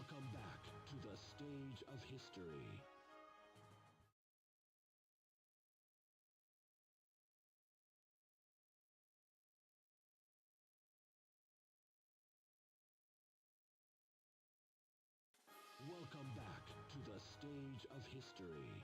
Welcome back to the stage of history. Welcome back to the stage of history.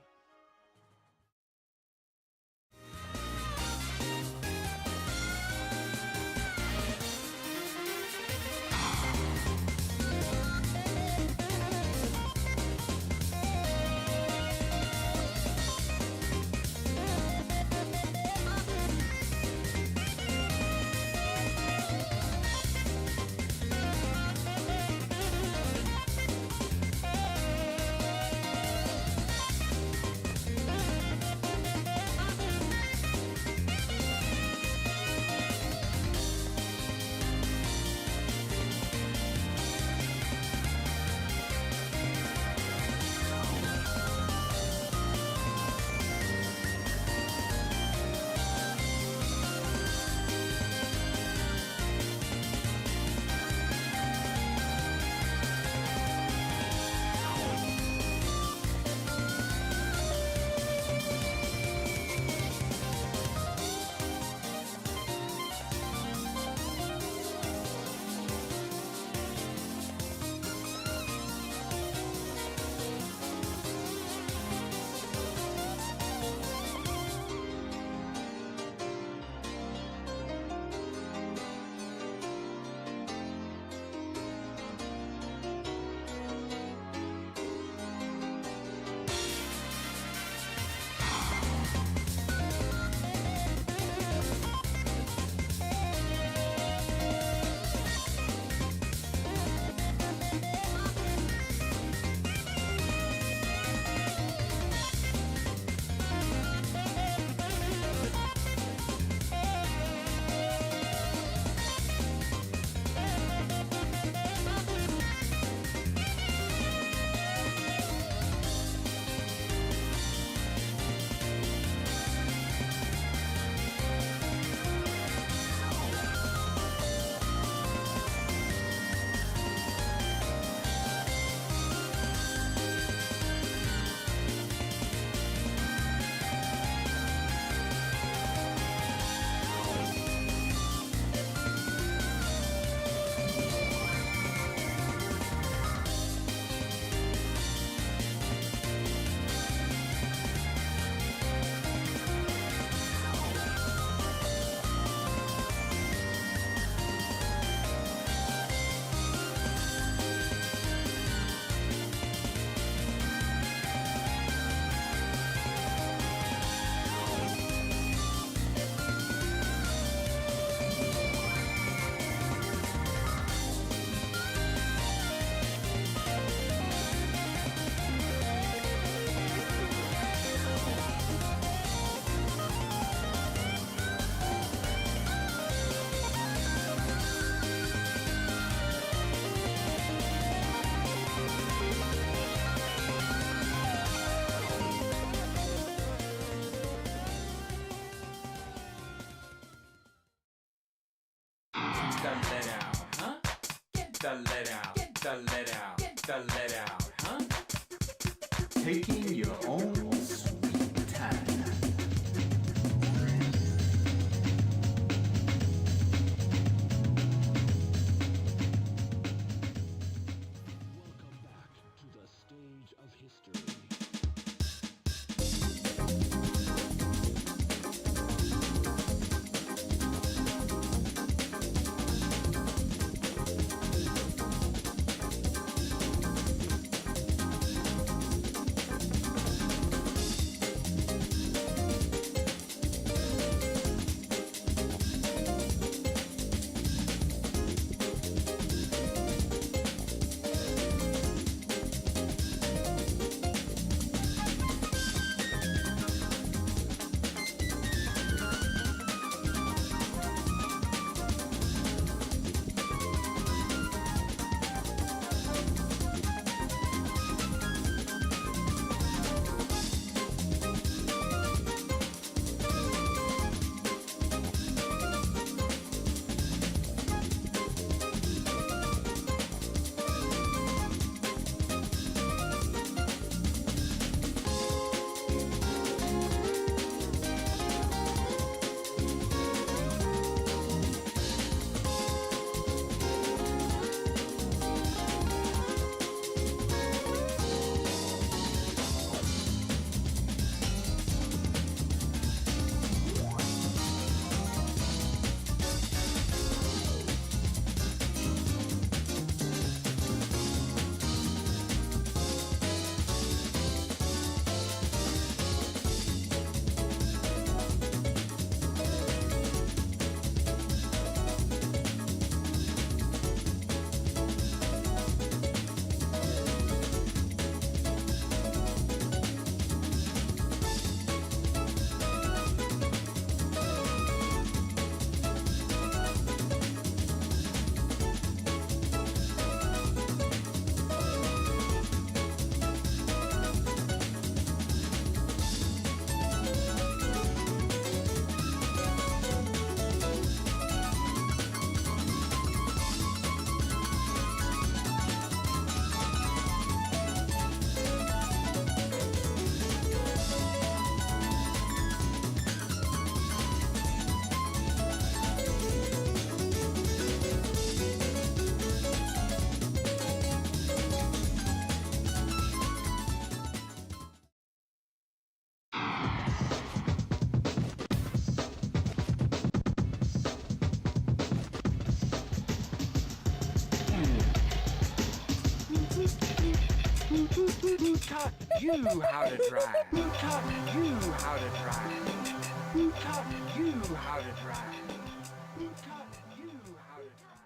the lead out, huh? Get the lead out, get the lead out, get the lead out, huh? Taking your own sweet time. Welcome back to the stage of history. Who taught you how to drive? Who taught you how to drive? Who taught you how to drive? Who taught you how to drive?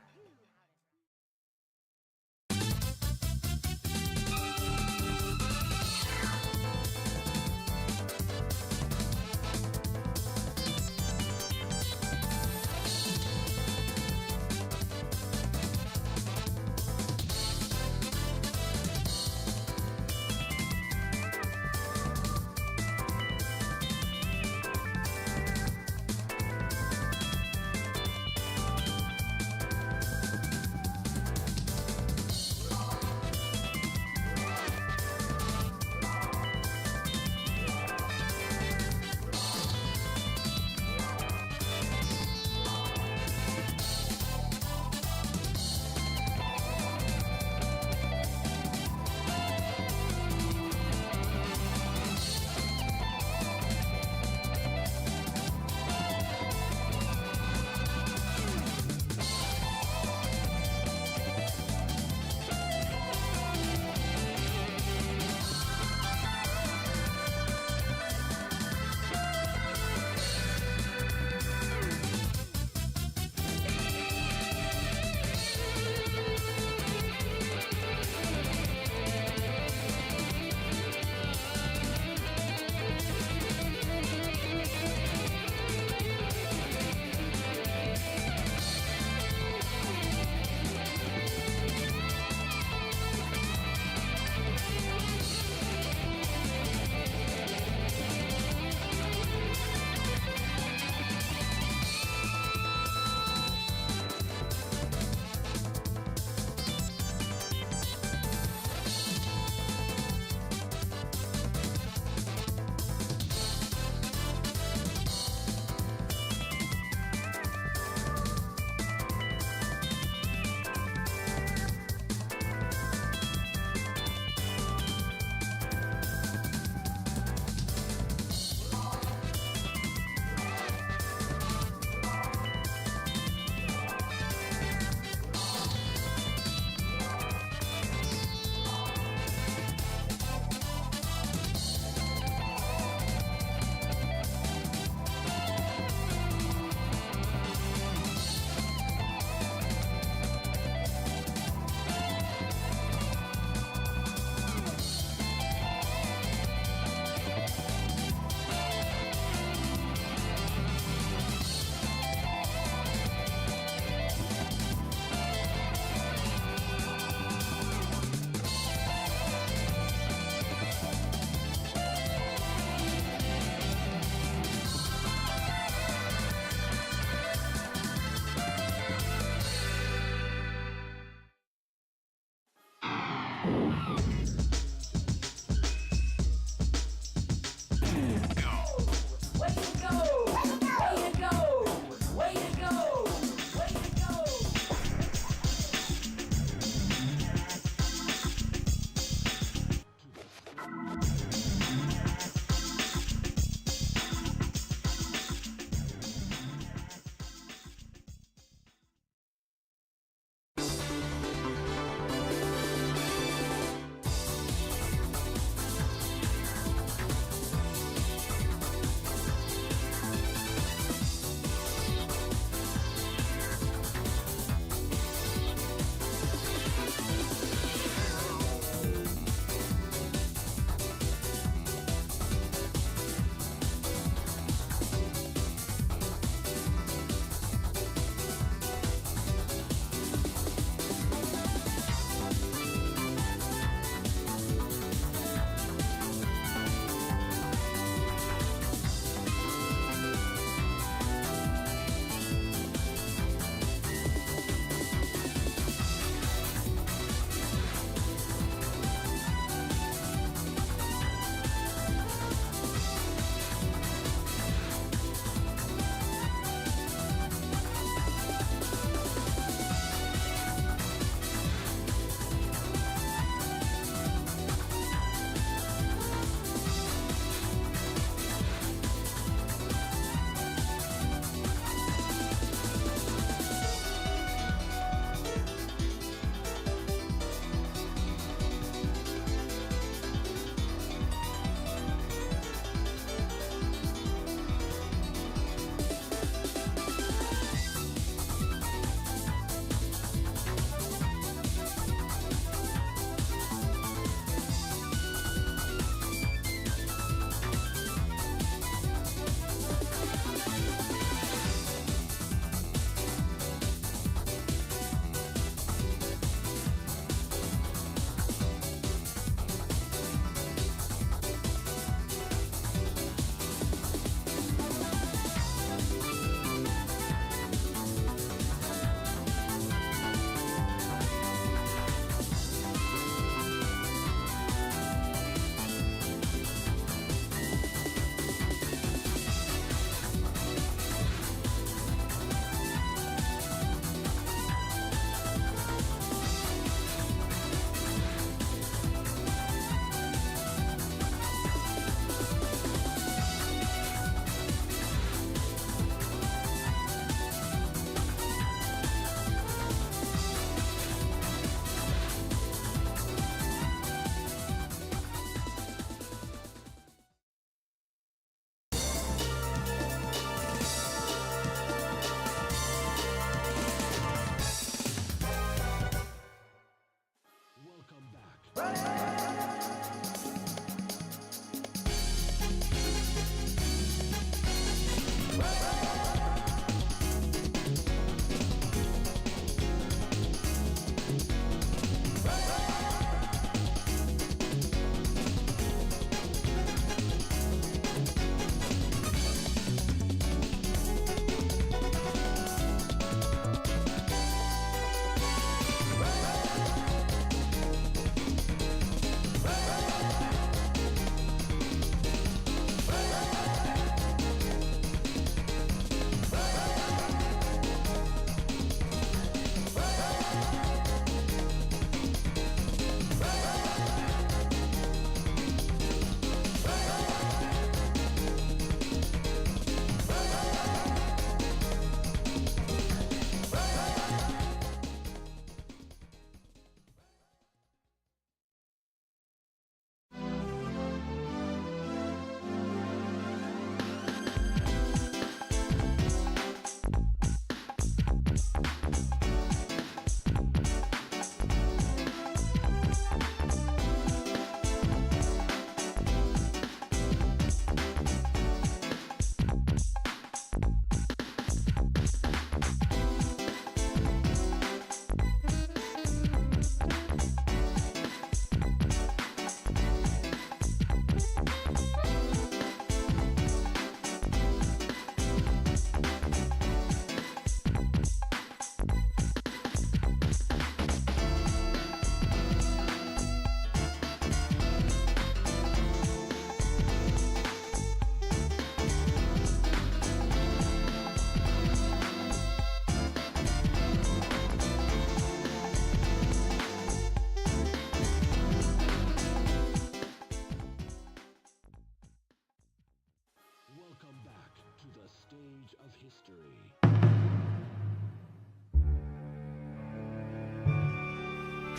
Welcome back to the stage of history.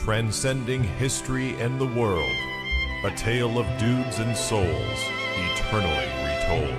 Transcending history and the world, a tale of dudes and souls, eternally retold.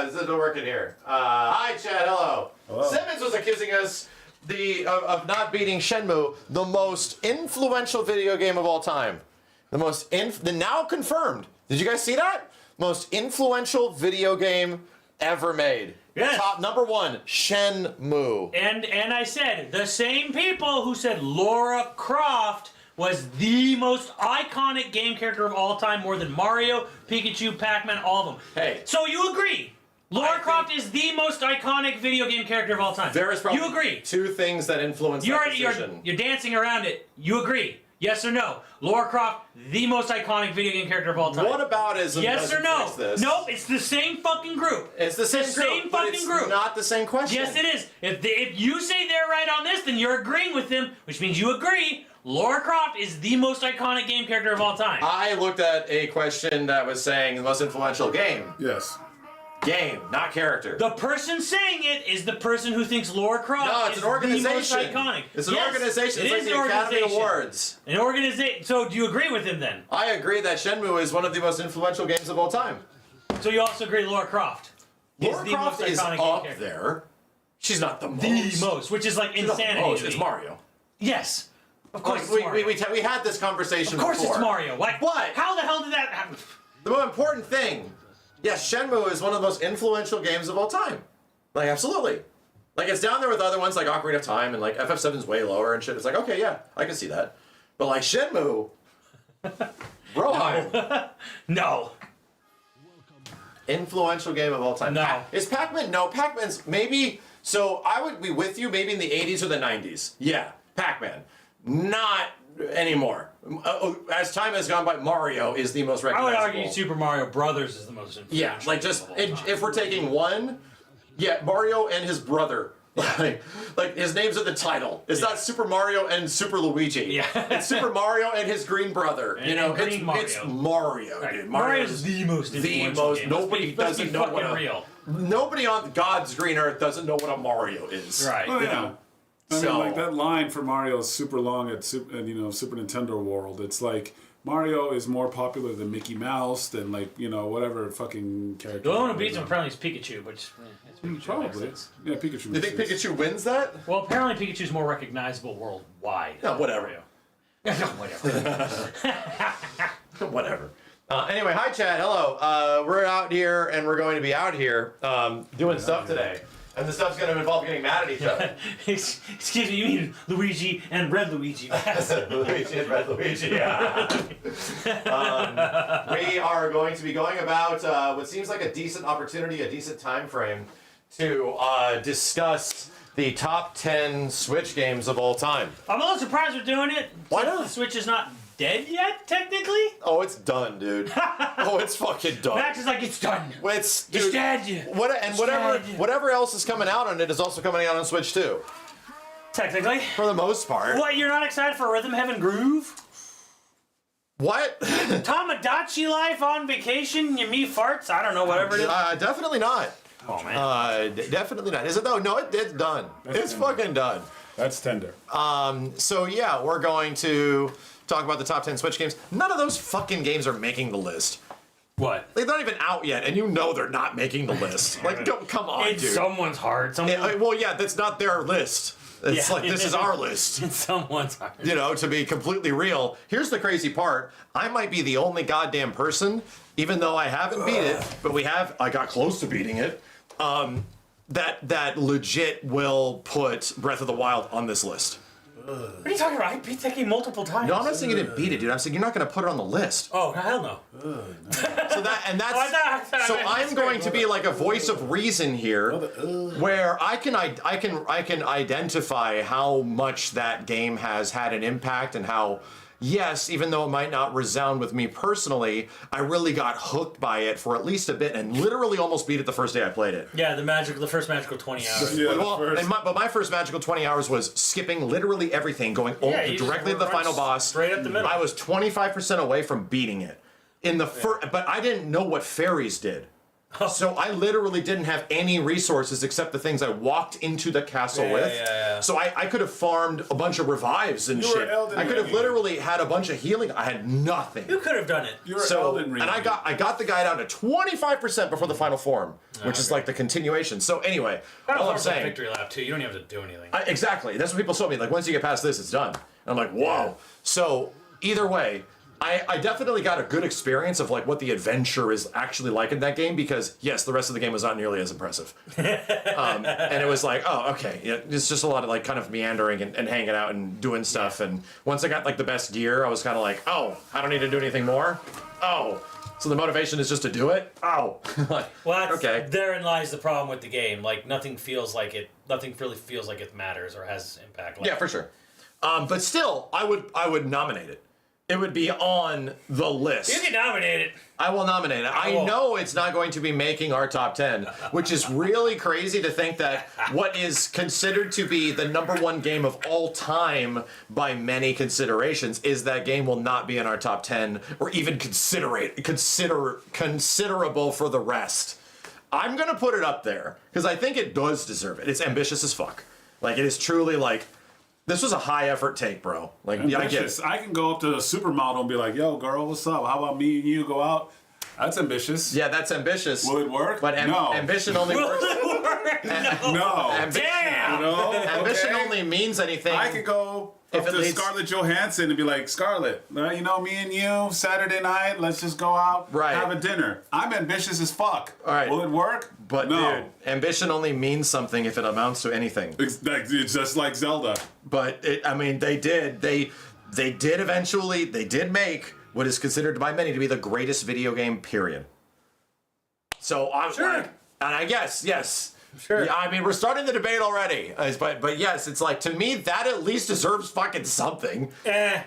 This isn't working here. Hi, Chad. Hello. Simmons was accusing us of not beating Shenmue, the most influential video game of all time. The now confirmed. Did you guys see that? Most influential video game ever made. Yes. Top number one, Shenmue. And I said, the same people who said Lara Croft was the most iconic game character of all time, more than Mario, Pikachu, Pac-Man, all of them. Hey. So you agree? Lara Croft is the most iconic video game character of all time. There is probably you agree? two things that influence that decision. You're dancing around it. You agree? Yes or no? Lara Croft, the most iconic video game character of all time. What about yes or no? This? Nope, it's the same fucking group. It's the same group, but it's not the same question. Yes, it is. If you say they're right on this, then you're agreeing with them, which means you agree. Lara Croft is the most iconic game character of all time. I looked at a question that was saying the most influential game. Yes. Game, not character. The person saying it is the person who thinks Lara Croft is the most iconic. It's an organization. It's like the Academy Awards. An organization. So do you agree with him then? I agree that Shenmue is one of the most influential games of all time. So you also agree Lara Croft Lara Croft is up there. She's not the most. The most, which is like insanity. It's Mario. Yes. Of course it's Mario. We had this conversation before. Of course it's Mario. Like, what? How the hell did that happen? The most important thing. Yes, Shenmue is one of the most influential games of all time. Like, absolutely. Like, it's down there with other ones like Ocarina of Time and like FF7's way lower and shit. It's like, okay, yeah, I can see that. But like Shenmue, bro, no. Influential game of all time. No. Is Pac-Man? No, Pac-Man's maybe. So I would be with you maybe in the 80s or the 90s. Yeah, Pac-Man. Not anymore. As time has gone by, Mario is the most recognizable. I would argue Super Mario Brothers is the most influential. Yeah, like just if we're taking one, yeah, Mario and his brother. Like his name's in the title. It's not Super Mario and Super Luigi. Yeah. It's Super Mario and his green brother. And Mario. It's Mario, right. dude. Mario's the most influential game. Nobody doesn't know what real. Nobody on God's green earth doesn't know what a Mario is. Right. Oh, yeah. You know? I mean, like that line for Mario is super long at Super Nintendo World. It's like Mario is more popular than Mickey Mouse than like whatever fucking character. The only one who beats him apparently is Pikachu, but it's Pikachu. Probably. Yeah, Pikachu. You think Pikachu wins that? Well, apparently Pikachu's more recognizable worldwide. No, whatever. Whatever. Anyway, hi Chad. Hello. We're out here and we're going to be out here doing stuff today. And the stuff's going to involve getting mad at each other. Excuse me, you mean Luigi and Red Luigi. Luigi and Red Luigi, yeah. We are going to be going about what seems like a decent opportunity, a decent time frame to discuss the top 10 Switch games of all time. I'm a little surprised we're doing it. Why since not? The Switch is not dead yet, technically. Oh, it's done, dude. Oh, it's fucking done. Max is like, it's done. It's It's dead. Whatever else is coming out on it is also coming out on Switch too, Technically. for the most part. What, you're not excited for Rhythm Heaven Groove? What? Tamagotchi life on vacation, you me farts? I don't know, whatever it is. Definitely not. Oh, man. Definitely not. Is it though? No, it's done. It's fucking done. That's tender. So yeah, we're going to talk about the top 10 Switch games. None of those fucking games are making the list. What? They're not even out yet, and you know they're not making the list. Like, don't come on, It's dude. someone's heart. Well, yeah, that's not their list. It's Yeah. like, this is our list. It's someone's heart. You know, to be completely real. Here's the crazy part. I might be the only goddamn person, even though I haven't beat it, but I got close to beating it, that legit will put Breath of the Wild on this list. What are you talking about? I beat that game multiple times. No, I'm not saying you didn't beat it, dude. I'm saying you're not going to put it on the list. Oh, hell no. So I'm going to be like a voice of reason here, where I can identify how much that game has had an impact and how, yes, even though it might not resound with me personally, I really got hooked by it for at least a bit and literally almost beat it the first day I played it. Yeah, the first magical 20 hours. Yeah, But my first magical 20 hours was skipping literally everything, going you just directly to the run final boss. straight up the middle. I was 25% away from beating it. But I didn't know what fairies did. So I literally didn't have any resources except the things I walked into the castle with. So I could have farmed a bunch of revives and You were shit. Elden I could have Ring. literally had a bunch of healing. I had nothing. You could have done it. You're So, Elden Ring. and I got the guy down to 25% before the final form, which is like the continuation. So anyway, all I'm saying, Victory lap too. You don't even have to do anything. exactly. That's what people told me. Like, once you get past this, it's done. And I'm like, whoa. So either way, I definitely got a good experience of like what the adventure is actually like in that game, because yes, the rest of the game was not nearly as impressive. And it was like, oh, okay. Yeah, it's just a lot of like kind of meandering and hanging out and doing stuff. And once I got like the best gear, I was kind of like, oh, I don't need to do anything more. Oh, so the motivation is just to do it? Oh. Well, that's, okay. Therein lies the problem with the game. Like nothing really feels like it matters or has impact. Like, Yeah, for sure. But still, I would nominate it. It would be on the list. You can nominate it. I will nominate it. I won't. know it's not going to be making our top 10, which is really crazy to think that what is considered to be the #1 game of all time by many considerations is that game will not be in our top 10 or even considerable for the rest. I'm going to put it up there because I think it does deserve it. It's ambitious as fuck. Like, it is truly like, this was a high effort take, bro. Like, yeah, I get it. I can go up to a supermodel and be like, yo, girl, what's up? How about me and you go out? That's ambitious. Yeah, that's ambitious. Will it work? But no. ambition only works. No. Damn. You know? Ambition Okay? only means anything. I could go If up it to leads- Scarlett Johansson and be like, Scarlett, you know, me and you, Saturday night, let's just go out, Right. have a dinner. I'm ambitious as fuck. All right. Will it work? But no. dude, ambition only means something if it amounts to anything. It's just like Zelda. But they did eventually make what is considered by many to be the greatest video game, period. So I'm Sure. like, and I guess, yes. Sure. Yeah, I mean, we're starting the debate already. But yes, it's like, to me, that at least deserves fucking something.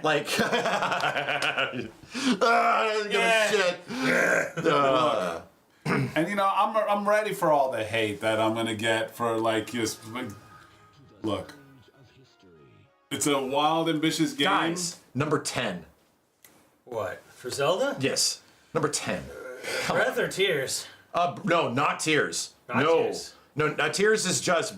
Like, I don't give a shit. And you know, I'm ready for all the hate that I'm gonna get for like just look. It's a wild, ambitious game. Guys, number 10. What? For Zelda? Yes, number 10. Breath or Tears? No, not Tears. Not no. Tears. No, Tears is just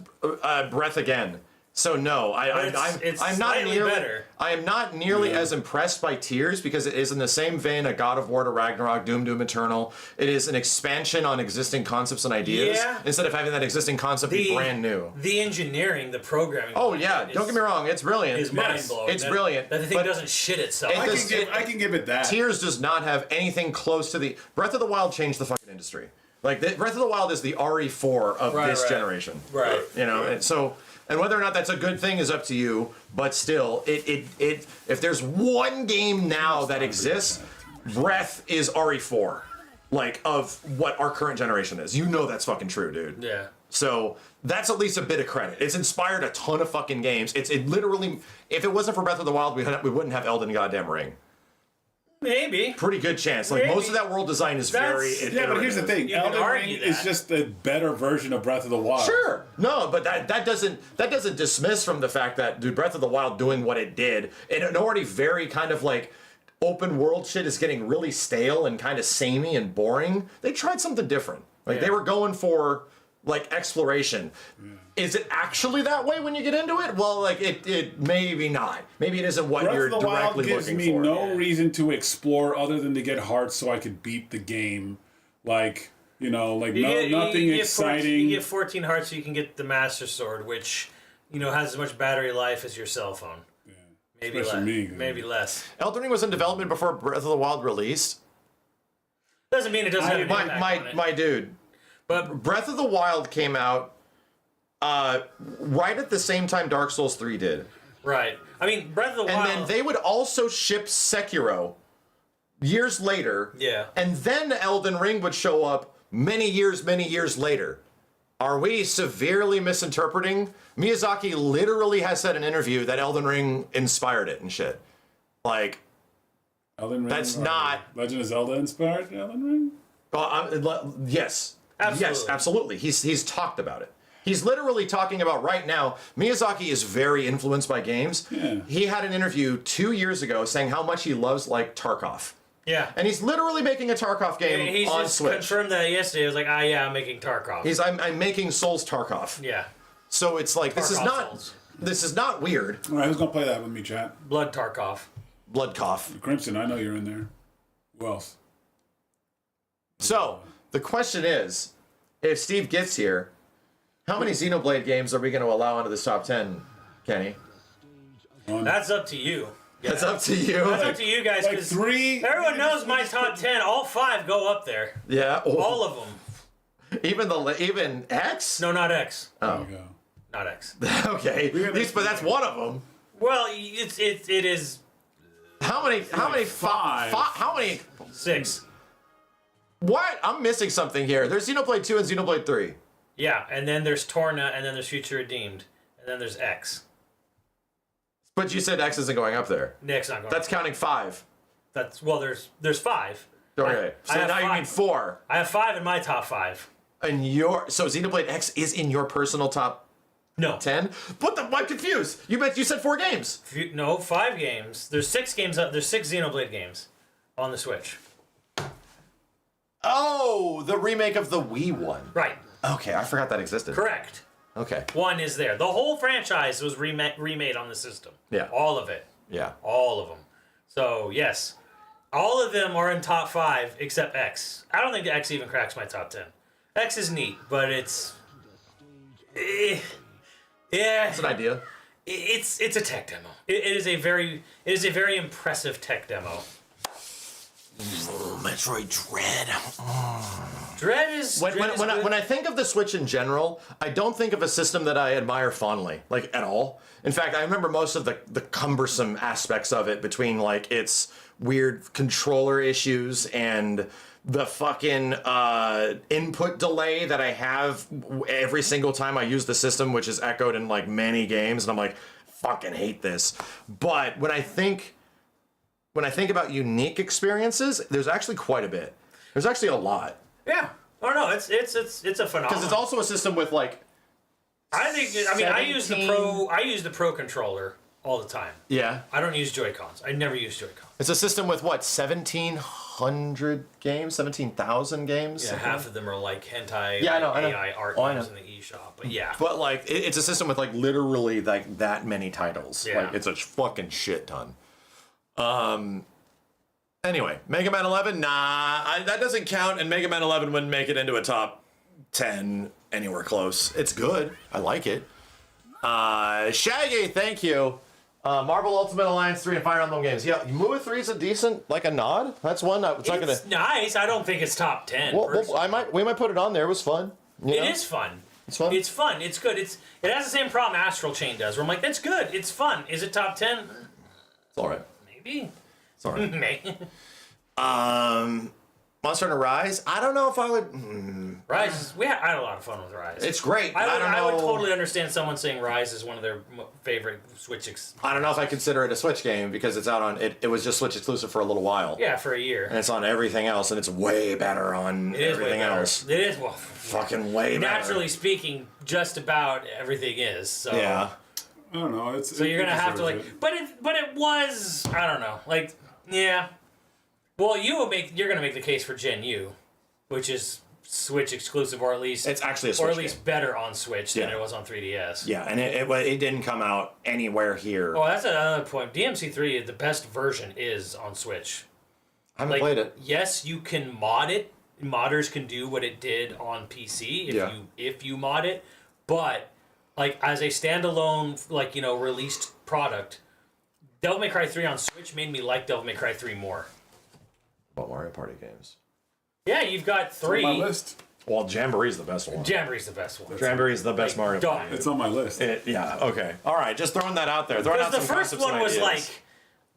Breath again. So no, It's I'm not slightly nearly better. I am not nearly as impressed by Tears because it is in the same vein of God of War to Ragnarok, Doom Eternal. It is an expansion on existing concepts and ideas Yeah. instead of having that existing concept be brand new. The engineering, the programming. Oh yeah, don't get me wrong, it's brilliant. It's mind blowing. It's brilliant. That the thing but doesn't shit itself. It does- I can give it that. Tears does not have anything close to the Breath of the Wild changed the fucking industry. Like Breath of the Wild is the RE4 of this generation. Right. You know, and so and whether or not that's a good thing is up to you, but still, it if there's one game now that exists, Breath is RE4. Like of what our current generation is. You know that's fucking true, dude. Yeah. So that's at least a bit of credit. It's inspired a ton of fucking games. It literally, if it wasn't for Breath of the Wild, we wouldn't have Elden goddamn Ring. Maybe. Pretty good chance. Like, most of that world design is very That's- Yeah, but here's the thing. You can Elden Ring argue is that. just a better version of Breath of the Wild. Sure. No, but that doesn't dismiss from the fact that, dude, Breath of the Wild doing what it did, and an already very kind of like open world shit is getting really stale and kind of samey and boring. They tried something different. Like, they were going for like exploration. Is it actually that way when you get into it? Well, like it maybe not. Maybe it isn't what Breath you're of the Wild directly gives looking me for. no reason to explore other than to get hearts so I could beat the game. Like, nothing exciting. You get 14 hearts so you can get the Master Sword, which, has as much battery life as your cell phone. Yeah. Maybe Especially less. me. Maybe less. Elden Ring was in development before Breath of the Wild released. Doesn't mean it doesn't have an impact on it. My dude. But Breath of the Wild came out right at the same time Dark Souls 3 did. right. I mean, Breath of the And Wild. then they would also ship Sekiro years later. Yeah. And then Elden Ring would show up many years later. Are we severely misinterpreting? Miyazaki literally has said in an interview that Elden Ring inspired it and shit. Like, Elden Ring. that's or not- Legend of Zelda inspired Elden Ring? yes. Absolutely. Yes, absolutely. He's talked about it. He's literally talking about right now. Miyazaki is very influenced by games. Yeah. He had an interview 2 years ago saying how much he loves like Tarkov. Yeah. And he's literally making a Tarkov game He's on just Switch. confirmed that yesterday. He was like, yeah, I'm making Tarkov. I'm making Souls Tarkov. Yeah. So it's like Tarkov Souls. this is not weird. All right, who's going to play that with me, chat? Blood Tarkov. Blood cough. Crimson, I know you're in there. Who else? So the question is, if Steve gets here, how many Xenoblade games are we going to allow into this top 10, Kenny? That's up to you. That's up to you. That's up to you guys, Like because 3? everyone knows my top 10. All 5 go up there. Yeah. Oh. All of them. Even X? No, not X. There you go. Not X. Okay. But that's one of them. Well, it is How many? How many? five. How many? 6. What? I'm missing something here. There's Xenoblade 2 and Xenoblade 3. Yeah, and then there's Torna, and then there's Future Redeemed, and then there's X. But you said X isn't going up there. X not going. That's counting 5. There's 5. Okay. I So have now you 5. mean 4. I have 5 in my top 5. And so Xenoblade X is in your personal top No. 10? I'm confused. You said 4 games. No, 5 games. There's 6 games up. There's 6 Xenoblade games on the Switch. Oh, the remake of the Wii one. Right. Okay, I forgot that existed. Correct. Okay. 1 is there. The whole franchise was remade on the system. Yeah. All of it. Yeah. All of them. So, yes. All of them are in top 5 except X. I don't think X even cracks my top 10. X is neat, but it's... yeah. That's an idea. It's a tech demo. It is a very impressive tech demo. Metroid Dread. Dread is When I think of the Switch in general, I don't think of a system that I admire fondly, like at all. In fact, I remember most of the cumbersome aspects of it between like its weird controller issues and the fucking input delay that I have every single time I use the system, which is echoed in like many games, and I'm like, fucking hate this. But when I think about unique experiences, there's actually quite a bit. There's actually a lot. Yeah. Oh no, it's a phenomenon. Because it's also a system with like. I use the Pro controller all the time. Yeah. I don't use Joy-Cons. I never use Joy-Cons. It's a system with what, 1,700 games, 17,000 games. Yeah, half of them are like hentai, Yeah, I know. AI art I know. games in the eShop. But yeah. But like, it's a system with like literally like that many titles. Yeah. Like it's a fucking shit ton. Anyway, Mega Man 11, that doesn't count, and Mega Man 11 wouldn't make it into a top 10 anywhere close. It's good. I like it. Shaggy, thank you. Marvel Ultimate Alliance 3 and Fire Emblem games. Yeah, Mua 3 is a decent, like a nod. That's one. It's nice. I don't think it's top 10. We might put it on there. It was fun. It is fun. It's fun. It's fun. It's good. It has the same problem Astral Chain does, where I'm like, that's good. It's fun. Is it top 10? It's all right. Maybe. It's all right. Maybe. Monster Hunter Rise. I don't know if I would. Rise, I had a lot of fun with Rise. It's great. But I don't know. I would totally understand someone saying Rise is one of their favorite Switch. I don't know if I consider it a Switch game because it's out on it. It was just Switch exclusive for a little while. Yeah, for a year. And it's on everything else, and it's way better on everything else. It is Fucking way better. Naturally speaking, just about everything is. So. Yeah. I don't know. So you're gonna have to like, but it was, I don't know, like, yeah. Well, you're gonna make the case for Gen U, which is Switch exclusive, or at least it's actually a Switch or at least game. better on Switch than it was on 3DS. Yeah, and it didn't come out anywhere here. Oh, that's another point. DMC3, the best version is on Switch. I haven't played it. Yes, you can mod it. Modders can do what it did on PC if you mod it, but like as a standalone released product, Devil May Cry 3 on Switch made me like Devil May Cry 3 more. About Mario Party games. Yeah, you've got 3. It's on my list. Well, Jamboree's the best one. Jamboree's the best one. Jamboree's the best Mario Party. It's on my list. Yeah, okay. All right, just throwing that out there. Throwing out Because some the first concepts one and was ideas. like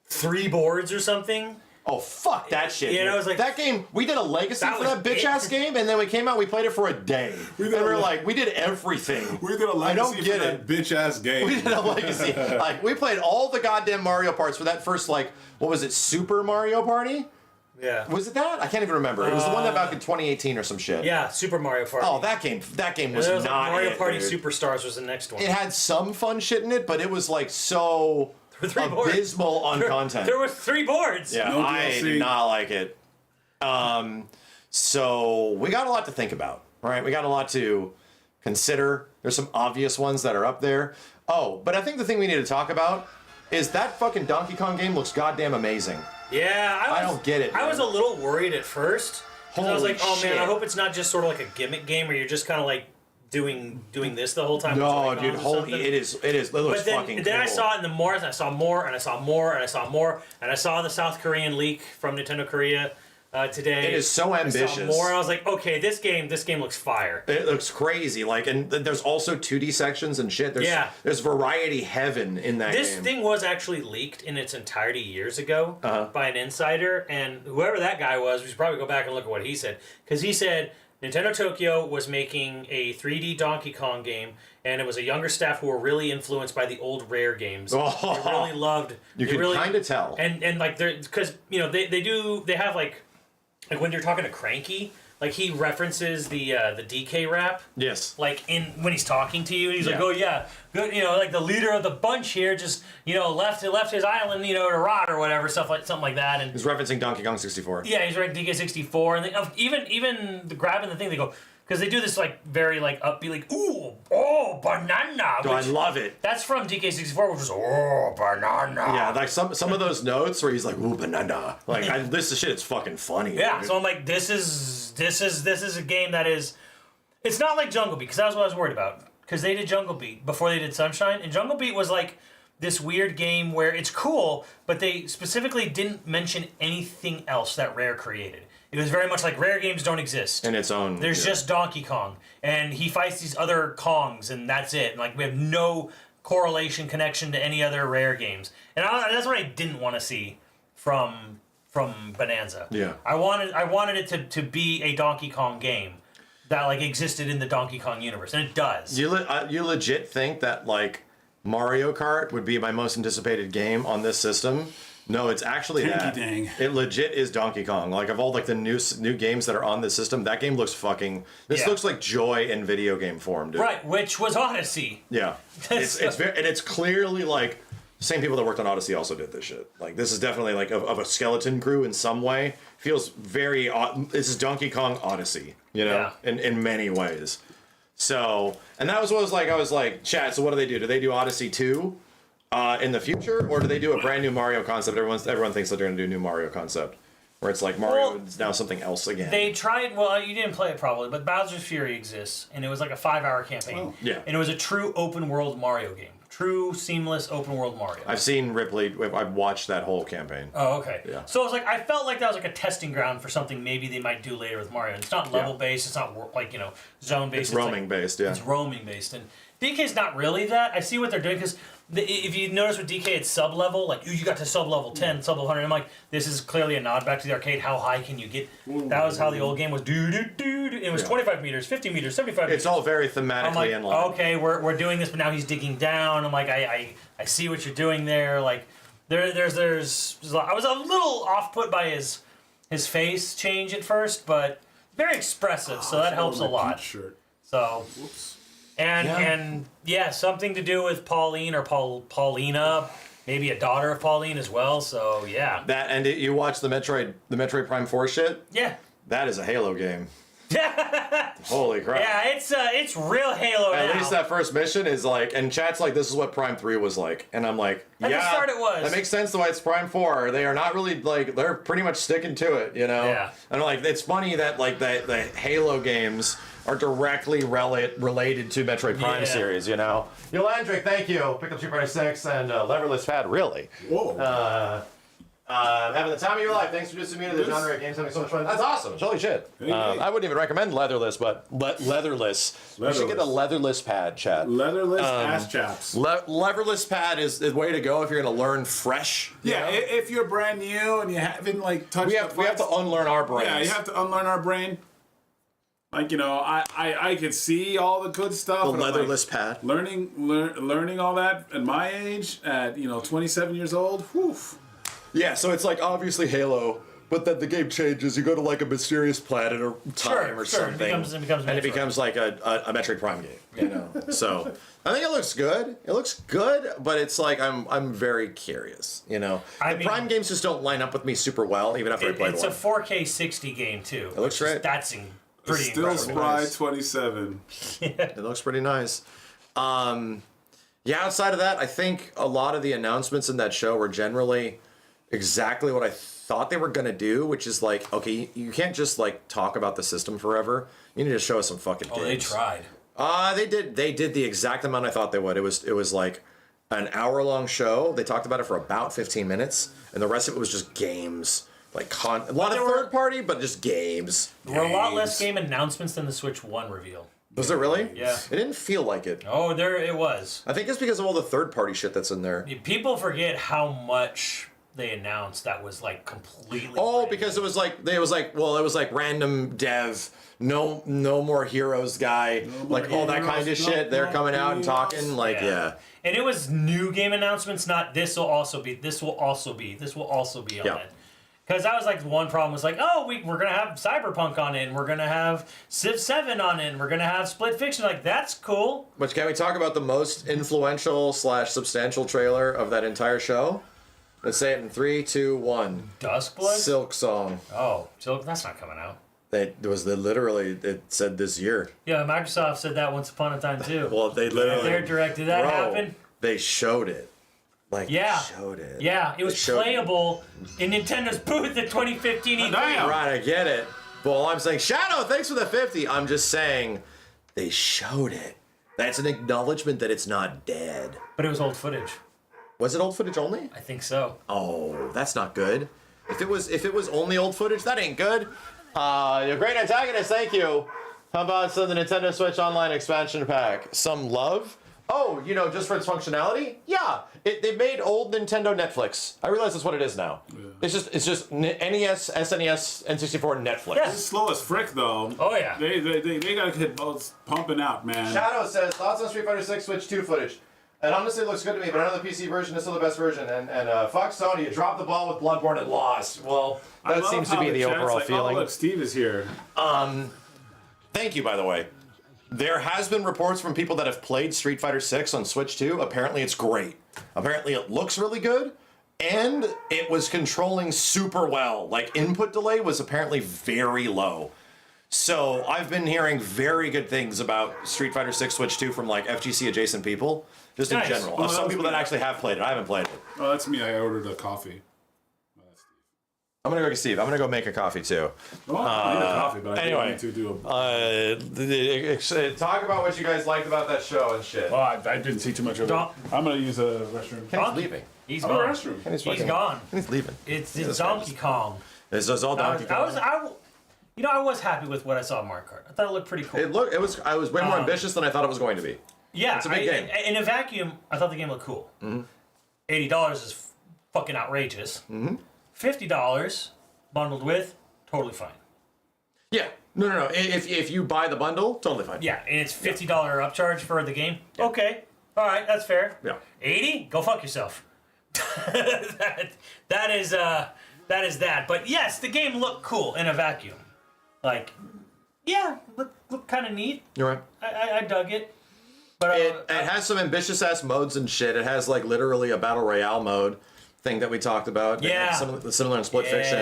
3 boards or something. Oh, fuck that shit. Yeah, dude. it was like- that game, we did a legacy That for was that bitch it. ass game, and then we came out, we played it for a day. We did everything. We did a I legacy don't get for it. that bitch ass game. We did a legacy. Like, we played all the goddamn Mario parts for that first, like, what was it, Super Mario Party? Yeah. Was it that? I can't even remember. It was the one that back in 2018 or some shit. Yeah, Super Mario Party. Oh, that game was There was not Mario it, Party dude. Superstars was the next one. It had some fun shit in it, but it was like so were 3 boards. abysmal on content. There were 3 boards. Yeah, No I DLC. did not like it. So we got a lot to think about, right? We got a lot to consider. There's some obvious ones that are up there. Oh, but I think the thing we need to talk about is that fucking Donkey Kong game looks goddamn amazing. Yeah, I don't get it, I was a man. little worried at first. 'Cause I was Holy like, oh shit. man, I hope it's not just sort of like a gimmick game where you're just kind of like doing this the whole time. No, with dude, Joy-Cons or holy, something. it is. It looks But then, fucking then I cool. saw it in the more, and I saw more, and I saw more, and I saw more, and I saw the South Korean leak from Nintendo Korea today. It is so I ambitious. saw more, and I was like, okay, this game looks fire. It looks crazy. Like, and there's also 2D sections and shit. There's variety heaven in that This game. thing was actually leaked in its entirety years ago by an insider, and whoever that guy was, we should probably go back and look at what he said. Because he said Nintendo Tokyo was making a 3D Donkey Kong game, and it was a younger staff who were really influenced by the old Rare games. Oh. They really loved... You they could really, kind of tell. And like, because, they have like when you're talking to Cranky, like he references the DK rap. Yes. Like when he's talking to you, he's like, Yeah. "Oh yeah, good." Like the leader of the bunch here just left his island, to rot or whatever, something like that. And He's referencing Donkey Kong 64. yeah, he's right, DK64, and even grabbing the thing, they go because they do this like very like upbeat, like oh banana. Oh, I which- love it. That's from DK64, which was oh banana. Yeah, like some of those notes where he's like, "Ooh, banana." Like, this shit is fucking funny. Yeah, dude. so I'm like, this is a game that is. It's not like Jungle Beat, because that was what I was worried about. Because they did Jungle Beat before they did Sunshine, and Jungle Beat was like this weird game where it's cool, but they specifically didn't mention anything else that Rare created. It was very much like Rare games don't exist. in its own. There's just Donkey Kong, and he fights these other Kongs, and that's it. And like we have no correlation connection to any other Rare games, and that's what I didn't want to see from Bonanza. Yeah. I wanted it to be a Donkey Kong game that like existed in the Donkey Kong universe, and it does. You legit think that like Mario Kart would be my most anticipated game on this system? No, it's actually that. Dang. It legit is Donkey Kong. Like, of all like the new games that are on this system, that game looks fucking. This Yeah. looks like joy in video game form, dude. Right, which was Odyssey. Yeah. It's very, and it's clearly like same people that worked on Odyssey also did this shit. Like, this is definitely like of a skeleton crew in some way. Feels very. This is Donkey Kong Odyssey, in many ways. So, and that was what I was like, chat. So what do? Do they do Odyssey 2? In the future, or do they do a brand new Mario concept? Everyone thinks that they're going to do a new Mario concept, where it's like Mario is now something else again. They tried. Well, you didn't play it probably, but Bowser's Fury exists, and it was like a 5-hour campaign. Oh. Yeah. And it was a true open world Mario game. True seamless open world Mario. I've seen Ripley. I've watched that whole campaign. Oh, okay. Yeah. So I was like, I felt like that was like a testing ground for something maybe they might do later with Mario. It's not level based. It's not like zone based. It's roaming based. Yeah. It's roaming based, and DK's not really that. I see what they're doing because if you notice with DK, it's sub level. Like you got to sub level 10, sub level 100. I'm like, this is clearly a nod back to the arcade. How high can you get? That was how the old game was. It was 25 meters, 50 meters, 75 meters. It's all very thematically I'm like, in line. okay, we're doing this, but now he's digging down. I'm like, I see what you're doing there. Like, there's I was a little off put by his face change at first, but very expressive, so that helps a lot. Shirt. So, Whoops. and something to do with Pauline or Paulina, maybe a daughter of Pauline as well. So yeah, That and you watch the Metroid Prime 4 shit. yeah. That is a Halo game. Holy crap. Yeah, it's real Halo now. At least that first mission is like, and chat's like, this is what Prime 3 was like. And I'm like, At the start it was. That makes sense the way it's Prime 4. They are not really, like, they're pretty much sticking to it, you know? Yeah. And like, it's funny that, like, the Halo games are directly related to Metroid Prime Yeah. series, you know? Yolandric, thank you. Pick up Street Fighter 6 and Leverless Pad, really? Whoa. Having the time of your life. Thanks for introducing me to the genre of games. Having so much fun. That's awesome. Holy shit. Hey. I wouldn't even recommend leatherless, but leatherless. We should get a leatherless pad, chat. Leatherless ass chaps. Leverless pad is the way to go if you're going to learn fresh. you Yeah, know? if you're brand new and you haven't like touched we have to unlearn our brains. Yeah, you have to unlearn our brain. Like, you know, I could see all the good stuff. the and I'm leatherless like, pad. learning all that at my age, at 27 years old. Whew. Yeah, so it's like obviously Halo, but then the game changes. You go to like a mysterious planet or time or sure. something, It becomes and it Metroid. becomes like a Metroid Prime game. You know, so I think it looks good. It looks good, but it's like I'm very curious. You know, I the mean- Prime games just don't line up with me super well, even after I played It's one. a 4K 60 game too. It looks great. That's pretty Still incredible. Spry Nice. 27. It looks pretty nice. Yeah, outside of that, I think a lot of the announcements in that show were generally exactly what I thought they were gonna do, which is like, okay, you can't just like talk about the system forever. You need to show us some fucking games. Oh, they tried. They did the exact amount I thought they would. It was like an hour-long show. They talked about it for about 15 minutes, and the rest of it was just games. Like a lot of third party, but just games. There were a lot less game announcements than the Switch 1 reveal. Was it really? Yeah. It didn't feel like it. Oh, there it was. I think it's because of all the third party shit that's in there. People forget how much they announced that was like completely. Oh, brand because new. it was like random dev, no more heroes guy, like all that kind of heroes, shit. They're coming out and heroes. talking, like yeah. And it was new game announcements, not this will also be on Yeah. it. Because that was like one problem was like, oh, we're gonna have Cyberpunk on it, and we're gonna have Civ 7 on it, and we're gonna have Split Fiction. Like that's cool. But can we talk about the most influential / substantial trailer of that entire show? Let's say it in 3, 2, 1. Duskblood. Silk Song. Oh, so that's not coming out. It said this year. Yeah, Microsoft said that once upon a time too. Well, they literally. They're direct. Did that happen? They showed it. Like Yeah. showed it. Yeah, it They was showed it. playable in Nintendo's booth at 2015 E3. Damn. Right, I get it. Well, I'm saying, Shadow, thanks for the 50. I'm just saying, they showed it. That's an acknowledgement that it's not dead. But it was old footage. Was it old footage only? I think so. Oh, that's not good. If it was only old footage, that ain't good. You're a great antagonist, thank you. How about the Nintendo Switch Online expansion pack? Some love? Oh, just for its functionality? Yeah. They made old Nintendo Netflix. I realize that's what it is now. Yeah. It's just NES, SNES, N64 Netflix. Yeah. It's slow as frick, though. Oh, yeah. They gotta get both pumping out, man. Shadow says, thoughts on Street Fighter 6 Switch 2 footage? And honestly, it looks good to me, but I know the PC version is still the best version. And fuck Sony, you dropped the ball with Bloodborne and lost. Well, I that love seems to how be the chat's overall like, feeling. Oh, look, Steve is here. Thank you, by the way. There has been reports from people that have played Street Fighter 6 on Switch 2. Apparently, it's great. Apparently, it looks really good. And it was controlling super well. Like, input delay was apparently very low. So, I've been hearing very good things about Street Fighter 6 Switch 2 from, like, FGC adjacent people. Just Nice. in general. Well, Some that's people me. that actually have played it. I haven't played it. Oh, that's me. I ordered a coffee. I'm gonna go get Steve. I'm gonna go make a coffee, too. Well, I need a coffee, but I anyway. need to do a... Talk about what you guys liked about that show and shit. Well, I didn't see too much of it. Don't- I'm gonna use a restroom. Ken's leaving. He's I'm in the gone. restroom. He's gone. He's leaving. It's Jesus Donkey Christ. Kong. This is all Donkey Kong. I was happy with what I saw in Mario Kart. I thought it looked pretty cool. I was way more ambitious than I thought it was going to be. Yeah, It's a big game. In a vacuum, I thought the game looked cool. $80 is fucking outrageous. $50 bundled with, totally fine. Yeah. No. If you buy the bundle, totally fine. Yeah, and it's $50 upcharge for the game. Yeah. Okay, all right, that's fair. Yeah. 80? Go fuck yourself. that is that. But yes, the game looked cool in a vacuum. Like, yeah, look kind of neat. You're right. I dug it. But It has some ambitious ass modes and shit. It has like literally a battle royale mode thing that we talked about. Yeah. Similar in Split Fiction,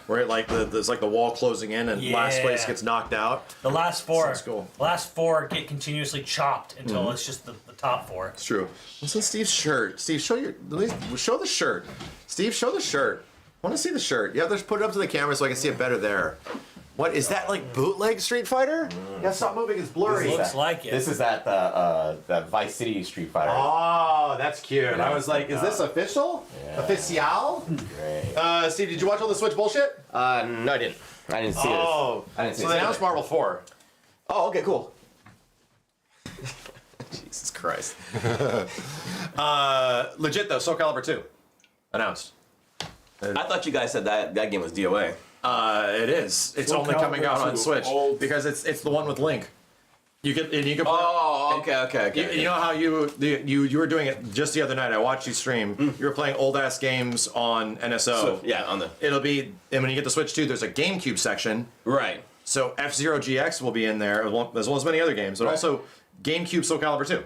where it like there's like the wall closing in and last place gets knocked out. The last four. Sounds cool. The last four get continuously chopped until it's just the top four. It's true. What's on Steve's shirt? Steve, show the shirt. Steve, show the shirt. I want to see the shirt. Yeah, just put it up to the camera so I can see it better there. What is that, like bootleg Street Fighter? Yeah, stop moving. It's blurry. Looks like it. This is that Vice City Street Fighter. Oh, that's cute. I was like, is this official? Yeah. Official? Great. Steve, did you watch all the Switch bullshit? No, I didn't. I didn't see Oh, this. I didn't see so this. they announced Marvel 4. Oh, okay, cool. Jesus Christ. Legit though, Soul Calibur 2 announced. I thought you guys said that game was DOA. It is. It's Soul only coming Calibur out on 2, Switch old. because it's the one with Link. You can play. Oh, okay. You know how you were doing it just the other night. I watched you stream. You were playing old ass games on NSO. So, yeah, on the It'll be, and when you get the Switch 2, there's a GameCube section. right. So F-Zero GX will be in there, as well as many other games, but also GameCube Soul Calibur 2.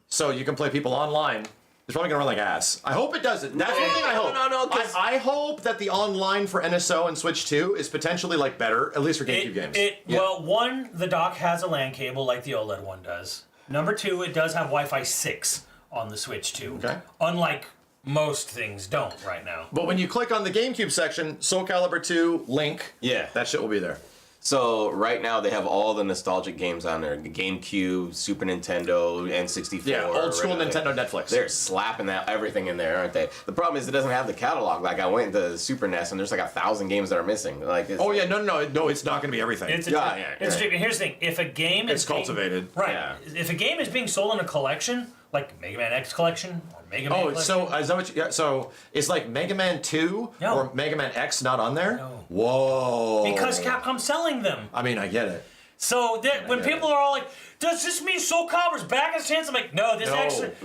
So you can play people online. It's probably gonna run like ass. I hope it doesn't. That's one thing I hope. No, 'cause- I hope that the online for NSO and Switch 2 is potentially like better, at least for GameCube games. Well, one, the dock has a LAN cable like the OLED one does. Number two, it does have Wi-Fi 6 on the Switch 2. Okay. Unlike most things don't right now. But when you click on the GameCube section, Soul Calibur 2, Link, Yeah. that shit will be there. So right now they have all the nostalgic games on there: the GameCube, Super Nintendo, N64. Yeah, old school right? Nintendo Netflix. They're slapping that everything in there, aren't they? The problem is it doesn't have the catalog. Like I went into Super NES and there's like 1,000 games that are missing. Like Oh yeah, no, it's not going to be everything. It's Yeah, it's yeah. Here's the thing: if a game It's is being- cultivated. right? Yeah. If a game is being sold in a collection, like Mega Man X collection or Mega Man. Oh, collection, so is that what you, yeah, so it's like Mega Man 2 No. or Mega Man X not on there? No. Whoa. because Capcom's selling them. I mean, I get it. So when people are all like, "Does this mean Soul Calibur's back as a chance?" I'm like, "No, this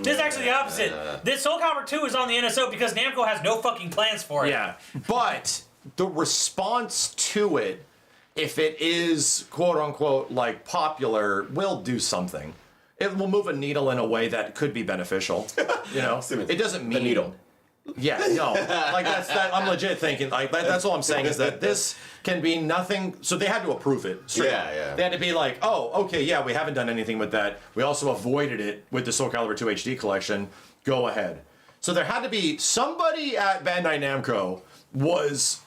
is actually the opposite. This Soul Calibur 2 is on the NSO because Namco has no fucking plans for it." Yeah, but the response to it, if it is quote unquote like popular, will do something. It will move a needle in a way that could be beneficial. You know, it doesn't mean the needle. Yeah, no, like that. I'm legit thinking like that's all I'm saying is that this can be nothing. So they had to approve it. straight Yeah, up. yeah. They had to be like, oh, okay, yeah, we haven't done anything with that. We also avoided it with the Soul Calibur 2 HD collection. Go ahead. So there had to be somebody at Bandai Namco was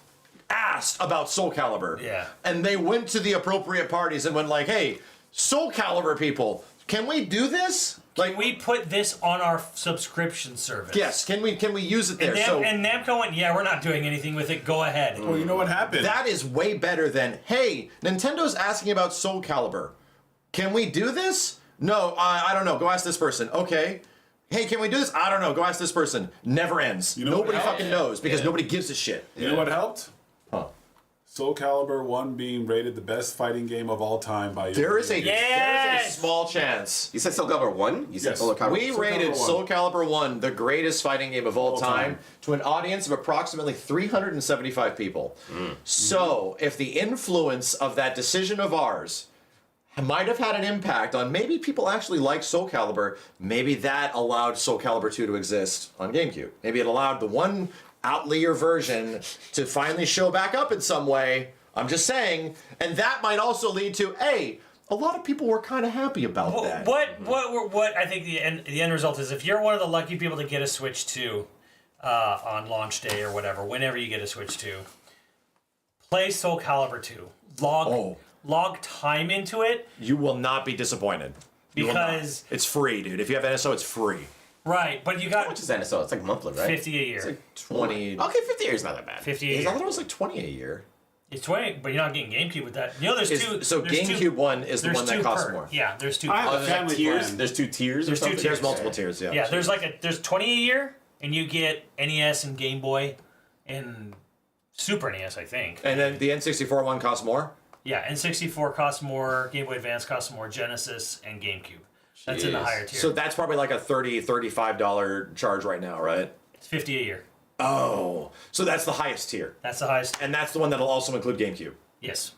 asked about Soul Calibur. Yeah. And they went to the appropriate parties and went like, hey, Soul Calibur people, can we do this? Like, we put this on our subscription service. Yes, can we use it there? And Namco went, "Yeah, we're not doing anything with it. Go ahead." Well, you know what happened? That is way better than, hey, Nintendo's asking about Soul Calibur. Can we do this? No, I don't know. Go ask this person. Okay. Hey, can we do this? I don't know. Go ask this person. Never ends. You know Nobody what fucking knows because nobody gives a shit. You know what helped? Huh. Soul Calibur 1 being rated the best fighting game of all time by There is a Yes! small chance. You said Soul Calibur 1? You said Yes. Soul Calibur. We Soul rated Calibur 1. Soul Calibur 1 the greatest fighting game of all time time. to an audience of approximately 375 people. So, if the influence of that decision of ours might have had an impact on maybe people actually like Soul Calibur, maybe that allowed Soul Calibur 2 to exist on GameCube. Maybe it allowed the one outlier version to finally show back up in some way. I'm just saying. And that might also lead to, hey, a lot of people were kind of happy about that. What I think the end result is, if you're one of the lucky people to get a Switch 2 on launch day or whatever, whenever you get a Switch 2, play Soul Calibur 2. Log time into it. You will not be disappointed. You will not. Because it's free, dude. If you have NSO, it's free. right, but you How got much is NSO? It's like monthly, right? 50 a year. It's like 20. Okay, 50 years not that bad. 50 a I year. thought it was like 20 a year. It's 20, but you're not getting GameCube with that. You know, there's two. So there's GameCube two, one is the there's one that two costs per. more. Yeah, there's two. I have per. a family tiers. plan. There's 2 tiers. There's or 2 something? tiers. There's multiple tiers. Yeah. Yeah, there's 20 a year, and you get NES and Game Boy, and Super NES, I think. And then the N64 one costs more. Yeah, N64 costs more, Game Boy Advance costs more, Genesis and GameCube. That's in the Jeez. higher tier. So that's probably like a $30, $35 charge right now, right? It's 50 a year. Oh, so that's the highest tier, That's the highest. and that's the one that'll also include GameCube. Yes.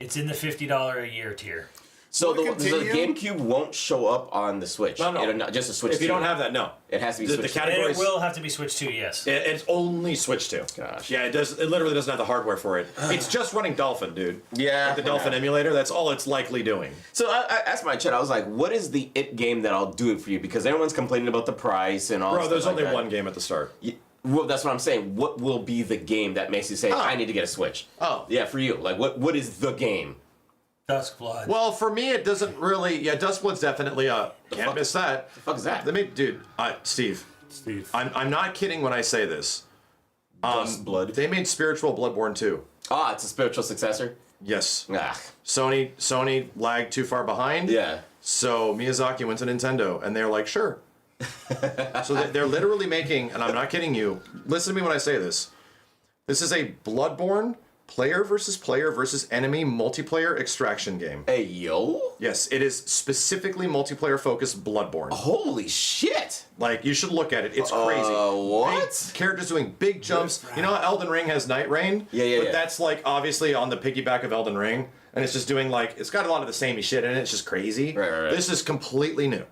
It's in the $50 a year tier. So Will the it continue? GameCube won't show up on the Switch. No. It'll not, just a Switch. If you 2. don't have that, no. it has to be The Switch. 2. And it categories. will have to be switched to, yes. It's only Switch 2. Gosh. Yeah, it does. It literally doesn't have the hardware for it. It's just running Dolphin, dude. Yeah, Like the Dolphin yeah. emulator. That's all it's likely doing. So I asked my chat. I was like, "What is the it game that'll do it for you?" Because everyone's complaining about the price and all. Bro, stuff there's like only that. one game at the start. Well, that's what I'm saying. What will be the game that makes you say, "I need to get a Switch"? Oh. Yeah, for you. Like, what is the game? Duskblood. Well, for me, it doesn't really. Yeah, Duskblood's definitely a. Can't miss that. The fuck is that? Let me, dude. Steve. Steve. I'm not kidding when I say this. Blood. They made Spiritual Bloodborne 2. Ah, it's a spiritual successor. Yes. Ah, Sony lagged too far behind. yeah. So Miyazaki went to Nintendo, and they're like, sure. So they're literally making, and I'm not kidding you. Listen to me when I say this. This is a Bloodborne player versus enemy multiplayer extraction game. Hey yo. Yes, it is specifically multiplayer focused Bloodborne. Holy shit. Like, you should look at it. It's crazy. What? Big characters doing big jumps. You know how Elden Ring has Night Rain? Yeah. But that's like obviously on the piggyback of Elden Ring. And it's just doing like, it's got a lot of the samey shit in it. It's just crazy. Right. This is completely new.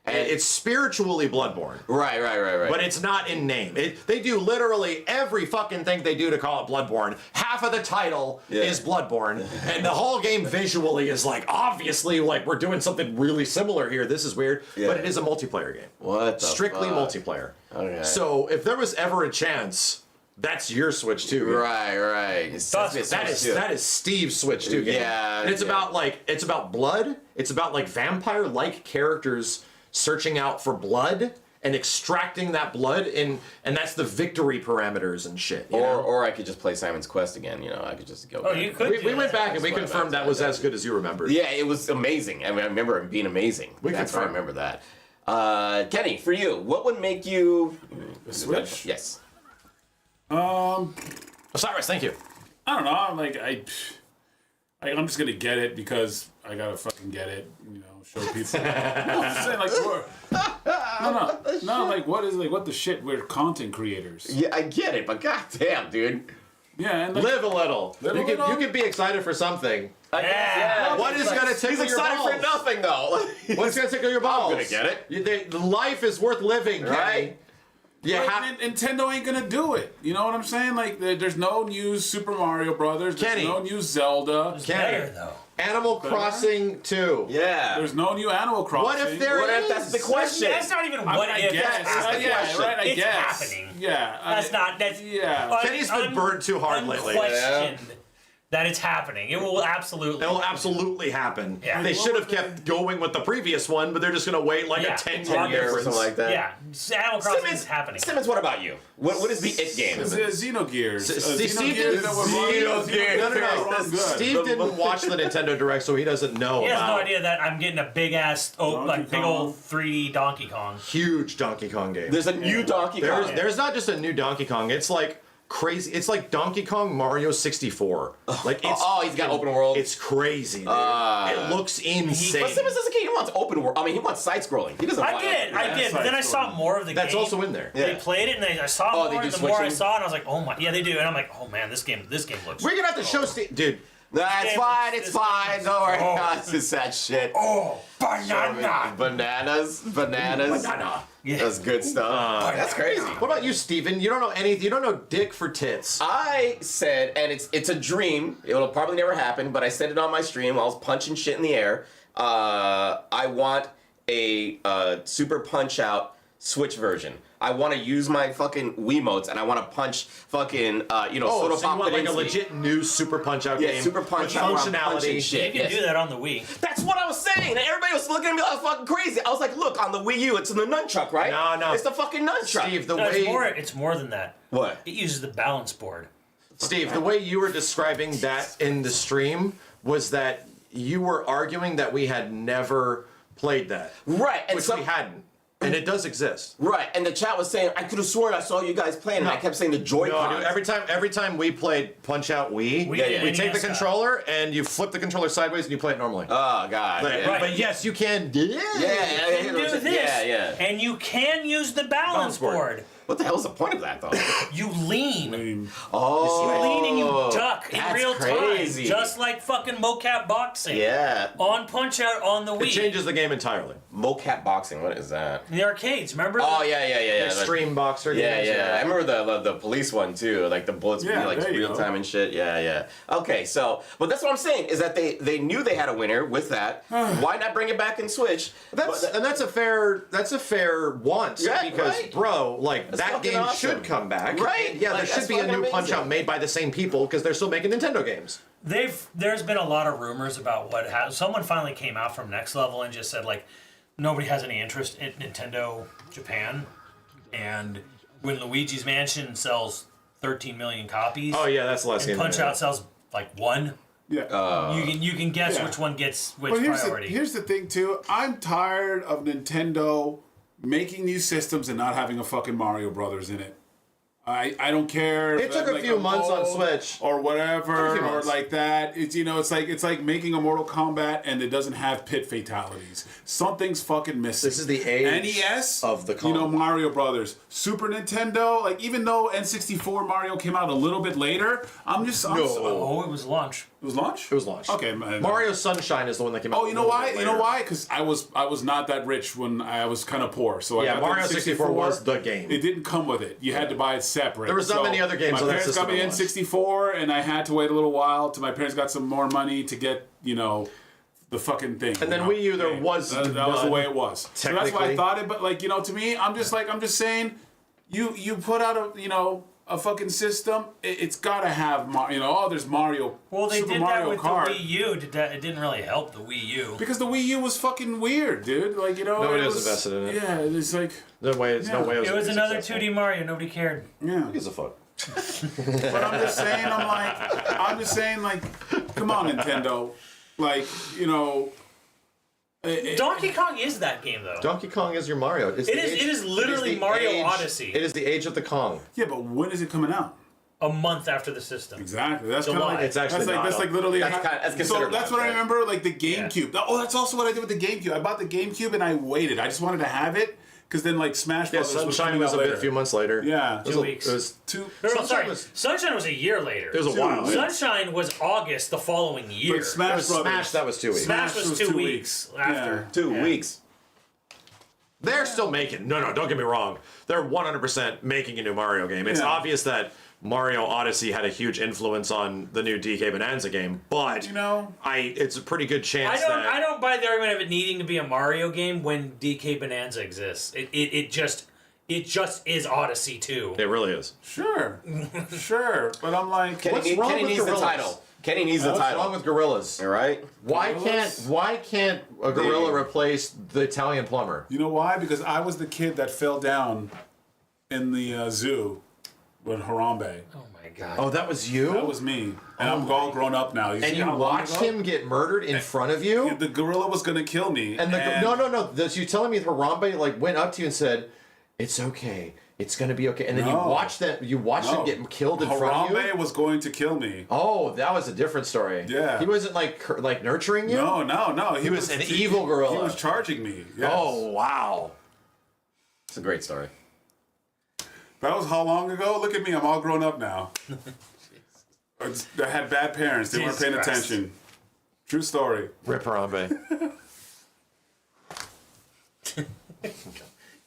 And it's spiritually Bloodborne. Right. But it's not in name. They do literally every fucking thing they do to call it Bloodborne. Half of the title is Bloodborne. And the whole game visually is like, obviously, like, we're doing something really similar here. This is weird. Yeah. But it is a multiplayer game. What the Strictly fuck? multiplayer. Okay. So if there was ever a chance, that's your Switch too. Right. That is Steve's Switch 2 game. Yeah, And it's yeah. about blood. It's about like vampire-like characters searching out for blood and extracting that blood, and that's the victory parameters and shit. You know? Or I could just play Simon's Quest again. You know, I could just go. Oh, back. you could. We do went that. back and we That's what confirmed that I- was as good as you remembered. Yeah, it was amazing. I mean, I remember it being amazing. That's why I confirm. remember that. Kenny, for you, what would make you Switch? Yes. Osiris, thank you. I don't know. Like I'm just gonna get it because I gotta fucking get it. You know, show people. No, I'm just saying like no. Like what the shit? We're content creators. Yeah, I get it, but goddamn, dude. Yeah, and like, Live a little. Live a You little? can be excited for something. Yeah. What is going to tickle He's your excited balls? for nothing, though. What's going to tickle your balls? gonna get it. Life is worth living, Kenny. Right? Yeah. like, Nintendo ain't gonna do it. You know what I'm saying? Like there's no new Super Mario Brothers. There's Kenny. no new Zelda. Better, though. Animal Crossing 2. Yeah. There's no new Animal Crossing. What if there What if is? that's the question? That's not even I what mean, I if. guess. That's the yeah, question. right. I It's guess. happening. Yeah. That's not. That's Yeah. Kenny's been burned too hard lately. Unquestioned that it's happening. It will absolutely. It will absolutely happen. Yeah. They should have kept going with the previous one, but they're just going to wait like Yeah. a 10 10 year Or difference. something like that. Yeah, Animal Crossing is happening. Simmons, what about you? What is the it game? Xenogears. Steve Xenogears that were run- Xenogears. No, run good. Steve didn't watch the Nintendo Direct, so he doesn't know He has about no idea that I'm getting a big ass, Donkey big old Kong. 3D Donkey Kong. huge Donkey Kong game. There's a new Donkey Kong. There's not just a new Donkey Kong. It's like crazy. It's like Donkey Kong Mario 64. Like it's he's got open world. It's crazy, dude. It looks insane. But Simmons doesn't care. He wants open world. I mean, he wants side scrolling. He doesn't I want did, open- I did. But then I saw more of the That's game. also in there. Yeah. They played it and I saw Oh, they more. do And the more I switching? saw it, I was like, oh my, yeah, they do. And I'm like, oh man, this game looks. We're gonna have to show Steve, dude. Nah, it's game- fine. It's this fine. game- Don't worry. Oh. No, it's just that shit. Oh, banana. Bananas. Banana. Yeah. That's good stuff. That's crazy. What about you, Steven? You don't know anything. You don't know dick for tits. I said, and it's a dream. It'll probably never happen, but I said it on my stream while I was punching shit in the air. I want a Super Punch Out Switch version. I want to use my fucking Wiimotes and I want to punch fucking, Oh, Soda so you Pop want like a Peninsula. legit new Super Punch Out Yeah, game Super Punch with Out. where I'm punching functionality. shit. You can Yes. do that on the Wii. That's what I was saying. And everybody was looking at me like I was fucking crazy. I was like, look, on the Wii U, it's in the nunchuck, right? No. It's the fucking nunchuck. Steve, the No, way it's more than that. What? It uses the balance board. Steve, the way you were describing that in the stream was that you were arguing that we had never played that. Right, and which we hadn't. And it does exist. Right, and the chat was saying, I could have sworn I saw you guys playing, and I kept saying the Joy-Cons. No, dude, every time we played Punch-Out Wii, we take the controller and you flip the controller sideways and you play it normally. Oh, God. But yes, you can. You can do this. Yeah. And you can use the balance board. What the hell is the point of that, though? You lean. Oh. You lean and you duck in that's real crazy. time. Just like fucking mocap boxing. Yeah. On Punch-Out on the Wii. It changes the game entirely. Mocap boxing, what is that? In the arcades, remember? Oh, yeah. Extreme boxer. Yeah. I remember the police one, too. Like, the bullets would be, like, real time and shit. Yeah. Okay, so, but that's what I'm saying, is that they knew they had a winner with that. Why not bring it back and Switch? That's a fair want. Yeah, because, right. bro, like, that game should come back. Right. Yeah, Like, there should be a new Punch-Out made by the same people because they're still making Nintendo games. There's been a lot of rumors about someone finally came out from Next Level and just said, like, nobody has any interest in Nintendo Japan, and when Luigi's Mansion sells 13 million copies, oh yeah, that's less. and Punch-Out sells like 1. Yeah. You can guess which one gets which priority. Here's the thing too. I'm tired of Nintendo making new systems and not having a fucking Mario Brothers in it. I don't care. It took a few months on Switch or whatever, or like that. It's it's like making a Mortal Kombat and it doesn't have pit fatalities. Something's fucking missing. This is the age NES of the Kong. Mario Brothers, Super Nintendo. Like even though N64 Mario came out a little bit later, it was launch. It was launch. It was launch. Okay, Mario Sunshine is the one that came out. Oh, you know why? You know why? Because I was not that rich when I was kind of poor. So yeah, I got Mario the 64 was the game. It didn't come with it. You had to buy it separate. There was not many other games My on that parents system got me at launch. N64, and I had to wait a little while till my parents got some more money to get the fucking thing. And then Wii U, there was that was the way it was. So that's why I thought it. But to me, I'm just saying, you put out a fucking system, it's gotta have there's Mario. Well, they Super did Mario that with Kart. the Wii U. It didn't really help the Wii U. Because the Wii U was fucking weird, dude. Nobody was invested in it. Yeah, it's like no way. It was another 2D Mario. Nobody cared. yeah. Who gives a fuck? But I'm just saying, come on, Nintendo, Donkey Kong is that game though. Donkey Kong is your Mario. It is literally Mario Odyssey. It is the age of the Kong. Yeah, but when is it coming out? A month after the system. Exactly. That's kind of July. like It's actually that's like literally. That's considered that's what I right? remember. Like the GameCube. Oh, that's also what I did with the GameCube. I bought the GameCube and I waited. I just wanted to have it because then Smash Yeah, Brothers Sunshine was a few months later. Yeah, 2 weeks. It was Sunshine was a year later. It was a while. Sunshine was August the following year. But Smash Brothers. Smash, that was 2 weeks. Smash was 2 weeks after. 2 weeks. They're still making. No, don't get me wrong. They're 100% making a new Mario game. It's obvious that Mario Odyssey had a huge influence on the new DK Bonanza game, but it's a pretty good chance I don't buy the argument of it needing to be a Mario game when DK Bonanza exists. It just is Odyssey 2. It really is. Sure. But I'm like, Kenny needs the title. Kenny needs the What's title. wrong with Gorillas? All right. Why can't a gorilla replace the Italian plumber? you know why? Because I was the kid that fell down in the zoo with Harambe. Oh my god. Oh, that was you? That was me. And I'm all grown up now. And you watched him get murdered in front of you? The gorilla was gonna kill me. And no. You telling me Harambe went up to you and said, "It's okay. It's gonna be okay." And then you watched him get killed in front of you. Harambe was going to kill me. Oh, that was a different story. Yeah. He wasn't like nurturing you? No. He was an evil gorilla. He was charging me. Yes. Oh, wow. It's a great story. That was how long ago? Look at me. I'm all grown up now. I had bad parents. They weren't paying attention. True story. Rip Harambe.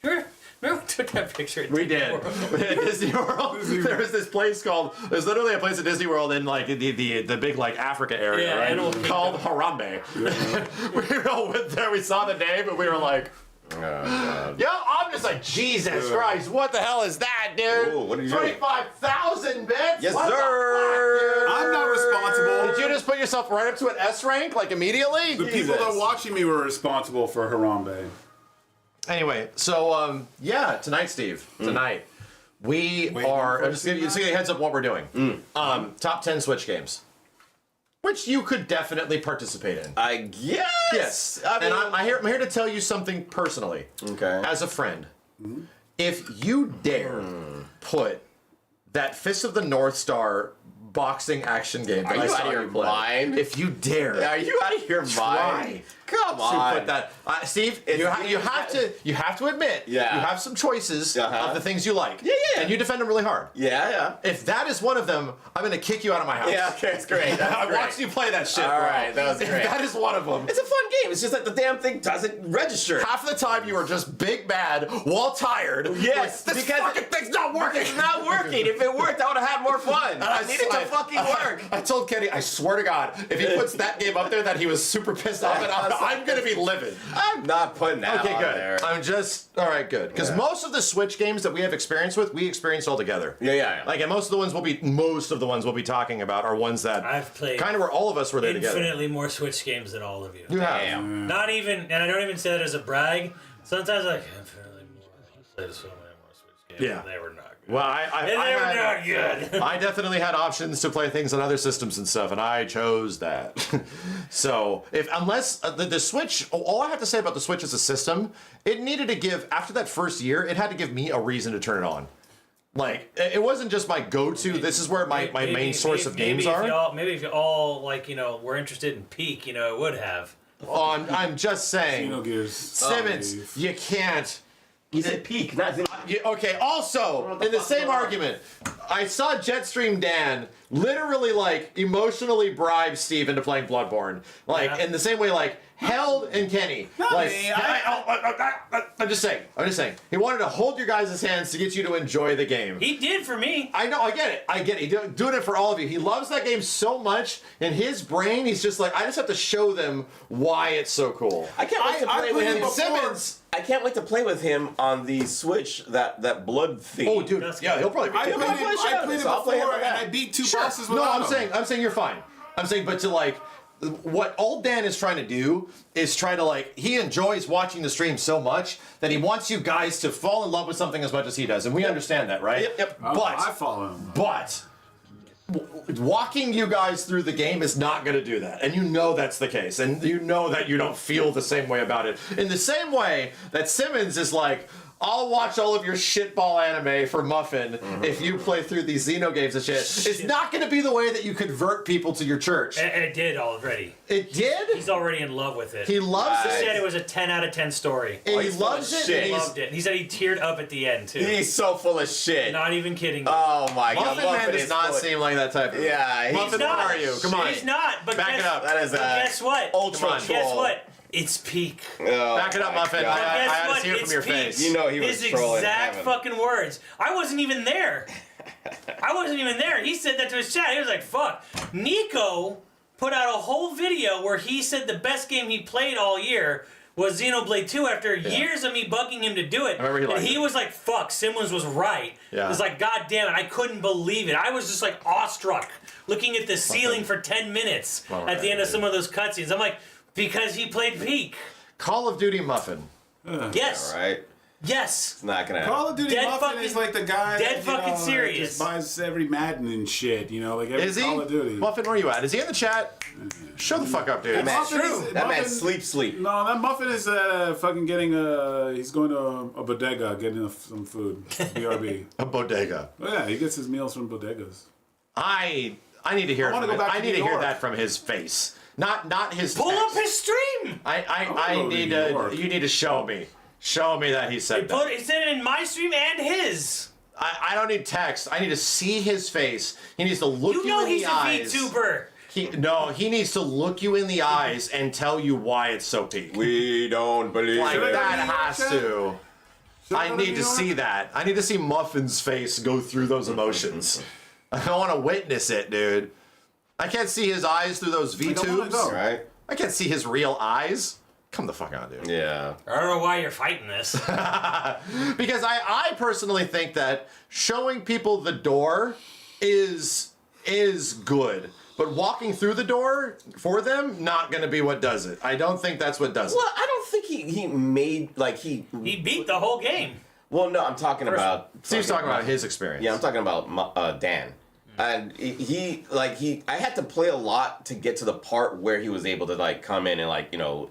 Remember we took that picture at We Disney did. World? At Disney World, there was this place there's literally a place at Disney World in the big Africa area, Yeah, right? Called Harambe. We all went there, we saw the name, and we were like, Oh, God. yo, I'm just like, Jesus Christ, what the hell is that, dude? Ooh, what did you do? 25,000 bits? Yes, What the sir. I'm not responsible. Did you just put yourself right up to an S rank, immediately? The people that are watching me were responsible for Harambe. Anyway, so, tonight, Steve, We are. I'm just gonna give you a heads up what we're doing. Top 10 Switch games, which you could definitely participate in. I guess. Yes. I mean, And I'm here to tell you something personally. Okay. As a friend, if you dare put that Fist of the North Star boxing action game that Are I you saw out of your you play, mind? if you dare, Are you out of your mind? Come to on. put that, Steve, you have to admit, Yeah. you have some choices of the things you like, Yeah. and you defend them really hard. Yeah. If that is one of them, I'm gonna kick you out of my house. Yeah, okay, it's great. That's I great. watched you play that shit, All bro. right, that was If great. that is one of them. It's a fun game. It's just that the damn thing doesn't register. Half of the time you are just big mad while tired. Yes, Like, this because fucking thing's not working. It's not working. If it worked, I would have had more fun. I needed to fucking work. I told Kenny, I swear to God, if he puts that game up there that he was super pissed off at, I'm gonna be livid. I'm not putting that Okay, on good. there. I'm just all right, good. Because most of the Switch games that we have experience with, we experienced all together. Yeah. Like, and most of the ones we'll be talking about are ones that I've played kind of where all of us were there together. infinitely more Switch games than all of you. You have. Damn. Not even, and I don't even say that as a brag. Sometimes like infinitely more. I played so many more Switch games. Yeah. And they were not good. Well, And they were not good. I definitely had options to play things on other systems and stuff, and I chose that. So, unless the Switch, all I have to say about the Switch as a system, it needed to give, after that first year, it had to give me a reason to turn it on. Like, it wasn't just my go-to, this is where my main source of games are. Maybe if you all, like, were interested in Peak, it would have. I'm just saying, Xenogears. Simmons, you can't. He said peak, not Okay, also, in the same argument, I saw Jetstream Dan literally, like, emotionally bribe Steve into playing Bloodborne. Like, in the same way, like, Held and Kenny. Like, me, I'm just saying. He wanted to hold your guys' hands to get you to enjoy the game. He did for me. I know, I get it. He's doing it for all of you. He loves that game so much. In his brain, he's just like, I just have to show them why it's so cool. I can't wait to play with him. Simmons. I can't wait to play with him on the Switch. That blood theme. Oh, dude, yeah, he'll probably be I good. played it So I'll play him before, with that. and I beat two Sure. bosses No, without I'm saying you're fine. I'm saying, but to like, what old Dan is trying to do is try to like, he enjoys watching the stream so much that he wants you guys to fall in love with something as much as he does, and we understand that, right? Yep. But I follow him. But walking you guys through the game is not going to do that, and you know that's the case, and you know that you don't feel the same way about it. In the same way that Simmons is like, I'll watch all of your shitball anime for Muffin if you play through these Xeno games and shit. It's not going to be the way that you convert people to your church. It did already. It did? He's already in love with it. He loves He it. said it was a 10 out of 10 story. And he he's full of loves it. shit. and He he's- loved it. He said he teared up at the end, too. He's so full of shit. Not even kidding. Oh my god. Muffin Man does is not full of- seem like that type of. Yeah, he's Muffin, not. where are you? Come on. He's not, but Back guess, it up. That is but guess what? ultra Come on. troll. Guess what? It's Peak. Oh Back it up, my Muffin. God. I Guess had what? to see it from It's your Peak. face. You know he was His trolling exact heaven. fucking words. I wasn't even there. He said that to his chat. He was like, fuck. Nico put out a whole video where he said the best game he played all year was Xenoblade 2 after years of me bugging him to do it. I remember he liked and he it. was like, fuck, Simmons was right. Yeah. It was like, god damn it, I couldn't believe it. I was just like awestruck looking at the ceiling for 10 minutes at the end of some of those cutscenes. I'm like, because he played Peak. Call of Duty Muffin. Yes. All right. Yes. It's not gonna Call happen. of Duty Dead Muffin fucking- is like the guy dead that, fucking serious. just buys every Madden and shit, like every Is he? Call of Duty. Muffin, where you at? Is he in the chat? Show the fuck up, dude. That man's Muffin true. is- That man Muffin- sleep. No, that Muffin is fucking getting he's going to a bodega getting some food. BRB. A bodega. Oh yeah, he gets his meals from bodegas. I need to hear. wanna From go him. back I to need New to hear York. that from his face, not his. Pull text. up his stream. I wanna go to need New to. York. You need to show me. Show me that he said that. He said it in my stream and his. I don't need text. I need to see his face. He needs to look You you know in he's the a eyes. VTuber. He needs to look you in the eyes and tell you why it's so peak. We don't believe Like it. Should I that go to New York, has Chad? to. I go to need New to York? see that. I need to see Muffin's face go through those emotions. I want to witness it, dude. I can't see his eyes through those V don't wanna tubes. go. Right? I can't see his real eyes. Come the fuck on, dude. Yeah. I don't know why you're fighting this. Because I personally think that showing people the door is good. But walking through the door for them, not going to be what does it. I don't think that's what does it. Well, I don't think he made like he. He beat the whole game. Well, no, I'm talking about. Steve's talking about his experience. Yeah, I'm talking about Dan. And I had to play a lot to get to the part where he was able to like come in and like you know.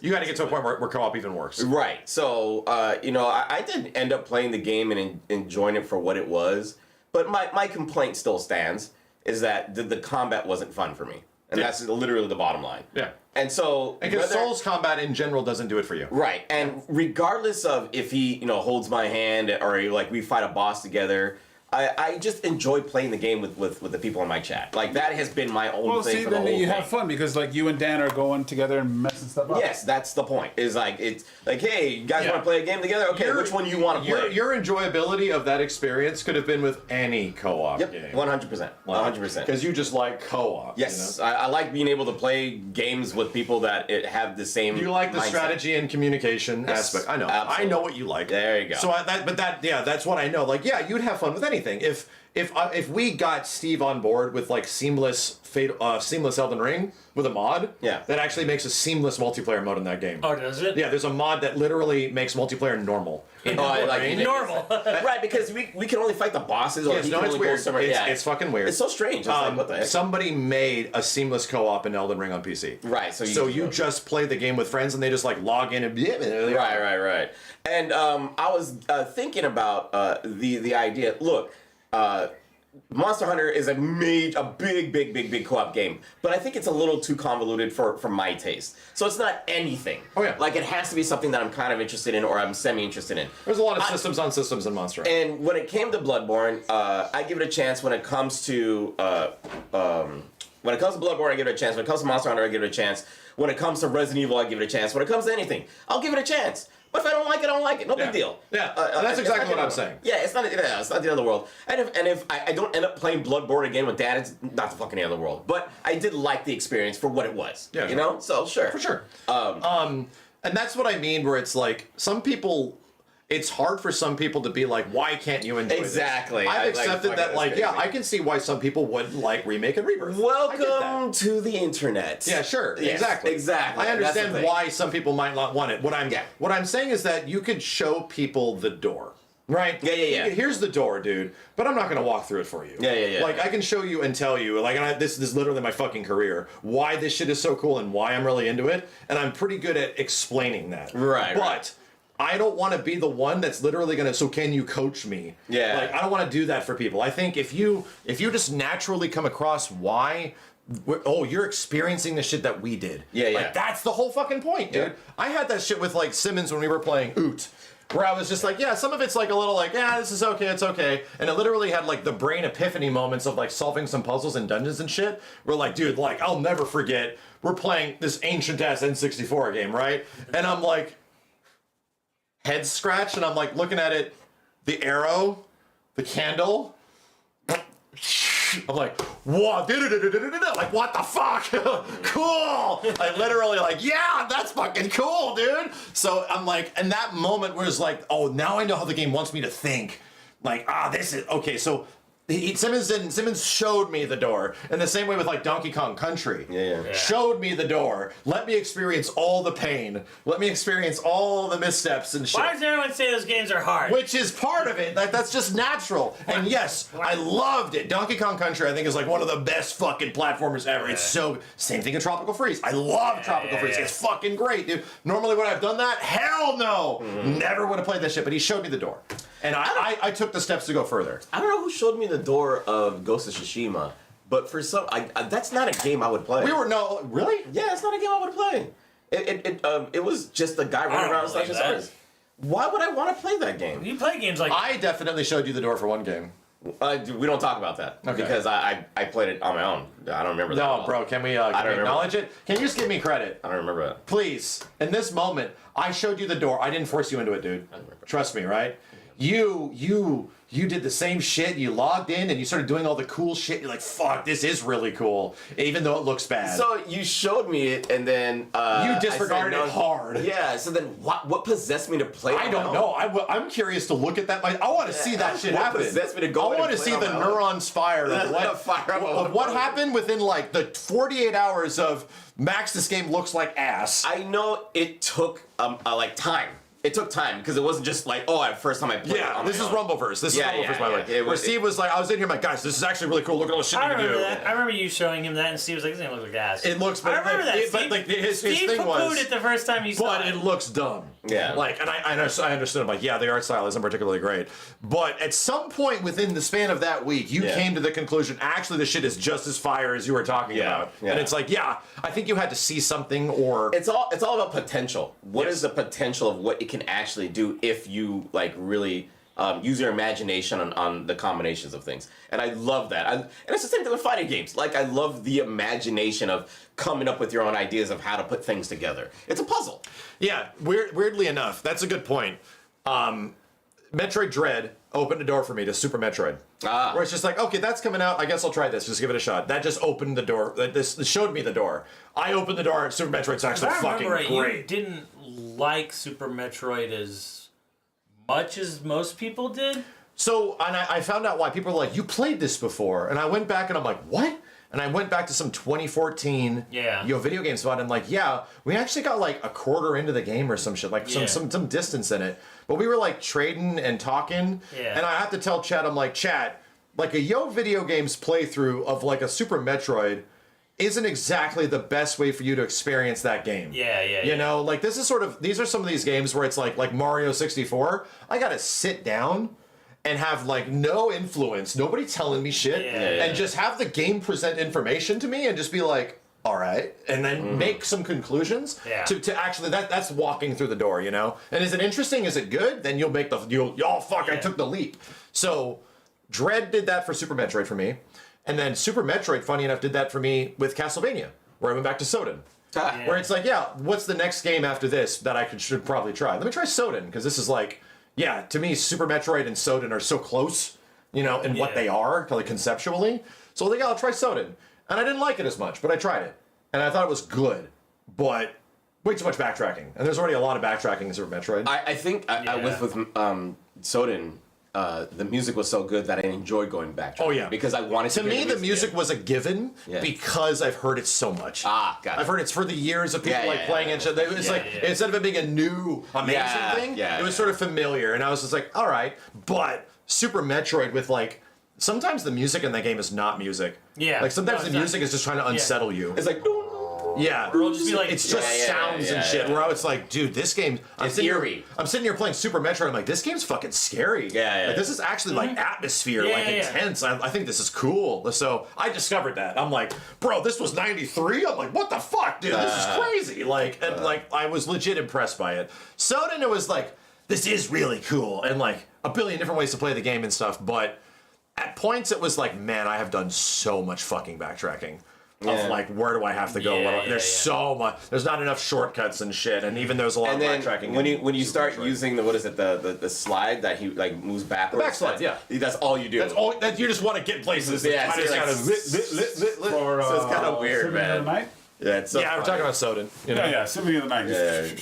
You got to get to a point where co-op even works. Right. So I did end up playing the game and enjoying it for what it was, but my complaint still stands is that the combat wasn't fun for me, and that's literally the bottom line. Yeah. And so because Souls combat in general doesn't do it for you. Right. And regardless of if he holds my hand or like we fight a boss together. I just enjoy playing the game with the people in my chat. Like, that has been my own thing for the whole thing. You have fun because, like, you and Dan are going together and messing stuff up. Yes, that's the point. Is like, it's like, hey, you guys want to play a game together? Okay, which one do you want to play? Your enjoyability of that experience could have been with any co-op game. 100%. 100%. Because you just like co-op. Yes, I like being able to play games with people that have the same You like the mindset. strategy and communication aspect. I know. Absolutely. I know what you like. There you go. So that's what I know. Like, yeah, you'd have fun with anything. If we got Steve on board with like seamless Elden Ring with a mod, that actually makes a seamless multiplayer mode in that game. Oh, does it? Yeah, there's a mod that literally makes multiplayer normal. Normal. Right, because we can only fight the bosses. Or Yes, no, it's weird. It's fucking weird. It's so strange. It's like, what the heck? Somebody made a seamless co-op in Elden Ring on PC. Right. So you just play the game with friends and they just like log in and Right. And I was thinking about the idea. Look, Monster Hunter is a big co-op game, but I think it's a little too convoluted for my taste. So it's not anything. Oh yeah. Like, it has to be something that I'm kind of interested in or I'm semi-interested in. There's a lot of systems on systems in Monster Hunter. And when it came to Bloodborne, I give it a chance. When it comes to Bloodborne, I give it a chance. When it comes to Monster Hunter, I give it a chance. When it comes to Resident Evil, I give it a chance. When it comes to anything, I'll give it a chance. But if I don't like it, I don't like it. No big deal. Yeah, that's exactly what I'm saying. Yeah, it's not the end of the world. And if I don't end up playing Bloodborne again with Dad, it's not the fucking end of the world. But I did like the experience for what it was. Yeah, you know? So, sure. For sure. And that's what I mean, where it's like, some people... It's hard for some people to be like, why can't you enjoy Exactly. this? I've accepted that, like, yeah, I can see why some people wouldn't like Remake and Rebirth. Welcome to the internet. Yeah, sure. Yes, Exactly. I understand why some people might not want it. What I'm saying is that you could show people the door. Right? Yeah. Here's the door, dude. But I'm not going to walk through it for you. Yeah. Like, I can show you and tell you, like, this is literally my fucking career, why this shit is so cool and why I'm really into it. And I'm pretty good at explaining that. But I don't want to be the one that's literally going to, so can you coach me? Yeah. Like, I don't want to do that for people. I think if you just naturally come across why... you're experiencing the shit that we did. Yeah. Like, that's the whole fucking point, dude. I had that shit with, like, Simmons when we were playing Oot. Where I was just like, yeah, some of it's like a little like, yeah, this is okay, it's okay. And it literally had like the brain epiphany moments of like solving some puzzles in dungeons and shit. We're like, dude, like, I'll never forget, we're playing this ancient ass N64 game, right? And I'm like, head scratch, and I'm like looking at it, the arrow, the candle. I'm like, what? Like, what the fuck? Cool! I literally like, yeah, that's fucking cool, dude. So I'm like, and that moment where it's like, oh, now I know how the game wants me to think. Like, this is okay. So Simmons showed me the door in the same way with like Donkey Kong Country. Yeah. Showed me the door. Let me experience all the pain. Let me experience all the missteps and shit. Why does everyone say those games are hard? Which is part of it. Like, that's just natural. And yes, I loved it. Donkey Kong Country, I think, is like one of the best fucking platformers ever. It's so... Same thing in Tropical Freeze. I love Tropical Freeze. It's fucking great, dude. Normally would I have done that? Hell no! Never would have played that shit, but he showed me the door. And I took the steps to go further. I don't know who showed me the door of Ghost of Tsushima, but for some, that's not a game I would play. Really? Yeah, it's not a game I would play. It was just a guy running around slashing stars. Why would I want to play that game? You play games like I definitely showed you the door for one game. We don't talk about that because I played it on my own. I don't remember that. No, bro, can we acknowledge it? Can you just give me credit? I don't remember that. Please. In this moment, I showed you the door. I didn't force you into it, dude. Trust me, right? You did the same shit. You logged in and you started doing all the cool shit. You're like, fuck, this is really cool, even though it looks bad. So you showed me it, and then you disregarded it hard. Yeah. So then, what possessed me to play it? I don't know. I'm curious to look at that. I want to see that shit happen. What possessed me to go? I want to see the neurons fire of what happened within like the 48 hours of Max. This game looks like ass. I know it took like time. it took time because it wasn't just like, oh, at first time I played it on this my is own. Rumbleverse. This is Rumbleverse, by the way. It Where Steve was like, I was in here, like, guys, this is actually really cool. Look at all the shit I you can remember do. that. I remember you showing him that, and Steve was like, "This thing looks like ass." It looks, but I remember that. but Steve, like his Steve thing was, poo-pooed it the first time you saw but it looks dumb. Yeah. Like, and I understood. I'm like, yeah, the art style isn't particularly great. But at some point within the span of that week, you came to the conclusion, actually, the shit is just as fire as you were talking about. Yeah. And it's like, yeah, I think you had to see something or. It's all about potential. What is the potential of what it can actually do if you like really use your imagination on the combinations of things? And I love that. And it's the same thing with fighting games. Like I love the imagination of coming up with your own ideas of how to put things together. It's a puzzle. Yeah, weirdly enough, that's a good point. Metroid Dread opened a door for me to Super Metroid. Where it's just like, okay, that's coming out. I guess I'll try this. Just give it a shot. That just opened the door. This showed me the door. I opened the door. Super Metroid's actually fucking great. You didn't like Super Metroid as much as most people did. So, and I found out why. People were like, you played this before. And I went back and I'm like, what? And I went back to some 2014 video game spot and like, yeah, we actually got like a quarter into the game or some shit, like some distance in it. But we were like trading and talking. Yeah. And I have to tell Chad, I'm like, Chad, like a video games playthrough of like a Super Metroid isn't exactly the best way for you to experience that game. You know, like this is these are some of these games where it's like Mario 64. I gotta sit down and have like no influence, nobody telling me shit, and just have the game present information to me and just be like, all right, and then make some conclusions to actually that's walking through the door, you know? And is it interesting? Is it good? Then you'll make I took the leap. So Dread did that for Super Metroid for me. And then Super Metroid, funny enough, did that for me with Castlevania, where I went back to Soden. Where it's like, what's the next game after this that I should probably try? Let me try Soden, because this is like, to me, Super Metroid and Soden are so close, you know, in what they are, like conceptually. So I'll try Soden. And I didn't like it as much, but I tried it. And I thought it was good, but way too much backtracking. And there's already a lot of backtracking in Super Metroid. I think with Soden, the music was so good that I enjoyed going back. Oh yeah, because I wanted to. To me, the music was a given because I've heard it so much. Got it. I've heard it's for the years of people playing it. It was instead of it being a new amazing thing, it was sort of familiar, and I was just like, all right. But Super Metroid with like, sometimes the music in that game is not music. Yeah, like sometimes the music is just trying to unsettle you. It's like. Yeah, or it'll just be like it's just sounds and shit. Where I was like, dude, this game. It's eerie. I'm sitting here playing Super Metroid. I'm like, this game's fucking scary. Like, this is actually like atmosphere, like intense. I think this is cool. So I discovered that. I'm like, bro, this was '93. I'm like, what the fuck, dude? This is crazy. Like, and like, I was legit impressed by it. Soden, it was like, this is really cool, and like a billion different ways to play the game and stuff. But at points, it was like, man, I have done so much fucking backtracking. Of like, where do I have to go? There's so much. There's not enough shortcuts and shit, and even there's a lot of backtracking. When you start using the slide that he like moves backwards. The backslide, that's all you do. That's all. That you just want to get places. So it's kind of weird, man. Yeah, it's so we're talking about Soden. You know? Symphony of the Night.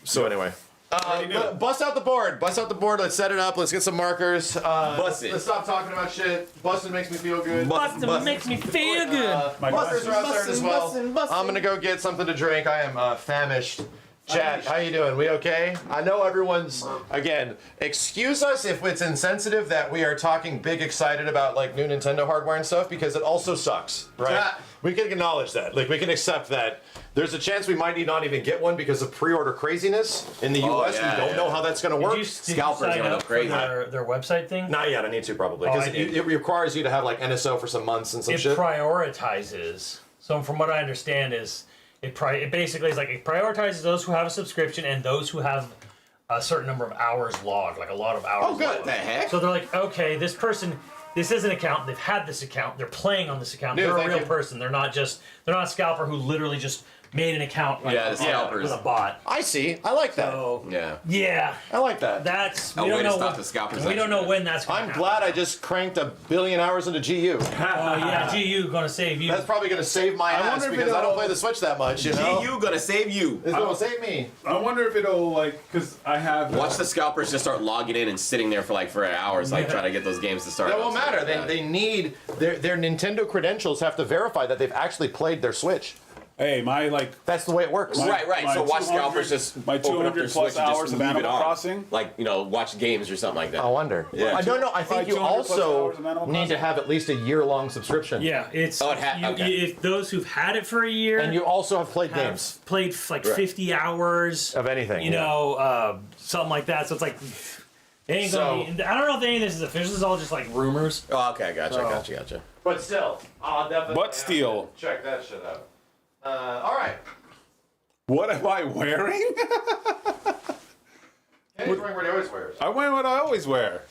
So anyway. Bust out the board. Let's set it up. Let's get some markers. Bust it. Let's stop talking about shit. Busting makes me feel good. Busting makes me feel good. Busters are out there as well. I'm gonna go get something to drink. I am famished. Chat, how you doing? We okay? I know everyone's, again, excuse us if it's insensitive that we are talking big excited about like new Nintendo hardware and stuff, because it also sucks, right? We can acknowledge that. Like, we can accept that there's a chance we might not even get one because of pre-order craziness in the US. We don't know how that's going to work. Did you sign up for their website thing? Not yet. I need to probably, because it requires you to have like NSO for some months and some shit. It prioritizes. So from what I understand is, it basically is like it prioritizes those who have a subscription and those who have a certain number of hours logged, like a lot of hours. Oh, good. Logged. What the heck? So they're like, okay, this person, this is an account. They've had this account. They're playing on this account. They're a real person. They're not a scalper who literally just made an account with a bot. I see. I like that. So, yeah. I like that. That's we don't know. We don't know when that's going to happen. I'm glad I just cranked 1 billion hours into GU. GU gonna save you. That's probably gonna save my ass because I don't play the Switch that much, you know? GU gonna save you. It's gonna save me. I wonder if it'll, like, because I have... Watch the scalpers just start logging in and sitting there for hours, trying to get those games to start. That won't matter. They need... Their Nintendo credentials have to verify that they've actually played their Switch. Hey, my That's the way it works. My- Right. my So watch 200 scalpers just my open up their 200 plus Switch and just hours of leave it Animal on. Crossing. Like, watch games or something like that. I wonder. Yeah. I don't know. I think Like you 200 plus also hours of Animal need to Crossing? have at least a year-long subscription. Yeah, it's okay. if those who've had it for a year And you also have played have games played like 50 hours of anything. you know, something like that. So it's like, it ain't gonna be, I don't know if any of this is official. This is all just like rumors. Oh, okay, gotcha. But still, I'll definitely But still. have to check that shit out. All right. What am I wearing? Kenny's wearing what he always wears. I wear what I always wear.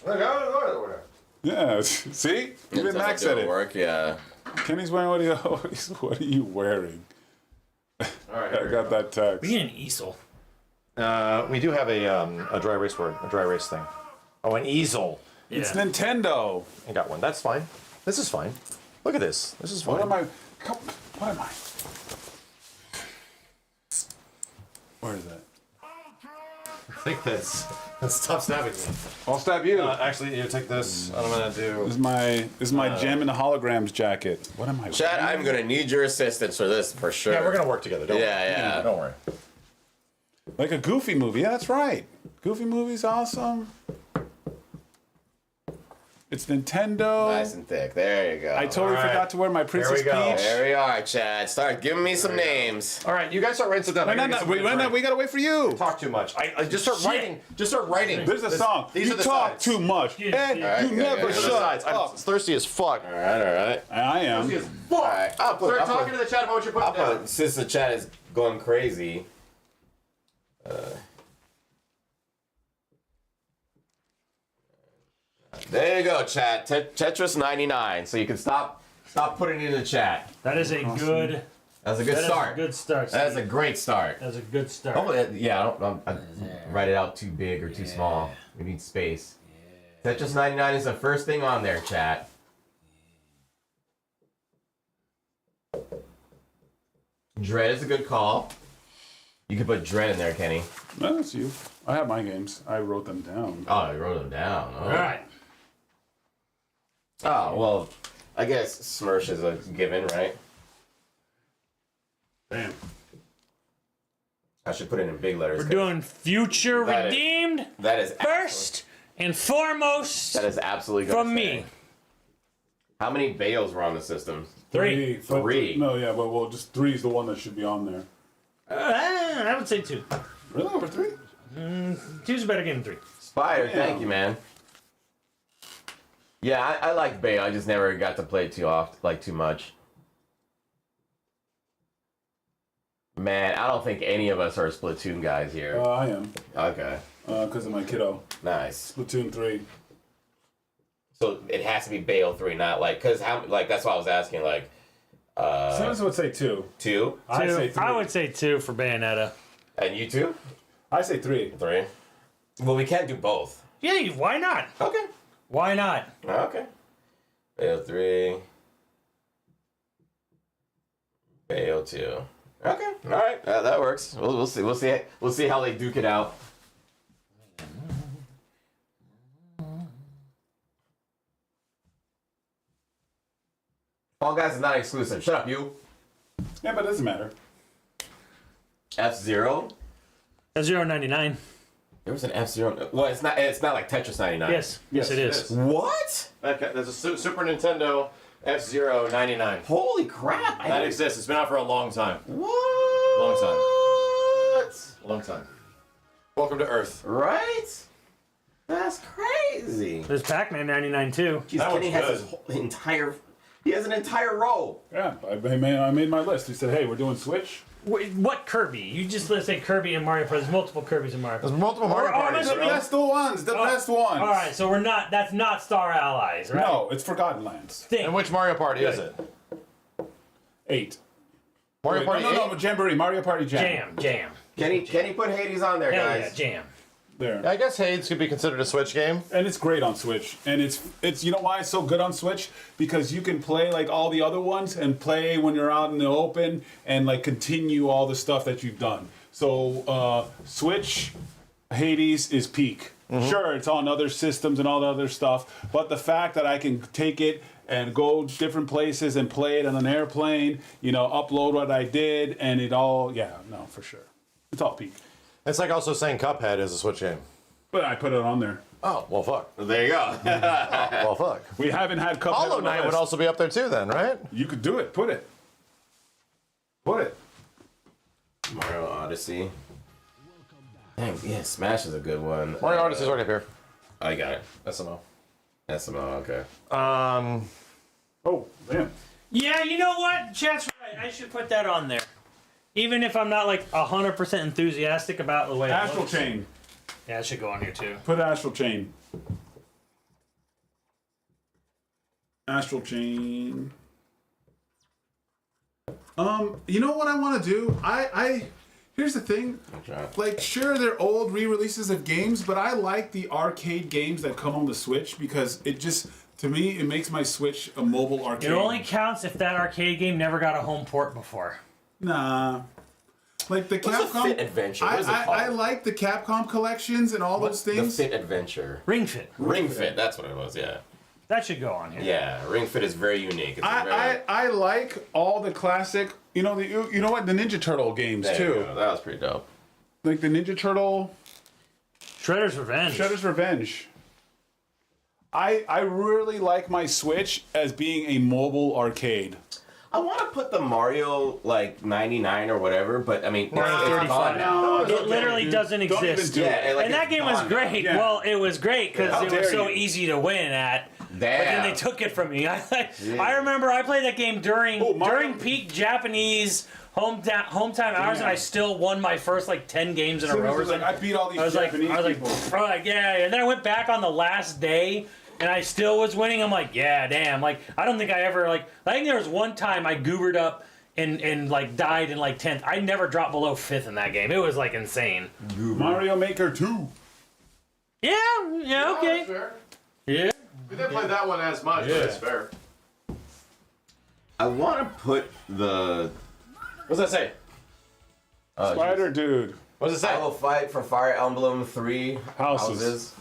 Look, I always wear. Yeah, see? Even Max said it. Work, yeah. Kenny's wearing what he always. What are you wearing? All right. I got that text. We need an easel. We do have a dry erase word, a dry erase thing. Oh, an easel. Yeah. It's Nintendo. I got one. That's fine. This is fine. Look at this. This is fine. What am I? What am I? Where is that? I think that's stop stabbing me. I'll stab you. Actually, you take this. I'm gonna do. This is my Gem and the Holograms jacket. What am I? Chad, I'm gonna need your assistance for this for sure. Yeah, we're gonna work together. Don't worry. Yeah. Don't worry. Like a Goofy movie. Yeah, that's right. Goofy movie's awesome. It's Nintendo. Nice and thick. There you go. I totally All right. forgot to wear my Princess There we go. Peach. There we are, Chad. Start giving me some names. All right, you guys start writing stuff down. I gotta get something to drink. We gotta wait for you. Talk too much. I just start writing. Just start writing. There's a song. These You are the talk sides. too much, Yeah. and Alright, you good, never good. These are the shut sides. I'm up. thirsty as fuck. All right. I am. Thirsty as fuck. All right. Start talking to the chat about what you're putting down. Since the chat is going crazy. There you go, chat. Tetris 99. So you can stop putting it in the chat. That is a good. That's a good That is start. a good start. That's a great start. That's a good start. Hopefully, yeah, I don't write it out too big or too small. We need space. Tetris 99 is the first thing on there, chat. Dread is a good call. You could put Dread in there, Kenny. No, that's you. I have my games. I wrote them down. Oh, you wrote them down. Oh. All right. Oh, well, I guess Smirsh is a given, right? Damn. I should put it in big letters. We're 'cause doing Future That is- Redeemed that is first and foremost That is absolutely good. from me. How many Bales were on the system? Three. But Three. No, yeah, but well, just 3 is the one that should be on there. I would say 2. Really, over 3? 2's a better game than 3. Spider, Yeah. thank you, man. Yeah, I like Bale. I just never got to play it too often, like too much. Man, I don't think any of us are Splatoon guys here. I am, Okay, because of my kiddo. nice. Splatoon 3. So it has to be Bale 3, not like, cause how, like that's why I was asking, like, Some would say 2. 2, I say 3. I would say 2 for Bayonetta. and you 2, I say 3. 3. Well, we can't do both. Yeah, why not? Okay. Why not? Okay. Bale 3. Bale 2. Okay. All right. That works. We'll see. We'll see how they duke it out. Fall Guys is not exclusive. Shut up, you. Yeah, but it doesn't matter. F-Zero. F-099. There was an F-Zero. Well, it's not. It's not like Tetris 99. Yes, it is. What? Okay, there's a Super Nintendo F-Zero 99. Holy crap! That exists. It's been out for a long time. What? Long time. Long time. Welcome to Earth. Right? That's crazy. There's Pac-Man 99 too. Jeez, That Kenny was has good. his whole entire. He has an entire row. Yeah, I made my list. He said, hey, we're doing Switch. Wait, what Kirby? You just let's say Kirby and Mario Party. There's multiple Kirbys and Mario There's Party. multiple Mario Parties. The best ones. The best ones. All right, so we're not. That's not Star Allies, right? No, it's Forgotten Lands. Think. And which Mario Party is it? 8. Mario Wait, Party 8? no, Jamboree. Mario Party Jam. Jam. Kenny put Hades on there, Hell guys. yeah, Jam. There. I guess Hades could be considered a Switch game. And it's great on Switch. And it's you know why it's so good on Switch? Because you can play like all the other ones and play when you're out in the open and like continue all the stuff that you've done. So Switch Hades is peak. Sure, it's on other systems and all the other stuff, but the fact that I can take it and go different places and play it on an airplane. Upload what I did, and it all. Yeah, no, for sure. It's all peak. It's like also saying Cuphead is a Switch game. But I put it on there. Oh, well, fuck. There you go. Well, fuck. We haven't had Cuphead. Hollow on the Knight would list. also be up there too, then, right? You could do it. Put it. Put it. Mario Odyssey. Dang, yeah, Smash is a good one. Mario Odyssey's already up here. I got it. SMO. SMO, okay. Oh, damn. Yeah, you know what? Chat's right. I should put that on there. Even if I'm not like 100% enthusiastic about the way it Astral looks. Chain. Yeah, it should go on here too. Put Astral Chain. Astral Chain. You know what I want to do? Here's the thing. Okay. Like, sure, they're old re-releases of games, but I like the arcade games that come on the Switch because it just, to me, it makes my Switch a mobile arcade. It only counts if that arcade game never got a home port before. Nah. Like the What's Capcom. the Fit Adventure? What is it called? I like the Capcom collections and all those The things. Fit Adventure. Ring Fit. Ring Fit, that's what it was, yeah. That should go on here. Yeah, Ring Fit is very unique. It's a very, I like all the classic. You know what, the Ninja Turtle games there you too. go. That was pretty dope. Like the Ninja Turtle. Shredder's Revenge. Shredder's Revenge. I really like my Switch as being a mobile arcade. I want to put the Mario, like, 99 or whatever, but, I mean, it's 35. gone now. No, It literally doesn't Don't even exist. do it. Yeah, like, And that it's game was gone. great. Yeah. Well, it was great because How it was dare so you. easy to win at. But then they took it from me. I remember I played that game during Mario- peak Japanese home time hours, and I still won my first like 10 games in a row. Or something. I beat all these I was Japanese like, people. bro, like, yeah. And then I went back on the last day, and I still was winning. I'm like, yeah, damn. Like, I don't think I ever I think there was one time I goobered up and like died in like 10th. I never dropped below 5th in that game. It was like insane. Mario Maker 2. Yeah, okay. Fair. Yeah. We didn't play that one as much, but it's fair. I want to put the... What's that say? Spider Dude. What does it I say? will fight for Fire Emblem 3 Houses.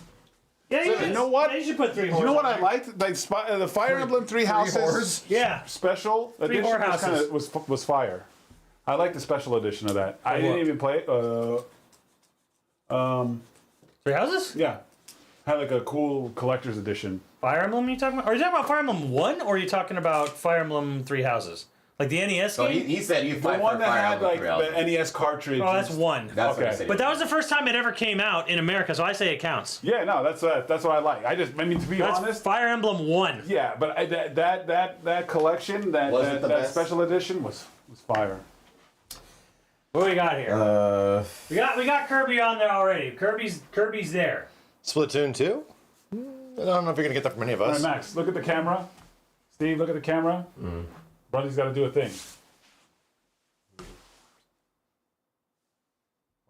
Yeah, You know what? You should put 3 You know horses what on I there. liked? Like the Fire Emblem Three Houses Yeah. special edition whorehouses. was fire. I like the special edition of that. I didn't what? even play it. 3 houses? Yeah, had like a cool collector's edition. Fire Emblem you talking about? Or are you talking about Fire Emblem 1 or are you talking about Fire Emblem 3 houses? Like the NES So game? he said you The fight one for that Fire had Emblem like 3 Houses. the NES cartridge. Oh, that's 1. That's what Okay. he said. But that was the first time it ever came out in America, so I say it counts. Yeah, no, that's what I like. I mean, to be That's honest, Fire Emblem 1. yeah, but that collection, Was it the that best? special edition was fire. What do we got here? We got Kirby on there already. Kirby's there. Splatoon 2? I don't know if you're gonna get that from any of All us. right, Max, look at the camera. Steve, look at the camera. Brother's got to do a thing. What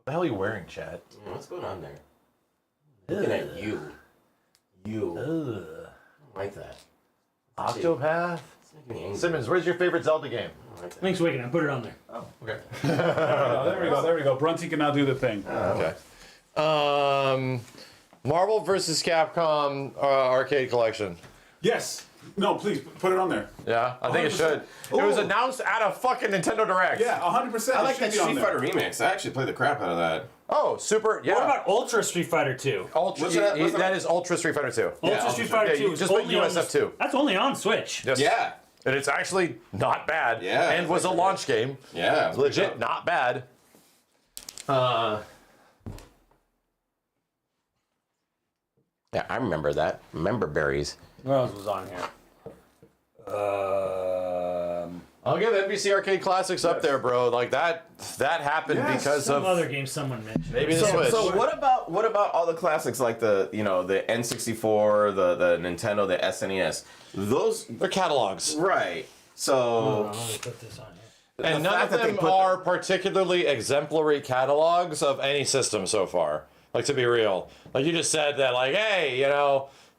the hell are you wearing, Chad? What's going on there? Looking at you. I don't like that. Octopath? It's making me angry. Simmons, where's your favorite Zelda game? I don't like that. Link's Awakening. I put it on there. Oh, okay. There we go. Brunty can now do the thing. Okay. Marvel vs. Capcom arcade collection. Yes. No, please put it on there. Yeah, I think it 100%. should. It was Ooh. announced at a fucking Nintendo Direct. Yeah, 100%. I like that Street Fighter remix. I actually played the crap out of that. Oh, super. Yeah. What about Ultra Street Fighter 2? Ultra? What's that- what's that that? is Ultra Street Fighter 2. Ultra Ultra Street Street- Fighter yeah, 2 you is just put only on USF 2. That's only on Switch. Yes. Yeah. And it's actually not bad. Yeah, And was a it's launch game. Yeah. It's legit not bad. Yeah, I remember that. Remember berries. What else was on here? I'll give NBC Arcade Classics up there, bro. Like that happened Yes, because Some of other game someone mentioned. maybe the Switch. So what about all the classics like the N64, the Nintendo, the SNES? Those They're catalogs. right. So Oh, let me put this on here. And none of them are particularly exemplary catalogs of any system so far. Like, to be real. Like, you just said that, like, hey,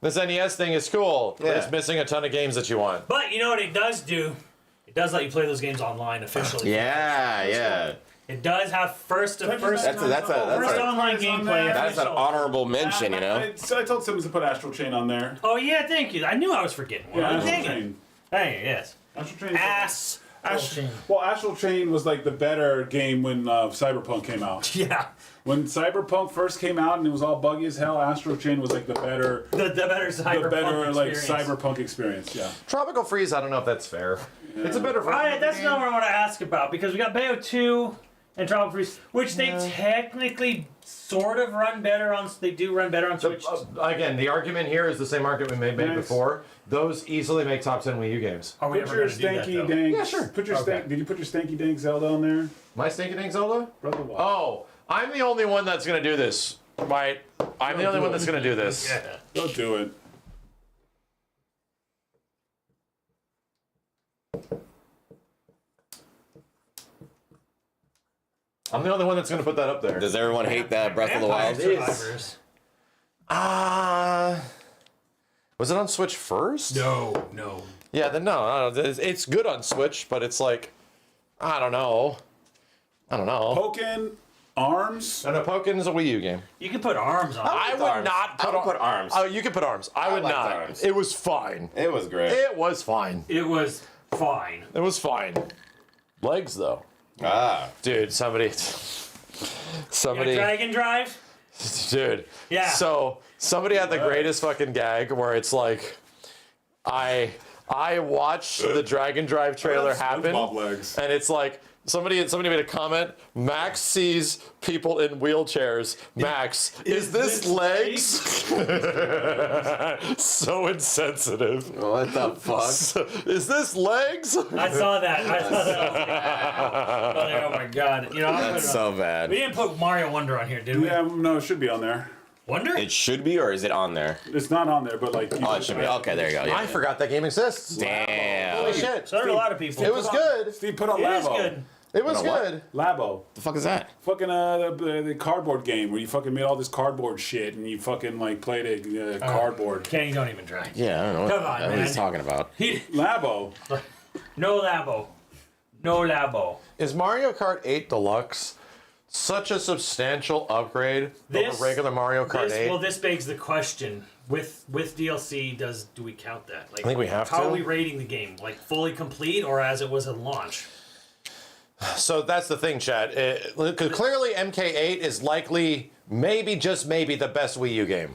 this NES thing is cool, but it's missing a ton of games that you want. But you know what it does do? It does let you play those games online officially. yeah. It does have first That's a online gameplay. that's an honorable mention, you know. I told Simmons to put Astral Chain on there. Oh yeah, thank you. I knew I was forgetting one. Yeah, Astral Dang it. Chain. Hey, yes. Astral Chain. Chain. Well, Astral Chain was like the better game when Cyberpunk came out. Yeah. When Cyberpunk first came out and it was all buggy as hell, Astral Chain was like the better, The better Cyberpunk like experience. Cyberpunk experience. Yeah. Tropical Freeze, I don't know if that's fair. It's a better version. Alright, of the that's game. not what I want to ask about because we got Bayo 2 and Tropical Freeze, which they technically sort of run better on. They do run better on Switch. Again, the argument here is the same argument we made Nice. before. Those easily make top 10 Wii U games. Are we Put ever your going to do that, stanky though? dank. Yeah, sure. Put your Okay. Did you put your stanky dank Zelda on there? My Stinky Dang Zelda? Breath of the Wild. Oh, I'm the only one that's gonna do this. Right? I'm the only one that's gonna do this. Yeah. Don't do it. I'm the only one that's gonna put that up there. Does everyone hate that Breath of the Wild? Survivors. Was it on Switch first? No. Yeah, then no. It's good on Switch, but it's like, I don't know. Pokken Arms. No, Pokken is a Wii U game. You can put arms on. I would Arms. not I put, would put Arms. Oh, you can put arms. I would liked not. Arms. It was fine. It was great. It was fine. It was fine. It was fine. Legs though, dude. Somebody. Dragon Drive? Dude. Yeah. So somebody had the greatest fucking gag where it's like, I watched the Dragon Drive trailer happen, SpongeBob legs. and it's like somebody made a comment. Max sees people in wheelchairs. Max, is this legs? So insensitive. What the fuck? Is this legs? I saw that. Oh my god. You know, That's so bad. we didn't put Mario Wonder on here, did we? Yeah, no, it should be on there. Wonder? It should be, or is it on there? It's not on there, but like. Oh, it should be. Okay, there you go. Yeah. I forgot that game exists. Damn. Holy shit. So did a lot of people. It was good. Steve, put on It is Labo. good. It was Put on what? good. Labo. The fuck is that? Fucking the cardboard game where you fucking made all this cardboard shit and you fucking like played it cardboard. Kenny, don't even try. Yeah, I don't know Come on, what man. he's talking about. Labo. No Labo. No Labo. Is Mario Kart 8 Deluxe such a substantial upgrade over regular Mario Kart 8? Well, this begs the question. With DLC, do we count that? Like, I think we have How to. are we rating the game? Like fully complete or as it was at launch? So that's the thing, Chad. Clearly, MK8 is likely, maybe, just maybe, the best Wii U game.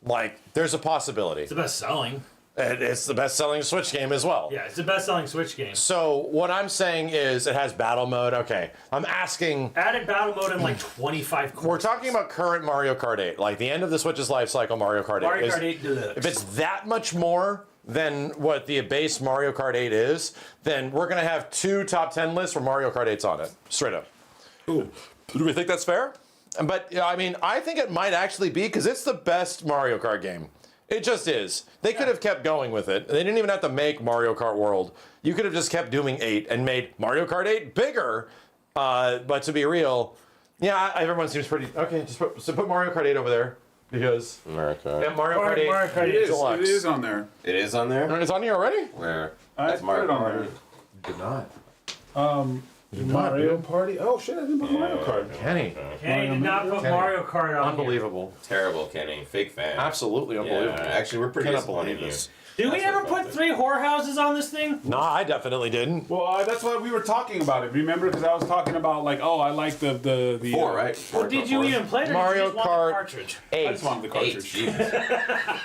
Like, there's a possibility. It's the best selling. And it's the best-selling Switch game as well. Yeah, it's the best selling Switch game. So what I'm saying is it has battle mode. Okay, I'm asking. Added battle mode in like 25 courses. We're talking about current Mario Kart 8, like the end of the Switch's life cycle. Mario Kart 8. Mario Kart 8 Deluxe. If it's that much more than what the base Mario Kart 8 is, then we're gonna have 2 top 10 lists where Mario Kart 8's on it, straight up. Ooh. Do we think that's fair? But I mean, I think it might actually be because it's the best Mario Kart game. It just is. They could have kept going with it. They didn't even have to make Mario Kart World. You could have just kept doing 8 and made Mario Kart 8 bigger. But to be real, yeah, everyone seems pretty okay. Just put Mario Kart 8 over there because America. yeah, Mario Kart 8 Mario Kart 8 It Deluxe. is on there. It is on there? It's on here already? Where? I That's put it on Mario there. Did not. Mario Party. Oh shit! I didn't put Mario Kart. Kenny, Kenny did not put Mario Kart on. unbelievable. Terrible, Kenny. Fake fan. Absolutely unbelievable. Yeah, actually, we're pretty Cannot disappointed believe in you. this. Did we That's ever what put about 3 whorehouses on this thing? No, I definitely didn't. Well, that's why we were talking about it. Remember, because I was talking about like, oh, I like the 4, right? Well, did you even play it or Mario did you just want Kart the cartridge? 8. I just wanted the 8. cartridge. Jesus.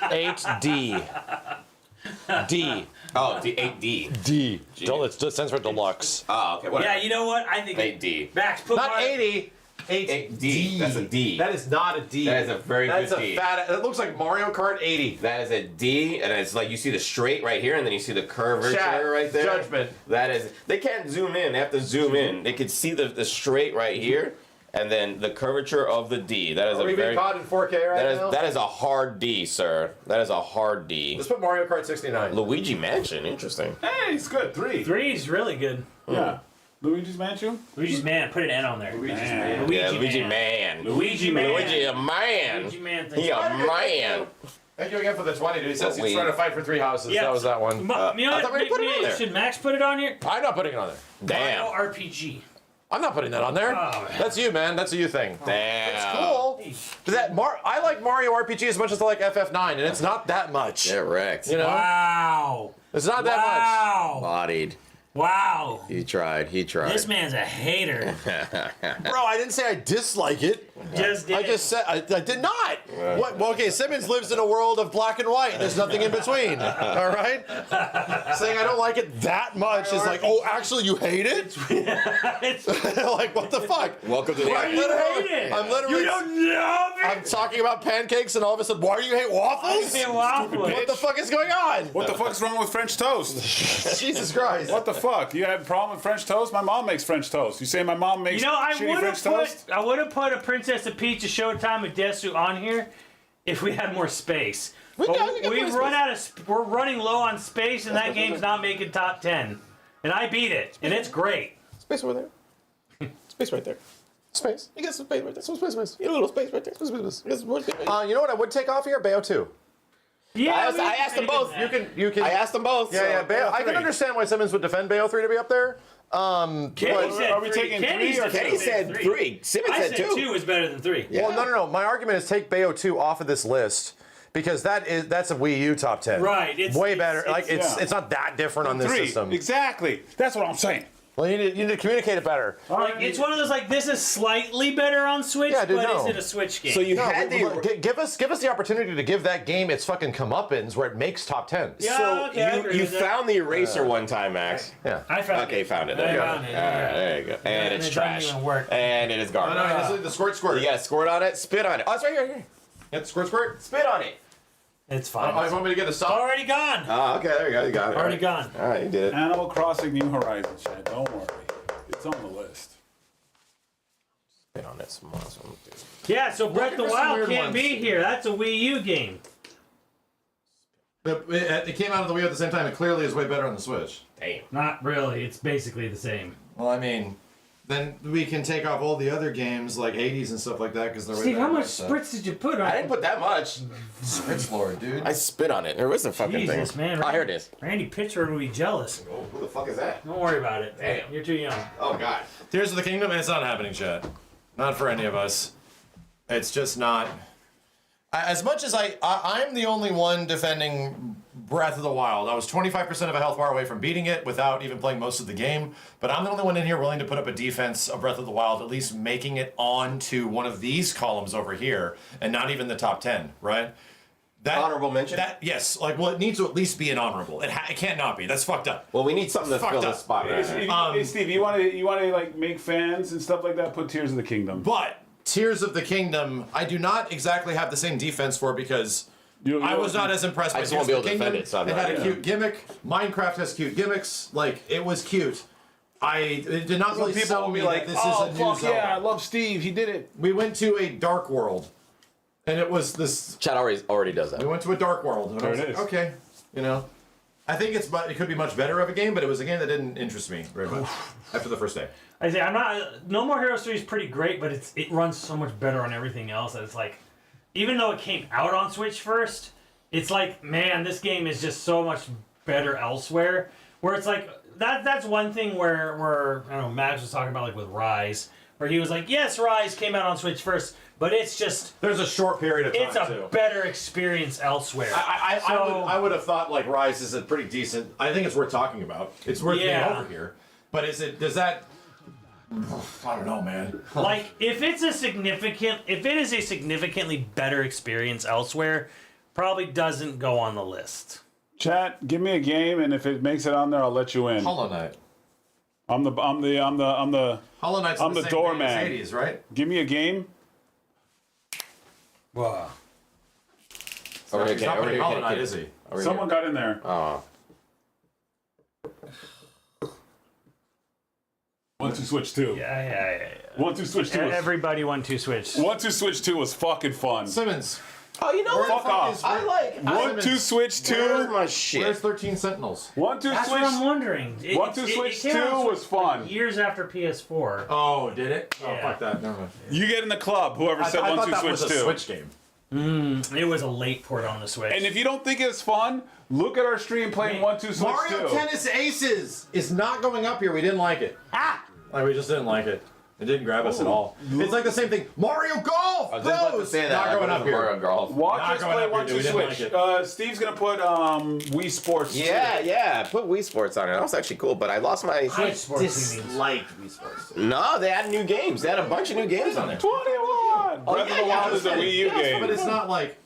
8D. D. Oh, the 8D. D. It stands for deluxe. Oh, okay. Whatever. Yeah, you know what? I think 8D. Max put Not Mario- 80. 8D. That's a D. That is not a D. That is a very That's good a D. fat. It looks like Mario Kart 80. That is a D, and it's like you see the straight right here, and then you see the curvature Chat, right there. judgment. That is. They can't zoom in. They have to zoom in. They can see the straight right here, and then the curvature of the D. That is Are we a being very. caught in 4K right now? That is a hard D, sir. That is a hard D. Let's put Mario Kart 69. Luigi Mansion. Interesting. Hey, it's good. 3. 3's really good. Yeah. Luigi's Mansion. Luigi's Man, put an N on there. Luigi's Man. Yeah, Luigi Man. Luigi Man. Luigi a man. Luigi Man. He a man. Thank you again for the 20, dude. He says he's Wait. trying to fight for 3 houses. Yeah. That was that one. You know I what? thought we put it on there. Should Max put it on here? I'm not putting it on there. Damn. Mario RPG. I'm not putting that on there. Oh, That's you, man. That's a you thing. Damn. It's cool. Does that I like Mario RPG as much as I like FF9, and it's not that much. Get wrecked. You know, Wow. it's not that Wow. Bodied. Wow. He tried. This man's a hater. much, bro. I didn't say I dislike it. Just did. I just said I did not. What? Well, okay, Simmons lives in a world of black and white. There's nothing in between. All right. Saying I don't like it that much is like, oh, actually, you hate it? Like, what the fuck? Welcome to the Why do you hate it? I'm literally. You don't know me. I'm talking about pancakes, and all of a sudden, why do you hate waffles? What the fuck is going on? What the fuck's wrong with French toast? Jesus Christ. What the fuck? You have a problem with French toast? My mom makes French toast. You say my mom makes You know, I shitty would French have toast? put a Princess of Peach, a Showtime, a Desu on here if we had more space. We But got we've more run out of. We're running low on space, and that game's not making top 10. And I beat it, and it's great. Space over there. Space right there. Space. You got some space right there. Some space. You got a little space right there. Some space. You got some more space. You know what I would take off here? Bayo 2. Yeah, I asked them both. You can. I asked them both. Yeah, so- Bayo. I can understand why Simmons would defend Bayo 3 to be up there. Kenny But- said are we three. taking Kenny three or Kenny said 3. Simmons I said said 2. 2 is better than 3. Yeah. Well, no. My argument is take Bayo 2 off of this list because that's a Wii U top 10. Right, it's- way it's- better. it's- Like it's yeah. it's not that different on this 3. system. Exactly. That's what I'm saying. Well, you need to communicate it better. Like it's one of those like this is slightly better on Switch, Yeah, dude, but no. is it a Switch game? So you No, had the. give us the opportunity to give that game its fucking comeuppance where it makes top 10. Yeah, So okay, I agree you with that. found the eraser one time, Max. Yeah. I found Okay, it. found it. There you go. found it, All right, yeah. there you go. And it's it doesn't trash. even work. And it is garbage. the squirt. You got squirt on it, spit on it. Oh, it's right here. Yeah, squirt. Spit on it. It's fine. Oh, you want me to get a song? Already gone. Oh, okay, there you go. You got it. Already gone. All right, you did it. Animal Crossing New Horizons, Chad. Don't worry. It's on the list. Spit on it some more. So I'm gonna do it. Yeah, so Breath of the for some Wild weird can't ones. be here. That's a Wii U game. It came out of the Wii U at the same time. It clearly is way better on the Switch. Damn. Not really. It's basically the same. Well, I mean, then we can take off all the other games like Hades and stuff like that because they're way Steve, better. how much So- spritz did you put on? I didn't put that much. Spritz Lord, dude. I spit on it. There was a fucking Jesus, thing. man. Oh, here it is. Randy Pitchford would be jealous. Oh, who the fuck is that? Don't worry about it. Damn. You're too young. Oh God. Tears of the Kingdom, and it's not happening, Chad. Not for any of us. It's just not. As much as I'm the only one defending Breath of the Wild. I was 25% of a health bar away from beating it without even playing most of the game. But I'm the only one in here willing to put up a defense of Breath of the Wild, at least making it onto one of these columns over here, and not even the top 10, right? That, Honorable mention? Yes. Like, well, it needs to at least be an honorable. It can't not be. That's fucked up. Well, we need something to Fucked fill up. the spot. Hey, Right? Steve, Um, hey, Steve, you want to like make fans and stuff like that? Put Tears of the Kingdom. But Tears of the Kingdom, I do not exactly have the same defense for because I was not as impressed I by just Tears won't of be the able to Kingdom. defend it, so I'm It not- had a yeah. cute gimmick. Minecraft has cute gimmicks. Like, it was cute. It did not really People sell will me be like, that this "Oh is a new fuck Zelda. yeah, I love Steve. He did it." We went to a dark world, and it was this. Chad already does that. We went to a dark world, and I There was it like, is. okay, you know. I think it could be much better of a game, but it was a game that didn't interest me very much after the first day. I say I'm not. No More Heroes 3 is pretty great, but it runs so much better on everything else that it's like, even though it came out on Switch first, it's like, man, this game is just so much better elsewhere. Where it's like that's one thing where I don't know, Max was talking about like with Rise, where he was like, yes, Rise came out on Switch first, but it's just There's a short period of time it's a too. better experience elsewhere. I would have thought like Rise is a pretty decent. I think it's worth talking about. It's worth being Yeah. over here. But does that? I don't know, man. Like if it is a significantly better experience elsewhere, probably doesn't go on the list. Chat, give me a game, and if it makes it on there, I'll let you in. Hollow Knight. I'm the. Hollow Knight's I'm the the same doorman. thing as Hades, right? Give me a game. Wow. Over here, He's not over putting here, Hollow kid, Knight, kid. is he? Over here. Someone got in there. Oh. 1-2 Switch 2. Yeah. 1-2 Switch 2. Everybody 1-2 Switch. 1-2 Switch 2 was fucking fun. Simmons. Oh, you know Fuck off. I like. 1-2 Switch 2. Where's my Where's shit? 13 Sentinels? 1-2 That's what I'm Switch. wondering. 1-2 Switch came 2 out on was Switch, fun. like, years after PS4. Oh, did it? Oh, Yeah. fuck that. Never mind. You get in the club. Whoever I said thought 1-2 that Switch was a 2. Switch game. It was a late port on the Switch. And if you don't think it's fun, look at our stream playing 1-2 Switch 2. Mario Tennis Aces is not going up here. We didn't like it. Like we just didn't like it. It didn't grab us at all. It's like the same thing. Mario Golf. I was just about to Bros! say that. Not going up here. Mario Golf. Watch Not us going play up here, 1 dude. 2 We didn't Switch. like Steve's gonna put Wii Sports. Yeah. Put Wii Sports on it. That was actually cool, but I lost my. I Dislike Wii Sports. No, they had new games. They had a bunch of new games on there. 21. Breath of the Wild is a Wii U game. But it's not like.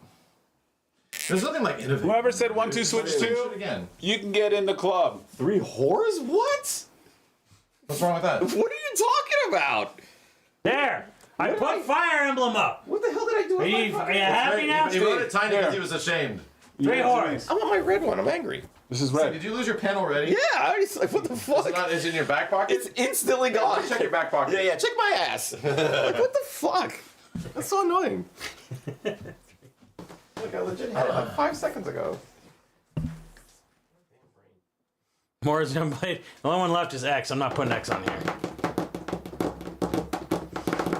There's nothing like innovative. Whoever said 1 2 Switch Switch 2, again. you can get in the club. 3 whores? What? What's wrong with that? What are you talking about? There! I put Fire Emblem up! What the hell did I do? Are you happy now? He wrote it tiny because he was ashamed. 3 horns. I want my red one. I'm angry. This is Did red. you lose your pen already? Yeah, I already like what the fuck? Is it in your back pocket? It's instantly gone. Check your back pocket. Yeah, check my ass. Like what the fuck? That's so annoying. Look, I legit had it like 5 seconds ago. Moore's gonna play. The only one left is X. I'm not putting X on here.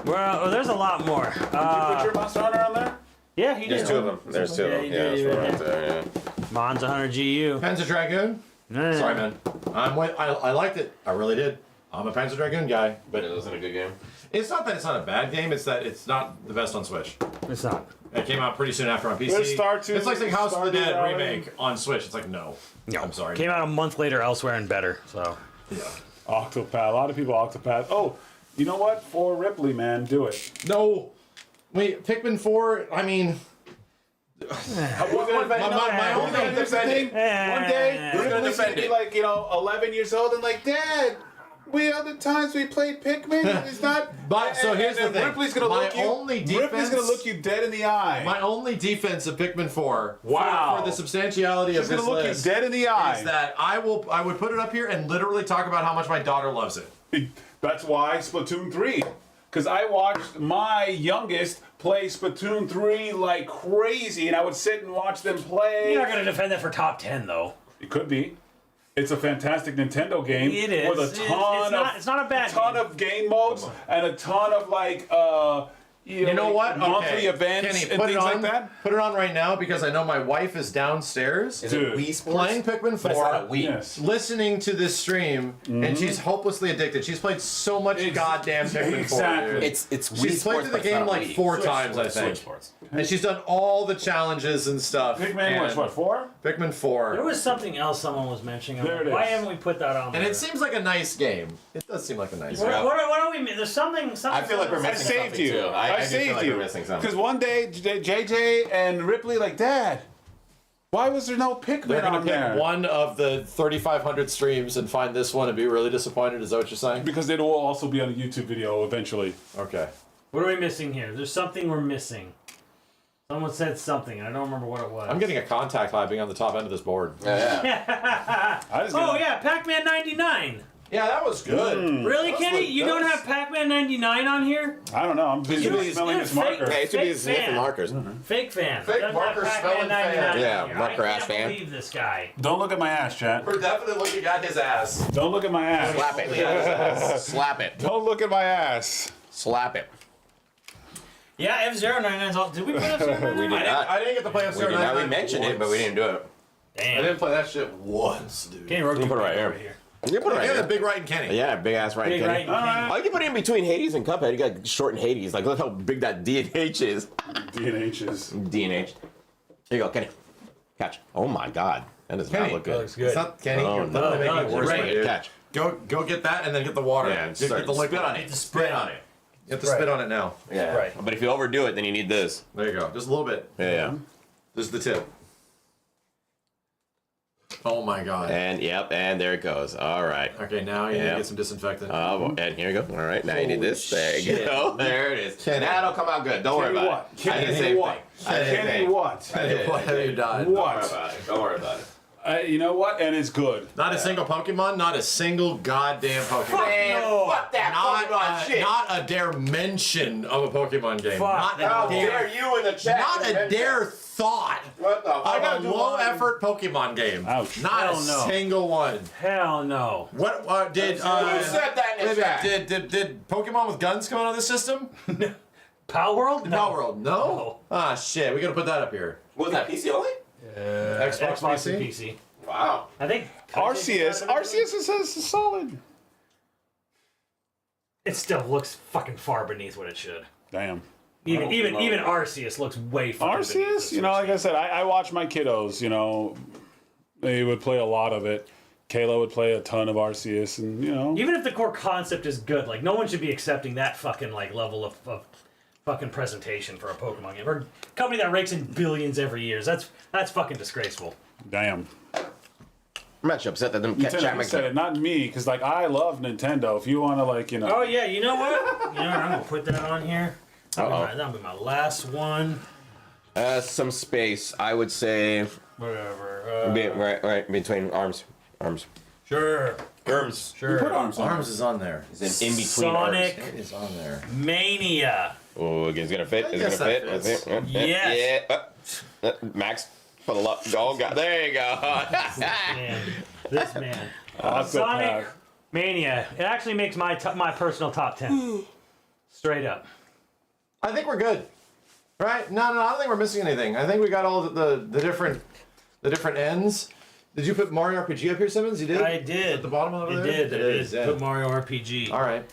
Well, there's a lot more. Did you put your Monster Hunter on there? Yeah, he did. There's 2 of them. There's 2 of them. you Yeah, did, that's you right did. there. Yeah. Monza 100 GU. Panzer Dragoon? Sorry, man. I liked it. I really did. I'm a Panzer Dragoon guy, but It wasn't a good game. it's not that it's not a bad game. It's that it's not the best on Switch. It's not. It came out pretty soon after on PC. There's Star 2, It's like the House of the Stardew Dead Valley. remake on Switch. It's like no. I'm sorry. Came out a month later elsewhere and better. So. Octopath. A lot of people Octopath. Oh, you know what? For Ripley, man, do it. No. Wait, Pikmin 4. I mean, My only thing. One day, Who's gonna Ripley's gonna defend be it? like 11 years old and like, Dad, we other times we played Pikmin. It's not. But so here's the and thing. Ripley's gonna My look you. only Ripley's defense- gonna look you dead in the eye. my only defense of Pikmin 4 Wow. for the substantiality She's of this gonna look list you dead in the eye. is that I would put it up here and literally talk about how much my daughter loves it. That's why Splatoon 3. Because I watched my youngest play Splatoon 3 like crazy, and I would sit and watch them play. You're not gonna defend that for top 10 though. It could be. It's a fantastic Nintendo game. It is. With a ton It's not a bad ton game. of game modes and a ton of like You know what? monthly Okay. events Kenny, and put it things on. like that. Put it on right now because I know my wife is downstairs Is Dude. it Wii Sports? playing Pikmin 4. But it's not a Wii. Yes. Listening to this stream, and she's hopelessly addicted. She's played so much goddamn Pikmin 4. Exactly. Dude. It's Wii She's played Sports, through the but it's game not like Wii. 4 times, I think. And she's done all the challenges and stuff. Pikmin, and what, 4? Pikmin There 4. was something else someone was mentioning. There it Why is. haven't we put that on there? And it seems like a nice game. It does seem like a nice game. What are we? There's something. I feel like we're I missing saved something you. too. I do feel saved like you. we're missing something. Because one day, JJ and Ripley like, Dad, why was there no They're Pikmin going on to pick there? one of the 3,500 streams and find this one and be really disappointed. Is that what you're saying? Because it will also be on a YouTube video eventually. Okay. What are we missing here? There's something we're missing. Someone said something. I don't remember what it was. I'm getting a contact high being on the top end of this board. Yeah. I just Oh yeah, Pac-Man 99. Yeah, that was good. Really, Those Kenny? look- You don't those- have Pac-Man 99 on here? I don't know. I'm busy You know, smelling you're this fake- marker. Hey, it should be Fake the sniffing fan. markers. Fake fan. Fake Doesn't marker have smelling Pac-Man 99 fan. Yeah, on here. marker I ass can't fan. believe this guy. Don't look at my ass, chat. We're definitely looking at his ass. Don't look at my ass. Slap it. Slap it. Don't look at my ass. Slap it. Yeah, F099's all. Did we put F099? We did not. I didn't get to play We did not. We mentioned it, but we didn't do it. I Damn. didn't play that shit once, dude. Kenny wrote You put it right here. You put it right Yeah, the here. big right and Kenny. Yeah, big ass right. Big Kenny. right. Kenny. Oh, you can put it in between Hades and Cuphead. You got short and Hades. Like, look how big that D&H is. D&H's. D&H. Here you go, Kenny. Catch. Oh my God. That does Kenny. not look That good. looks good. It's not Kenny. Oh, You're no. literally making it No, worse, right. my dude. Catch. Go get that and then get the water. Yeah, and Get start- the liquid spit on on it. it. Spit on it. You have to Right. spit on it now. Yeah. Right. But if you overdo it, then you need this. There you go. Just a little bit. Yeah. This is the tip. Oh my god. And yep, and there it goes. All right. Okay, now you need Yeah. to get some disinfectant. And here you go. All right, now you need this. There you shit. go. There it is. Kenny. That'll come out good. Don't worry Kenny about what? it. I did the Kenny same what? thing. I did the same Kenny thing. what? What have you done? Don't worry What? about it. Don't worry about it. You know what? And it's good. Not a single Pokemon, not a single goddamn Pokemon. Man, fuck that Pokemon shit. Not a dare mention of a Pokemon game. Fuck. Not How a dare dare, you in the chat? not a dare thought What the of fuck? a low effort Pokemon game. Ouch. Not Hell a no. single one. Hell no. What did Who said that in the wait a chat? minute, did Pokemon with guns come out of the system? Pal World? No. Power World, no? No. Ah shit, we gotta put that up here. Was that PC only? Xbox and PC? PC. Wow. I think. Arceus is solid. it still looks fucking far beneath what it should. Damn. Even Arceus looks way fucking beneath Arceus, you know, like I said, I watch my kiddos, you know, they would play a lot of it. Kayla would play a ton of Arceus, and, you know. Even if the core concept is good, like, no one should be accepting that fucking, like, level of fucking presentation for a Pokemon game. Or a company that rakes in billions every year. That's fucking disgraceful. Damn. I'm not upset that them catch Nintendo, you said it, not me, because, like, I love Nintendo. If you want to, like, you know. Oh, yeah, you know what? I'm going to put that on here. That'll be my last one. Some space, I would say. Whatever. Right between arms. Sure. Arms. Sure. Put arms on. Arms is on there. It's in between Sonic It is on there. Mania. Oh, it's gonna fit. It's guess gonna that fit. fits. Yes. Yeah. Max, for the love. Oh God, there you go. Man, this man. That's a Sonic pack. Mania. It actually makes my personal top 10. Straight up. I think we're good. Right? No, I don't think we're missing anything. I think we got all the different ends. Did you put Mario RPG up here, Simmons? You did? I did. At the bottom over It there? did. It It is, is. yeah. Put Mario RPG. All right.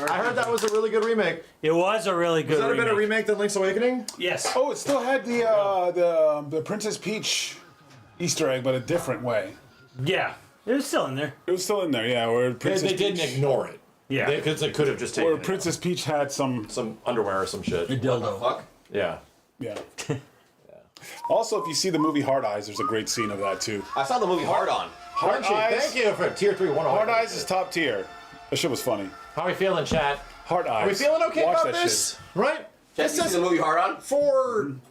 I heard that was a really good remake. It was a really good Was that a better remake than Link's Awakening? Yes. Oh, it still had the Princess Peach Easter egg, but a different way. Yeah. It was still in there. It was still in there, yeah. Where Princess They didn't Peach, ignore it. Yeah. Because they could have just taken where Princess Peach had some underwear or some shit. dildo. Fuck. Yeah. yeah. Also, if you see the movie Hard Eyes, there's a great scene of that too. I saw the movie Hard On. Hard Eyes. Thank you for tier 3 1. Hard Eyes is top tier. That shit was funny. How are we feeling, chat? Hard Eyes. Are we feeling okay Watch about that this? Right? Have you seen the movie Hard On?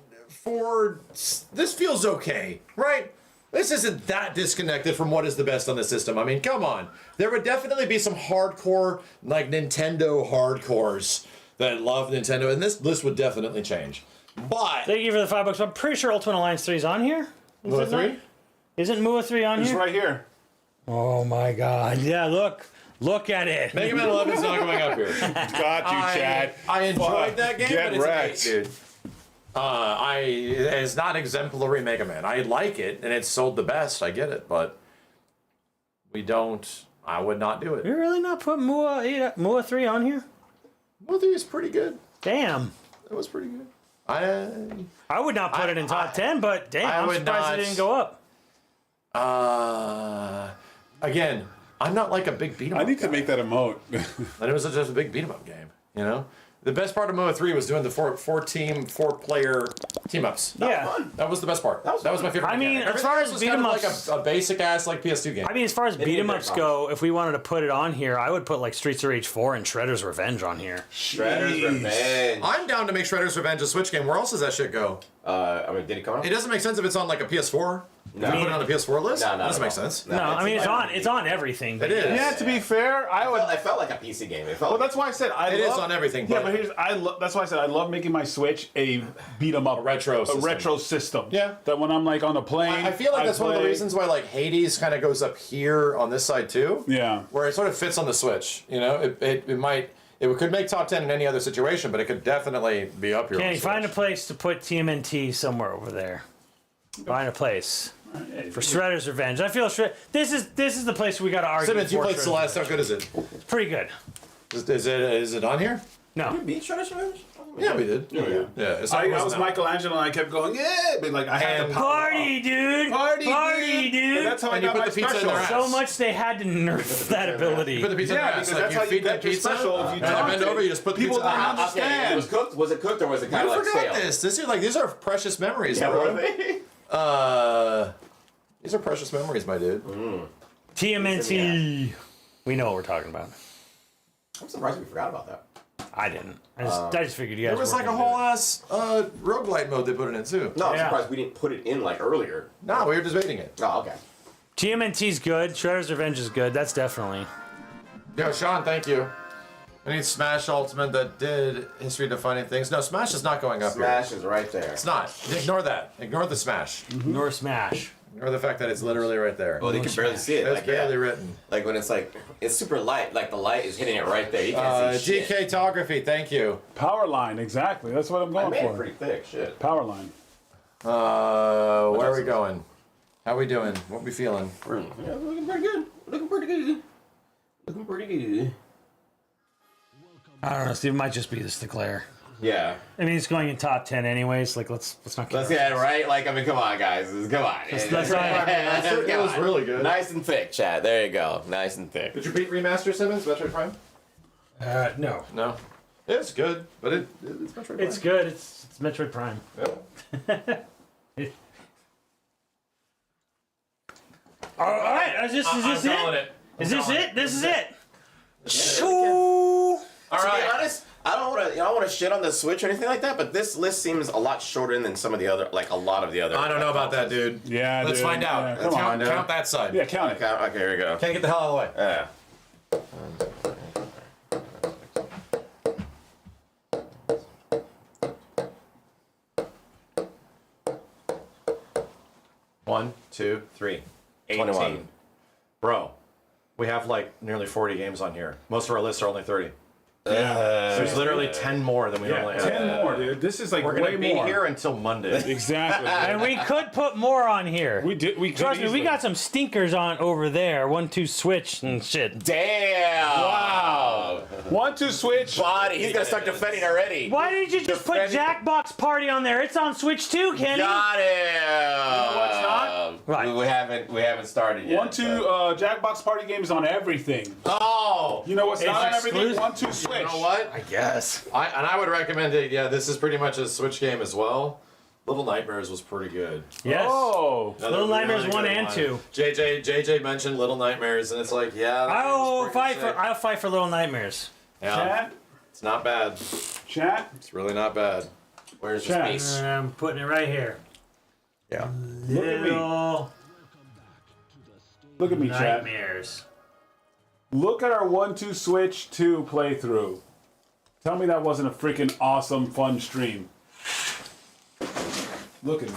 This feels okay, right? This isn't that disconnected from what is the best on the system. I mean, come on. There would definitely be some hardcore, like Nintendo hardcores that love Nintendo, and this list would definitely change. But Thank you for the $5. I'm pretty sure Ultimate Alliance 3 is on here. Is Mua it 3? not? Isn't Mua 3 on It's here? right here. Oh my god. Yeah, look at it. Mega Man 11 is not going up here. Got you, Chad. I enjoyed Fuck. that game, Get but it's wrecked. an 8, dude. It's not exemplary Mega Man. I like it, and it's sold the best. I get it, but I would not do it. You're really not putting Mua 3 on here? Well, dude, it's pretty good. Damn. It was pretty good. I would not put it in top 10, but damn, I I'm would surprised not. it didn't go up. Again, I'm not like a big beat 'em up I need to guy. make that emote. And it was just a big beat 'em up game, you know? The best part of MOA 3 was doing the four player team ups. Yeah. That was the best part. That was my favorite. I mean, mechanic. as far Everything as else was beat 'em kind of ups- like a basic ass like PS2 game. I mean, as far as beat 'em ups go, if we wanted to put it on here, I would put like Streets of Rage 4 and Shredder's Revenge on here. Shredder's Revenge. I'm down to make Shredder's Revenge a Switch game. Where else does that shit go? Did it come out? It doesn't make sense if it's on like a PS4. No. If you put it on a PS4 list? No, That doesn't no. make sense. No, I mean it's on everything. But It is. Yeah, to be fair, I would. It felt like a PC game. It felt. Well, that's why I said It is on everything, Yeah, but- but here's that's why I said I love making my Switch a beat 'em up, retro system. retro system. Yeah. That when I'm like on a plane, I feel like that's one of the play- reasons why like Hades kind of goes up here on this side too. Yeah. Where it sort of fits on the Switch. You know, it could make top 10 in any other situation, but it could definitely be up here. on Can the you find a Switch. place to put TMNT somewhere over there? Find a place for Shredder's Revenge. I feel this is the place we got to argue. Simmons, you for played Shredder's Celeste. How good is it? Revenge. It's pretty good. Is it on here? No. beat Shredder's Revenge? Yeah, we did. Yeah. It's not- I was wasn't out. Michelangelo and I kept going, yeah, but like I had And- to power Party, up. dude! Party, dude! But that's how I And you got put my the pizza in special. their ass. So much they had to nerf that ability. Put the pizza in Yeah, the ass. because Like, that's you how you feed that get your pizza, special. If you and then taunt bend it, over, you just put the people pizza in the don't ass. understand. It was cooked. Was it cooked or was it kind I of like forgot stale? this. These are precious memories, Yeah, bro. were they? These are precious memories, my dude. TMNT. We know what we're talking about. I'm surprised we forgot about that. I didn't. I just figured you guys. There was weren't like a gonna whole do it. ass roguelite mode they put in it too. No, I'm Yeah. surprised we didn't put it in like earlier. No, we were debating it. Oh, okay. TMNT's good. Shredder's Revenge is good. That's definitely. Yo, Sean, thank you. I need Smash Ultimate that did history defining things. No, Smash is not going up here. Smash is right there. It's not. Ignore that. Ignore the Smash. Nor Smash. Ignore the fact that it's literally right there. Oh, they can barely see it. It's Like, barely yeah. written. Like when it's like it's super light. Like the light is hitting it right there. You can't see shit. GK-tography, thank you. Power line, exactly. That's what I'm I going made it for. pretty thick. Shit. Power line. Where are we going? How we doing? What we feeling? Yeah, looking pretty good. Looking pretty good. Looking pretty good. I don't know, Steve. It might just be this declare. Yeah. I mean, it's going in top 10 anyways. Like, let's not. Let's get it right. Like, I mean, come on, guys. Come on. That's right. It was really good. Nice and thick, Chad. There you go. Nice and thick. Did you beat Remaster Simmons, Metroid Prime? No. No. It's good, but it's Metroid Prime. It's good. It's Metroid Prime. Yep. All right. Is this calling it? it. Is this it? This is it. All All To right. be honest, I don't want to shit on the Switch or anything like that, but this list seems a lot shorter than some of the other, like a lot of the other. I don't know about that, dude. Yeah, Let's dude. find out. Yeah, Let's come on, dude. count that side. Yeah, count it. Okay, here we go. Can't get the hell out of the way. Yeah. One, two, three. 21. 18. Bro, we have like nearly 40 games on here. Most of our lists are only 30. There's literally 10 more than we normally have. 10 more, dude. This is like We're way gonna be more. here until Monday. Exactly. And we could put more on here. we did. We could Trust me, we easily. got some stinkers on over there. 1-2 switch and shit. Damn. Wow. 1-2 switch. Body. He's gonna start defending already. Why didn't you just put Defending- Jackbox Party on there? It's on Switch too, Kenny. Got him. what's not? Right. We haven't started yet. 1-2 Jackbox Party games on everything. Oh! You know what's not on everything? exclusive. 1-2 switch. You know what? I guess. I would recommend it. Yeah, this is pretty much a Switch game as well. Little Nightmares was pretty good. Yes. Oh. Another Little Nightmares really 1 good and one. 2. JJ mentioned Little Nightmares, and it's like, yeah. that game was pretty sick. I'll fight for Little Nightmares. Yeah, Chat. it's not bad. Chat. It's really not bad. Where's the Chat. space? I'm putting it right here. Yeah. Look at me. Little Look at me, chat. Nightmares. Look at our 1-2 switch 2 playthrough. Tell me that wasn't a freaking awesome, fun stream. Look at me.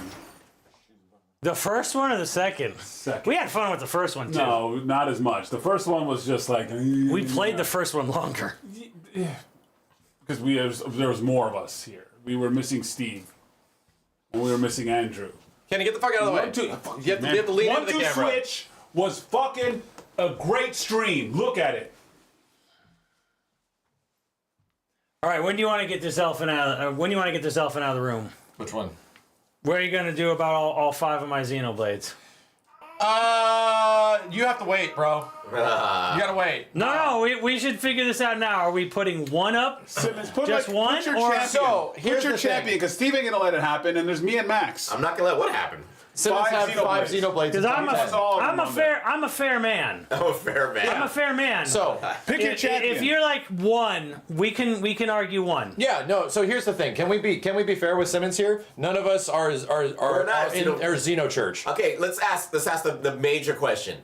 The first one or the second? Second. We had fun with the first one too. No, not as much. The first one was just like We played the first one longer. because there was more of us here. We were missing Steve, and we were missing Andrew. Kenny, get the fuck out of the way. 1-2 You have to lean into the 1-2 camera. switch was fucking a great stream. Look at it. All right, when do you want to get this elephant out? When do you want to get this elephant out of the room? Which one? What are you gonna do about all 5 of my Xenoblades? You have to wait, bro. You gotta wait. No, we should figure this out now. Are we putting one up? Simmons, put Just one, Put your or- champion. So, Put here's your the thing. champion, because Steve ain't gonna let it happen, and there's me and Max. I'm not gonna let what happen. Simmons Five have 5 Xenoblades. Xenoblades. Because I'm That's all of I'm them a on fair I'm a fair man. I'm a fair man. I'm a fair man. So, Pick your champion. If you're like 1, we can argue 1. yeah, no. So here's the thing. Can we be fair with Simmons here? None of us are not in Xeno- our Xeno Church. Okay, let's ask the major question.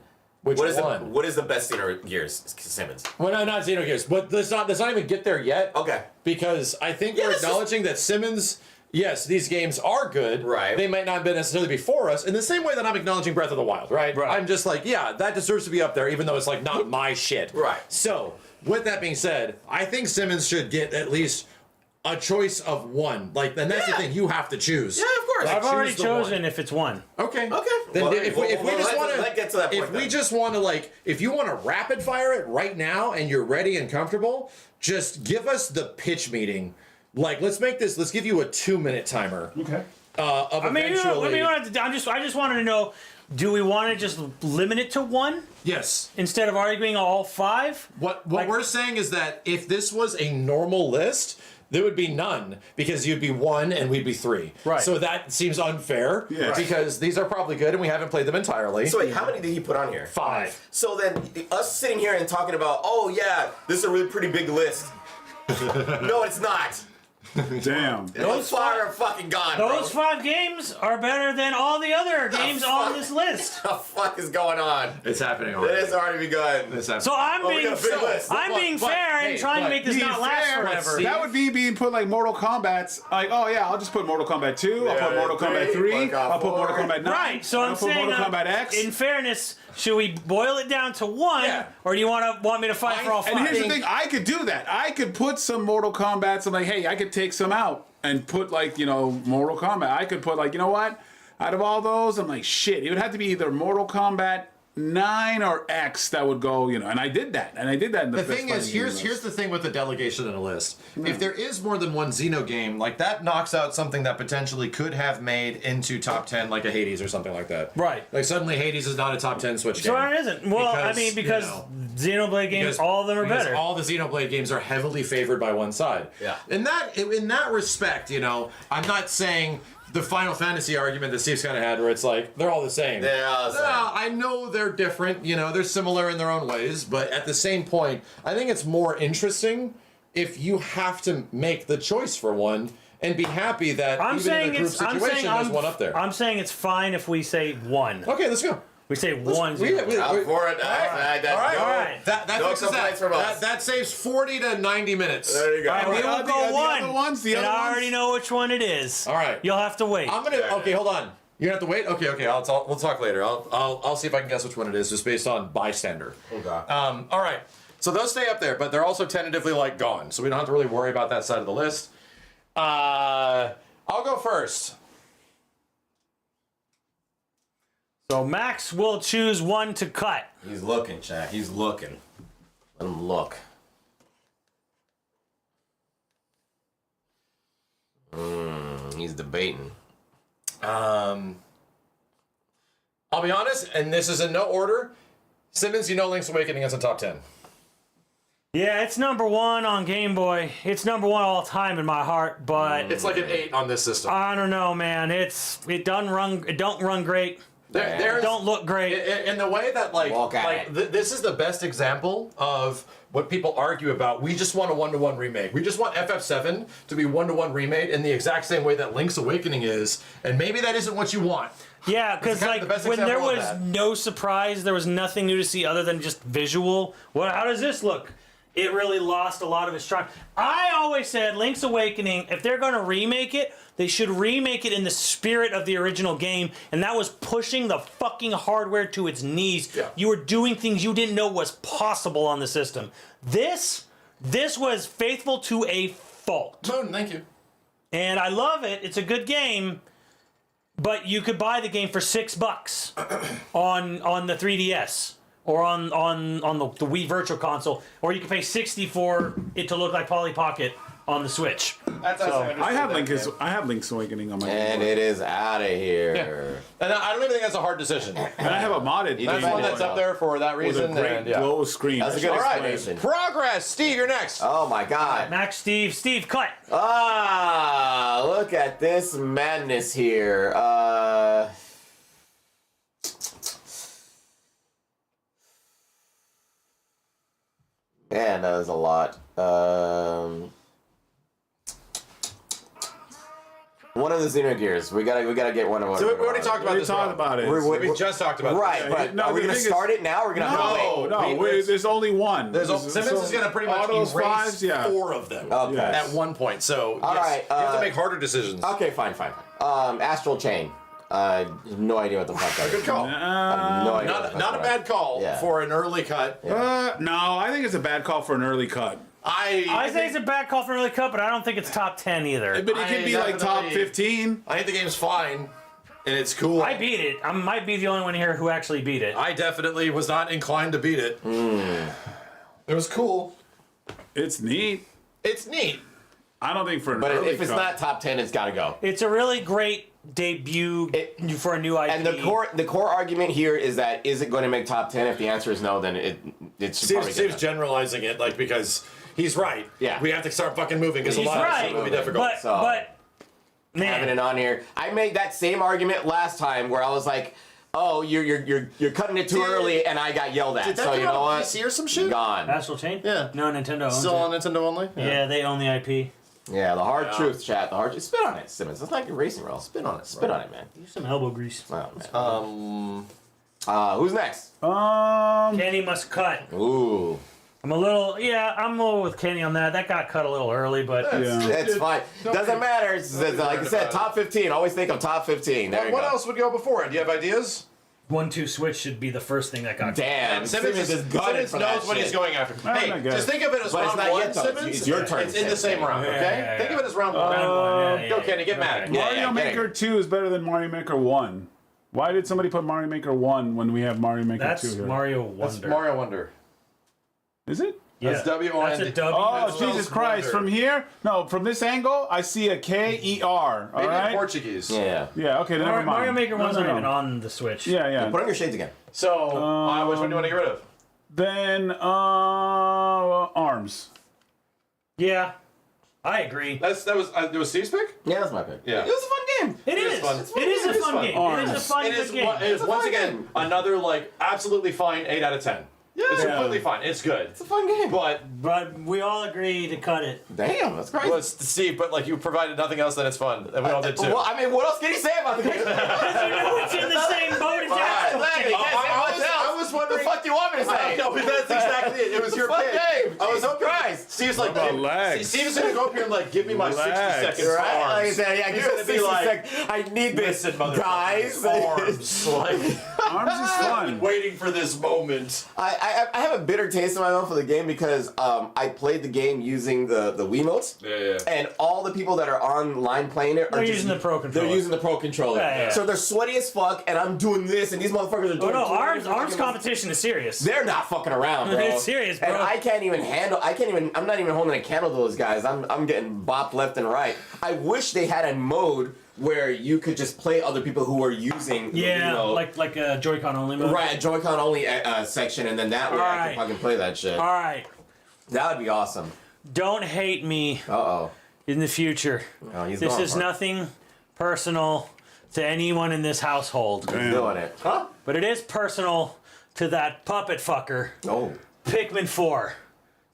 Which What is one? what is the best Xenogears, Simmons? Well, no, not Xenogears. But let's not even get there yet. Okay. Because I think Yeah, we're this is- acknowledging that Simmons. Yes, these games are good. Right. They might not necessarily be for us. In the same way that I'm acknowledging Breath of the Wild, right? Right. I'm just like, yeah, that deserves to be up there, even though it's like not my shit. Right. So, with that being said, I think Simmons should get at least a choice of 1. Like, and that's the Yeah. thing, you have to choose. Yeah, of course. Like, I've already choose the chosen one. if it's 1. Okay. Okay. Then Well, if we well, just want let's get to that point if we then. just want to like, if you want to rapid fire it right now and you're ready and comfortable, just give us the pitch meeting. Like, let's give you a 2-minute timer. Okay. Of I mean, eventually. I just wanted to know, do we want to just limit it to 1 Yes. instead of arguing all 5? What Like- we're saying is that if this was a normal list, there would be none because you'd be 1 and we'd be 3. Right. So that seems unfair. Yes. Because these are probably good and we haven't played them entirely. So wait, how many did he put on here? 5. So then, us sitting here and talking about, oh yeah, this is a really pretty big list. No, it's not. Damn. Those 5 are fucking gone, bro. Those 5 games are better than all the other games on this list. What the fuck is going on? It's happening It already. has already begun. So I'm Oh, we being got a big list. fair and trying to make this not last forever. That would be being put like Mortal Kombat's. Like, oh yeah, I'll just put Mortal Kombat 2. I'll put Yeah, Mortal Kombat 3, 3. I'll put Mortal 4. Kombat 9. Right, so I'll I'm put saying, Mortal Kombat X. in fairness, should we boil it down to 1, Yeah. or do you want me to fight for all 5? And here's the thing, I could do that. I could put some Mortal Kombats. I'm like, hey, I could take some out and put like, Mortal Kombat. I could put like, you know what? Out of all those, I'm like, shit. It would have to be either Mortal Kombat 9 or X that would go, you know, and I did that. And I did that in the The thing is, here's the thing with the delegation in a list. If there is more than one Xeno game, like that knocks out something that potentially could have made into top 10, like a Hades or something like that. Right. Like suddenly Hades is not a top 10 Switch game. So it isn't. Well, I mean, because Xenoblade games, all of them are better. All the Xenoblade games are heavily favored by one side. Yeah. In that respect, you know, I'm not saying the Final Fantasy argument that Steve's kind of had, where it's like they're all the same. Yeah, I know they're different. You know, they're similar in their own ways, but at the same point, I think it's more interesting if you have to make the choice for one and be happy that even in a group situation, there's one up there. I'm saying it's fine if we say one. Okay, let's go. We say one. Out for it. All right. That No fixes complaints from us. that saves 40 to 90 minutes. There you go. All right, we will go one. The and other I ones? already know which one it is. All right. You'll have to wait. Okay, hold on. You have to wait. Okay. We'll talk later. I'll see if I can guess which one it is, just based on bystander. Okay. All right. So those stay up there, but they're also tentatively like gone, so we don't have to really worry about that side of the list. I'll go first. So Max will choose one to cut. He's looking, Chad. He's looking. Let him look. He's debating. I'll be honest, and this is in no order. Simmons, you know Link's Awakening is in top 10. Yeah, it's number one on Game Boy. It's number one all time in my heart, but It's like an 8 on this system. I don't know, man. It don't run great. There's, Don't look great. in the way that this is the best example of what people argue about. We just want a 1-to-1 remake. We just want FF7 to be 1-to-1 remade in the exact same way that Link's Awakening is, and maybe that isn't what you want. Yeah, because kind of the best when there example of was that. no surprise, there was nothing new to see other than just visual. How does this look? It really lost a lot of its charm. I always said Link's Awakening, if they're going to remake it, they should remake it in the spirit of the original game, and that was pushing the fucking hardware to its knees. Yeah. You were doing things you didn't know was possible on the system. This was faithful to a fault. Moon, thank you. And I love it. It's a good game, but you could buy the game for $6 on the 3DS. Or on the Wii Virtual Console, or you can pay $60 for it to look like Polly Pocket on the Switch. I have Link's Awakening on my And it is out of here. And I don't even think that's a hard decision. And I have a modded. That's one that's up there for that with a reason. great And, yeah. glow screen. That's a good All right, explanation. progress. Steve, you're next. Oh my God. Max, Steve, cut. Look at this madness here. Man, that was a lot. One of the Xenogears. We gotta get one of them. So we already talked about We this. talked round. about it. We just talked about Right, this. but No, are we the gonna thing is- start it now? Or we're gonna have to wait? No, there's only one. Simmons is going to pretty much those erase fives, yeah. 4 of them Okay. at one point. So All yes, right, you have to make harder decisions. Okay, fine. Astral Chain. No idea what the fuck that is. Good call. No idea. what the fuck Not a that bad call Yeah. for an early cut. No, I think it's a bad call for an early cut. I think it's a bad call for an early cut, but I don't think it's top 10 either. But it could be like top definitely- 15. I think the game's fine, and it's cool. I beat it. I might be the only one here who actually beat it. I definitely was not inclined to beat it. It was cool. It's neat. It's neat. I don't think for an But early if it's cut. not top 10, it's gotta go. It's a really great debut for a new IP. And the core argument here is that is it going to make top 10? If the answer is no, then it's probably Steve's gonna. generalizing it, like, because he's right. Yeah. We have to start fucking moving because a He's lot of right, shit will be difficult. but Having it man, on here, I made that same argument last time where I was like, "Oh, you're cutting it too early," and I got yelled at. Did that So come you know out on what? PC or some shit? Gone. Astral Chain? Yeah. No, Nintendo owns Still it. on Nintendo only? Yeah, they own the IP. Yeah, the hard truth, chat. The hard truth. Spit on it, Simmons. It's like your racing rail. Spit on it. Spit on it, man. Use some elbow grease. Oh, man. Who's next? Kenny must cut. Ooh. I'm a little with Kenny on that. That got cut a little early, but It's fine. Doesn't matter. It's like I said, top 15. Always think of top 15. There you What go. else would go before it? Do you have ideas? 1-2 switch should be the first thing that got cut. Damn. Simmons is gutted Simmons for knows that what shit. he's going after. Hey, I guess. just think of it as But it's round not one, yet, though. Simmons. It's your turn It's to in the say same round, Yeah, okay? yeah, Think yeah. of it as round one. Round one, yeah, Go, yeah. Kenny, get mad. Okay. Yeah, Mario yeah, Maker 2 is better than Mario Maker 1. Why did somebody put Mario Maker 1 when we have Mario Maker 2 That's here? Mario Wonder. That's Mario Wonder. Is it? Yeah. That's W-O-N-D. That's a W. Oh, That spells Jesus Christ. wonder. From here? No, from this angle, I see a K-E-R. All Maybe in right? Portuguese. Yeah. Yeah, okay, never mind. Mario Maker 1's No, not no, even no. on the Switch. Yeah, yeah. Put on your shades again. So, which one do you want to get rid of? Then, ARMS. Yeah, I agree. It was Steve's pick? Yeah, that's my pick. Yeah. It was a fun game. It is. fun. It is a fun fun. game. Arms. It is a fun It is, good game. it is once fun again game. another like absolutely fine 8 out of 10. Yeah, it's completely fine. It's good. It's a fun game. But But we all agree to cut it. Damn, that's crazy. well, Steve, but like you provided nothing else, then it's fun, and we all did too. Well, I mean, what else can you say about the game? You know it's in the same boat as Alright, Axel. Larry, you can't say much else. I was wondering. What the fuck do you want me to say? No, but that's exactly it. It was your Fun pick. game. I was Jesus hoping. Christ. Steve's like, about give- legs? Steve's gonna go up here and like give me my 60 Legs. seconds Right? for Like I arms. said, yeah, He's give gonna us be 60 like, seconds. I need this, listen, motherfucker, guys. arms. Like, ARMS is fun. waiting for this moment. I have a bitter taste in my mouth for the game because I played the game using the Wiimotes. Yeah. And all the people that are online playing it are They're just, using the Pro Controller. They're using the Pro Controller. Yeah. So they're sweaty as fuck, and I'm doing this, and these motherfuckers are Oh doing. no, 200 arms different fucking- competition is serious. They're not fucking around, bro. It's serious, bro. And I can't even handle. I'm not even holding a candle to those guys. I'm getting bopped left and right. I wish they had a mode where you could just play other people who are using. Yeah, you know, like a Joy-Con only mode. right, a Joy-Con only section, and then that way I Alright. can fucking play that shit. All right, That would be awesome. don't hate me Uh-oh. in the future. Oh, he's This going is for it. nothing personal to anyone in this household, He's doing it. Huh? but it is personal to that puppet fucker, Oh. Pikmin 4.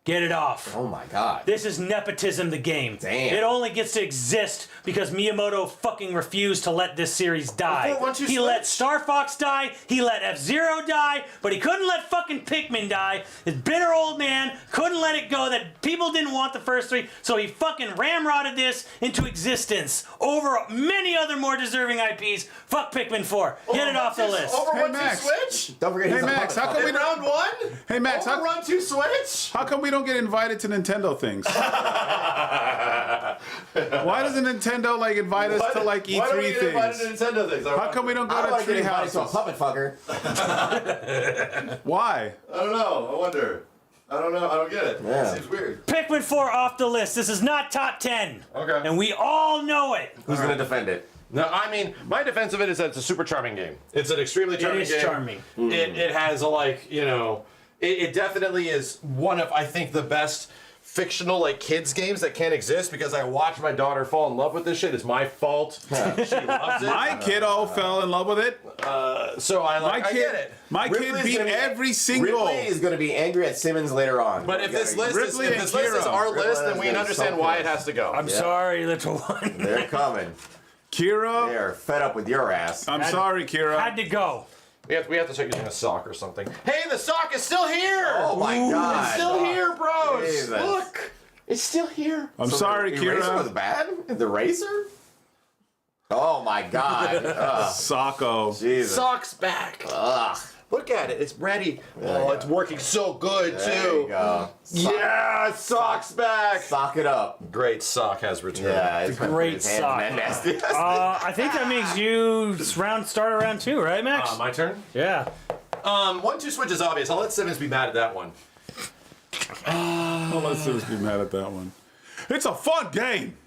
Get it off. Oh my god. This is nepotism, the game. Damn. It only gets to exist because Miyamoto fucking refused to let this series die. Before once you He switch- let Star Fox die, he let F-Zero die, but he couldn't let fucking Pikmin die. This bitter old man couldn't let it go that people didn't want the first 3, so he fucking ramrodded this into existence over many other more deserving IPs. Fuck Pikmin 4. Get it off the list. Overrun 2 Max. Switch? Don't forget Hey, he's a Max, how puppet come we In fucker. round 1? Hey, Max, how Overrun 2 Switch? come we don't get invited to Nintendo things? Why doesn't Nintendo like invite us to like Why don't we E3 get invited things? to Nintendo things? How come we don't I go don't want to to get tree invited to a houses? puppet fucker. Why? I don't know. I wonder. I don't know. I don't get it. Yeah. It seems weird. Pikmin 4 off the list. This is not top 10. Okay. And we all know it. Who's gonna defend it? No, I mean, my defense of it is that it's a super charming game. It's an extremely charming is game. charming. It has a like, you know, it definitely is one of, I think, the best fictional like kids games that can exist because I watched my daughter fall in love with this shit. It's my fault. She loves it. My kiddo fell in love with it. So I like, My I get it. My kid Ripley's beat gonna be- every single. Ripley is gonna be angry at Simmons later on. But if this list is, Ripley if and this list is Kira. our list, Ripley then we is understand so why it pissed. has to go. I'm sorry, little one. They're coming. Kira, They're fed up with your ass. I'm sorry, Kira. Had to go. We have to start using a sock or something. Hey, the sock is still here! Oh my god. It's still here, bros! Jesus. Look! It's still here. I'm sorry, the eraser was Kira. bad? The razor? Oh my god. Ugh. Socko. Jesus. Sock's back. Ugh. Look at it. It's ready. There Oh, you it's working so good, There too. you go. Yeah, sock's back. Sock it up. Great sock has returned. Yeah, it's been great his hand, sock. man, nasty. I think that makes you start around 2, right, Max? My turn? Yeah. 1-2 switch is obvious. I'll let Simmons be mad at that one. Well, let's just be mad at that one. It's a fun game.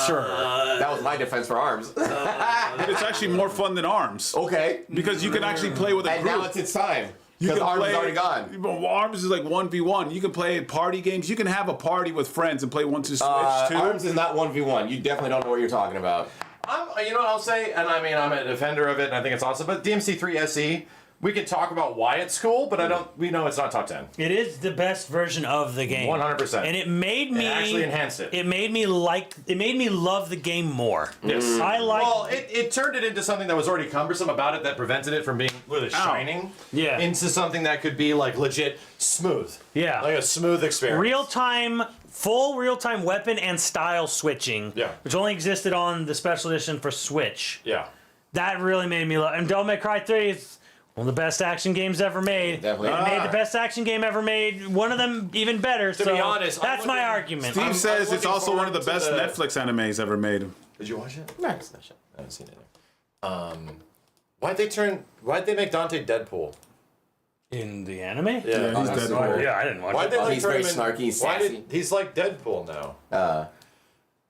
Sure. That was my defense for arms. It's actually more fun than ARMS Okay. because you can actually play with a And group. now it's its time. You Because can arms play. is already gone. Well, ARMS is like 1v1. You can play party games. You can have a party with friends and play 1-2 Switch too. Arms is not 1v1. You definitely don't know what you're talking about. You know what I'll say? And I mean, I'm a defender of it, and I think it's awesome. But DMC3 SE, we can talk about why it's cool, but we know it's not top 10. It is the best version of the game. 100%. And it made me actually enhanced it. It made me love the game more. Yes. I like Well, it turned it into something that was already cumbersome about it that prevented it from being really shining. Yeah. Into something that could be like legit smooth. Yeah. Like a smooth experience. full real-time weapon and style switching. Yeah. Which only existed on the special edition for Switch. Yeah. That really made me love. And Devil May Cry 3 is one of the best action games ever made. Definitely. It made the best action game ever made. One of them even better. To be honest, I'm that's my looking- argument. Steve says it's looking also one of the forward best to the- Netflix animes ever made. Did you watch it? Nice. I haven't seen it. Why'd they make Dante Deadpool? In the anime? Yeah, he's Deadpool. Yeah, I didn't watch Why'd it. they like He's turn very him in- snarky, he's why sassy. he's like Deadpool now?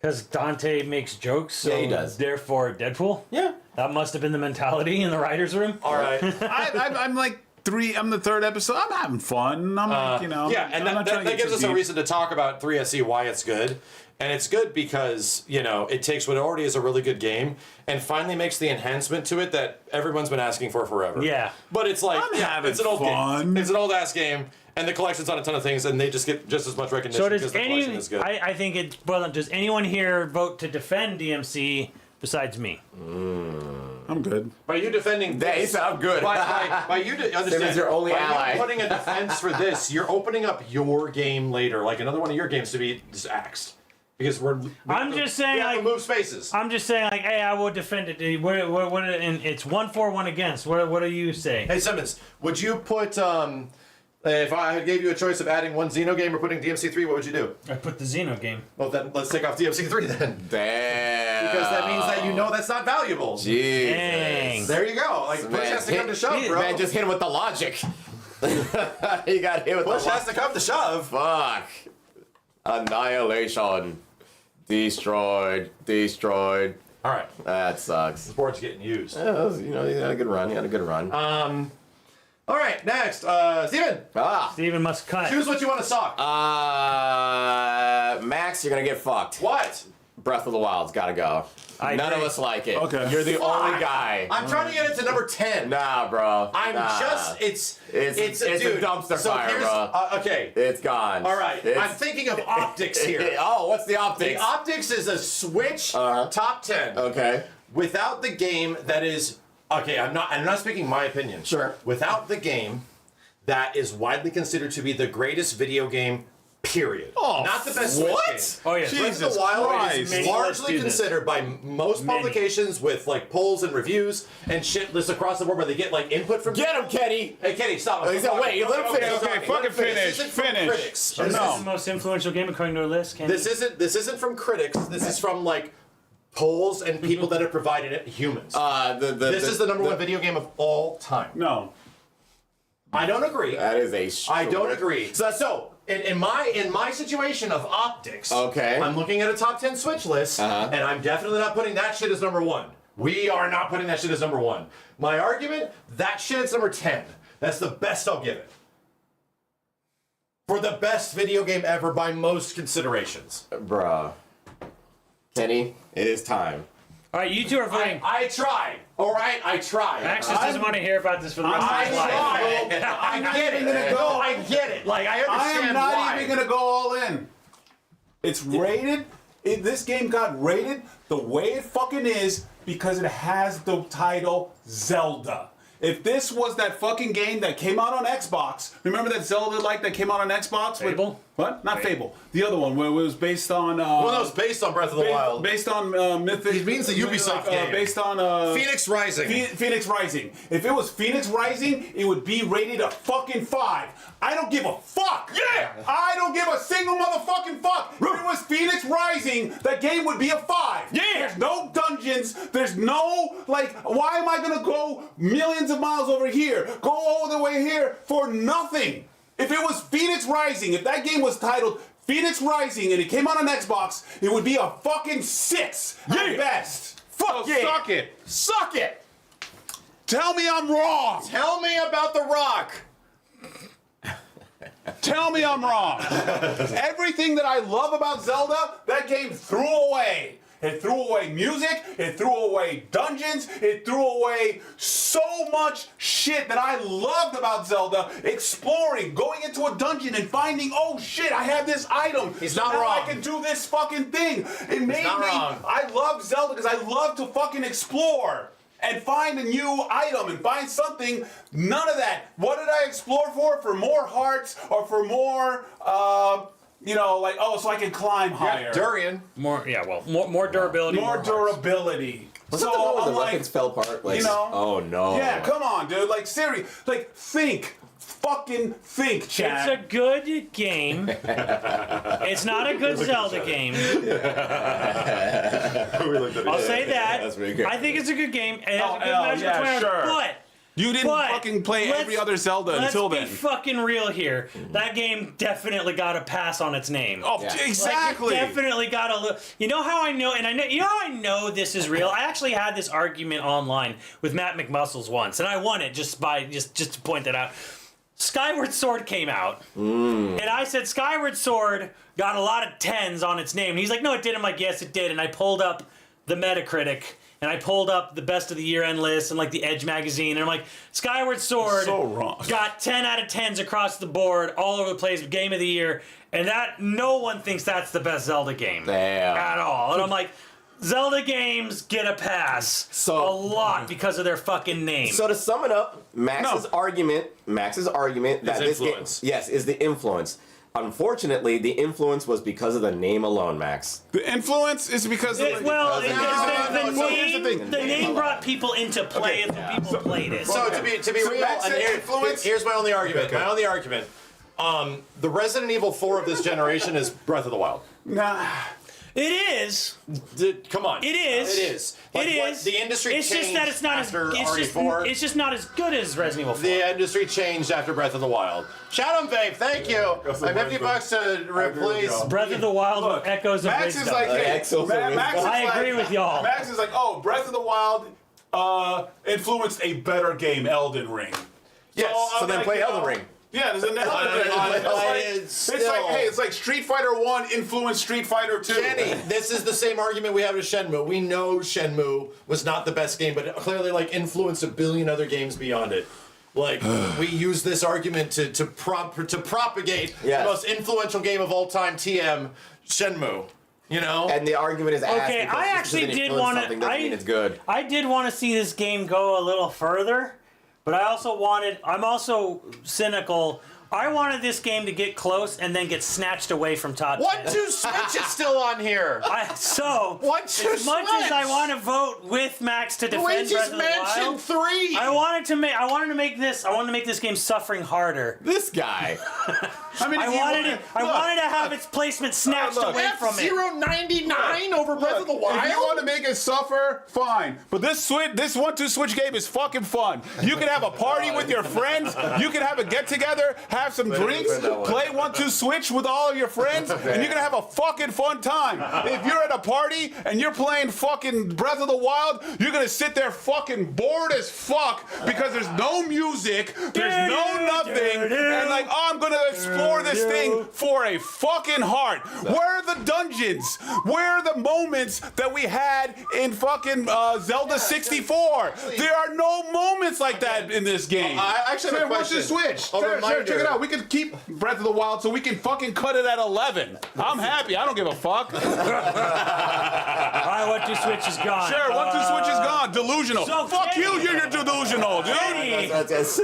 Because Dante makes jokes, so Yeah, he does. therefore Deadpool? Yeah. That must have been the mentality in the writer's room. All right. I'm like I'm the third episode. I'm having fun. I'm like, you know. Yeah, and I'm not trying to that get gives too us a deep. reason to talk about 3SE, why it's good. And it's good because, you know, it takes what already is a really good game and finally makes the enhancement to it that everyone's been asking for forever. Yeah. But it's like, I'm having it's an old fun. game. It's an old-ass game, and the collection's on a ton of things, and they just get just as much recognition So because does the collection is good. I think it's well. Does anyone here vote to defend DMC besides me? I'm good. By you defending They this, sound good. by you understand, Simon's your only by ally. you putting a defense for this, you're opening up your game later, like another one of your games to be just axed. Because I'm just saying, we have to like- move spaces. I'm just saying, like, hey, I will defend it. What, and it's 1 for 1 against. What do you say? Hey Simmons, would you put if I gave you a choice of adding one Xeno game or putting DMC3, what would you do? I put the Xeno game. Well, then let's take off DMC3 then, Damn. because that means that you know that's not valuable. Jesus. Dang. There you go. Like push has to come to shove, bro. Man, just hit him with the logic. He got hit with Push the has to come to shove. Fuck. Annihilation. Destroyed. All right, That sucks. the board's getting used. Yeah, that was, you know, he had a good run. All right, next, Steven, Steven must cut. choose what you want to sock. Max, you're gonna get fucked. What? Breath of the Wild's gotta go. I None of agree. us like it. Okay. You're the only Fuck. guy. I'm trying to get it to number 10. Nah, bro. I'm Nah. just, it's a dude, dumpster so fire, here's, bro. Okay, It's gone. all right. It's- I'm thinking of optics here. Oh, what's the The optics? optics is a Switch Uh-huh. top 10 Okay. without the game that is okay. I'm not speaking my opinion. Sure. Without the game that is widely considered to be the greatest video game. Period. Oh, not the best what? Switch game. Oh yeah. Jesus Breath of the Wild Christ. is Many largely lists do this. considered by most Many. publications with like polls and reviews and shit lists across the board where they get like input from. Get him, Kenny. Hey, Kenny, stop. He said, wait, you let him finish. Okay, fucking finish. This isn't from Finish. critics. This is No. the most influential game according to our list. Kenny. This isn't from critics. This is from like polls and people that have provided it. Humans. This is the number one video game of all time. No. I don't agree. That is a. I don't agree. So in my situation of optics, Okay. I'm looking at a top 10 Switch list, and I'm definitely not putting that shit as number one. We are not putting that shit as number one. My argument, that shit is number 10. That's the best I'll give it. For the best video game ever by most considerations. Bruh. Kenny, it is time. All right, you two are voting. I tried. All right, I tried. Max just doesn't want to hear about this for the rest I of his life. tried. I get it. No, I get it. Like I I understand am not why. even gonna go all in. It's rated. This game got rated the way it fucking is because it has the title Zelda. If this was that fucking game that came out on Xbox, remember that Zelda that came out on Xbox? Fable? What? Not Fable. The other one where it was based on. Well, that was based on Breath of the Wild. Based on Mythic. He means the Ubisoft game. Based on Phoenix Rising. Phoenix Rising. If it was Phoenix Rising, it would be rated a fucking 5. I don't give a fuck. Yeah. I don't give a single motherfucking fuck. If it was Phoenix Rising, that game would be a 5. Yeah. There's no dungeons. There's no, like, why am I gonna go millions of miles over here? Go all the way here for nothing. If it was Phoenix Rising, if that game was titled Phoenix Rising and it came out on Xbox, it would be a fucking 6 at best. Fuck yeah. Suck it. Suck it. Tell me I'm wrong. Tell me about The Rock. Tell me I'm wrong. Everything that I love about Zelda, that game threw away. It threw away music, it threw away dungeons, it threw away so much shit that I loved about Zelda. Exploring, going into a dungeon and finding, oh shit, I have this item. He's not now wrong. I can do this fucking thing. It made not me, wrong. I love Zelda because I love to fucking explore. And find a new item and find something. None of that. What did I explore for? For more hearts or for more, like, oh, so I can climb higher. Durian. More durability. More durability. Was so that the one where I'm the like, weapons fell apart? Like, you know, oh no. yeah, come on, dude. Like, seriously, like, think fucking think, Chad. It's a good game. It's not a good Zelda game. I'll say that. That's pretty good. I think it's a good game. And Oh, it's a good hell, Magic yeah, 20 hours, sure. But You didn't fucking play every other Zelda until then. Let's be fucking real here. That game definitely got a pass on its name. Oh, exactly. Like, it definitely got a little. You know how I know, and I know, you know how I know this is real. I actually had this argument online with Matt McMuscles once, and I won it just to point that out. Skyward Sword came out, and I said Skyward Sword got a lot of 10s on its name. And he's like, no, it did. I'm like, yes, it did. And I pulled up the Metacritic. And I pulled up the best of the year-end list and like the Edge magazine, and I'm like, Skyward Sword So wrong. got 10 out of 10s across the board, all over the place, game of the year, and that no one thinks that's the best Zelda game at all. And I'm like, Zelda games get a pass a lot because of their fucking name. So to sum it up, Max's argument that this influence. game, yes, is the influence. Unfortunately, the influence was because of the name alone, Max. The influence is because of the thing. name brought people into play, and people played it. So to be real, Max and said influence? here's my only argument. My only argument. The Resident Evil 4 of this generation is Breath of the Wild. Nah. It is. Come on. It is. It is. It is. The industry It's changed just that it's not as. after It's RE4. just not as good as Resident Evil 4. The industry changed after Breath of the Wild. Shout out, babe. Thank you. I'm $50 to replace. Breath of the Wild with echoes of Max wisdom. is like, hey, Max is I like- agree with y'all. Max is like, oh, Breath of the Wild influenced a better game, Elden Ring. Yes. So I'm then like, play you know, Elden Ring. Yeah, there's an Elden Ring on it. It's like, hey, it's like Street Fighter 1 influenced Street Fighter 2. Kenny, this is the same argument we have with Shenmue. We know Shenmue was not the best game, but it clearly like influenced a billion other games beyond it. Like we use this argument to propagate the most influential game of all time, TM, Shenmue. You know? And the argument is ass Okay, because I just actually because it did influenced want something to. doesn't mean it's good. I did want to see this game go a little further, but I also wanted. I'm also cynical. I wanted this game to get close and then get snatched away from top 10. 1-2 Switch is still on here. So, 1-2 as much as I want to vote with Max to defend Luigi's Breath of the Mansion Wild, 3. I wanted to make this game suffering harder. This guy. I mean, I wanted to have its placement snatched away from it. F-099 over Breath of the Wild. If you want to make it suffer, fine. But this 1-2 Switch game is fucking fun. You can have a party with your friends. You can have a get-together, have some drinks, play 1-2 Switch with all of your friends, and you're gonna have a fucking fun time. If you're at a party and you're playing fucking Breath of the Wild, you're gonna sit there fucking bored as fuck because there's no music, there's no nothing, and like, oh, I'm gonna explore this thing for a fucking heart. Where are the dungeons? Where are the moments that we had in fucking Zelda 64? There are no moments like that in this game. I actually have a Watch question. the Switch. A Sure, reminder. check it out. We could keep Breath of the Wild so we can fucking cut it at 11. I'm happy. I don't give a fuck. Alright, 1-2 Switch is gone. Sure, 1-2 Switch is gone. Delusional. So Fuck Kenny- you. You're delusional, dude. Kenny, That's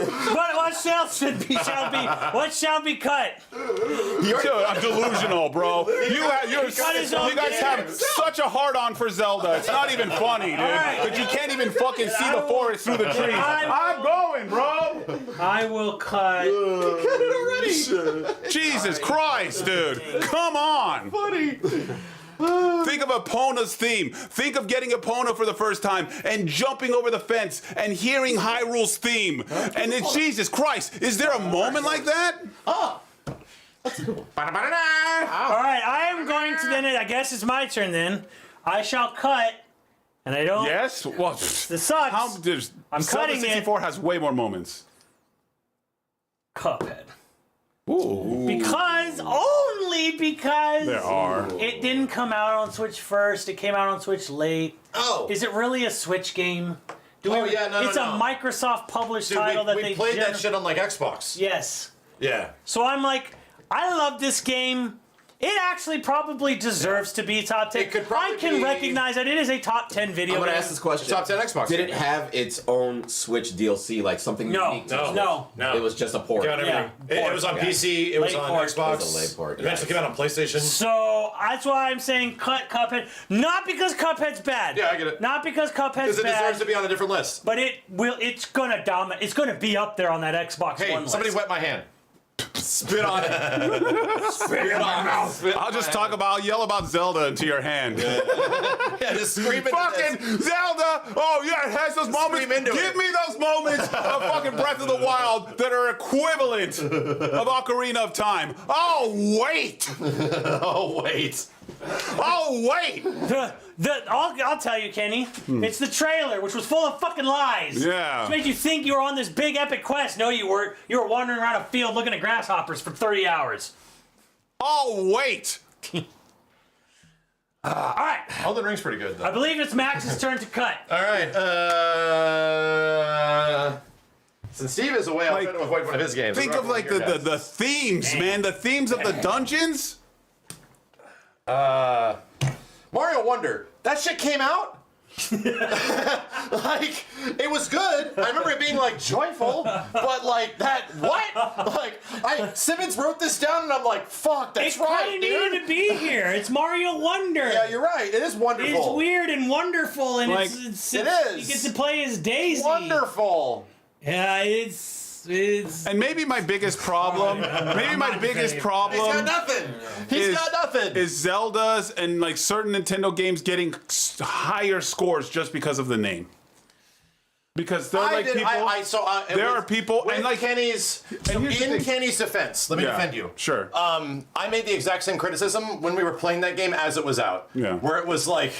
what shall be cut? Dude, I'm delusional, bro. You guys have such a hard-on for Zelda. It's not even funny, dude. right. But you can't even fucking see the forest through the trees. I'm going, bro. I will cut. Jesus Christ, dude. Come on. Funny. Think of Epona's theme. Think of getting Epona for the first time and jumping over the fence and hearing Hyrule's theme. And it's Jesus Christ. Is there a moment like that? Alright, I am going to then. I guess it's my turn then. I shall cut. And I don't. Yes? Well, This sucks. I'm Zelda cutting it. 64 has way more moments. Cuphead. Ooh. Only because There are. it didn't come out on Switch first. It came out on Switch late. Oh. Is it really a Switch game? No, It's a Microsoft published title that we they played that shit on like Xbox. Yes. Yeah. So I'm like, I love this game. It actually probably deserves to be top 10. It could probably I can be- recognize that it is a top 10 video I'm gonna game. ask this question. Top 10 Xbox Did it game. have its own Switch DLC, like something No, unique to no. Switch? No. It was just a port. Got everything. Yeah. It was on Yeah. PC. It was Late on port. Xbox. It was a late port, Eventually came out on PlayStation. So that's why I'm saying cut Cuphead. Not because Cuphead's bad. Yeah, I get it. Not because Cuphead's Because it bad. deserves to be on a different list. But it's gonna dominate. It's gonna be up there on that Xbox Hey, One somebody list. wet my hand. Spit on it. Spit on it. Spit I'll on just my talk hand. about, I'll yell about Zelda into your hand. Yeah, just scream into Fucking this. Zelda! Oh yeah, it has those moments. Scream into Give it. me those moments of fucking Breath of the Wild that are equivalent of Ocarina of Time. Oh wait! Oh, wait. Oh wait! I'll tell you, Kenny. It's the trailer, which was full of fucking lies. Yeah. Which made you think you were on this big epic quest. No, you weren't. You were wandering around a field looking at grasshoppers for 30 hours. Oh wait! All right. Elden Ring's pretty good, I though. believe it's Max's turn to cut. All right. Since Steve is away, I'll Like, try to avoid one of his games. Think of like the themes, man. The themes of the dungeons. Mario Wonder. That shit came out. Like, it was good. I remember it being like joyful, but like that, what? Like, Simmons wrote this down and I'm like, fuck, that's It kind right, of dude. needed to be here. It's Mario Wonder. Yeah, you're right. It is wonderful. It's weird and wonderful, and Like, it's it is. You get to play as Daisy. Wonderful. Yeah, it's. And maybe my biggest problem, maybe my biggest He's got problem nothing. He's is- got nothing. is Zelda's and like certain Nintendo games getting higher scores just because of the name. Because they're like people. there are people- and like- Kenny's. and here's the In thing. Kenny's defense, let me Yeah, defend you. Sure. I made the exact same criticism when we were playing that game as it was out. Yeah. Where it was like,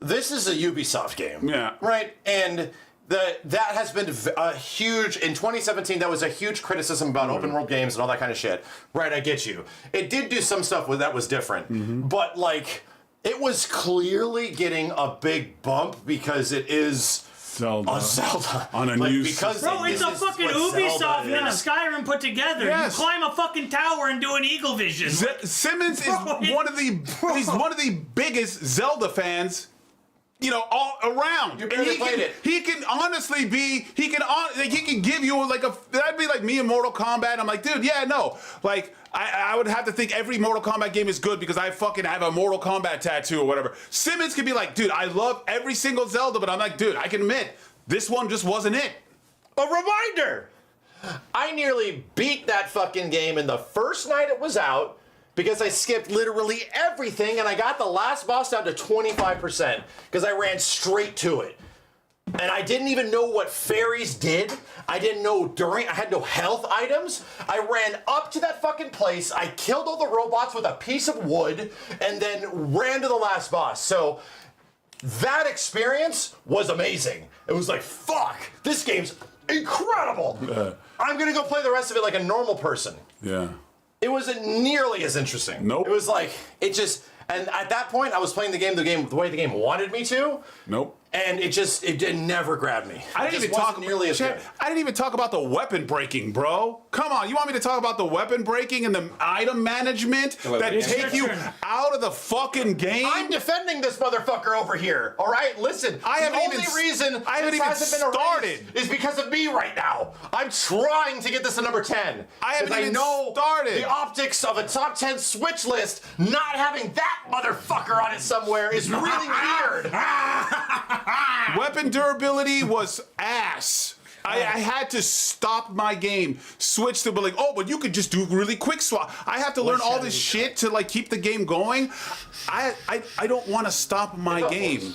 this is a Ubisoft game. Yeah. Right? And that has been a huge, in 2017, that was a huge criticism about open world games and all that kind of shit. Right, I get you. It did do some stuff that was different. But like, it was clearly getting a big bump because it is Zelda. a Zelda. On a Like, new because Bro, it's this a is fucking what Ubisoft Zelda and a is. Skyrim put together. Yes. You climb a fucking tower and do an eagle vision. Simmons is Bro, one of the he's one of the biggest Zelda fans, you know, all around. You barely played it. He can honestly be. He can give you like a. That'd be like me in Mortal Kombat. I'm like, dude, yeah, no. Like, I would have to think every Mortal Kombat game is good because I fucking have a Mortal Kombat tattoo or whatever. Simmons could be like, dude, I love every single Zelda, but I'm like, dude, I can admit this one just wasn't it. A reminder! I nearly beat that fucking game in the first night it was out because I skipped literally everything and I got the last boss down to 25% because I ran straight to it. And I didn't even know what fairies did. I didn't know I had no health items. I ran up to that fucking place. I killed all the robots with a piece of wood and then ran to the last boss. So that experience was amazing. It was like, fuck, this game's incredible. I'm gonna go play the rest of it like a normal person. Yeah. It wasn't nearly as interesting. Nope. It was like, it just, and at that point I was playing the game the way the game wanted me to. Nope. And it never grabbed me. I didn't even talk nearly as Chad, good. I didn't even talk about the weapon breaking, bro. Come on, you want me to talk about the weapon breaking and the item management that It's take you out of the fucking game? I'm defending this motherfucker over here. All right, listen. I haven't the even only reason I haven't this even hasn't been started. erased is because of me right now. I'm trying to get this to number 10. I haven't 'Cause even know started. the optics of a top 10 Switch list not having that motherfucker on it somewhere is really weird. Weapon durability was ass. I had to stop my game, switch to be like, oh, but you could just do really quick swap. I have to learn all this shit to like keep the game going. I don't want to stop my game.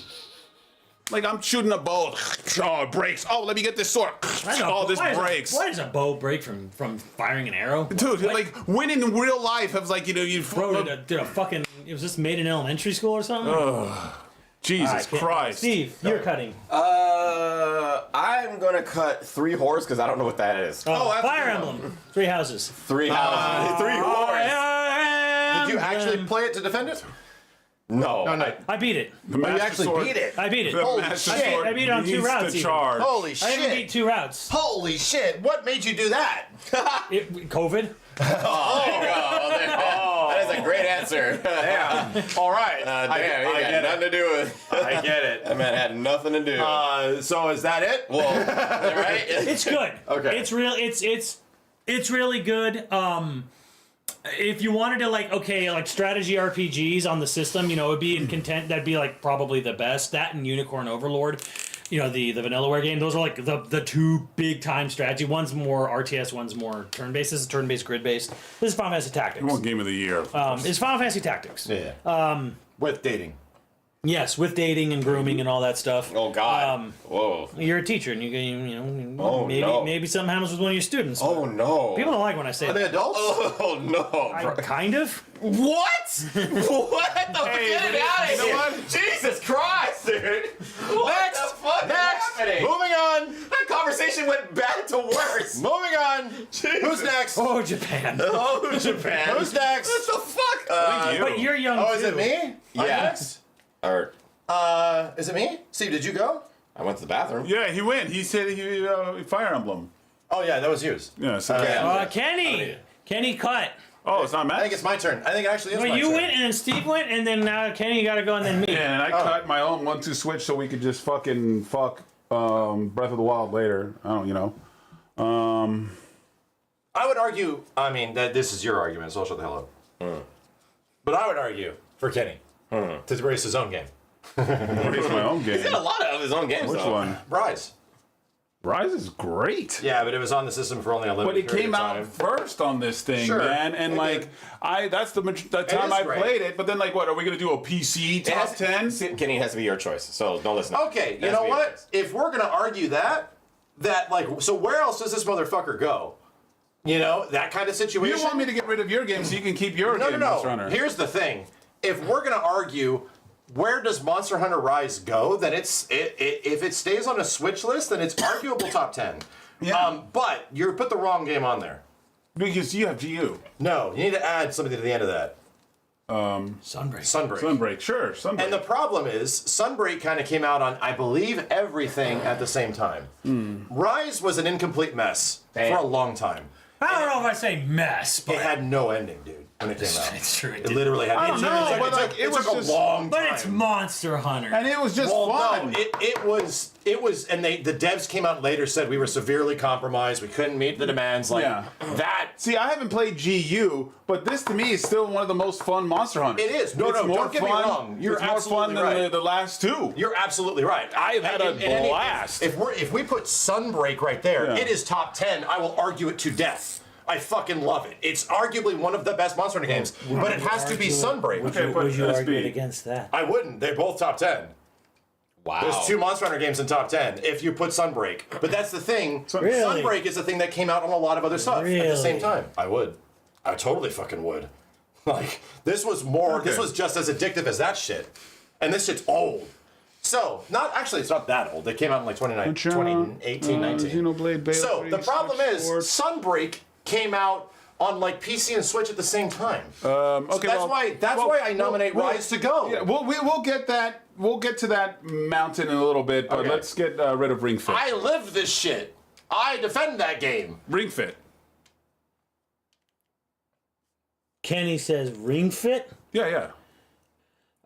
Like I'm shooting a bow, oh it breaks. Oh, let me get this sword. Oh, this breaks. Why does a bow break from firing an arrow? Dude, like winning in real life has like you Bro, did a fucking. Was this made in elementary school or something? Jesus Christ. Steve, you're cutting. I'm gonna cut 3 whores because I don't know what that is. Oh, that's Fire a good Emblem. 3 houses. 3 houses. 3 whores. Did you actually play it to defend it? No. No. I beat it. The Master You actually Sword- beat it. I beat it. The Holy Master shit. Sword I beat it on 2 needs routes to even. charge. Holy I even beat shit. 2 routes. Holy shit. What made you do that? COVID. That is a great answer. answer. Damn. All right. Damn, I he get got it. nothing to do with it. I get it. That man had nothing to do. So is that it? Well, right? It's good. Okay. It's real. It's really good. If you wanted to like strategy RPGs on the system, it'd be in content. That'd be like probably the best. That and Unicorn Overlord. The Vanillaware game. Those are like the two big time strategy. One's more RTS. One's more turn based. This is turn based, grid based. This is Final Fantasy Tactics. One game of the year. It's Final Fantasy Tactics. Yeah. With dating. Yes, with dating and grooming and all that stuff. Oh God. Whoa. You're a teacher, and Oh, no. maybe something happens with one of your students. Oh no. People don't like when I say Are they that. adults? Oh no. Bro. Kind of. What? What the fuck? Get it out of here! Jesus Christ, dude! What the fuck is happening? Moving on. That conversation went bad to worse. Moving on. Who's next? Oh, Japan. Oh, Japan. Who's next? What the fuck? But you're young Oh, too. is it me? Are you Yeah. next? Or Is it me? Steve, did you go? I went to the bathroom. Yeah, he went. He said he Fire Emblem. Oh yeah, that was yours. Yeah. So Kenny. Kenny cut. oh, it's not I Matt. think it's my turn. I think it actually is Well, my you turn. went, and then Steve went, and then now Kenny got to go, and then me. And I cut my own 1-2 switch so we could just fucking fuck Breath of the Wild later. I don't, I would argue, that this is your argument, so I'll shut the hell up. But I would argue for Kenny to race his own game. It's my own game. He's got a lot of his own games. Which though. one? Rise. Rise is great. Yeah, but it was on the system for only a limited But it period came of out time. first on this thing, Sure, man. And it like, did. that's the time is I great. played it. But then, like, what are we gonna do? A PC It top has- 10? Kenny, it has to be your choice. So don't listen. Okay, It you has know to be your what? choice. If we're gonna argue that so where else does this motherfucker go? That kind of situation. You want me to get rid of your game so you can keep your No, game, no, Monster no. Hunter? Here's the thing: if we're gonna argue, where does Monster Hunter Rise go? Then if it stays on a Switch list, then it's arguable top 10. Yeah. But you put the wrong game on there. Because you have GU. No, you need to add something to the end of that. Sunbreak. Sunbreak. Sunbreak, sure. Sunbreak. And the problem is, Sunbreak kind of came out on, I believe, everything at the same time. Rise was an incomplete mess for a long time. I don't know if I say mess, but It had no ending, dude, when it came out. it's true. It literally had. I don't know, but like, it took a just, long time. But it's Monster Hunter. and it was just Well, fun. no, it was, and the devs came out later, said we were severely compromised, we couldn't meet the demands, Yeah. that. See, I haven't played GU, but this to me is still one of the most fun Monster Hunters. It is. No, It's no, more don't get me fun- wrong. You're it's more fun absolutely than right. the last two. You're absolutely right. I've had a blast. If we put Sunbreak right there, Yeah. it is top 10. I will argue it to death. I fucking love it. It's arguably one of the best Monster Hunter games, but it has to be Sunbreak. Okay, but Would you let's argue be- it against that? I wouldn't. They're both top 10. Wow. There's two Monster Hunter games in top 10 if you put Sunbreak. But that's the thing. Really? Sunbreak is the thing that came out on a lot of other stuff at the same Really? time. I would. I totally fucking would. Like, this was more, this Okay. was just as addictive as that shit. And this shit's old. So, it's not that old. It came out in like 2018, 19. Xenoblade Bale So, 3, the problem Switch is, Sports. Sunbreak came out on like PC and Switch at the same time. Okay, that's why I nominate Rise to go. Yeah, we'll get that. We'll get to that mountain in a little bit, but Okay. let's get rid of Ring Fit. I lived this shit. I defend that game. Ring Fit. Kenny says Ring Fit. Yeah.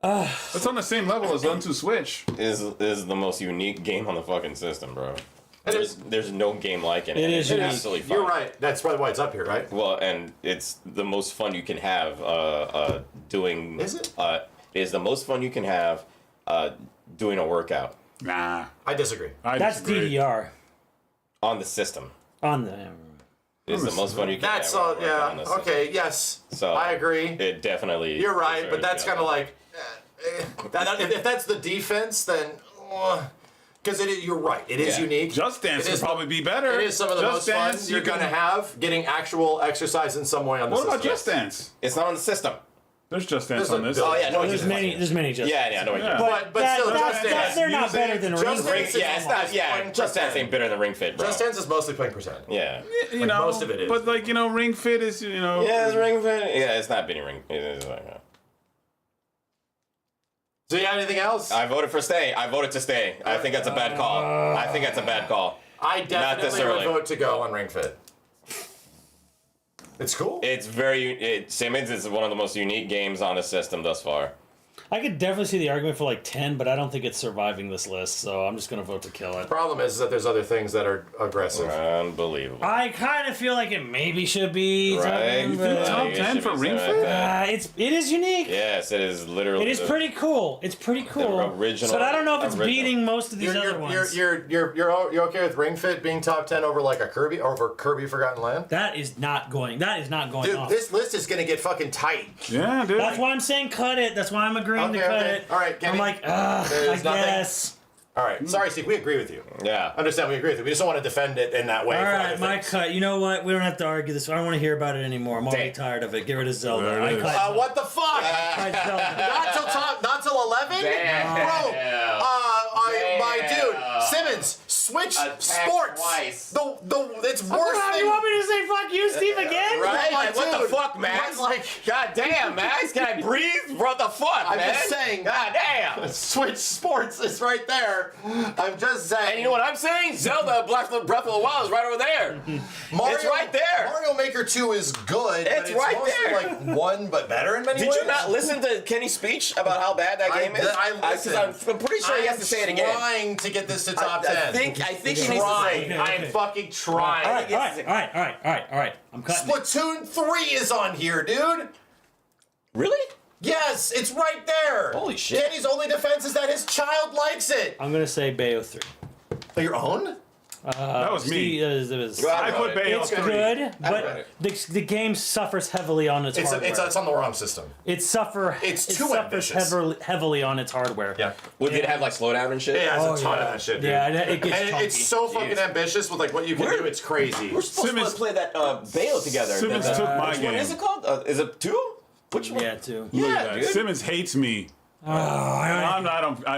It's on the same level as Unto Switch. is the most unique game on the fucking system, bro. There's no game like it. It and is it's unique. absolutely fun. You're right. That's probably why it's up here, right? Well, and it's the most fun you can have doing. Is it? It is the most fun you can have doing a workout Nah, I disagree. I That's disagree. DDR on the system. on the. It is the most fun you can That's have. all. on a workout on Yeah. the system. Okay. Yes. So I agree. It definitely. You're right, but deserves that's the kind of other. like, if that's the defense, then because you're right. It is Yeah. unique. Just Dance It would is probably be better. It is some of the Just most Dance, fun you're you can- gonna have getting actual exercise in some way on the What system. about Just Dance? It's not on the system. There's Just Dance There's on a this. bill. Oh yeah, no. There's many. Just Yeah, no. Yeah. But still, Just that, Dance. they're not music, better than Ring Just Fit. Dance. Yeah, it's not. Yeah, Just Just Dance Dance. ain't better than Ring Fit, bro. Just Dance is mostly playing percent. Yeah. You know, most of it is. But like Ring Fit is Yeah, it's Ring Fit. Yeah, it's not beating Ring. It is like, So you got anything else? I voted for stay. I voted to stay. I think that's a bad call. I definitely this would early. vote to go on Ring Fit. It's cool. It's Simmons is one of the most unique games on the system thus far. I could definitely see the argument for like 10, but I don't think it's surviving this list, so I'm just gonna vote to kill it. Problem is that there's other things that are aggressive. Unbelievable. I kind of feel like it maybe should be Right? something, think but top 10 for Ring Fit? it is unique. Yes, it is literally. It is pretty cool. It's pretty cool. original- But I don't know if it's original. beating most of these other ones. You're okay with Ring Fit being top 10 over like a Kirby over Kirby Forgotten Land? That is not going Dude, off. this list is gonna get fucking tight. Yeah, dude. That's why I'm saying cut it. That's why I'm agreeing to Okay, cut okay. it. All right, Kenny. I'm like, There's I nothing? guess. All right, sorry, Steve. We agree with you. Yeah. Understand? We agree with you. We just don't want to defend it in that way. All for right, other my things. cut. You know what? We don't have to argue this. I don't want to hear about it anymore. I'm already Damn. tired of it. Get rid of Zelda. There it I is. cut What the fuck? Zelda. Not till 11? Damn. Bro, my Damn. dude, Simmons, switch Attack sports. twice. It's worse than. You want me to say fuck you, Steve, again? Right? Like, What the dude, fuck, Max? like- God damn, Max. Can I breathe? What the fuck, I'm man? just saying. God damn. Switch sports is right there. I'm just saying. And you know what I'm saying? Zelda Breath of the Wild is right over there. It's right there. Mario Maker 2 is good. but It's right mostly there. like one, but better in many Did ways. you not listen to Kenny's speech about how bad that game is? I listened. I'm pretty sure he has to say it again. I'm trying to get this to top 10. I think he needs to say Trying. it. I am fucking trying. All right. I'm cutting it. Splatoon 3 is on here, dude. Really? Yes, it's right there. Holy shit. Danny's only defense is that his child likes it. I'm going to say Bayo 3. Your own? That was me. I put Bayo It's 3. good, but the game suffers heavily on its hardware. It's on the wrong system. It's too too ambitious. heavily on its hardware. Yeah. Did it have like slowdown and shit? It has Oh, a ton yeah. of that shit, dude. Yeah, it gets and chunky. it's so fucking ambitious with like what you can do. It's crazy. We're supposed Simmons- to play that Bayo together. Simmons That, took my which game. one is it called? Is it 2? Which one? Yeah, too. Look at Yeah, that. dude. Simmons hates me. I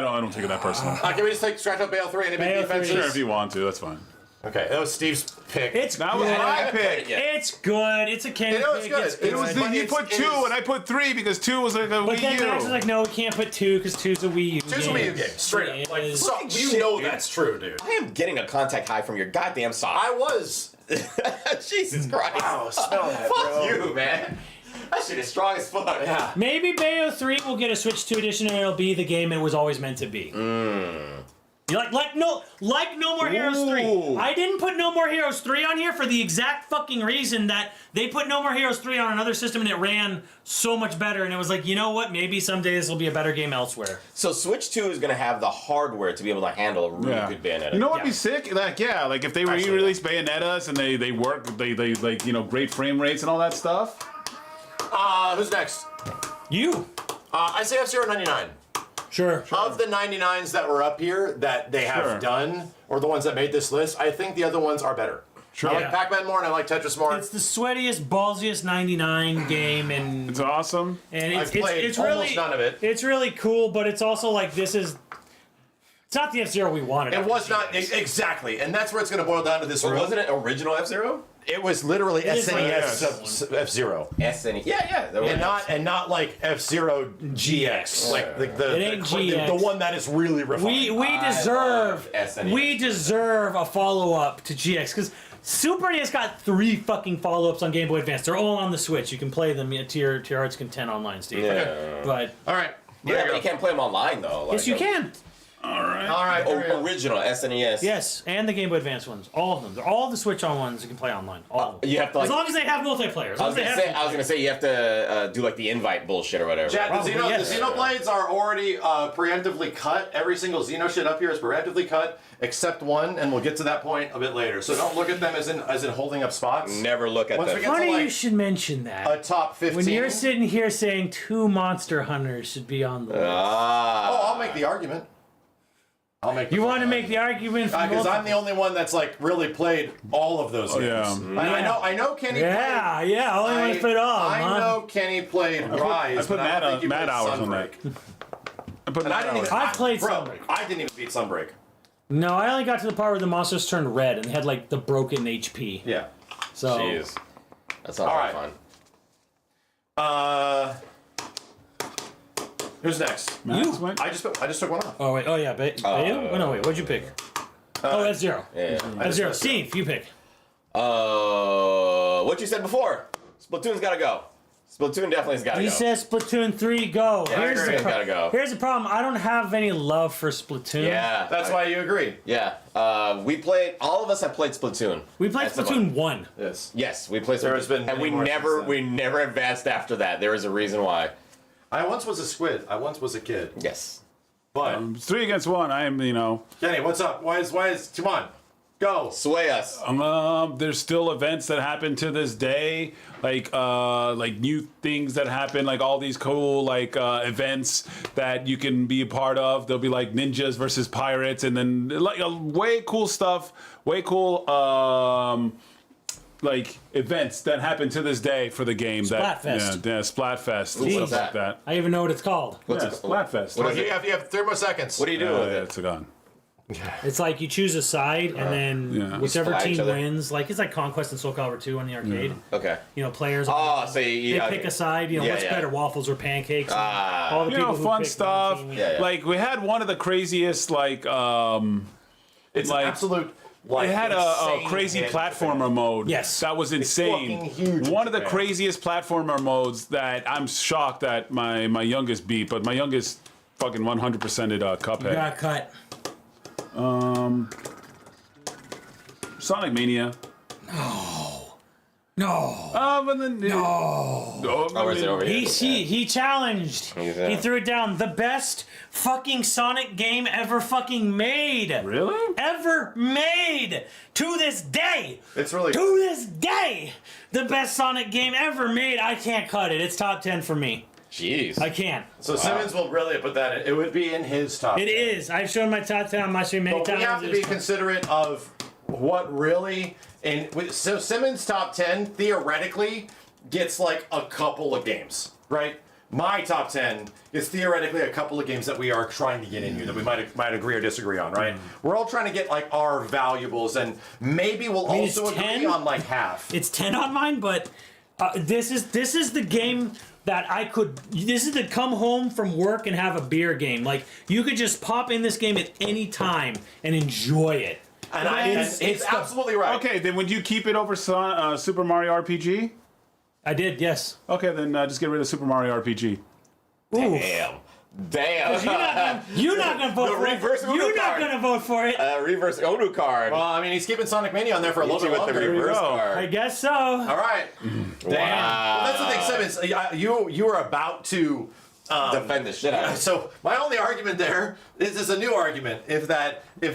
don't take it that personal. Can we just scratch out Bale 3 and Bale it defenses? Sure, if you want to, that's fine. Okay, that was Steve's pick. It's That was my pick. It's good. It's a candy You know, it's pick. good. It's It was good. the- He It's- put it 2 is- and I put 3 because 2 was like a But then Wii Max is U. like, no, we can't put 2 because 2's a Wii U Choose a Wii U game. Straight up. Like, It is. so, you know that's true, dude. I am getting a contact high from your goddamn sock. I was. Jesus Christ. Wow, smell that, Fuck bro. you, man. That shit is strong as fuck. Yeah. Maybe Bayo 3 will get a Switch 2 edition and it'll be the game it was always meant to be. Like No More Heroes 3. Ooh. I didn't put No More Heroes 3 on here for the exact fucking reason that they put No More Heroes 3 on another system and it ran so much better, and it was like, you know what, maybe someday this will be a better game elsewhere. So Switch 2 is going to have the hardware to be able to handle a really good Bayonetta. You know what'd Yeah. be sick? Like if they Actually, re-release Bayonettas and they work, they like great frame rates and all that stuff. Who's next? You. I say F-Zero 99. Sure. Of the 99s that were up here that they have Sure. done, or the ones that made this list, I think the other ones are better. Sure. I like Yeah. Pac-Man more and I like Tetris more. It's the sweatiest, ballsiest 99 game, and It's awesome. I've played it's almost really none of it. It's really cool, but it's also like it's not the F-Zero we wanted. It was not exactly, and that's where it's going to boil down to this But room. wasn't it original F-Zero? It was literally is SNES F-Zero, SNE. Yeah. and not like F-Zero GX, like the It ain't GX. the one that is really refined. We deserve love SNES. we deserve a follow up to GX because Super NES got 3 fucking follow ups on Game Boy Advance. They're all on the Switch. You can play them to your heart's content online, Steve. Yeah. But All right, Yeah, but you can't play them online though. yes, you can. all right. here we go. Original SNES. Yes, and the Game Boy Advance ones, all of them. They're all the Switch on ones you can play online. All of them. You have to As like. long as they have multiplayer. As I long was as they have gonna say you have to do like the invite bullshit or whatever. Chad, Probably, the yes. Xenoblades are already preemptively cut. Every single Xeno shit up here is preemptively cut, except one, and we'll get to that point a bit later. So don't look at them as in holding up spots. Never look at Once we them. get to Funny like you should mention that. a top 15. When you're sitting here saying 2 Monster Hunters should be on the list. Oh, I'll make the argument. You want to make the argument for because I'm multiple- the only one that's like really played all of those games. yeah. And I know Kenny. Yeah, only one to put all. I know Kenny played Rise. I put but I don't think you mad played hours on Sunbreak. that. I put And I mad didn't hours. even. I played bro, Sunbreak. I didn't even beat Sunbreak. No, I only got to the part where the monsters turned red and they had like the broken HP. Yeah. So Jeez. That's not All very right. fun. Who's next? Max went? I just took one off. Oh wait, oh yeah, Bayo? Oh no, wait, what'd you pick? Oh, F-Zero. Yeah. F-Zero. Steve, you pick. What you said before? Splatoon's gotta go. Splatoon definitely's gotta He go. says Splatoon 3 go. Yeah, here's, Splatoon's the gotta go. here's the problem. I don't have any love for Splatoon. Yeah. That's why you agree. Yeah. All of us have played Splatoon. We played That's the Splatoon one. 1. Yes. Yes, we played Splatoon. There has been and many more since then. we never advanced after that. There is a reason why. I once was a squid. I once was a kid. Yes. But It's 3 against 1. I am, Kenny, what's up? Why is come on. Go. Sway us. There's still events that happen to this day, like new things that happen, like all these cool events that you can be a part of. There'll be like ninjas versus pirates, and then way cool stuff, way cool events that happen to this day for the game. Splatfest. Yeah, Splatfest. Ooh, Stuff what's like that? that. I even know what it's called. What's Yeah, it? Splatfest. What is You it? have 3 more seconds. What do you do with it? It's gone. It's like you choose a side, and then Yeah. whichever Splat each team other. wins, like it's like Conquest and Soul Calibur 2 on the arcade. Okay. Players. Oh, so you they okay. pick a side. Yeah, what's yeah. better, waffles or pancakes? And Ah. all the people who Fun pick stuff. one team, Yeah, yeah. Like we had one of the craziest It's like- an absolute. It had a insane crazy hit. platformer mode. Yes. That was insane. fucking huge in One of the Japan. craziest platformer modes that I'm shocked that my youngest beat, but my youngest fucking 100%ed Cuphead. Got cut. Sonic Mania. No. But then Oh, is it over here? He challenged. Yeah. He threw it down. The best fucking Sonic game ever fucking made. Really? Ever made. To this day. It's really. To this day. The best Sonic game ever made. I can't cut it. It's top 10 for me. Jeez. I can't. So Simmons will really put that in. It would be in his top. It 10. is. I've shown my top 10 on my stream many But times. we have to It be is- considerate of what really. So Simmons' top 10 theoretically gets like a couple of games, right? My top 10 is theoretically a couple of games that we are trying to get in here that we might agree or disagree on, right? We're all trying to get like our valuables, and maybe we'll mean, it's also agree 10? on like half. It's 10 on mine, but this is the game that I could. This is the come home from work and have a beer game. Like you could just pop in this game at any time and enjoy it. And it's absolutely right. Okay, then would you keep it over Super Mario RPG? I did, yes. Okay, then just get rid of Super Mario RPG. Damn. You're not gonna vote The for it. reverse Uno You're not card. gonna vote for it. Reverse Onu card. Well, I mean, he's keeping Sonic Mania on there for a little bit with the longer. reverse go. I card. guess so. All right. Damn. Wow. Well, that's the thing, Simmons. You were about to. Defend the shit out of it. So my only argument there is a new argument. If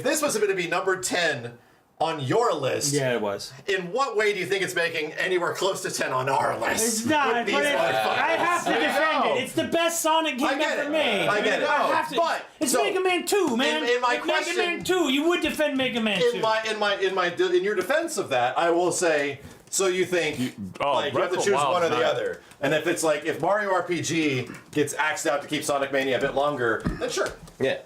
this was going to be number 10 on your list, Yeah, it was. in what way do you think it's making anywhere close to 10 on our list? It's not. With these But motherfuckers? I have to defend it. It's the best Sonic game I get ever it. made. I get it. I have to. But it's so, Mega Man 2, man. in my It's question- Mega Man 2. You would defend Mega Man 2. In your defense of that, I will say. So you think you have Breath to of the choose Wild one or is the not- other, and if Mario RPG gets axed out to keep Sonic Mania a bit longer, then sure. Yeah.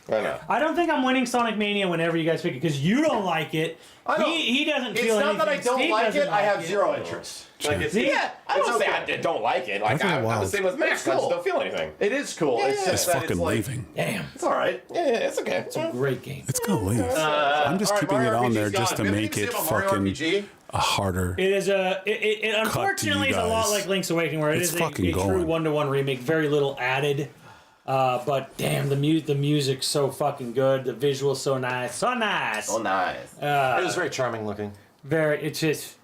Why not? I don't think I'm winning Sonic Mania whenever you guys pick it because you don't like it. I don't- He doesn't It's feel not anything. that I don't Steve like doesn't it; I have like zero interest. Like it's, See? Yeah, I it's don't say okay. I don't like it. Like I'm the same as Max. It's I just cool. don't feel anything. It is cool. It's yeah. just that it's like, Damn, it's all right. Yeah, it's okay. it's a great game. It's gonna leave. I'm just All right, keeping Mario it on RPG's there just to gone. We make haven't it seen Mario fucking RPG. a harder. It is it unfortunately is a lot guys. like Link's Awakening, where it It's is a fucking true going. one-to-one remake, very little added. But damn, the music's so fucking good. The visual's so nice, so nice. Oh, nice. It was very charming looking. Very, it's just.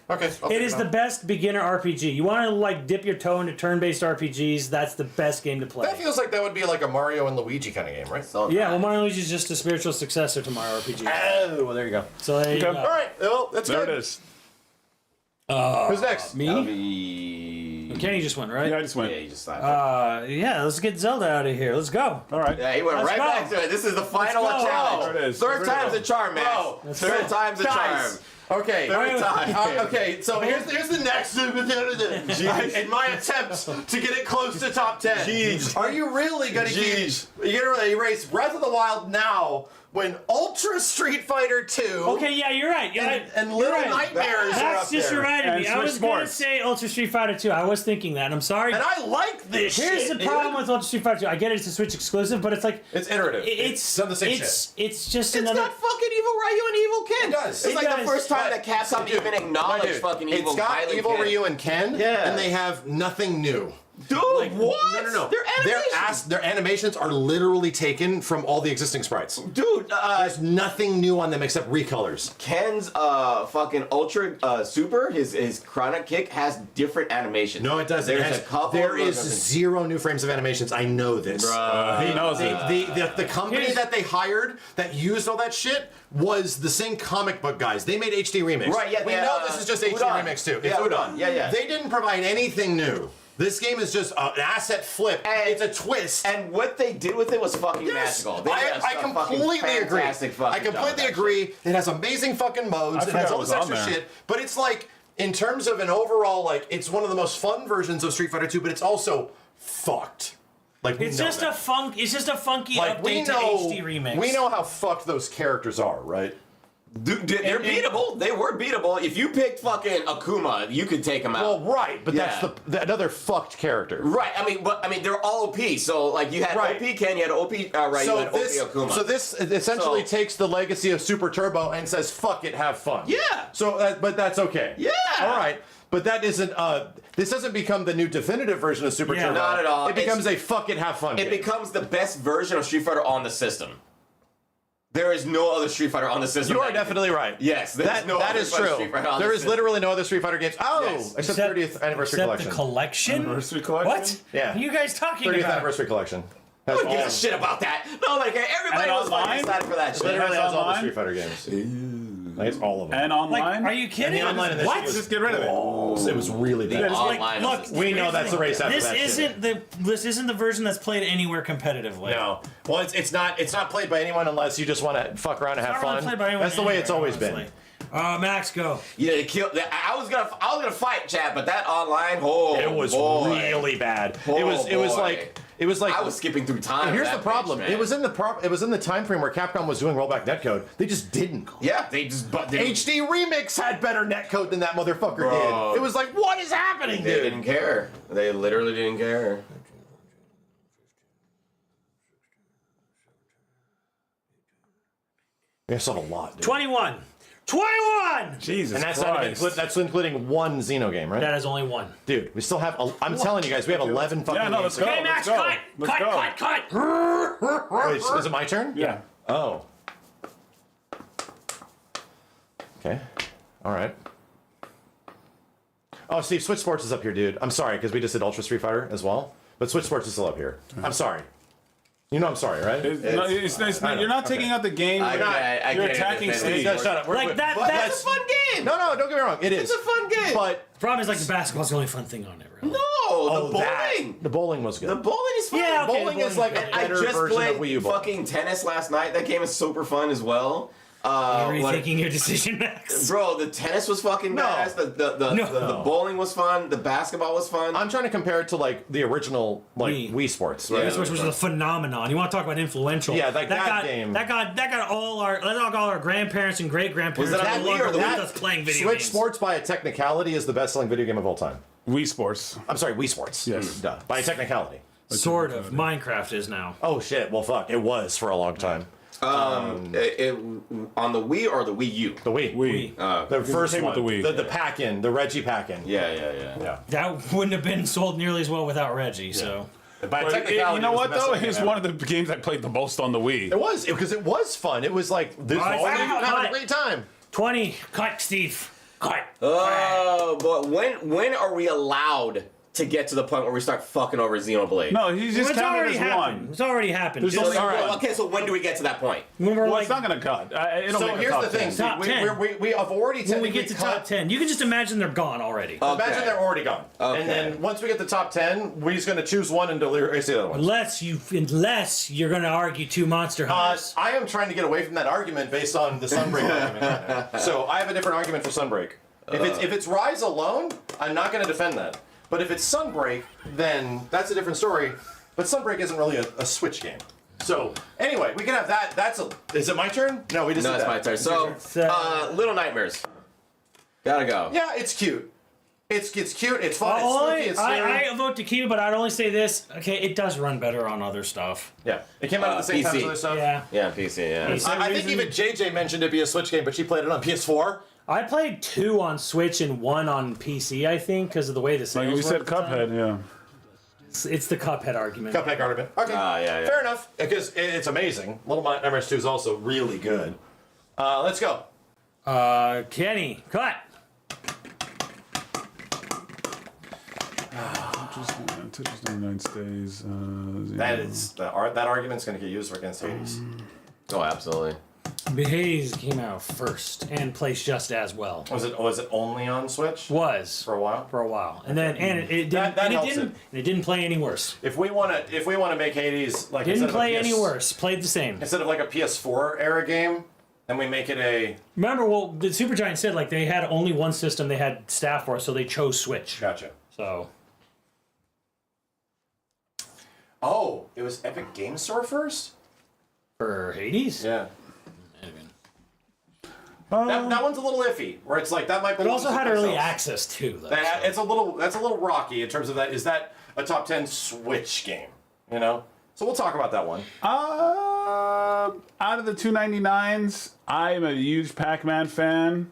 Okay. It is the best beginner RPG. You want to like dip your toe into turn-based RPGs? That's the best game to play. That feels like that would be like a Mario and Luigi kind of game, right? So Yeah, well, Mario Luigi is just a spiritual successor to Mario RPG. Oh, well, there you go. So there you go. All right. Well, that's There good. it is. Who's next? That'll Me? be. Kenny just went, right? Yeah, I just went. Yeah, you just signed. Yeah, let's get Zelda out of here. Let's go. All right. Yeah, he went Let's right go. back to it. This is the final go. challenge. There it is. Third time's a charm, man. Bro, Third time's a charm. Guys, okay. Third time. Okay, so here's the next in my attempt to get it close to top 10. Jeez. Are you really gonna keep? You're gonna erase Breath of the Wild now when Ultra Street Fighter 2 Okay, yeah, you're right. and Little right. Nightmares are That's up just there. reminded And me. I Switch was going to Sports. say Ultra Street Fighter 2. I was thinking that. I'm sorry. And I like this Here's shit, the problem dude. with Ultra Street Fighter 2. I get it's a Switch exclusive, but it's like It's iterative. it's done the same it's, shit. It's just It's another. got fucking Evil Ryu and Evil Ken. It does. It's It like the does. first time But- that Capcom Dude, even my acknowledged dude, fucking Evil It's got Violent Evil Ken. Ryu and Ken, Yeah. and they have nothing new. Dude, what? No. They're animations. Their animations are literally taken from all the existing sprites. Dude, There's nothing new on them except recolors. Ken's fucking Ultra Super, his Chronic Kick has different animations. No, it doesn't. There's a couple. There of is those- zero new frames of animations. I know this. He knows it. The company Here's- that they hired that used all that shit was the same comic book guys. They made HD Remix. Right, yeah, We they, know this is just HD Udon. Remix too. It's Yeah, Udon. Udon. Yeah. They didn't provide anything new. This game is just an asset flip. And- it's a twist. And what they did with it was fucking Yes, magical. They did I a completely fucking agree. fantastic fucking I job with completely that agree. It has amazing fucking modes. I It has forgot all it this was extra on there. shit. But it's like, in terms of an overall, like, it's one of the most fun versions of Street Fighter 2, but it's also fucked. Like, we It's know just that. It's just a funky Like, we update to know, HD remix. we know how fucked those characters are, right? Dude, they're beatable. They were beatable. If you picked fucking Akuma, you could take him out. Well, right, but Yeah. that's another fucked character. Right, I mean, they're all OP. So, like, you had Right. OP Ken, you had OP Ryu, So and this, OP Akuma. so this essentially So- takes the legacy of Super Turbo and says, "Fuck it, have fun." Yeah. So, but that's okay. Yeah. All right, but that isn't. This doesn't become the new definitive version of Super Yeah. Turbo. Not at all. It becomes a "fuck it, have fun." It game. becomes the best version of Street Fighter on the system. There is no other Street Fighter on the system. You are that- definitely right. Yes, there's that no that other is Street true. Fighter on There the is system. literally no other Street Fighter games. Oh, Yes. except 30th anniversary except collection. the collection. Anniversary collection? What? Yeah. What are you guys talking 30th about? anniversary collection. Who That's gives all. a shit about that? Nobody cares. Everybody And was fucking online? excited for that shit. Literally It has has all the online? Street Fighter games. Like, it's all of them. And Like, online? are you kidding? And the online edition What? was- Just get rid of it. Oh, it was really bad. Online Look, is- We know that's the race after This that shit. this isn't the version that's played anywhere competitively. No. Well, it's not played by anyone unless you just want to fuck around and have It's not really fun. played by anyone That's the way it's anywhere, always been. honestly. Max, go. Yeah, they killed. I was gonna fight, Chad, but that online, oh, It was boy. really bad. Oh, it was boy. like I was skipping through time. Here's for the that problem. bitch, man. It was in the time frame where Capcom was doing rollback netcode. They just didn't. Yeah, they just but they, HD Remix had better netcode than that motherfucker Bro. did. It was like, what is happening, they dude? didn't care. They literally didn't care. We still have a lot, dude. 21. 21! Jesus And that's not even Christ. that's including one Xeno game, right? That is only one. Dude, we still have. I'm telling you guys, we have 11 fucking Yeah, no, games. let's go. Okay, Max, let's go. cut! Let's Cut, go. cut, cut! Wait, is it my turn? Yeah. Oh. Okay. All right. Oh, Steve, Switch Sports is up here, dude. I'm sorry, because we just did Ultra Street Fighter as well. But Switch Sports is still up here. I'm sorry. You know I'm sorry, right? You're not taking out the game. I You're can't attacking defend Steve. it. Shut up. Like that- but that's let's- Fun game. No, don't get me wrong. It is. It's a fun game. But The problem is, like, the basketball's the only fun thing on it, really. No, oh, the bowling. the bowling was good. The bowling is fun. Yeah, okay, bowling is like a I better just version played of Wii U bowling. fucking tennis last night. That game is super fun as well. Are you what- rethinking your decision, Max? Bro, the tennis was fucking No. badass. The bowling was fun. The basketball was fun. I'm trying to compare it to like the original like Wii. Wii Sports. Yeah. Which was a phenomenon. You want to talk about influential? Yeah, like that got, game. That got all our grandparents and great grandparents. Was that on Wii or the with Wii? us playing video Switch games. Sports by a technicality is the best-selling video game of all time. Wii Sports. I'm sorry, Wii Sports. Yes. Duh. By a technicality. Sort of. Minecraft is now. Oh shit. Well, fuck. It was for a long time. on the Wii or the Wii U? The Wii. Wii. The first came one. with the Wii. The pack-in. The Reggie pack-in. Yeah. That wouldn't have been sold nearly as well without Reggie. So By But technicality, you know it was what the best though? selling It's game one ever. of the games I played the most on the Wii. It was because it was fun. It was like this. Right. Wow, Wow. having a great time. 20. Cut, Steve. Cut. Oh, but when are we allowed to get to the point where we start fucking over Xenoblade? No, he's just It's counted already as happened. one. It's already happened. There's Just only- So, Alright. okay, so when do we get to that point? when we're Well, like, it's not gonna cut. It'll So make a here's top the thing. 10. Top We 10. we have already when we technically get to cut. top 10, you can just imagine they're gone already. Okay. Imagine they're already gone. Okay. And then once we get the top 10, we're just going to choose one and erase the other one. Unless you're going to argue two Monster Hunters. I am trying to get away from that argument based on the Sunbreak argument. So I have a different argument for Sunbreak. If it's Rise alone, I'm not going to defend that. But if it's Sunbreak, then that's a different story. But Sunbreak isn't really a Switch game. So anyway, we can have that. Is it my turn? No, we just. No, did it's that. my turn. It's your So, Little Nightmares. Gotta go. Yeah, it's cute. It's cute. It's fun. It's spooky. It's scary. I vote to keep it, but I'd only say this. Okay, it does run better on other stuff. Yeah, it came out at the same time as PC. other stuff. Yeah. Yeah, PC, yeah. I think even JJ mentioned it'd be a Switch game, but she played it on PS4. I played 2 on Switch and 1 on PC, I think, because of the way the sales Like you said, worked at the time. Cuphead, yeah. It's the Cuphead argument. Cuphead argument. Okay. Yeah. Fair enough. Because it's amazing. Little Nightmares 2 is also really good. Let's go. Kenny, cut. Tetris 99 stays. That argument's going to get used against Hades. Oh, absolutely. Hades came out first and placed just as well. Was it only on Switch? Was For a while? and then it didn't That and helps it didn't play any worse. If we want to make Hades like Didn't instead of a play PS any worse. Played the same. instead of like a PS4 era game, then we make it a Remember, well, the Supergiant said like they had only one system they had staff for, so they chose Switch. Gotcha. So Oh, it was Epic Game Store first? for Hades, Yeah. That one's a little iffy, where it's like that might. but also had early access. access too. Though, That's a little rocky in terms of that. Is that a top 10 Switch game? You know. So we'll talk about that one. Out of the 299s, I am a huge Pac-Man fan,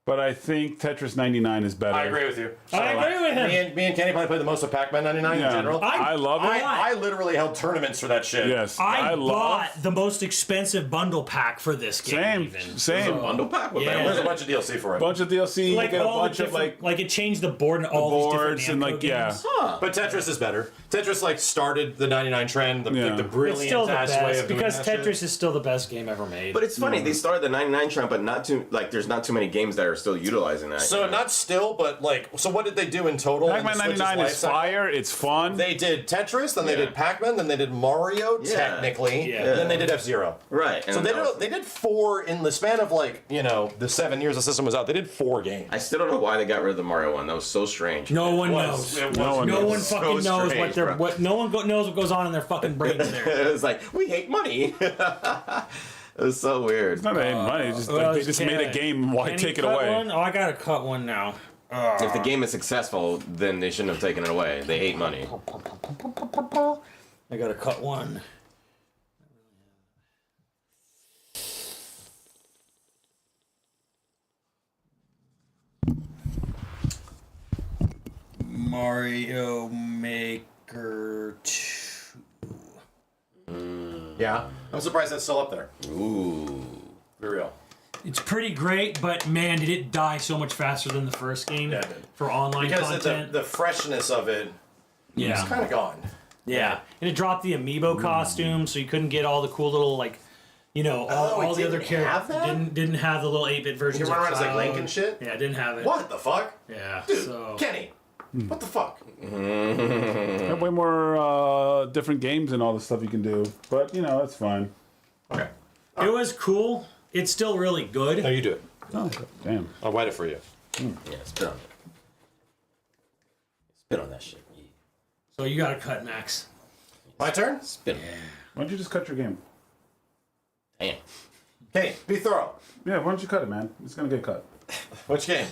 but I think Tetris 99 is better. I agree with you. I agree with him. Me and Kenny probably played the most of Pac-Man 99 in Yeah. general. I love it. I literally held tournaments for that shit. Yes, I love. bought the most expensive bundle pack for this game. Same. Bundle pack with Yeah. that. There's a bunch of DLC for it. Bunch of DLC. Like you get a all the bunch of different, it changed the board and all boards these different and Namco like yeah. games. But Tetris is better. Tetris like started the 99 trend, the Yeah. the It's brilliant still the ass way best of doing because that Tetris shit. is still the best game ever made. But it's funny, they started the 99 trend, but there's not too many games that are still utilizing that. So not still, but like, so what did they do in total? Pac-Man in the Switch's 99 life is cycle? fire. It's fun. They did Tetris, then they Yeah. did Pac-Man, then they did Mario, Yeah. technically, Yeah. then they did F-Zero. right. And So that was- they did 4 in the span of like, the 7 years the system was out. They did 4 games. I still don't know why they got rid of the Mario one. That was so strange. no one Was- knows. it was- No one No knows. one So fucking knows strange, what they're bro. what. No one knows what goes on in their fucking brains there. It was like, we hate money. It was so weird. It's not that money. It's just Well, like they just made a game. Why Can you take it cut away? one? Oh, I gotta cut one now. If the game is successful, then they shouldn't have taken it away. They hate money. I gotta cut one. Mario Maker 2. Yeah. I'm surprised that's still up there. Ooh. Be real. It's pretty great, but man, did it die so much faster than the first game Yeah, it did. for online Because content. the freshness of it is yeah, kind of gone. yeah, and it dropped the amiibo costume, so you couldn't get all the cool little all it the other didn't have characters that? didn't have the little 8-bit versions. You run of around as like Cloud. Link and shit? Yeah, it didn't have it. What the fuck? Yeah, Dude, so Kenny, what the fuck? Have way more different games and all the stuff you can do, but it's fine. Okay. it was cool. It's still really good. No, you do it. Oh, damn. I'll write it for you. Yeah, spit on it. Spit on that shit. Yeah. So you gotta cut, Max. My turn? Spit on it. Why don't you just cut your game? Damn. Kenny, be thorough. Yeah, why don't you cut it, man? It's gonna get cut. Which game?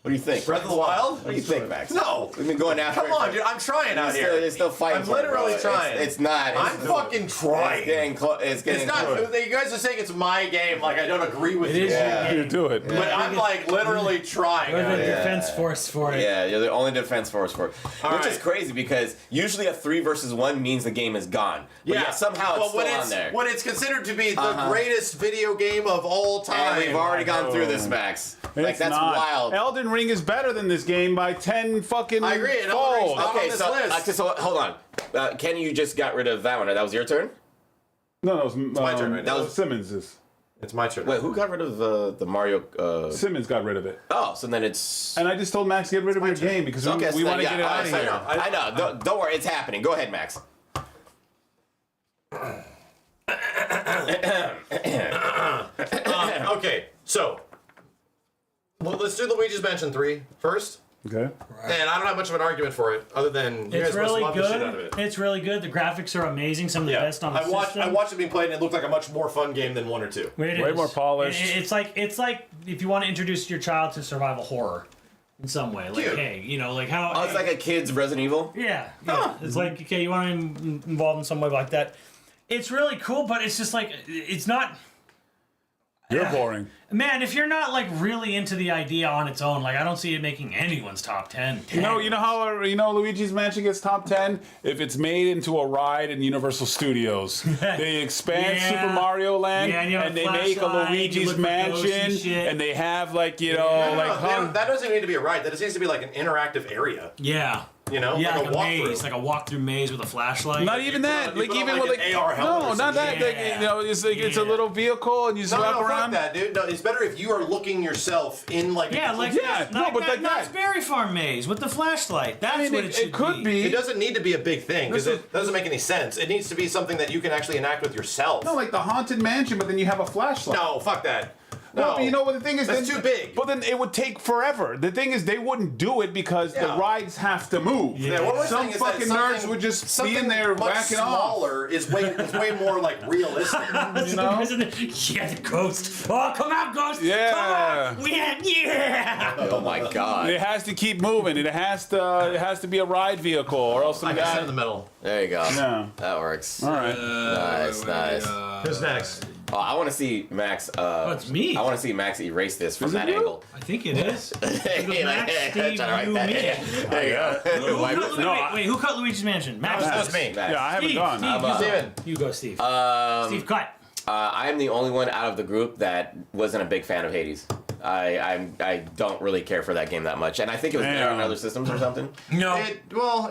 What do you think? Breath of the Wild? What do you think, Max? No. We've been going after Come it. on, dude. I'm trying out here. It's still fighting. I'm for it, literally bro. trying. It's not. I'm fucking trying. It's getting close. It's getting It's not. close. You guys are saying it's my game. Like I don't agree with It you. is Yeah. You do it. But I'm like literally trying. You're out the here. defense force for it. Yeah, you're the only defense force for it. Which is right. crazy because usually a 3 versus 1 means the game is gone. But yet somehow it's But still on there. when it's considered to be the greatest video game of all time. And we've already gone through this, Max. Like, It's that's not. wild. Elden Ring is better than this game by 10 fucking I agree, and Elden Ring's fold. not- Okay, on this so, list. so hold on. Kenny, you just got rid of that one. Right? That was your turn? No, it was my turn right now. that was Simmons's. It's my turn. Wait, who got rid of the Mario? Simmons got rid of it. Oh, so then it's... And I just told Max to get rid of your turn. game because Okay, so we then, want to yeah, get it out of I here. know. I know. Don't worry, it's happening. Go ahead, Max. Okay, so let's do Luigi's Mansion 3 first. Okay. And I don't have much of an argument for it, other than you It's guys really must love the shit out of good. it. It's really good. The graphics are amazing. Some of the best on the system. I watched it being played, and it looked like a much more fun game than 1 or 2. It Way is. more polished. It's like if you want to introduce your child to survival horror in some way. Like, Cute. hey, like how. Oh, it's like a kid's Resident Evil. Yeah. It's like, okay, you want to be involved in some way like that. It's really cool, but it's just like it's not. You're boring. Man, if you're not like really into the idea on its own, like I don't see it making anyone's top 10. You know how Luigi's Mansion gets top 10 if it's made into a ride in Universal Studios. They expand Yeah. Super Mario Land Yeah, and you have and a they make a flashlight, you Luigi's look for ghosts and Mansion shit. and they have No, that doesn't need to be a ride. That just needs to be like an interactive area. Yeah. You know, Yeah, like like a a walkthrough. maze, like a walk-through maze with a flashlight. not even that. you Like put on, even like, with an AR helmet or not that. something. Like, it's like it's a Yeah. little vehicle and you No, slap fuck around. that, dude. No, it's better if you are looking yourself in like. Yeah, like but like Knott's that. Berry Farm maze with the flashlight. That's what it should could be. It doesn't need to be a big thing because This it doesn't make any sense. It needs to be something that you can actually enact with yourself. No, like the Haunted Mansion, but then you have a flashlight. No, fuck that. No, No, but you know what the thing is? That's then, too big. But then it would take forever. The thing is, they wouldn't do it because the Yeah. rides have to move. Yeah, what we're Some saying is that fucking something- nerds would just be something in there much whacking off. smaller is way more like realistic. You know? Yeah, the ghost. Oh, come out, ghost. Yeah. Come on. Yeah. Oh my god. It has to keep moving. It has to be a ride vehicle, or else some Like I said guy. in the middle. There you go. Yeah. That works. All right. Nice. Who's next? Oh, I want to see Max. it's me. I want to see Max erase this from Is it that you? angle. I think it is. Hey, Max, Steve, try to write you, that. me. There you go. Wipe it. Wait, who cut Luigi's Mansion? Max. That was me. Max. Yeah, I haven't Steve, gone. Steve, I'm, Steven. you go, Steve. Steve, cut. I'm the only one out of the group that wasn't a big fan of Hades. I don't really care for that game that much, and I think it was better on Damn. other systems or something. No, It's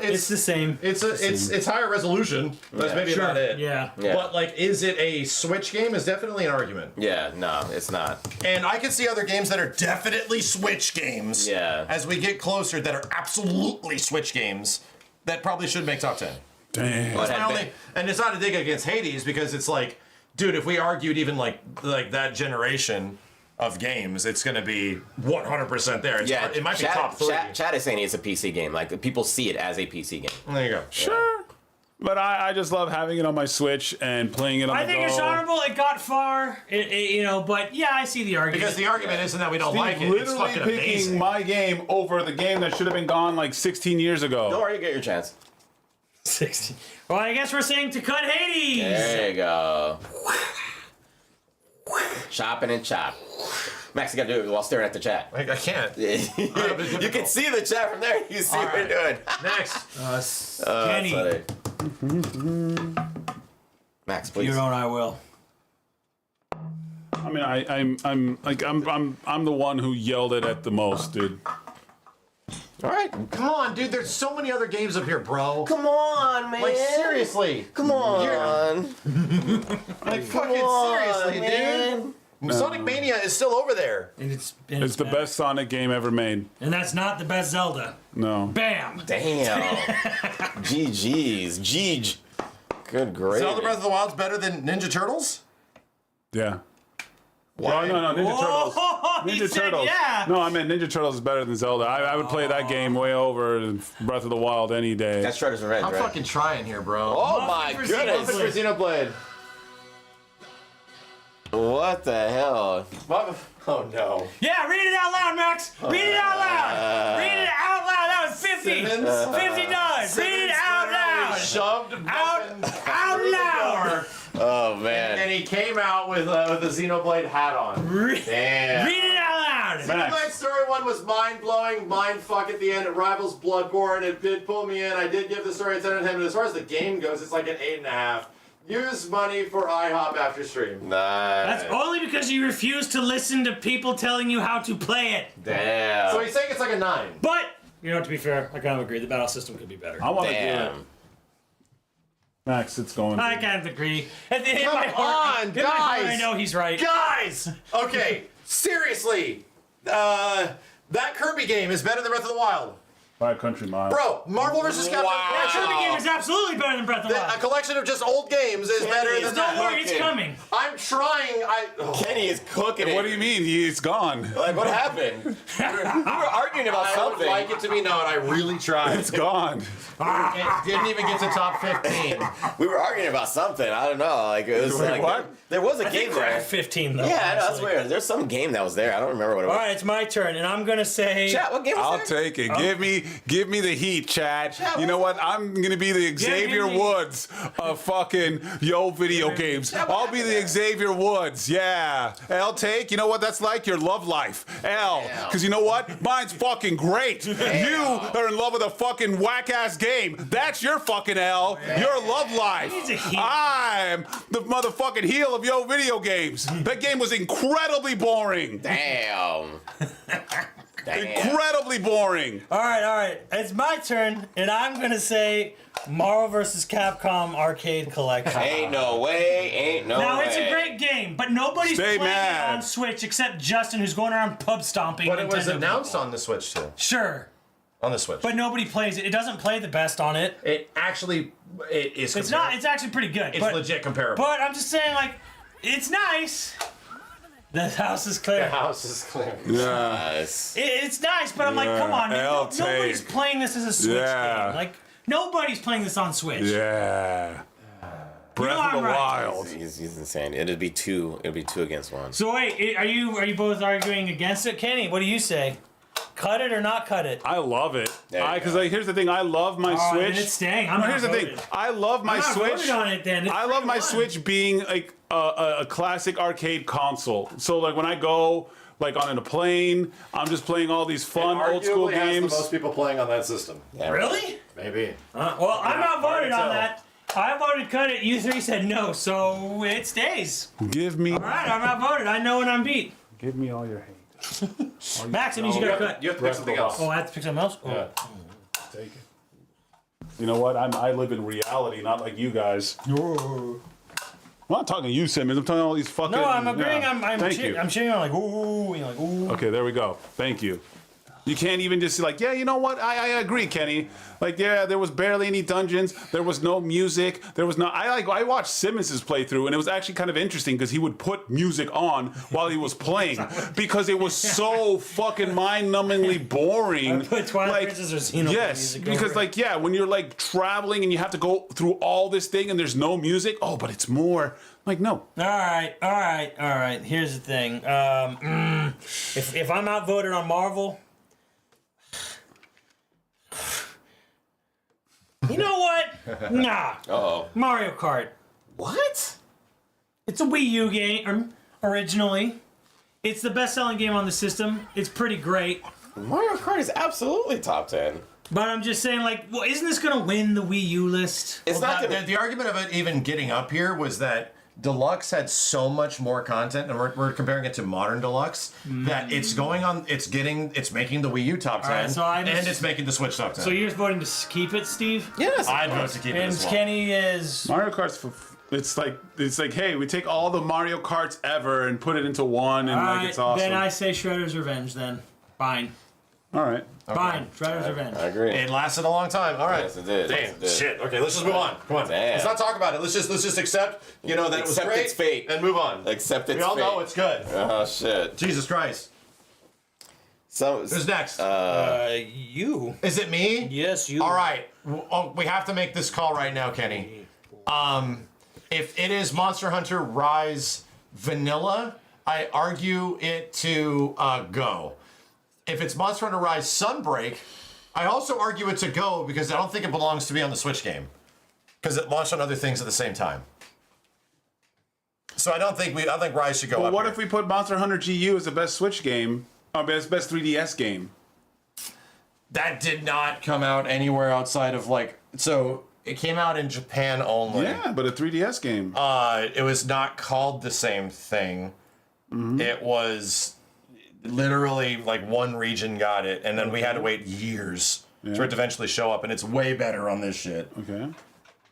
it's the same. it's higher resolution. That's Yeah. maybe Sure. about it. Yeah. Yeah. But like, is it a Switch game? Is definitely an argument. Yeah, no, it's not. And I can see other games that are definitely Switch games. Yeah. As we get closer, that are absolutely Switch games that probably should make top 10. Damn. But Not only, and it's not a dig against Hades because it's like, dude, if we argued even like that generation of games, it's going to be 100% there. It's, it might be top 3. Chad is saying it's a PC game. Like people see it as a PC game. There you go. Sure. But I just love having it on my Switch and playing it on I the think go. it's honorable. It got far, but yeah, I see the argument. Because the argument isn't that we don't Steve like it. It's literally fucking picking amazing. my game over the game that should have been gone like 16 years ago. Don't worry, you get your chance. 60. Well, I guess we're saying to cut Hades. There you go. Chopping and chop. Max, you gotta do it while staring at the chat. I can't. You can see the chat from there. You see what we're doing. Next. Kenny. Max, please. You know I will. I mean, I'm the one who yelled it at the most, dude. All right. Come on, dude. There's so many other games up here, bro. Come on, man. Like, seriously. Come on. Like, fucking seriously, man. dude. Sonic Mania is still over there. And It's the bad. best Sonic game ever made. And that's not the best Zelda. No. Bam. Damn. GG's. Jeej. Good gravy. Zelda Breath of the Wild's better than Ninja Turtles? Yeah. Why? No, Ninja Turtles. He Ninja said Turtles. yeah. No, I meant Ninja Turtles is better than Zelda. I would play that game way over Breath of the Wild any day. That's Shredder's Revenge, I'm right? fucking trying here, bro. Oh my for goodness. For Xenoblade. What the hell? Oh no. Yeah, read it out loud, Max. Read it out loud. Read it out loud. That was 50. Simmons? $50. Read it out loud. Shoved Out loud. Oh man. And he came out with a Xenoblade hat on. Damn. Read it out loud. Xenoblade Story 1 was mind-blowing, mind-fuck at the end. It rivals Bloodborne. It did pull me in. I did give the story a 10 out of 10, but as far as the game goes, it's like an 8.5. Use money for IHOP after stream. Nice. That's only because you refuse to listen to people telling you how to play it. Damn. So he's saying it's like a 9. But, to be fair, I kind of agree. The battle system could be better. I want to do it. Damn. Max, it's going. I kind of agree. In Come my heart, on, in my heart, guys. I know he's right. Guys! Okay, seriously. That Kirby game is better than Breath of the Wild. By a country mile. Bro, Marvel vs. Capcom. That Kirby game is absolutely better than Breath of the A Wild. collection of just old games is better than Don't that. worry, it's coming. I'm trying. Kenny is cooking it. What do you mean? He's gone. Like, what happened? we were arguing about I would something. like it to be known. I really tried. It's gone. It didn't even get to top 15. We were arguing about something. I don't know. Like it was Wait, like what? There was a I think game we're there. at 15 though. Yeah, I know, that's honestly. weird. There's some game that was there. I don't remember what it was. All right, it's my turn, and I'm gonna say. Chat, what game was I'll there? take it. Give me the heat, Chad. You know what? I'm gonna be the Xavier me. Woods of fucking video games. I'll be the Xavier Woods. Yeah. L take. You know what that's like? Your love life. L. Because you know what? Mine's fucking great. You are in love with a fucking whack ass game. That's your fucking L. Your love life. He's a heel. I'm the motherfucking heel of video games. That game was incredibly boring. Damn. Damn. Incredibly boring. All right. It's my turn, and I'm gonna say Marvel vs. Capcom Arcade Collection. Ain't no way. Ain't no Now way. it's a great game, but nobody's Stay playing mad. it on Switch except Justin, who's going around pub stomping. But it was Nintendo announced people. on the Switch too. Sure, On the Switch. but nobody plays it. It doesn't play the best on it. It actually is. It's not. It's actually pretty good. It's but, legit comparable. But I'm just saying, like, it's nice. The house is clear. The house is clear. Yes. It's nice, but I'm like, come on, man. L Nobody's take. playing this as a Switch Yeah. game. Like, nobody's playing this on Switch. Yeah. Breath know of the I'm right. Wild. He's insane. It'd be two against one. So wait, are you both arguing against it, Kenny? What do you say? Cut it or not cut it? I love it. There you Because go. here's the thing. I love my Oh, Switch. then it's staying. I'm No, not here's the voted. thing. I love my I'm not Switch. voted on it then. It's I love my 3-1. Switch being like a classic arcade console. So like when I go like on a plane, I'm just playing all these fun old school Arguably has games. the most people playing on that system. Yeah. Really? Maybe. Well, I'm not hard voted to on tell. that. I voted cut it. You three said no, so it stays. Give me, All right, I'm not voted. I know when I'm beat. give me all your hate. Max, it means you You gotta have, cut. to, you have to pick something else. Oh, I have to pick something else? Oh. Yeah. Take it. You know what? I live in reality, not like you guys. I'm not talking to you, Simmons. I'm talking to all these fucking. No, I'm agreeing. Yeah. I'm Thank you. cheering on like, ooh, you're like, ooh. Okay, there we go. Thank you. You can't even just like, yeah, you know what? I agree, Kenny. Like, yeah, there was barely any dungeons. There was no music. There was no. I watched Simmons' playthrough, and it was actually kind of interesting because he would put music on while he was playing because it was so fucking mind-numbingly boring. I put Twilight Princess or Xenoblade Yes, music because over it. like yeah, when you're like traveling and you have to go through all this thing and there's no music. Oh, but it's more like no. All right. Here's the thing. If I'm outvoted on Marvel, you know what? Nah. Uh-oh. Mario Kart. What? It's a Wii U game originally. It's the best-selling game on the system. It's pretty great. Mario Kart is absolutely top 10. But I'm just saying, like, well, isn't this gonna win the Wii U list? It's not gonna. The argument of it even getting up here was that Deluxe had so much more content, and we're comparing it to modern Deluxe, that it's going on. It's making the Wii U top 10, right, so and it's making the Switch top 10. So you're voting to keep it, Steve? Yes. I'd vote to keep it And as well. Kenny is. Mario Kart's it's like hey, we take all the Mario Karts ever and put it into one and like it's awesome. Then I say Shredder's Revenge. Then fine, All right. fine. Shredder's Revenge. I agree. It lasted a long time. All right. Yes, it did. Damn. Yes, it did. Shit. Okay, let's just move on. Come on. Damn. Let's not talk about it. Let's just accept, that it was Accept great its fate. and move on. Accept its We all know fate. it's good. Oh shit. Jesus Christ. So Who's next? You. Is it me? Yes, you. All right. We have to make this call right now, Kenny. If it is Monster Hunter Rise Vanilla, I argue it to go. If it's Monster Hunter Rise Sunbreak, I also argue it to go because I don't think it belongs to be on the Switch game because it launched on other things at the same time. So I think Rise should go Well, up what here. if we put Monster Hunter GU as the best Switch game, or best 3DS game? That did not come out anywhere outside of so it came out in Japan only. Yeah, but a 3DS game. It was not called the same thing. It was literally like one region got it, and then we had to wait years for it to eventually show up, and it's way better on this shit. Okay.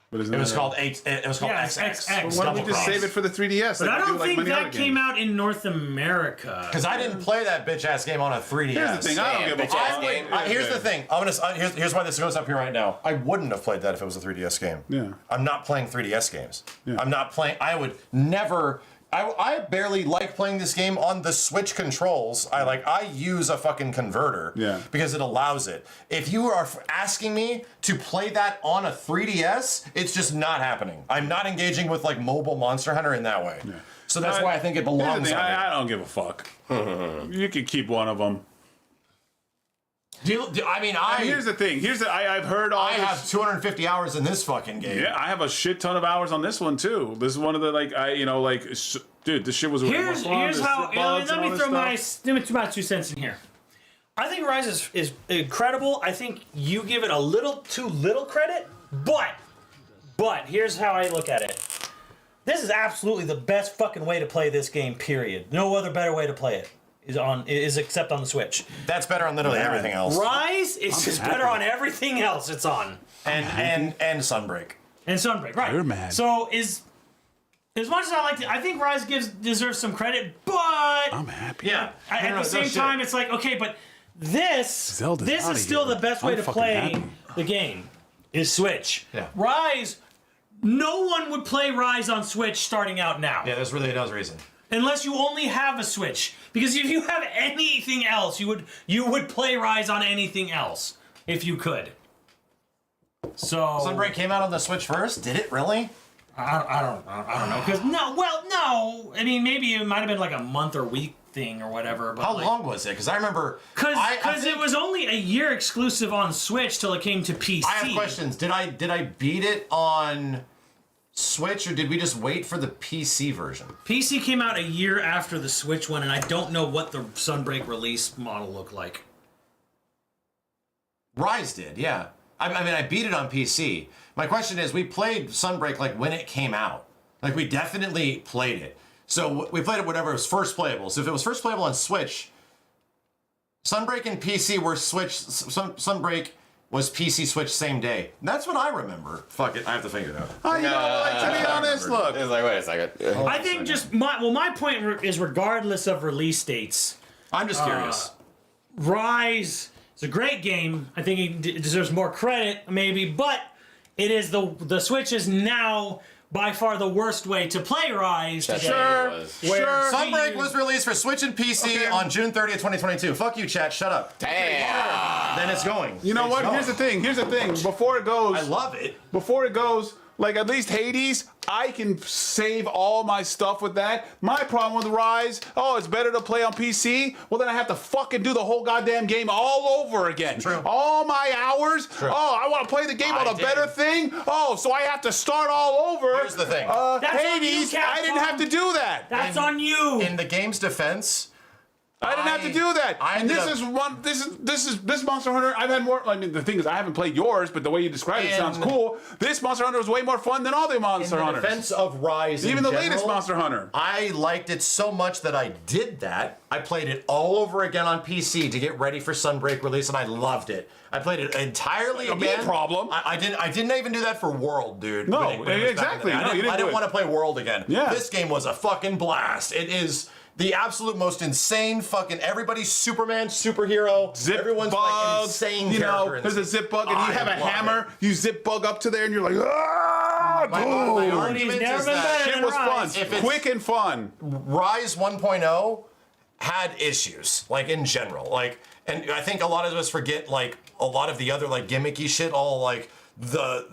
But isn't It was that called It was called Yeah, it's XX. XX. Why don't we Double just Cross. save it for the 3DS? But like I we do don't like think many that other came games? out in North America. Because I didn't play that bitch ass game on a 3DS. Here's the thing. I don't give a bitch ass fuck. game. Here's the thing. I'm gonna. Here's why this goes up here right now. I wouldn't have played that if it was a 3DS game. Yeah. I'm not playing 3DS games. Yeah. I'm not playing. I would never. I barely like playing this game on the Switch controls. I use a fucking converter. Yeah. Because it allows it. If you are asking me to play that on a 3DS, it's just not happening. I'm not engaging with like mobile Monster Hunter in that way. Yeah. So that's why I think it Here's the belongs thing, on I it. don't give a fuck. You can keep one of them. Here's the thing. I've heard all I this. have 250 hours in this fucking game. Yeah, I have a shit ton of hours on this one too. This is one of the dude, this shit was way more Here's fun. There's how. bugs Let and me all throw this stuff. my 2 cents in here. I think Rise is incredible. I think you give it a little too little credit, but here's how I look at it. This is absolutely the best fucking way to play this game. Period. No other better way to play it is except on the Switch. That's better on literally everything else. Rise is just happy. better on everything else it's on. And Sunbreak. And Sunbreak, right? You're mad. So as much as I like to, I think Rise deserves some credit, but I'm happy. Yeah. at the same time, it's like, okay, but this Zelda's this outta is still here. the best way I'm to fucking play happy. the game is Switch. Yeah. Rise, no one would play Rise on Switch starting out now. Yeah, there's really no reason. Unless you only have a Switch. Because if you have anything else, you would play Rise on anything else if you could. So Sunbreak came out on the Switch first? Did it really? I don't know. Because no. I mean, maybe it might have been like a month or week thing or whatever. But How long was it? Because I remember. Because it was only a year exclusive on Switch till it came to PC. I have questions. Did I beat it on Switch, or did we just wait for the PC version? PC came out a year after the Switch one, and I don't know what the Sunbreak release model looked like. Rise did, yeah. I mean, I beat it on PC. My question is, we played Sunbreak like when it came out. Like, we definitely played it. So we played it whenever it was first playable. So if it was first playable on Switch, Sunbreak and PC were Switch. Sunbreak was PC Switch same day. That's what I remember. Fuck it, I have to figure it out. To be honest, look. It's like, wait a second. I think just my point is, regardless of release dates, I'm just curious. Rise is a great game. I think it deserves more credit, maybe, but it is the Switch is now by far the worst way to play Rise today. Sure. Sunbreak was released for Switch and PC on June 30th, 2022. Fuck you, chat. Shut up. Damn. Then it's going. You know It's what? going. Here's the thing. Before it goes, I love it. before it goes, like at least Hades, I can save all my stuff with that. My problem with Rise, it's better to play on PC. Well, then I have to fucking do the whole goddamn game all over again. True. All my hours. True. I want to play the game on I a did. better thing. So I have to start all over. Here's the thing. That's on you, Hades, I didn't Capcom. have to do that. That's on you. In the game's defense, I didn't have to do that. I And ended this Monster Hunter. I've had more. I mean, the thing is, I haven't played yours, but the way you describe it sounds cool. This Monster Hunter was way more fun than all the in Monster the Hunters. defense of Rise, Even in the general, latest Monster Hunter. I liked it so much that I did that. I played it all over again on PC to get ready for Sunbreak release, and I loved it. I played it entirely That'd be a again. problem. I didn't even do that for World, dude. No, when it was back in the exactly. day. No, you didn't I do didn't it. want to play World again. Yeah. This game was a fucking blast. It is the absolute most insane fucking. Everybody's Superman, superhero. Zip Everyone's bug, like an insane character. in there's this. a zip bug, and I you have a love hammer. it. You zip bug up to there, and you're like, My boom. argument never is been that better Shit than was fun, Rise. If it's- quick and fun. Rise 1.0 had issues, like in general, like, and I think a lot of us forget like a lot of the other like gimmicky shit, all like the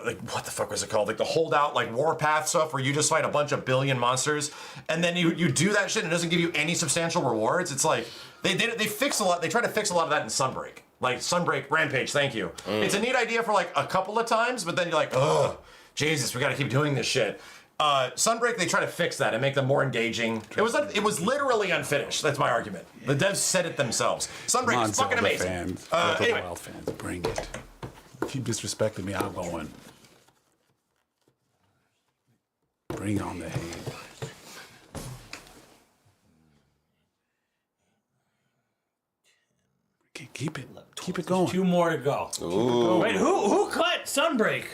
like what the fuck was it called, like the holdout like warpath stuff where you just fight a bunch of billion monsters and then you do that shit and it doesn't give you any substantial rewards. It's like they fix a lot. They try to fix a lot of that in Sunbreak, like Sunbreak Rampage. Thank you. It's a neat idea for like a couple of times, but then you're like, oh Jesus, we got to keep doing this shit. Sunbreak, they try to fix that and make them more engaging. It was literally unfinished. That's my argument. The devs said it themselves. Sunbreak is fucking amazing. Fans, Breath of the Anyway. Wild fans, bring it. Keep disrespecting me, I'll go in. Bring on the hate. Keep it going. 2 more to go. Wait, who cut Sunbreak?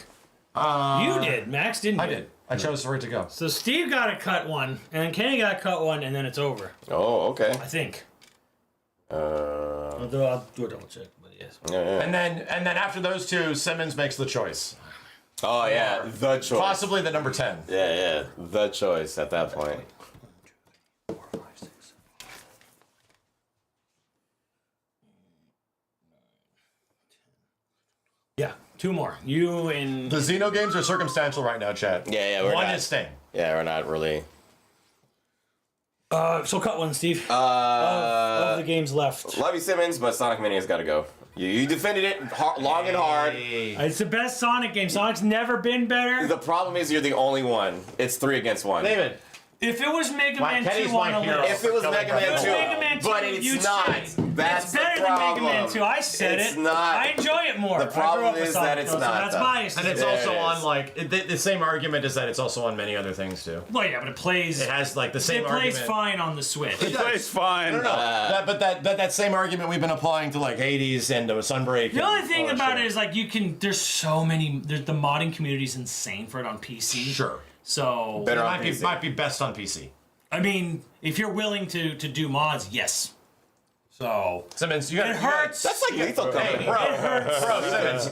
You did. Max didn't. I did. I chose for it to go. So Steve got to cut one, and then Kenny got to cut one, and then it's over. Oh, okay. I think. I'll do a double check, but yes. And then after those two, Simmons makes the choice. Oh yeah, the choice. Possibly the number 10. Yeah, the choice at that point. Yeah, two more. You and The Xeno games are circumstantial right now, Chad. Yeah, One is staying. Yeah, we're not really. so cut one, Steve. Of the games left. Love you, Simmons, but Sonic Mania's got to go. You defended it long and hard. It's the best Sonic game. Sonic's never been better. The problem is you're the only one. It's 3 against 1. David. If it was Mega Man Kenny's 2 on my a hero. list. If it was Mega Man 2, Mega Man 2, but you'd it's not. say That's it's the better problem. than Mega Man 2. I said It's it. not. I enjoy it more. The problem I grew up with is Sonic, that it's though, not, So that's though. biased. And it's There also it is. on like the same argument is that it's also on many other things too. Well, yeah, but it plays. It has like the same It plays argument. fine on the Switch. It plays fine. No. That same argument we've been applying to like Hades and Sunbreak. The only thing and all that about shit. it is like you can. There's so many. The modding community is insane for it on PC. Sure. So Better It on might be PC. best on PC. I mean, if you're willing to do mods, yes. So Simmons, you got it hurts. That's like Lethal Company. Bro, Simmons,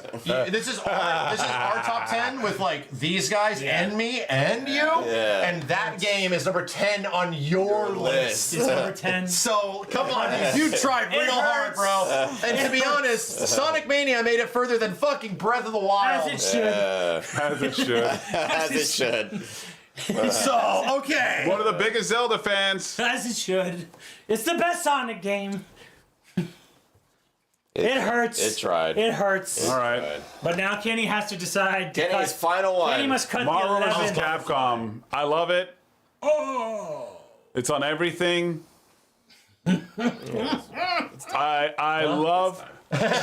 this is our top 10 with like these guys and me and you, and that game is number 10 on your list. It's number 10. So come on, you tried real hard, bro. And to be honest, Sonic Mania made it further than fucking Breath of the Wild. As it should. As it should. As it should. So okay. One of the biggest Zelda fans. As it should. It's the best Sonic game. It hurts. It tried. It hurts. All right. But now Kenny has to decide. to Kenny's cut- final one. Kenny must cut Marvel the vs. 11. Capcom. I love it. Oh. It's on everything. I love.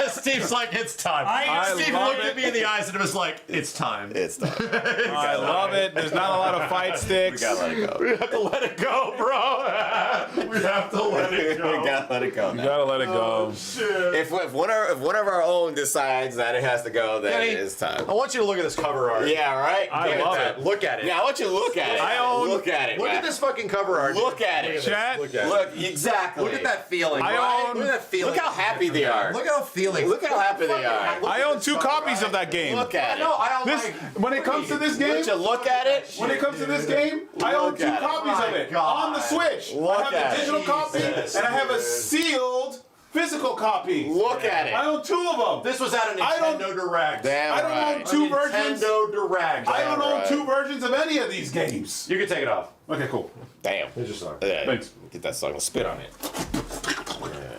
Steve's like, it's time. I Steve love looked it. at me in the eyes and it was like, it's time. It's done. I love it. There's not a lot of fight sticks. We gotta let it go. We have to let it go, bro. We have to let it go. We gotta let it go. You Now. gotta let it go. If one of our own decides that it has to go, then Kenny, it is time. I want you to look at this cover art. Yeah, right. I Look at love that. it. Look at it. Yeah, I want you to look at it. Look at it. Look man. at this fucking cover art. Look at it. Chat. Look at it. Look, exactly. Look at that feeling. I right? own- Look at that feeling. Look how happy they are. Look how feeling. Look how happy they are. Look I at own this 2 cover copies art. of that game. Look at it. No, I don't This, like. when it comes to this game, Would you look at it? when it comes to this game, I own Look 2 at it. copies of My it God. on the Switch. Look I have at the it. digital copy Jesus. and I have a sealed physical copy. Look at I it. own 2 of them. This was at a I don't- Nintendo Direct. Damn I don't right. own 2 versions. Nintendo Direct. I don't own right. 2 versions of any of these games. You can take it off. Okay, cool. Damn. It's just sorry. Yeah, Thanks. get that song and spit on it.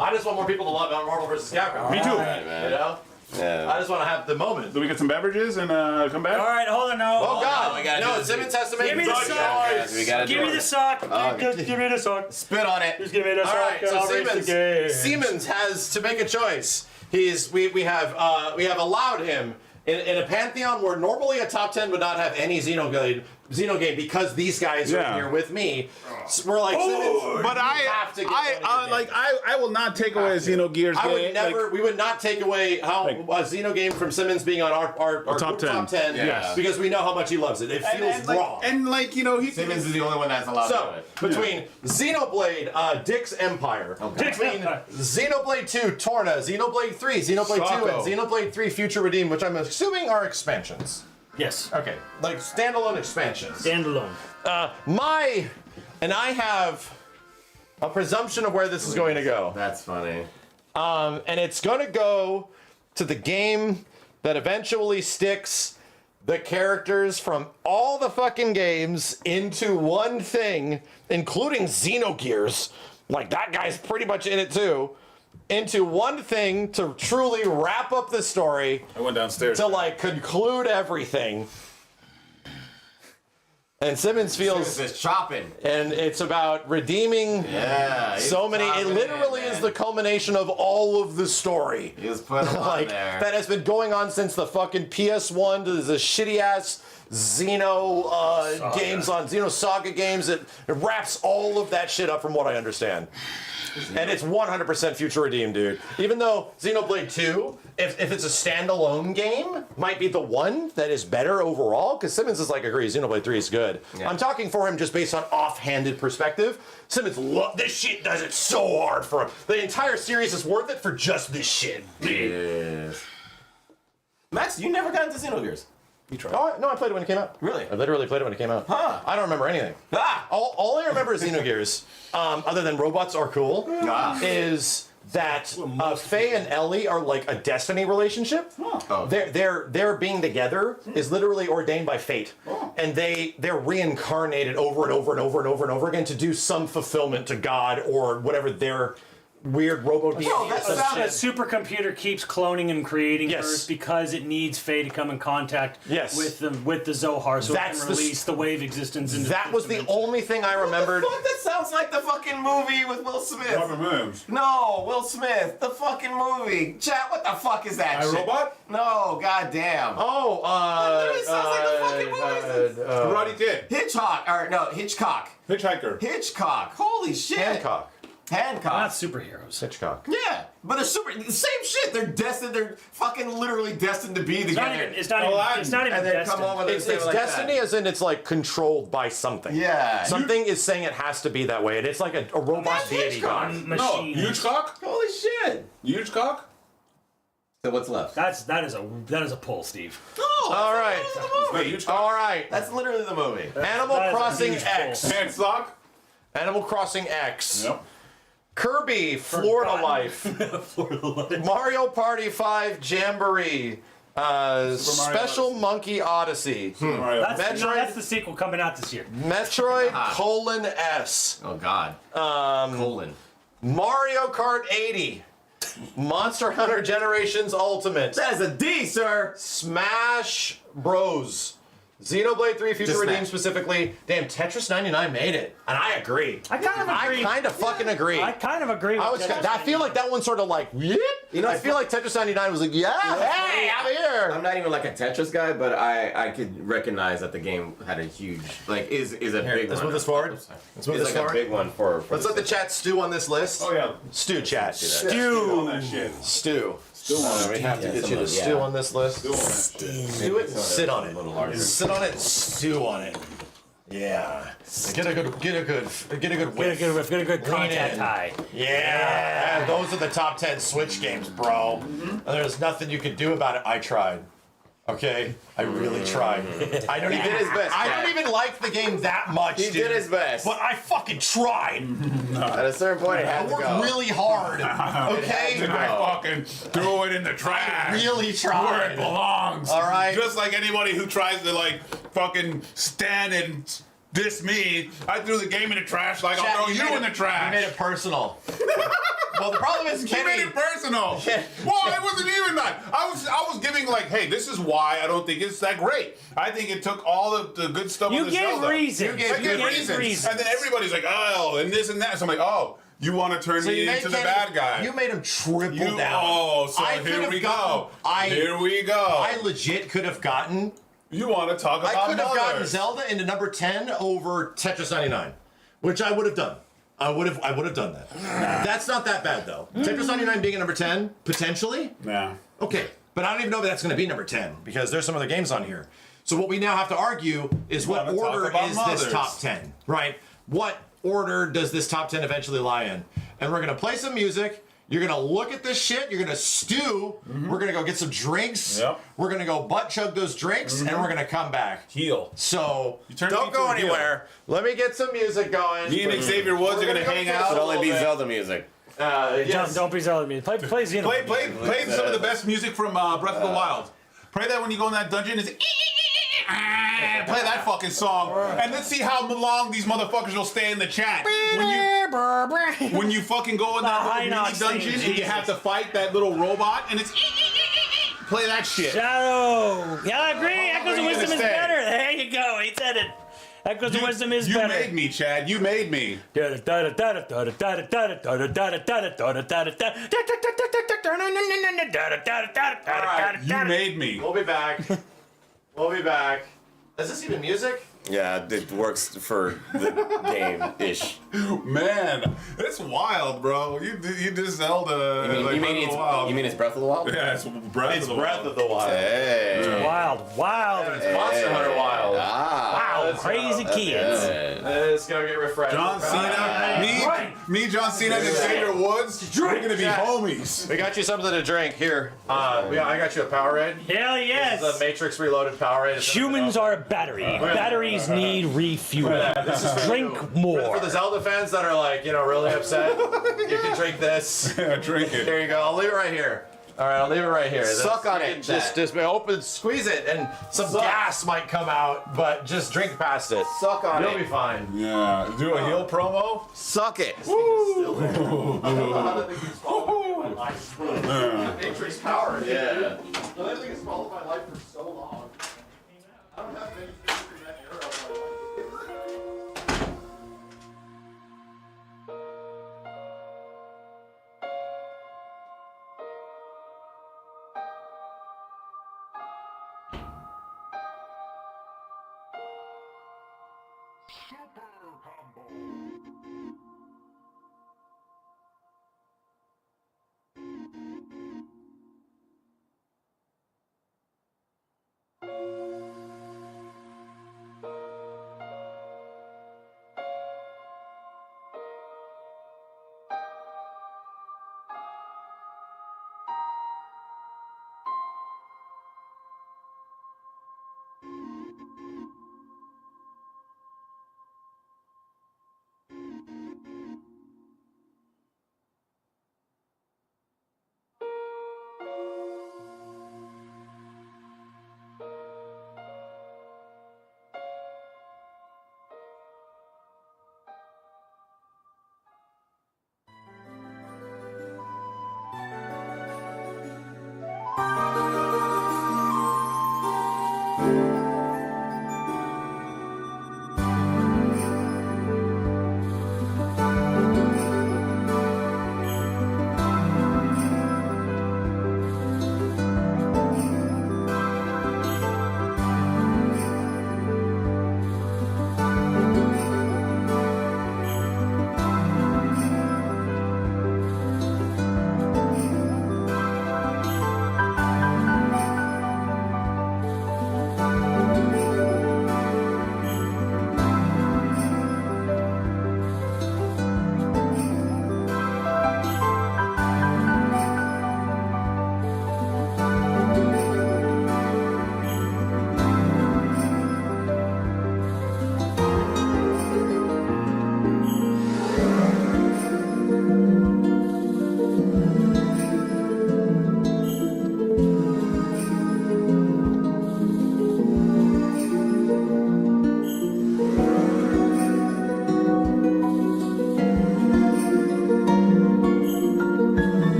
I just want more people to love Marvel vs. Capcom. Me too. All right, man. You know? I Yeah. just want to have the moment. Do we get some beverages and come back? All right, hold on now. Oh God! we gotta do No, this. Simmons has to make Give me the good sock. choice. We gotta Give do me it. the sock. Oh, Just give me the sock. Spit on it. Just give me the All sock. right, and so I'll race the game. Simmons has to make a choice. We have allowed him in a pantheon where normally a top 10 would not have any Xenoblade because these guys are Yeah. here with me. So we're like, Simmons, But you have to get one of your games. I will not take away a Xenogears I would game. never. We would not take away a Xeno game from Simmons being on our top group 10. top 10 Yes. because we know how much he loves it. It feels wrong. he Simmons is the only one that's allowed to So, do it. between Xenoblade, Dick's Empire, between Xenoblade 2, Torna, Xenoblade 3, Xenoblade 2, and Xenoblade 3 Future Redeemed, which I'm assuming are expansions. Yes. Okay, like standalone expansions. Standalone. And I have a presumption of where this is going to go. That's funny. And it's going to go to the game that eventually sticks the characters from all the fucking games into one thing, including Xenogears. Like, that guy's pretty much in it too. Into one thing to truly wrap up the story, I went downstairs. to like conclude everything. And Simmons feels, Simmons is chopping. and it's about redeeming Yeah. so many. It literally is the culmination of all of the story. He was putting them on Like there. that has been going on since the fucking PS1 to the shitty ass Xeno games on Xeno Saga games. It wraps all of that shit up, from what I understand. And it's 100% future redeemed, dude. Even though Xenoblade 2, if it's a standalone game, might be the one that is better overall, because Simmons is like, agrees, Xenoblade 3 is good. Yeah. I'm talking for him just based on offhanded perspective. Simmons, this shit does it so hard for him. The entire series is worth it for just this shit. Yes. Max, you never got into Xenogears. You tried. Oh, no, I played it when it came out. Really? I literally played it when it came out. Huh. I don't remember anything. Ah! All I remember is Xenogears, other than robots are cool, is that Faye and Ellie are like a destiny relationship. Oh. Their being together is literally ordained by fate, and they're reincarnated over and over and over and over and over again to do some fulfillment to God or whatever their weird robo deity that's is. not- A supercomputer keeps cloning and creating Yes. Earth because it needs Faye to come in contact Yes. with the Zohar so That's it the can release the wave existence into That was the only thing I remembered. Fuck, that sounds like the fucking movie with Will Smith. Robin Williams. No, Will Smith, the fucking movie. Chat, what the fuck is that shit? iRobot? No, goddamn. Oh, That literally sounds like the fucking movie. Karate Kid. Hitchcock. Hitchhiker. Hitchcock. Holy shit. Hancock. Hancock. not superheroes. Hitchcock. Yeah, but they're super. The same shit. They're destined. They're fucking literally destined to be It's not together. even. It's not Aladdin. even. It's not even and then destined. come over It's destiny as in it's like controlled by something. Yeah. Something is saying it has to be that way, and it's like a robot That's deity Hitchcock. god. No, Machine. huge cock? Holy shit. Huge cock? So what's left? That is a pull, Steve. No. All right. That's literally the movie. Huge cock? All right. That's literally the movie. Animal that is a Crossing huge X. Hand sock? Animal Crossing X. Yep. Kirby, Florida Forgotten. Life. Mario Party 5 Jamboree. Special Odyssey. Monkey Odyssey. Mario. That's the sequel coming out this year. Metroid colon S. Oh God. Colon. Mario Kart 80. Monster Hunter Generations Ultimate. That is a D, sir. Smash Bros. Xenoblade 3 Future Just Redeemed Smash. specifically. Damn, Tetris 99 made it. And I agree. I kind of agree. I kind of fucking agree. I kind of agree. I with was. that. I feel like that one sort of like. Yep. You know, I feel like Tetris 99 was like, yeah, hey, I'm here. I'm not even like a Tetris guy, but I could recognize that the game had a huge is a big let's one. move this forward. Let's move It's this like forward. a big one for Let's let the chat stew on this list. Oh, yeah. Stew, chat. Stew on that shit. Stew. Stew on We it. have to get you to stew on this list. Stew on that shit. Stew it and sit on it. Sit on it and stew on it. Yeah. Get a good whiff. Get a good whiff. Get a good contact in. high. Yeah. Those are the top 10 Switch games, bro. And there's nothing you can do about it. I tried. Okay? I really tried. I don't even did his best, I Kat. don't even like the game that much, He dude. did his best. But I fucking tried. At a certain point, it I had to worked go. really hard. Okay? And I fucking threw it in the trash. Really Where it tried. belongs. All right. Just like anybody who tries to like fucking stand and diss me, I threw the game in the trash like Chat, I'll throw you made in the it- trash. You made it personal. Well, the problem is, He made Kenny. it personal. Well, it wasn't even that. I was giving like, hey, this is why I don't think it's that great. I think it took all the good stuff You of the gave Zelda. reasons. I You gave gave reasons. And then everybody's like, oh, and this and that. So I'm like, oh, you want to turn So me you made into the Kenny- bad guy. You made him triple You- down. Oh, so I here could've we gotten- go. Here we go. I legit could have gotten. You want to talk about I could have gotten mothers. Zelda into number 10 over Tetris 99, which I would have done. I would have done that. That's not that bad though. Tetris 99 being at number 10 potentially. Yeah. Okay, but I don't even know if that's going to be number 10 because there's some other games on here. So what we now have to argue is what wanna talk order about is mothers. this top 10, right? What order does this top 10 eventually lie in? And we're going to play some music. You're going to look at this shit. You're going to stew. We're going to go get some drinks. Yep. We're going to go butt chug those drinks and we're going to come back. Heel. So turn don't me go to a heel. anywhere. Let me get some music going. Me and Xavier Woods are We're gonna gonna hang go out. for a little bit. Zelda music. Yes. Don't be Zelda me. Play Xenoblade. Play some of the best music from Breath of the Wild. Play that when you go in that dungeon. It's play that fucking song, and let's see how long these motherfuckers will stay in the chat. When you fucking go in that high little mini note dungeon singing, and you have to fight that little robot, and it's play that shit. Shadow. Yeah, I agree. Echoes of you Wisdom is gonna stay? better. There you go. He said it. Echoes of Wisdom is You better. made me, Chad. You made me. Alright, You made me. We'll be back. We'll be back. Is this even music? Yeah, it works for the game-ish. Man, it's wild, bro. You did Zelda. You mean it's Breath of the Wild? Yeah, it's Breath of the Breath Wild. of the Wild. Hey. Wild. It's Monster Hunter Wild. Wow, crazy kids. Let's go get refreshed. John Cena, me, John Cena, and Xavier Woods, we're gonna be homies. We got you something to drink here. I got you a Powerade. Hell yes. This is the Matrix Reloaded Powerade. Humans are a battery. Batteries need refueling. Drink more. For the Zelda fans that are like, really upset, you can drink this. Yeah, drink it. Here you go. I'll leave it right here. All right, I'll leave it right here. Suck on it. Just open, squeeze it, and some gas might come out, but just drink past it. Suck on it. You'll be fine. Yeah, do a heel promo. Suck it. Matrix power. Yeah. That thing has followed my life for so long. I don't have many things from that era of my life.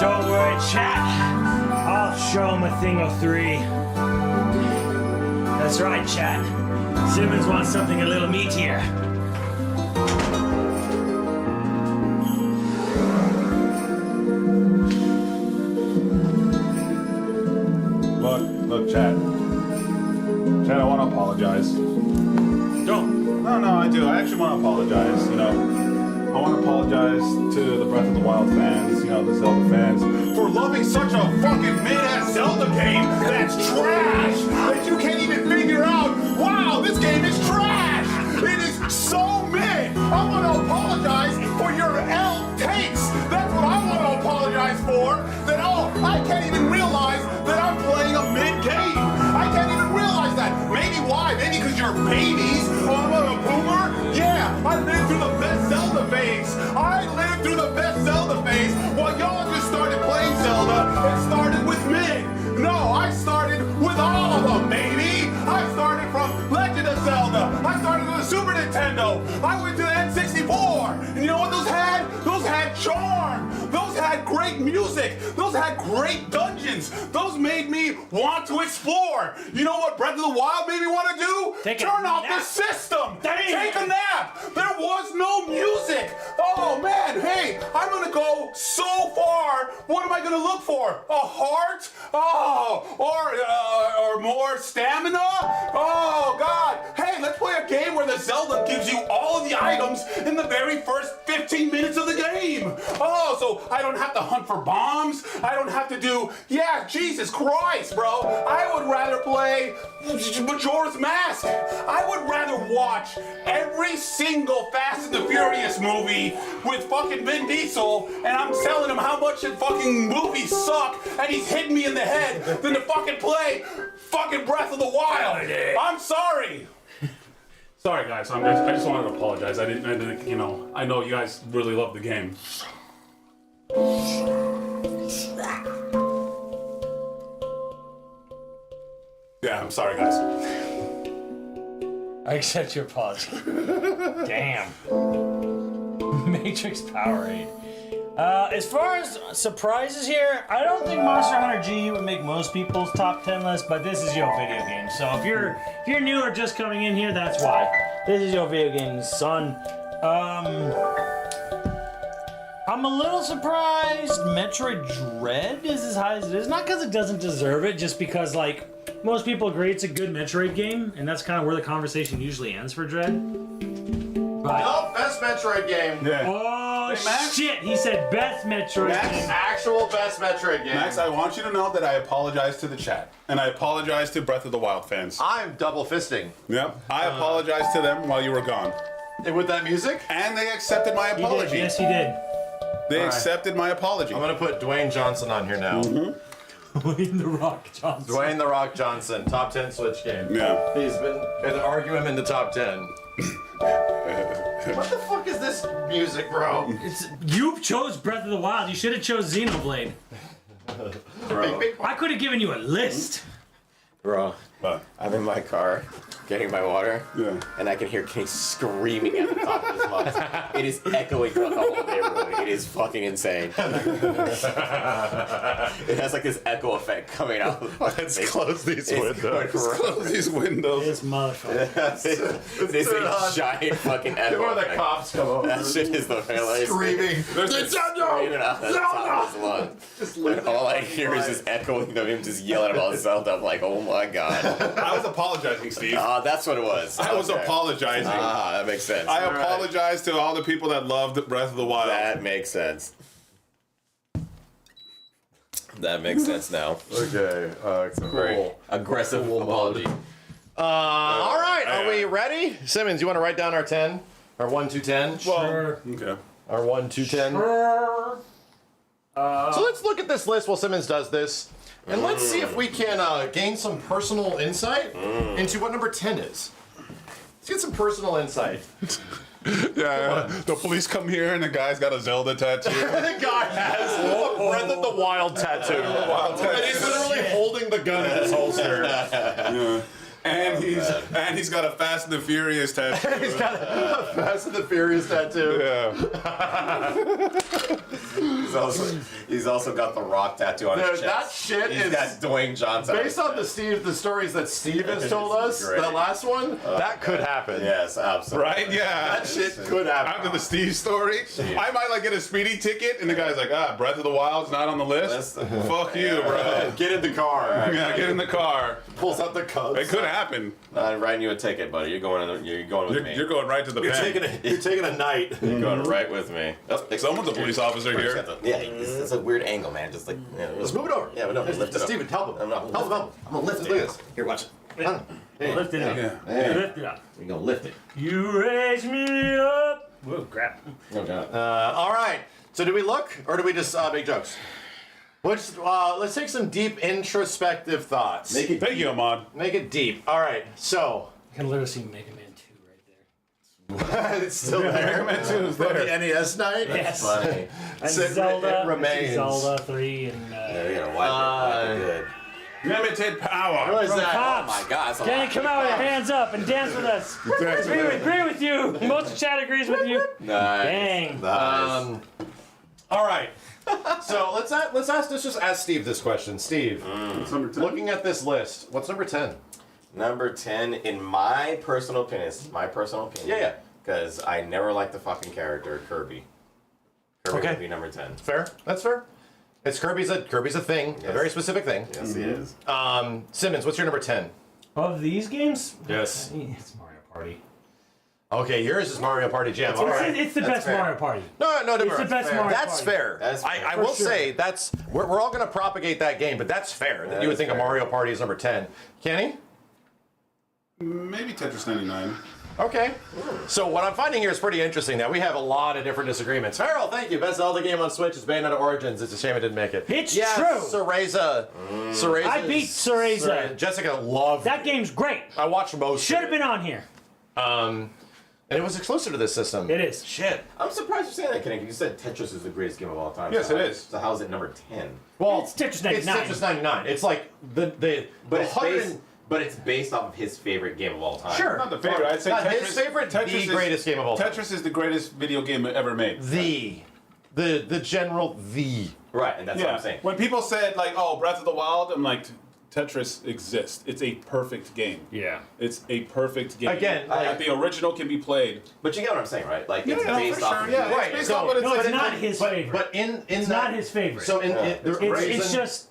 Don't worry, chat. I'll show him a thing or three. That's right, chat. Simmons wants something a little meatier. Look, Chad. Chad, I want to apologize. Don't. No, I do. I actually want to apologize, I want to apologize to the Breath of the Wild fans, the Zelda fans, for loving such a fucking mid-ass is trash that you can't even figure out, wow, this game is trash. It is so mid. I want to apologize for your L takes. That's what I want to apologize for. That, I can't even realize that I'm playing a mid game. I can't even realize that. Maybe why? Maybe because you're babies. Oh, I'm a boomer? Yeah, I lived through the best Zelda phase. I lived through the best Zelda phase while y'all just started playing Zelda and started with mid. No, I started with all of them, baby. I started from Legend of Zelda. I started with the Super Nintendo. I went to the N64. And you know what those had? Those had charm. Those had great music. Those had great dungeons. Those made me want to explore. You know what Breath of the Wild made me want to do? Turn off the system. Take a nap. There was no music. Oh man, hey, I'm gonna go so far. What am I gonna look for? A heart? Oh, or more stamina? Oh God. Hey, let's play a game where the Zelda gives you all of the items in the very first 15 minutes of the game. Oh, so I don't have to hunt for bombs. I don't have to do, yeah, Jesus Christ, bro. I would rather play Majora's Mask. I would rather watch every single Fast and the Furious movie with fucking Vin Diesel, and I'm telling him how much the fucking movies suck, and he's hitting me in the head, than to fucking play fucking Breath of the Wild. I'm sorry. Sorry, guys. I just wanted to apologize. I didn't, you know, I know you guys really love the game. Yeah, I'm sorry, guys. I accept your apology. Damn. Matrix Powerade. As far as surprises here, I don't think Monster Hunter G would make most people's top 10 list, but this is your video game. So if you're new or just coming in here, that's why. This is your video game, son. I'm a little surprised Metroid Dread is as high as it is. Not because it doesn't deserve it, just because, like, most people agree it's a good Metroid game, and that's kind of where the conversation usually ends for Dread. But, No, best Metroid game. Yeah. oh, Hey, Max? shit, he said best Metroid Max? game. Actual best Metroid game. Max, I want you to know that I apologize to the chat, and I apologize to Breath of the Wild fans. I'm double fisting. Yep, I apologize to them while you were gone, And with that music, and they accepted my He did, apology. yes, he did. They accepted my apology. I'm gonna put Dwayne Johnson on here now. Dwayne The Rock Johnson. Dwayne The Rock Johnson, top 10 Switch game. Yeah. He's been argue him in the top 10. What the fuck is this music, bro? You chose Breath of the Wild. You should have chose Xenoblade. Big Oh. I could have given you a list. Bro, But, I'm in my car getting my water, yeah. and I can hear Kenny screaming at the top of his lungs. It is echoing throughout the whole neighborhood. It is fucking insane. It has like this echo effect coming out. Let's close these windows. Close these windows. This motherfucker. It is a giant fucking echo Before the effect. cops come over. That shit is the hilarious. Screaming. Screaming out at the top of his lungs. And all I hear is just echoing of him just yelling about Zelda. I'm like, oh my god. I was apologizing, Steve. That's what it was. I was Okay. apologizing. That makes sense. I apologize to all the people that loved Breath of the Wild. That makes sense. That makes sense now. Okay, Very cool. aggressive apology. All right, are we ready? Simmons, you want to write down our 10? Our 1 to 10? Sure. Okay. Our 1 to 10? So let's look at this list while Simmons does this. And let's see if we can gain some personal insight into what number 10 is. Let's get some personal insight. Yeah, the police come here and the guy's got a Zelda tattoo. The guy has a Breath of the Wild tattoo. And he's literally holding the gun in his holster. Yeah. And he's got a Fast and the Furious tattoo. He's got a Fast and the Furious tattoo. Yeah. He's also got the Rock tattoo on his Dude, that chest. shit He's is got Dwayne Johnson. based on the stories that Steve has told us. Great. That last one, that could happen. Yes, absolutely. Right? Yeah. That shit could happen. After the Steve story, I might like get a speeding ticket, and the guy's like, Breath of the Wild's not on the list. Fuck you, bro. Get in the car. Yeah, get in the car. Pulls out the Cubs. It could happen. I'm writing you a ticket, buddy. You're going with me. You're going right to the bank. You're taking a night. You're going right with me. Someone's a police police officer here. Yeah, it's a weird angle, man. Just like, Let's move it over. Yeah, but no, lift it up. Steven, help him. I'm not Help him. I'm gonna lift it. Look at this. Here, watch it. Lift it up. Yeah. Lift it up. We're gonna lift it. You raise me up. Whoa, crap. No doubt. All right. So do we look, or do we just make jokes? Let's take some deep introspective thoughts. Make it. Thank you, Ahmad. Make it deep. All right. So You can literally see Mega Man 2 right there. it's still there. Mega Man 2 is From there. the NES night. Yes. Funny. And So it Zelda. remains. Zelda 3 and. Yeah, we gotta wipe it good. Limited power. What is that? Oh my God, that's a Can you lot. come out with your hands up and dance with us? We agree with you. Most of chat agrees with you. Nice. Dang. Nice. All right. So let's just ask Steve this question. Steve, What's number 10? looking at this list, what's number 10? Number 10, in my personal opinion, Yeah. because I never liked the fucking character Kirby. Kirby Okay. would be number 10. Fair. That's fair. It's Kirby's a thing, a very specific thing. Yes, he is. Simmons, what's your number 10? Of these games? Yes. It's Mario Party. Okay, yours is Mario Party Jam. All right. It's the That's best fair. Mario Party. No, It's the best Mario That's Party. fair. That's fair. I For will sure. say we're all going to propagate that game, but that's fair that you would is think a fair. Mario Party is number 10. Kenny? Maybe Tetris 99. Okay. So what I'm finding here is pretty interesting. That we have a lot of different disagreements. Farrell, thank you. Best Zelda game on Switch is Bayonetta Origins. It's a shame it didn't make it. It's yes, true. Cereza. Cereza. I beat Cereza. Jessica loved That it. game's great. I watched most. Should of have it. been on here. And it was exclusive to this system. It is. Shit. I'm surprised you're saying that, Kenny. You said Tetris is the greatest game of all time. Yes, so it is. So how's it number 10? Well, It's Tetris 99. It's Tetris 99. It's like the But it's 100 based. But it's based off of his favorite game of all time. Sure. Not the favorite. I'd say Not Tetris. his favorite, the greatest game of all time. Tetris is the greatest video game ever made. The general. Right, and that's what Yeah. I'm saying. When people said like, "Oh, Breath of the Wild," I'm like, Tetris exists. It's a perfect game. Yeah. It's a perfect game. Again, like- the original can be played. But you get what I'm saying, right? Like, Yeah, it's no, based for off sure. of Yeah, Right, it's based so- off, but it's No, it's like, not his favorite. But in It's that, not his favorite. So the It's reason, just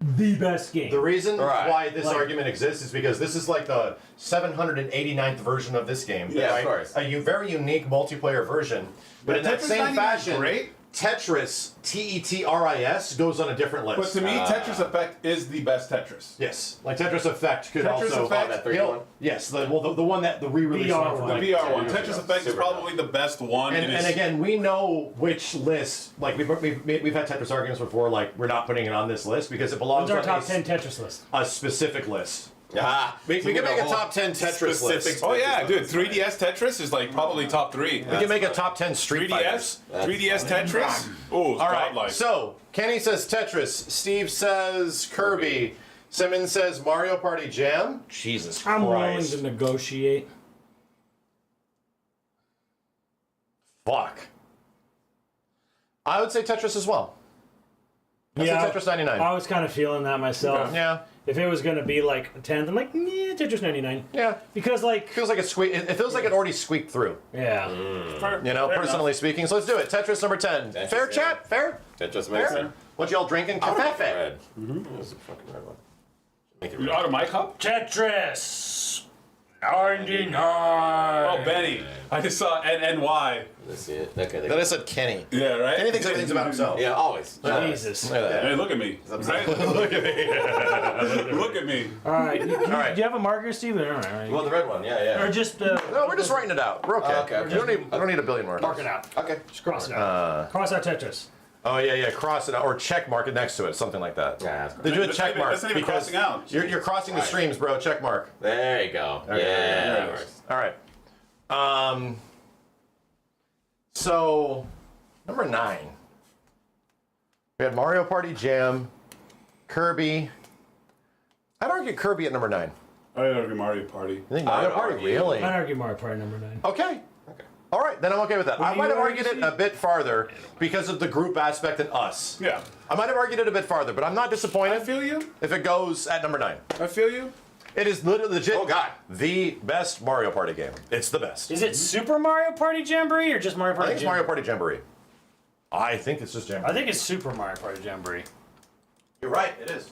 the best game. the reason Right. why this Like- argument exists is because this is like the 789th version of this game. Yeah, of right? course. A very unique multiplayer version. But in that Tetris same 99 fashion, great. Tetris, Tetris, goes on a different list. But to me, Tetris Effect is the best Tetris. Yes, like Tetris Effect could Tetris also. Effect- that 31? Yes, the one that the re-release VR one. one. The Like, VR one. yeah, Tetris yeah. Effect is Super probably the best one. And it's- again, we know which list. Like we've had Tetris arguments before. Like we're not putting it on this list because it belongs What's our on top 10 Tetris list? a specific list. Ah, We can make a top 10 Tetris list. oh yeah, dude, 3DS Tetris is like probably top 3. We can make a top 10 Street 3DS, Fighters. 3DS Tetris. Oh, All right. godlike. So Kenny says Tetris. Steve says Kirby. Simmons says Mario Party Jam. Jesus I'm willing Christ. to negotiate. Fuck. I would say Tetris as well. I'd say Tetris 99. I was kind of feeling that myself. Yeah. If it was going to be like a 10th, I'm like, yeah, Tetris 99. Yeah. Because, like, Feels like it feels like it already squeaked through. yeah. You know, personally speaking. So let's do it. Tetris number 10. Tetris, Fair yeah. chat? Fair? Tetris makes Fair? it. What y'all drinking? I would make it Cafe. red. It's a fucking red one. Make it You red. out of my cup? Tetris 99. Oh, Benny. I just saw NNY. Let's see it. Okay. Then I said Kenny. Yeah, right? Kenny thinks everything's about himself. Yeah, always. Jesus. Look at that. Hey, look at me. Right? Look at me. Look at me. All right. All right. Do you have a marker, Steven? All right. Well, the red one. Yeah, yeah. Or just No, we're just writing it out. We're okay. Okay, okay. We don't need a billion markers. mark it out. Okay. Just cross it out. Cross out Tetris. Oh yeah. Cross it out or check mark it next to it, something like that. Yeah, that's They do a That's check not even- mark that's not even because crossing out. You're crossing the streams, bro. Check mark. There you go. Okay, Yeah, there that it is. works. All right. So number 9. We had Mario Party Jam, Kirby. I'd argue Kirby at number 9. I argue Mario Party. You think Mario I'd Party argue- really? I'd argue Mario Party number 9. Okay. Okay. All right, then I'm okay with that. I do might you have argued argue, it a bit farther because of the group aspect and us. Yeah. I might have argued it a bit farther, but I'm not I disappointed feel you. if it goes at number 9. I feel you. It is literally legit. Oh, God. The best Mario Party game. It's the best. Is it Super Mario Party Jamboree or just Mario I Party think it's Jamboree? Mario Party Jamboree. I think it's just Jamboree. I think it's Super Mario Party Jamboree. You're right. It is.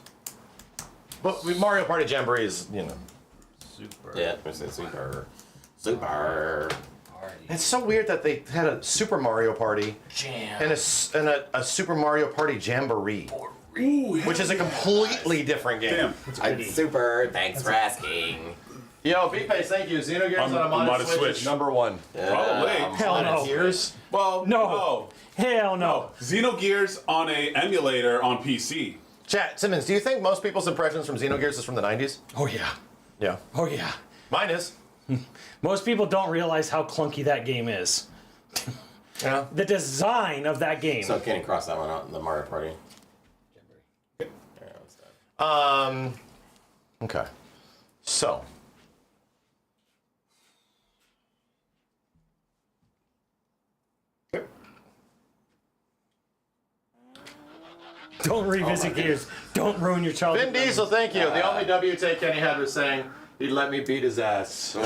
But Mario Party Jamboree is, Super. Yeah, it's super. Super. It's so weird that they had a Super Mario Party Jam. and a Super Mario Party Jamboree, which is a completely different game. Damn. I'm super. Thanks for asking. Yo, B-Pace, thank you. Xenogears on a modded modded Switch, Switch. number one. Probably. Hell no. Gears? Well, No. Hell no. Xenogears on a emulator on PC. Chat, Simmons, do you think most people's impressions from Xenogears is from the 90s? Oh yeah. Yeah. Oh yeah. Mine is. Most people don't realize how clunky that game is. Yeah. The design of that game. So can you cross that one out in the Mario Party? Okay. So. Don't revisit Gears. Don't ruin your childhood. Vin Diesel, thank you. The only W take Kenny had was saying he'd let me beat his ass. Damn!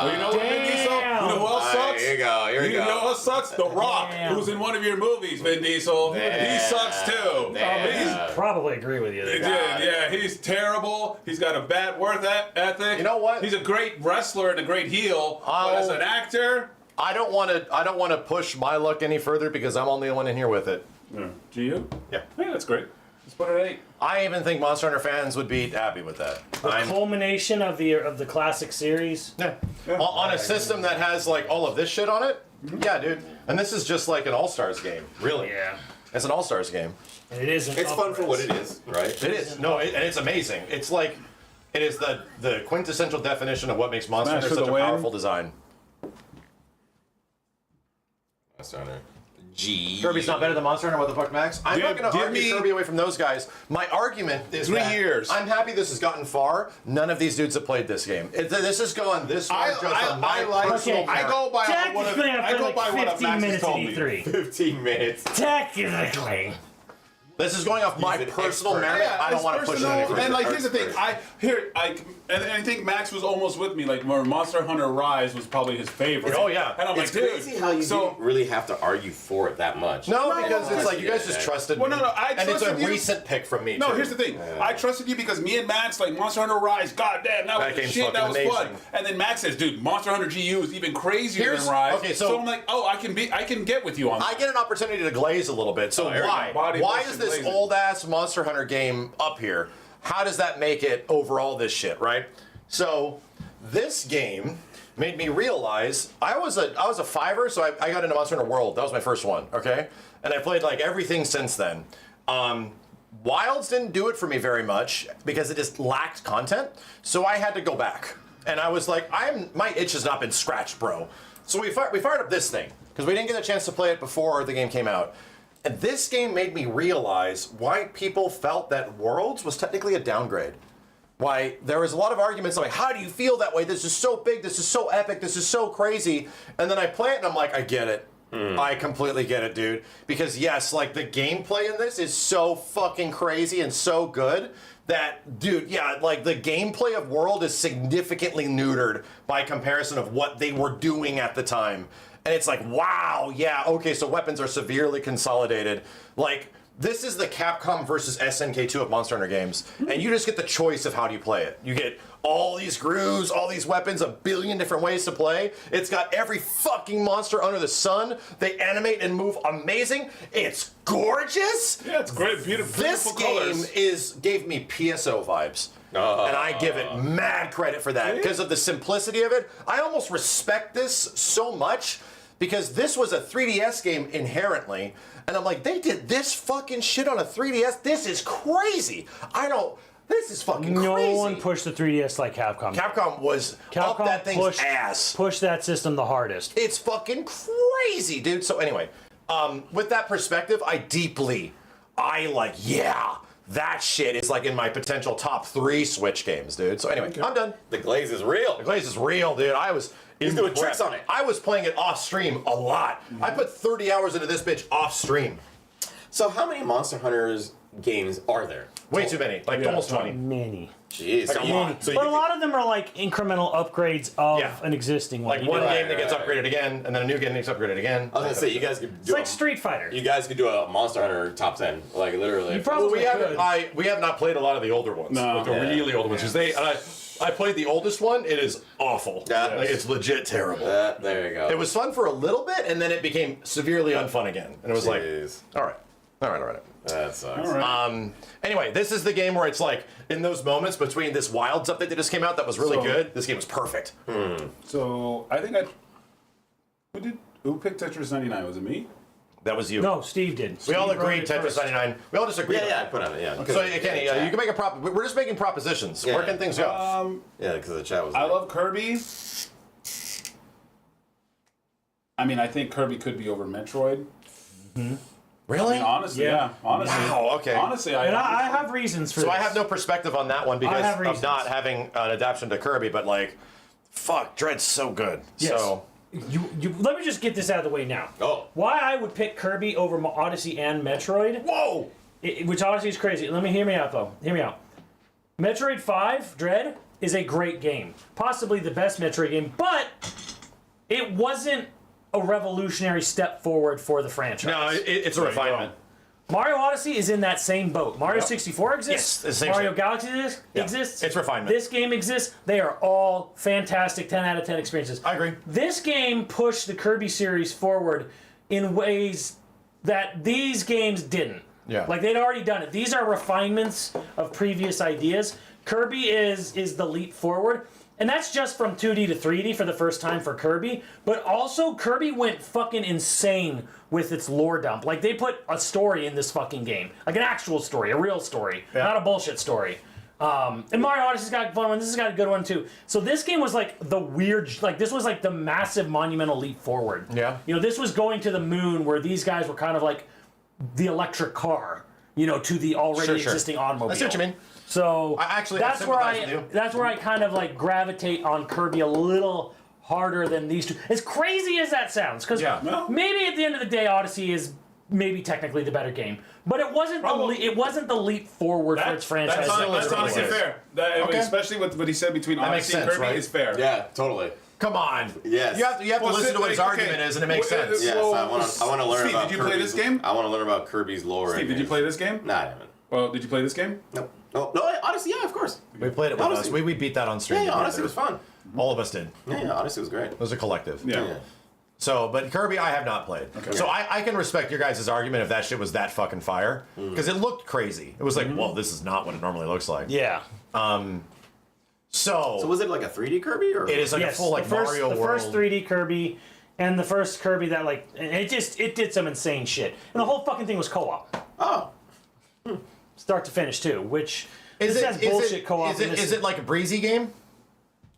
Well, you know what, Vin Diesel? You know who else sucks? Here you go. Here we You go. know what sucks? The Rock, Damn. who's in one of your movies, Vin Diesel. He sucks too. Damn. Probably agree with you. Dude, There. yeah, he's terrible. He's got a bad work ethic. You know what? He's a great wrestler and a great heel, but as an actor, I don't want to push my luck any further because I'm only the one in here with it. do you? Yeah. Yeah, that's great. Let's put it at 8. I even think Monster Hunter fans would be happy with that. I'm, Culmination of the classic series. yeah. On a system that has like all of this shit on it. Yeah, dude. And this is just like an All-Stars game. Really. Yeah. It's an All-Stars game. And it isn't. It's fun for what it is, right? It is. No, and it's amazing. It's like it is the quintessential definition of what makes Monster Smash Hunter for such the a win. powerful design. Monster Hunter. G. Kirby's not better than Monster Hunter. What the fuck, Max? I'm not going to give argue me- Kirby away from those guys. My argument is 3 that years. I'm happy this has gotten far. None of these dudes have played this game. This has gone this far just on my personal Okay. merit. I go by what Technically, I after go like by what 15 Max has minutes told in me. E3. 15 minutes. Technically. This is going off my an personal expert. merit. I don't it's want to push it personal, any further. And like, here's the thing. And I think Max was almost with me. Like, where Monster Hunter Rise was probably his favorite. Oh, yeah. And I'm It's like, dude. crazy how you didn't really have to argue for it that much. No, because it's like you guys Yeah. just trusted Well, me. no, I and it's a trusted you. recent pick from me, No, too. here's the thing. I trusted you because me and Max, like, Monster Hunter Rise, goddamn, that was game's shit, that was fucking fun. amazing. And then Max says, dude, Monster Hunter GU is even crazier Here's- than Rise. okay, so- I'm like, oh, I can get with you on that. I get an opportunity to glaze a little bit. So there we why? go. Body Why motion is this glazing. old ass Monster Hunter game up here? How does that make it overall this shit, right? So this game made me realize I was a fiver, so I got into Monster Hunter World. That was my first one, okay? And I played like everything since then. Wilds didn't do it for me very much because it just lacked content. So I had to go back. And I was like, my itch has not been scratched, bro. So we fired up this thing because we didn't get a chance to play it before the game came out. And this game made me realize why people felt that Worlds was technically a downgrade. Why there was a lot of arguments like, how do you feel that way? This is so big, this is so epic, this is so crazy. And then I play it and I'm like, I get it. I completely get it, dude. Because yes, like the gameplay in this is so fucking crazy and so good that, dude, yeah, like the gameplay of World is significantly neutered by comparison of what they were doing at the time. And it's like, wow, yeah, okay, so weapons are severely consolidated. Like, this is the Capcom versus SNK2 of Monster Hunter games. And you just get the choice of how do you play it. You get all these grooves, all these weapons, a billion different ways to play. It's got every fucking monster under the sun. They animate and move amazing. It's gorgeous. Yeah, it's great, beautiful, This beautiful colors. game gave me PSO vibes. And I give it mad credit for that because of the simplicity of it. I almost respect this so much because this was a 3DS game inherently. And I'm like, they did this fucking shit on a 3DS? This is crazy. This is fucking crazy. No one pushed the 3DS like Capcom. Capcom was up that thing's ass. Pushed that system the hardest. It's fucking crazy, dude. So anyway, with that perspective, yeah, that shit is like in my potential top 3 Switch games, dude. So anyway, I'm done. The glaze is real. The glaze is real, dude. I was He's doing tricks on it. I was playing it off stream a lot. I put 30 hours into this bitch off stream. So how many Monster Hunters games are there? Way too many, like almost 20. Many. Jeez. Like a lot. So But a lot of them are like incremental upgrades of Yeah. an existing one. Like one Right, game that gets right. upgraded again, and then a new game that gets upgraded again. I was gonna say you guys could It's do like Street Fighter. you guys could do a Monster Hunter top 10, like literally. You probably Well, we could. have not played a lot of the older ones, No. like the really old ones, because I played the oldest one. It is awful. Yeah. Like, it's legit terrible. There you go. It was fun for a little bit, and then it became severely unfun again. And it was like, all right. That sucks. All right. Anyway, this is the game where it's like, in those moments between this Wilds update that just came out that was really good, this game was perfect. So I think who picked Tetris 99? Was it me? That was you. No, Steve did. We Steve all wrote agreed it Tetris first. 99. We all just agreed. Yeah, I put on it. Yeah. So Kenny, you can make a we're just making propositions. Where can things go? Yeah, because the chat was. I love Kirby. I mean, I think Kirby could be over Metroid. Really? I mean, honestly, Yeah. honestly. Wow, okay. Honestly, And I have reasons for So this. I have no perspective on that one because have of reasons. not having an adaptation to Kirby, but like, fuck, Dread's so good. Yes. So You let me just get this out of the way now. Oh. Why I would pick Kirby over Odyssey and Metroid, whoa. which Odyssey is crazy. Hear me out though. Hear me out. Metroid 5 Dread is a great game, possibly the best Metroid game, but it wasn't a revolutionary step forward for the franchise. No, it's a refinement. Mario Odyssey is in that same boat. Mario 64 exists. Yes, the same Mario shit. Galaxy Yeah, exists. it's refinement. This game exists. They are all fantastic 10 out of 10 experiences. I agree. This game pushed the Kirby series forward in ways that these games didn't. Yeah. Like they'd already done it. These are refinements of previous ideas. Kirby is the leap forward. And that's just from 2D to 3D for the first time for Kirby. But also, Kirby went fucking insane with its lore dump. Like, they put a story in this fucking game. Like, an actual story, a real story. Yeah. Not a bullshit story. And Mario Odyssey's got a fun one. This has got a good one, too. So this game was, like, the weird... Like, this was, like, the massive monumental leap forward. Yeah. You know, this was going to the moon where these guys were kind of like the electric car, you know, to the already Sure. existing automobile. I see what you mean. So I that's where sympathize with you. that's where I kind of like gravitate on Kirby a little harder than these two. As crazy as that sounds, because Yeah. maybe at the end of the day, Odyssey is maybe technically the better game, but it wasn't it wasn't the leap forward for its franchise. That's honestly fair. Okay. Especially with what he said between makes Odyssey and sense, Kirby right? is fair. Yeah, totally. Come on. Yes. You have to Well, listen to what his okay. argument is, and it makes Well, sense. Yes, Well, I want to learn Steve, about. did you play Kirby's- this game? I want to learn about Kirby's lore. Steve, did you play this game? Nah, I haven't. Well, did you play this game? Nope. No, Odyssey. Yeah, of course. We played it with Odyssey. us. We beat that on stream. Yeah, Odyssey together. was fun. All of us did. Yeah, Odyssey was great. It was a collective. Yeah. Yeah. So, but Kirby, I have not played. So I can respect your guys' argument if that shit was that fucking fire. Because it looked crazy. It was like, well, this is not what it normally looks like. Yeah. So was it like a 3D Kirby or? it is like Yes, a full like the first, Mario the World. first 3D Kirby, and the first Kirby that like it did some insane shit, and the whole fucking thing was co-op, Oh, start to finish too, which Is this it, has is bullshit it, co-op. is it, is it like a breezy game?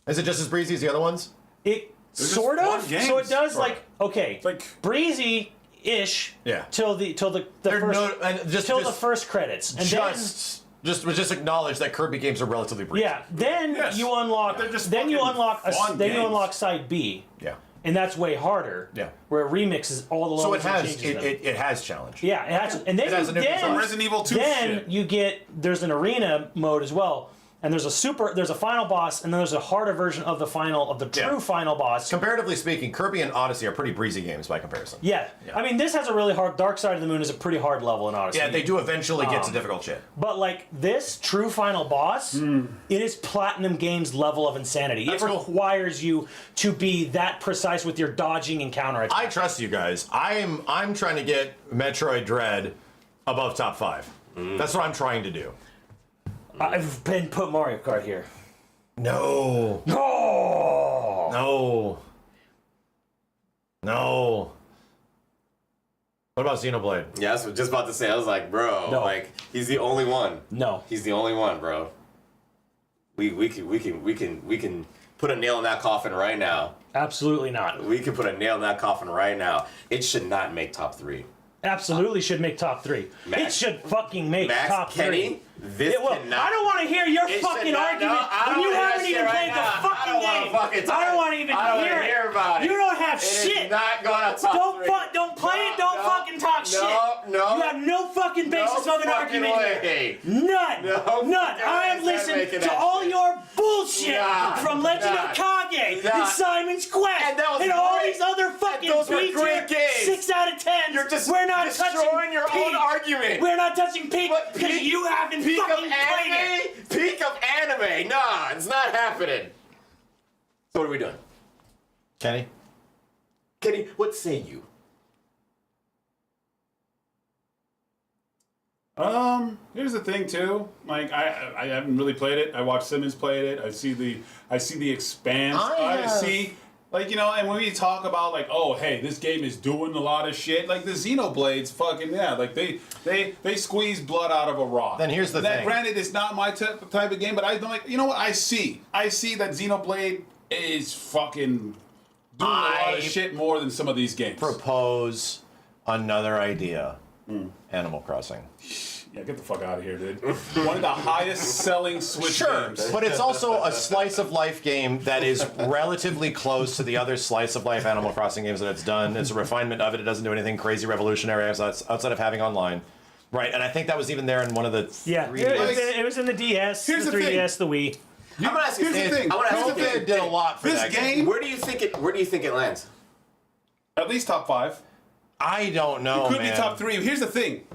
Is it just as breezy as the other ones? It just sort fun of. games, So it does sort like okay, Like- breezy-ish. Yeah. Till the They're first no- and just- till the just- first credits, and Just acknowledge that Kirby games are relatively breezy. then then Yes. you unlock They're just then you fucking unlock fun then you games. unlock side B. Yeah. And that's way harder. Yeah. Where it remixes all the So levels it and has changes them. it has challenge. Yeah, it has, and then It has a different then, fun. Resident Evil 2 then shit. you get there's an arena mode as well, and there's a final boss, and then there's a harder version of the true final boss. Comparatively speaking, Kirby and Odyssey are pretty breezy games by comparison. Yeah. I mean this has a really hard. Dark Side of the Moon is a pretty hard level in Odyssey. Yeah, they do eventually get to difficult shit. But like this true final boss, it is Platinum Games level of insanity. That's it cool. requires you to be that precise with your dodging and counter I trust you guys. I'm trying to get Metroid Dread above top 5. That's what I'm trying to do. I've been put Mario Kart here. No. Oh! No. No. What about Xenoblade? yeah. I was just about to say. I was like, bro, No. like he's the only one. No. He's the only one, bro. We can put a nail in that coffin right now. Absolutely not. We can put a nail in that coffin right now. It should not make top 3. Absolutely should make top 3. Max- it should fucking make Max top 3. Kenny, this It will. cannot. I don't want to hear your It fucking should not- argument no, I when don't you wanna hear haven't that even shit played right the now. fucking I don't wanna game. fucking I don't want to even I don't hear wanna it. hear about it. You don't have It shit. is not going on top Don't 3. don't play it. Don't no, fucking talk no, shit. no. You have no fucking basis No of an fucking argument way. here. None. No None. fucking I way have is that listened making to that all shit. your bullshit Nah, from Legend nah, of Kage nah. and Simon's Quest And that was all great. these other fucking those were B-tier great games. 6 out of 10s You're just we're not destroying touching your Peak. own argument. We're not touching Peak because Peak- you haven't Peak of fucking played it. anime? Peak of anime. Nah, it's not happening. So what are we doing? Kenny? Kenny, what say you? Here's the thing too. Like I haven't really played it. I watched Simmons play it. I see the Expanse. I see, like, you know, and when we talk about like, oh hey, this game is doing a lot of shit, like the Xenoblades fucking like they squeeze blood out of a rock. Then here's the thing. Granted, it's not my type of game, but I'm like, you know what? I see that Xenoblade is fucking doing a lot of shit more than some of these games. Propose another idea. Animal Crossing. Yeah, get the fuck out of here, dude. One of the highest selling Switch games. But it's also a slice of life game that is relatively close to the other slice of life Animal Crossing games that it's done. It's a refinement of it. It doesn't do anything crazy revolutionary outside of having online. Right, and I think that was even there in one of the 3DS. It was in the DS, Here's the the 3DS, the Wii. I'm gonna ask you Here's the thing. I want to ask you COVID something. did a lot for This that game, Where do you think it lands? at least top 5. I don't know, Could man. be top 3. Here's the thing.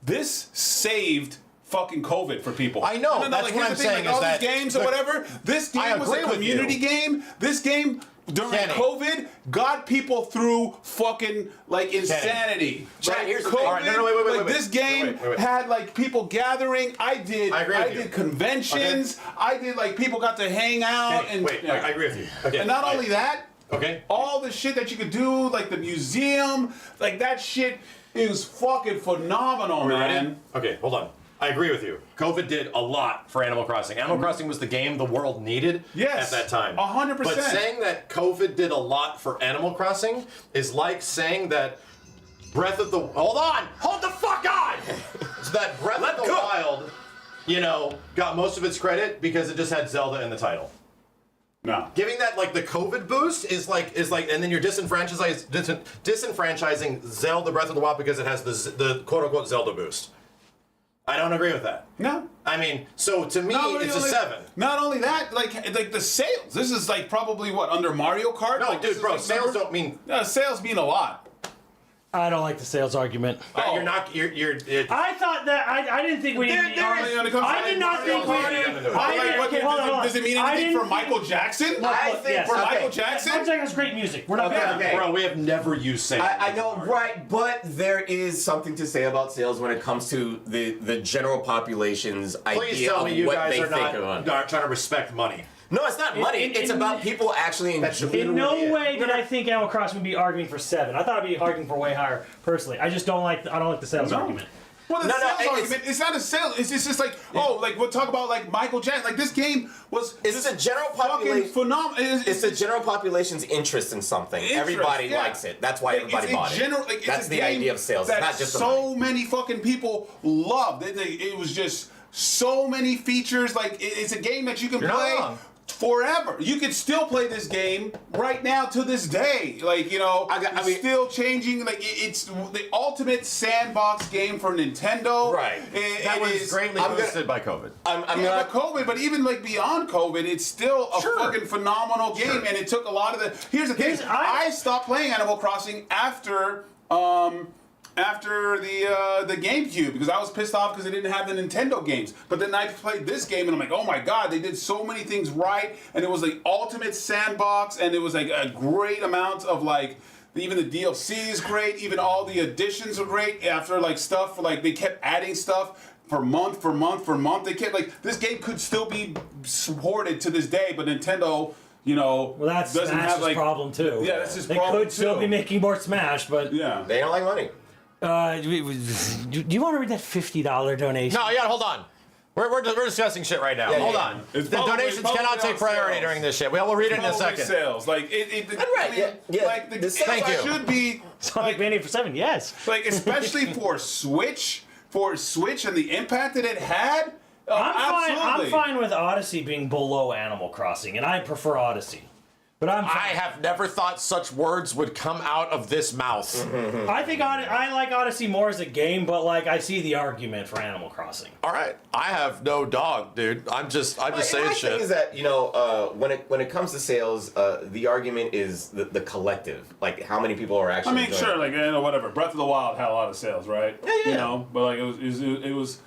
This saved fucking COVID for people. I know, No, that's like, what here's I'm the thing, saying like, all is these that games or the- whatever, this game was a agree with community you. game. This game during Kenny. COVID got people through fucking like insanity. Chad, Like, here's the COVID, thing. All right, no, wait, like, this game wait. had like people gathering. I agree with you. did conventions. I did like people got to hang out and I agree with you. Okay. and not only that, Okay. all the shit that you could do, like the museum, like that shit is fucking phenomenal, man. Okay, hold on. I agree with you. COVID did a lot for Animal Crossing. Animal Crossing was the game the world needed Yes, at that time. 100%. But saying that COVID did a lot for Animal Crossing is like saying that Breath of the... Hold on! Hold the fuck on! So that Breath of the Wild, you know, got most of its credit because it just had Zelda in the title. No. Giving that like the COVID boost is like, and then you're disenfranchising Zelda Breath of the Wild because it has the quote unquote Zelda boost. I don't agree with that. No. I mean, so to me, it's a 7. Not only that, like the sales. This is like probably what, under Mario Kart? No, like, this dude, is, bro, like, sales number- don't mean. No, sales mean a lot. I don't like the sales argument. Oh. You're not. You're. I thought that I didn't think we. When it comes I to did not think Mario we. Kart, did. I like, didn't- what, okay, hold on. does it mean I anything didn't for Michael Jackson? I Look, think yes, For okay. Michael Jackson? Michael Jackson has great music. We're not. Okay. Bro, we have never used sales. I know, right, but there is something to say about sales when it comes to the general population's Please idea tell me of you what guys they are think of not trying to respect money. No, it's not money. It's about people actually enjoying. In no Literally, way did I think Animal Crossing would be arguing for 7. I thought I'd be arguing for way higher. Personally, I just don't like. I don't like the sales argument. Well, the No, no, sales argument, it's not a sale. It's just like, oh, like we'll talk about like Michael Jackson. Like this game was It's the general fucking population. phenomenal. It's the general population's interest in something. Everybody yeah. likes it. That's why everybody It's a bought general- it. like, it's That's a the game idea of sales. It's that not just the so money. many fucking people loved. It was just so many features. Like it's a game that you can You're not play wrong. forever. You could still play this game right now to this day. Like, you know, I mean- still changing. Like it's the ultimate sandbox game for Nintendo. Right. That was is greatly I'm gonna- boosted by COVID. I'm yeah, not. but COVID, but even like beyond COVID, it's still a Sure. fucking phenomenal game, and it took a lot of the. Here's the thing: I stopped playing Animal Crossing after the GameCube because I was pissed off because they didn't have the Nintendo games. But then I played this game, and I'm like, oh my god, they did so many things right, and it was like ultimate sandbox, and it was like a great amount of like. Even the DLC is great. Even all the additions are great. After like stuff, like they kept adding stuff for month. They kept like this game could still be supported to this day, but Nintendo, you know, Well, that's doesn't Smash's have like problem too. Yeah, that's his they problem could still too. be making more Smash, but Yeah. They don't like money. do you want to read that $50 donation? No, yeah, hold on. We're discussing shit right now. Yeah, Hold yeah, on. It's The probably- donations probably cannot take on priority sales. during this shit. We'll read it in a Probably second. sales like right, yeah, like the Thank it you. should be Sonic Mania for 7, yes. like especially for Switch and the impact that it had. I'm absolutely. fine with Odyssey being below Animal Crossing, and I prefer Odyssey. But I have never thought such words would come out of this mouth. I think I like Odyssey more as a game, but like I see the argument for Animal Crossing. All right, I have no dog, dude. I'm just saying my shit. thing is that when it comes to sales, the argument is the collective, like how many people are actually. I mean, enjoying sure, it. like whatever. Breath of the Wild had a lot of sales, right? Yeah. You know, but like it was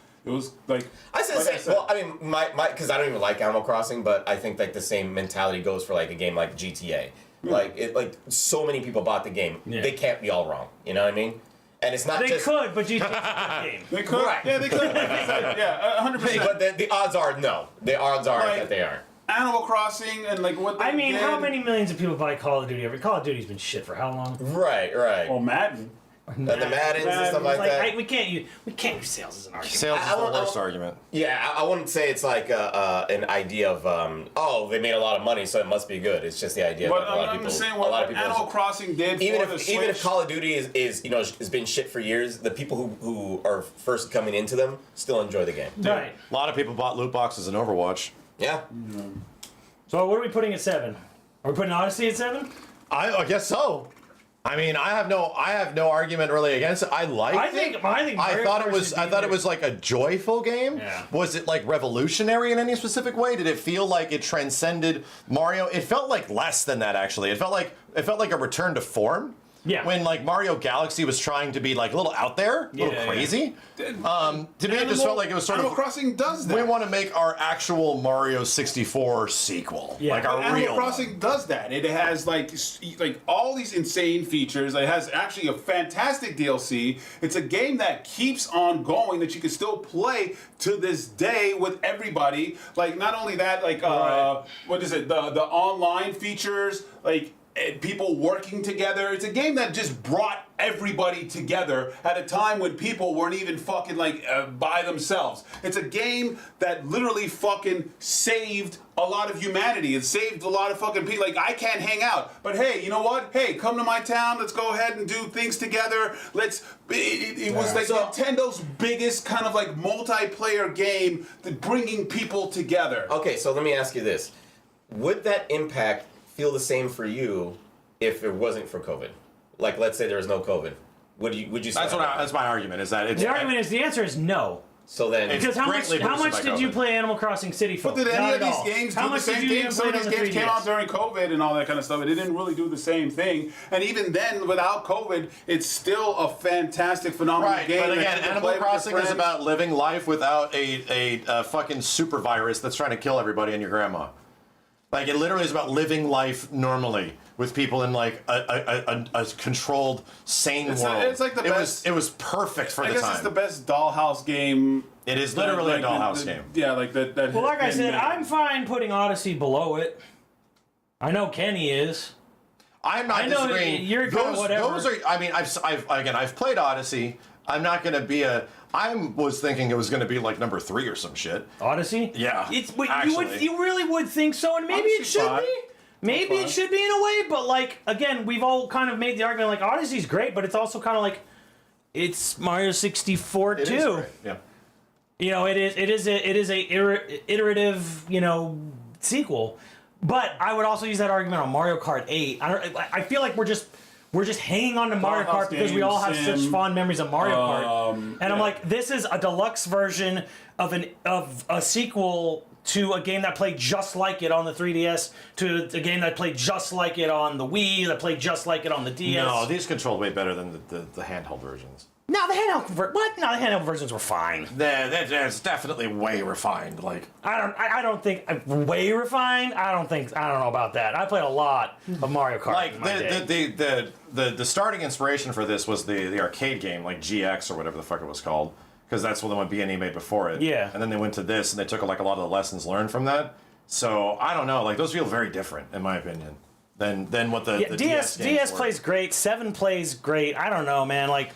like I said, well, I mean, my because I don't even like Animal Crossing, but I think like the same mentality goes for like a game like GTA. Like so many people bought the game, they can't be all wrong. You know what I mean? And it's not They just could, but GTA's a good game. They could, Right. yeah, they could, yeah, 100%. But the odds are no. The odds are Like- that they aren't. Animal Crossing and like what they I mean, did. how many millions of people buy Call of Duty every? Call of Duty's been shit for how long? Right. Well, Madden. And the Maddens and stuff like that. We can't use sales as an argument. Sales is I the don't- worst argument. Yeah, I wouldn't say it's like an idea of they made a lot of money, so it must be good. It's just the idea But that a lot of I'm people, just saying a lot what of people, Animal Crossing did even for the if Switch. even if Call of Duty has been shit for years, the people who are first coming into them still enjoy the game. Right. A lot of people bought loot boxes in Overwatch. Yeah. So what are we putting at 7? Are we putting Odyssey at 7? I guess so. I mean, I have no argument really against it. I think I thought it was like a joyful game. Yeah. Was it like revolutionary in any specific way? Did it feel like it transcended Mario? It felt like less than that actually. It felt like a return to form. Yeah. When like Mario Galaxy was trying to be like a little out there, a little crazy. To me, it just felt like it was sort Animal of. Crossing does that. We want to make our actual Mario 64 sequel, Yeah. like our Animal real. Crossing does that. It has like all these insane features. It has actually a fantastic DLC. It's a game that keeps on going that you can still play to this day with everybody. Like not only that, like what is it? The online features, like people working together. It's a game that just brought everybody together at a time when people weren't even fucking like by themselves. It's a game that literally fucking saved a lot of humanity. It saved a lot of fucking people. Like I can't hang out, but hey, you know what? Hey, come to my town. Let's go ahead and do things together. It was like Nintendo's biggest kind of like multiplayer game, bringing people together. Okay, so let me ask you this: would that impact feel the same for you if it wasn't for COVID? Like, let's say there was no COVID. Would you? That's my argument. Is that it's The answer is no. So then, Because how much did you play Animal Crossing City for? But did any of these games do the same thing? Some of these games came out during COVID and all that kind of stuff. It didn't really do the same thing. And even then, without COVID, it's still a fantastic, phenomenal game. But that again, you can Animal play with your Crossing is friends. about living life without a fucking super virus that's trying to kill everybody and your grandma. Like, it literally is about living life normally with people in like a controlled, sane world. It's like the best. It was perfect for I the guess time. it's the best Dollhouse game. It is literally a Dollhouse game. Yeah, like that. Well, like I said, made. I'm fine putting Odyssey below it. I know Kenny is. I'm not I know disagreeing. you're kind of whatever. Those are. I mean, I've played Odyssey. I'm not going to be a. I was thinking it was going to be like number 3 or some shit. Odyssey? Yeah. You really would think so, and maybe it should be. Maybe it should be in a way, but like again, we've all kind of made the argument like Odyssey's great, but it's also kind of like it's Mario 64 It too. is great. Yeah. You know, it is a iterative, sequel. But I would also use that argument on Mario Kart 8. I feel like we're just hanging on to Mario Kart because we all have such fond memories of Mario Kart. And I'm like, this is a deluxe version of a sequel to a game that played just like it on the 3DS, to a game that played just like it on the Wii, that played just like it on the DS. No, these controlled way better than the handheld versions. No, the handheld versions were fine. That's definitely way refined. Like I don't think way refined. I don't know about that. I played a lot of Mario Kart. like in my day. the starting inspiration for this was the arcade game, like GX or whatever the fuck it was called, because that's what the one B&E made before it. Yeah. And then they went to this and they took like a lot of the lessons learned from that. So I don't know. Like those feel very different in my opinion than what the DS games DS were. plays great. 7 plays great. I don't know, man. Like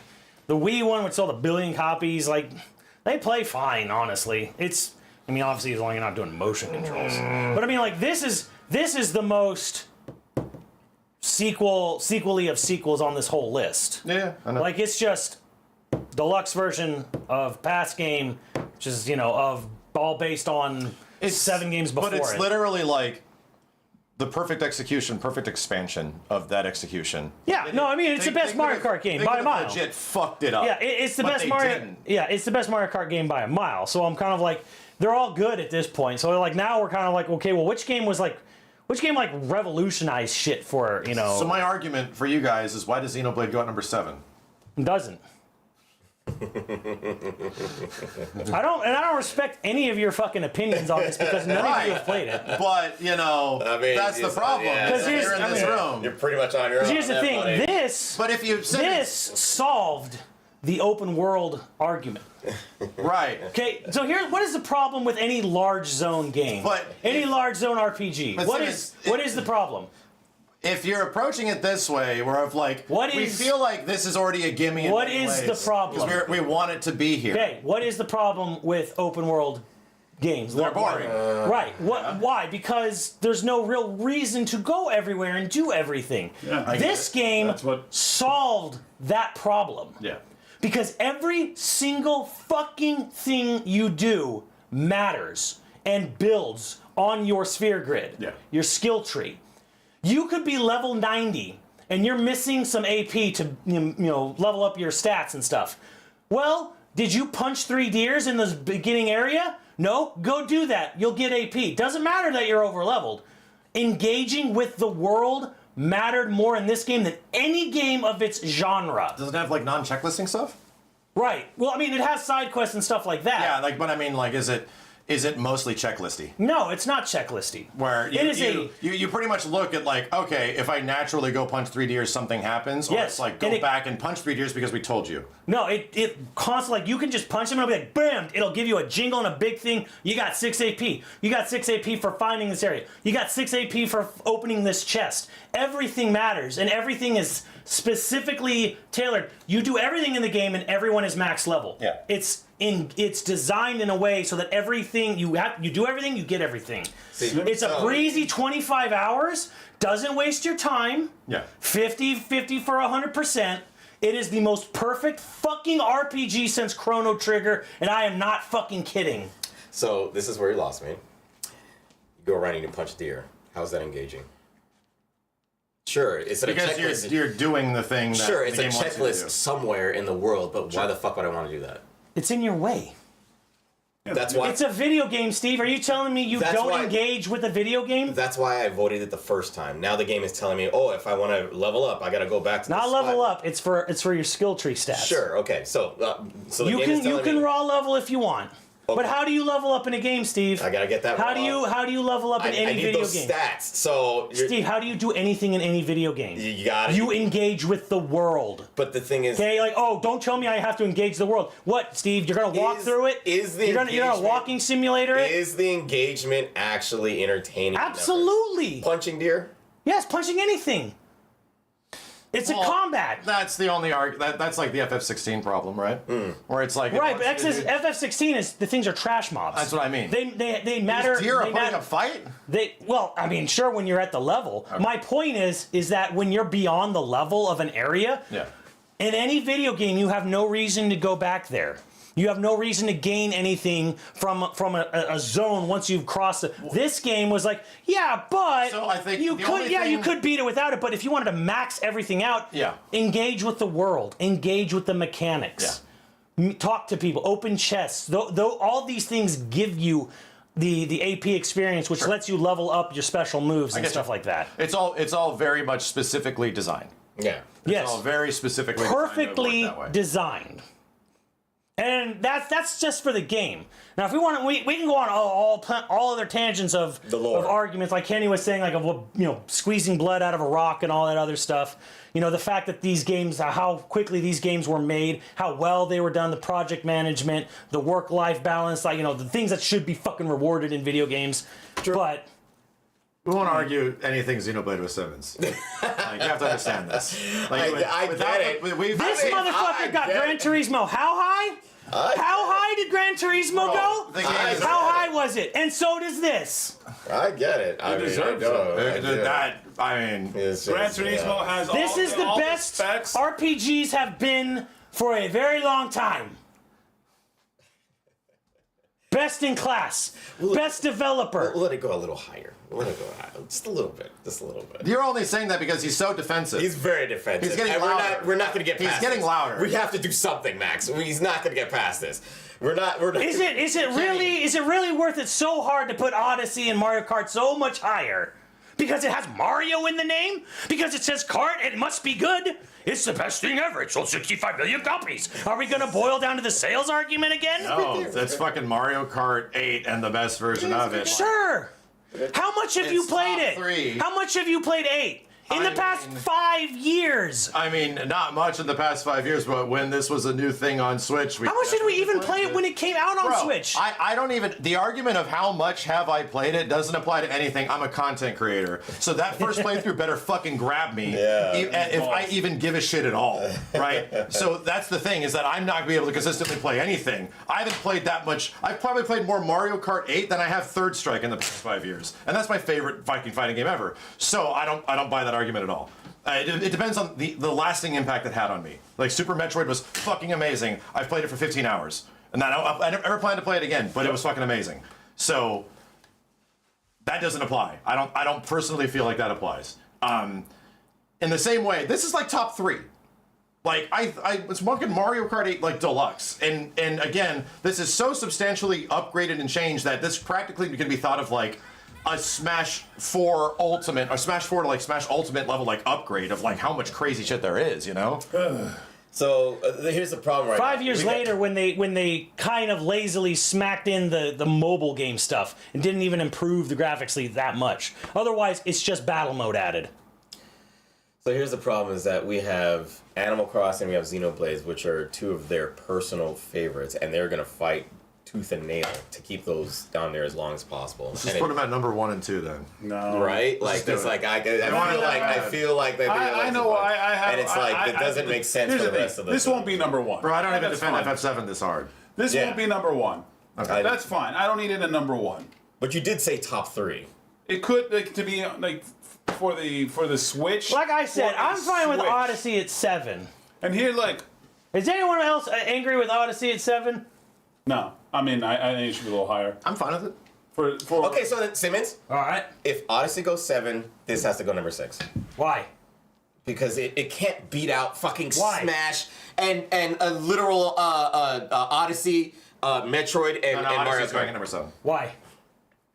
the Wii one, which sold 1 billion copies, like they play fine. Honestly, obviously as long as you're not doing motion controls. But I mean, like this is the most sequel-y of sequels on this whole list. Yeah, I know. Like it's just deluxe version of past game, which is of all based on 7 games before But it's it. literally like the perfect execution, perfect expansion of that execution. Yeah, no, I mean it's the best Mario Kart game by a mile. Legit fucked it up. Yeah, it's the but best they Mario. didn't. Yeah, it's the best Mario Kart game by a mile. So I'm kind of like, they're all good at this point. So like now we're kind of like, okay, well, which game revolutionized shit for, you know? So my argument for you guys is, why does Xenoblade go at number 7? Doesn't. I don't respect any of your fucking opinions on this because none of you have played it. But you know, I mean, that's the problem. yeah, Because you're in this room. You're pretty much on your own. Here's the thing. Buddy. But if you This solved the open world argument. right, Okay, so what is the problem with any large zone game? But any large zone RPG? But What Simmons, is the problem? if you're approaching it this way, where of like, What we is- feel like this is already a gimme. in What many is ways, the problem? 'cause we want it to be here. Okay, what is the problem with open world games? They're boring. Right. Why? Because there's no real reason to go everywhere and do everything. Yeah, I This get it. game That's what- solved that problem. Yeah. Because every single fucking thing you do matters and builds on your sphere grid, Yeah. your skill tree. You could be level 90 and you're missing some AP to level up your stats and stuff. Well, did you punch 3 deers in the beginning area? No, go do that. You'll get AP. Doesn't matter that you're over leveled. Engaging with the world mattered more in this game than any game of its genre. Does it have like non-checklisting stuff? Right. Well, I mean, it has side quests and stuff like that. Yeah, but I mean, is it mostly checklisty? No, it's not checklisty. Where It is you pretty much look at like, okay, if I naturally go punch 3 deers, something happens. Or Yes, it's like, and go back and punch 3 deers because we told you. No, it constantly, like, you can just punch them and it'll be like, bam, it'll give you a jingle and a big thing. You got 6 AP. You got 6 AP for finding this area. You got 6 AP for opening this chest. Everything matters, and everything is specifically tailored. You do everything in the game, and everyone is max level. Yeah. It's designed in a way so that everything you do everything, you get everything. It's a breezy 25 hours. Doesn't waste your time. Yeah. 50 for 100%. It is the most perfect fucking RPG since Chrono Trigger, and I am not fucking kidding. So this is where you lost me. You go running to punch deer. How's that engaging? Sure, it's a Because checklist. you're doing the thing that Sure, the it's a game wants you to checklist do. somewhere in the world, but why the fuck would I want to do that? It's in your way. That's why. It's a video game, Steve. Are you telling me you That's don't why- engage with a video game? That's why I voted it the first time. Now the game is telling me, oh, if I want to level up, I got to go back to Not the level spot. up. It's for your skill tree stats. Sure. Okay. So the You game is can you telling can me, raw level if you want. But how do you level up in a game, Steve? I gotta get that. How do you level up in I any need video those game? stats. So Steve, how do you do anything in any video game? You got it. You engage with the world. But the thing is, Okay, like, oh, don't tell me I have to engage the world. What, Steve? You're gonna walk through it? You're gonna engagement- walking simulator it? Is the engagement actually entertaining? enough? Absolutely. Punching deer. Yes, punching anything. It's a combat. That's the only that's like the FF16 problem, right? Where it's like Right, but FF16 is the things are trash mobs. That's what I mean. They matter. Is deer they a part matter- of a fight? Well, I mean, sure, when you're at the level. My point is that when you're beyond the level of an area, Yeah. in any video game, you have no reason to go back there. You have no reason to gain anything from a zone once you've crossed it. This game was like, yeah, but So I think you the could, only you thing- could beat it without it. But if you wanted to max everything out, Yeah. engage with the world, engage with the mechanics, talk to people, open chests. Though all these things give you the AP experience, which lets you level up your special moves and get stuff you. like that. It's all very much specifically designed. Yeah. Yes, It's all very specifically designed to work perfectly that way. designed. And that's just for the game. Now, if we want, we can go on all other tangents of The lore. of arguments, like Kenny was saying, like of squeezing blood out of a rock and all that other stuff. The fact that these games, how quickly these games were made, how well they were done, the project management, the work-life balance, like the things that should be fucking rewarded in video games. But We won't argue anything Xenoblade with Simmons. Like, you have to understand this. Like, I get it. this I motherfucker got get Gran it. Turismo how high? How high did Gran Turismo go? the game is- How high was it? And so does this. I get it. I deserves Gran Turismo has This is the all best specs. RPGs have been for a very long time. Best in class. Best developer. We'll let it go a little higher. We'll let it go higher. Just a little bit. Just a little bit. You're only saying that because he's so defensive. He's very defensive. He's getting and louder. We're not going to get past He's getting this. louder. We have to do something, Max. He's not going to get past this. We're not. Is it really worth it so hard to put Odyssey and Mario Kart so much higher? Because it has Mario in the name? Because it says kart, it must be good? It's the best thing ever. It sold 65 million copies. Are we going to boil down to the sales argument again? No, that's fucking Mario Kart 8 and the best version of it. Sure. How much have you played it? 3. How much have you played 8? In the past 5 years. I mean, not much in the past 5 years, but when this was a new thing on Switch, How much did we even play it when it came out on Switch? I don't even. The argument of how much have I played it doesn't apply to anything. I'm a content creator, so that first playthrough better fucking grab me. If I even give a shit at all, right? So that's the thing, is that I'm not gonna be able to consistently play anything. I haven't played that much. I've probably played more Mario Kart 8 than I have Third Strike in the past 5 years, and that's my favorite Viking fighting game ever. So I don't buy that argument at all. It depends on the lasting impact it had on me. Like Super Metroid was fucking amazing. I've played it for 15 hours, and I never plan to play it again. But it was fucking amazing. So that doesn't apply. I don't personally feel like that applies. In the same way, this is like top 3. Like I was fucking Mario Kart 8 like deluxe, and again, this is so substantially upgraded and changed that this practically can be thought of like a Smash 4 Ultimate, or Smash 4 to like Smash Ultimate level like upgrade of like how much crazy shit there is, you know? So here's the problem right now. 5 years later, when they kind of lazily smacked in the mobile game stuff and didn't even improve the graphics that much. Otherwise, it's just battle mode added. So here's the problem, is that we have Animal Crossing, we have Xenoblade, which are 2 of their personal favorites, and they're going to fight tooth and nail to keep those down there as long as possible. Let's just put them at number 1 and 2 then. No. Right? Like, that's like, I feel like they I know I have. And it's like, it doesn't make sense for the rest of the This won't be number 1. Bro, I don't even defend FF7 this hard. This won't be number 1. Okay. That's fine. I don't need it at number 1. But you did say top 3. It could like to be like for the Switch. Like I said, for a I'm fine with Switch. Odyssey at 7. And here, like, Is anyone else angry with Odyssey at 7? no. I mean, I think it should be a little higher. I'm fine with it. For Okay, so then, Simmons, All right. if Odyssey goes 7, this has to go number 6. Why? Because it can't beat out fucking Why? Smash and a literal Odyssey, Metroid, and Mario Odyssey's going Kart. at number 7. Why?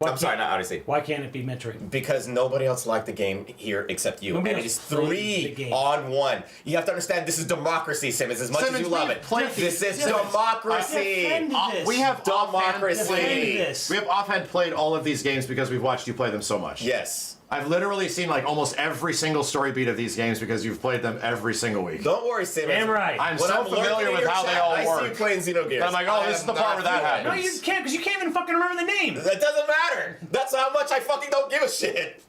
I'm sorry, not Odyssey. Why can't it be Metroid? Because nobody else liked the game here except you. Nobody And it else is played the 3 game. on 1. You have to understand, this is democracy, Simmons, as much as you love it. This is democracy. Defend this. We have Democracy. Defend this. We have offhand played all of these games because we've watched you play them so much. Yes. I've literally seen like almost every single story beat of these games because you've played them every single week. Don't worry, Simmons. Damn right. I'm When so I'm lurking familiar in with your how they chat, all I work. see you playing Xenogears. I'm like, oh, I this is am the part not where that feeling happens. No, you can't, because you can't even fucking remember the name. That doesn't matter. That's how much I fucking don't give a shit.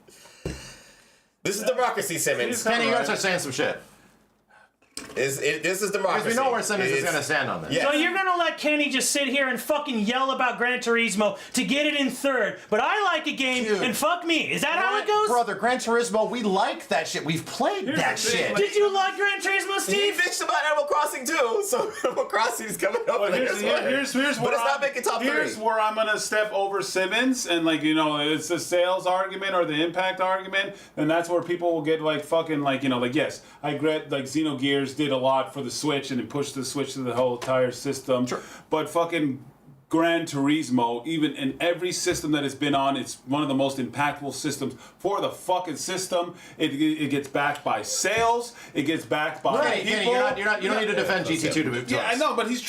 This is democracy, Simmons. Kenny, you gotta start saying some shit. This is democracy. Because we know where Simmons is gonna stand on this. Yeah. So you're gonna let Kenny just sit here and fucking yell about Gran Turismo to get it in 3rd, but I like a game Dude. and fuck me. Is that how it goes? Brother, Gran Turismo, we like that shit. We've played that the thing, shit. like- Did you like Gran Turismo, He Steve? bitched about Animal Crossing too, so Animal Crossing is coming up. But here's but where it's not making top 3. Here's where I'm gonna step over Simmons, and like, you know, it's the sales argument or the impact argument, and that's where people will get like fucking like, you know, like, yes, I regret like Xenogears did a lot for the Switch and it pushed the Switch to the whole entire system. Sure. But fucking Gran Turismo, even in every system that it's been on, it's one of the most impactful systems for the fucking system. It gets backed by sales. It gets backed by Right, people. Kenny, you don't need to defend GT2 to move to Yeah, us. I know, but he's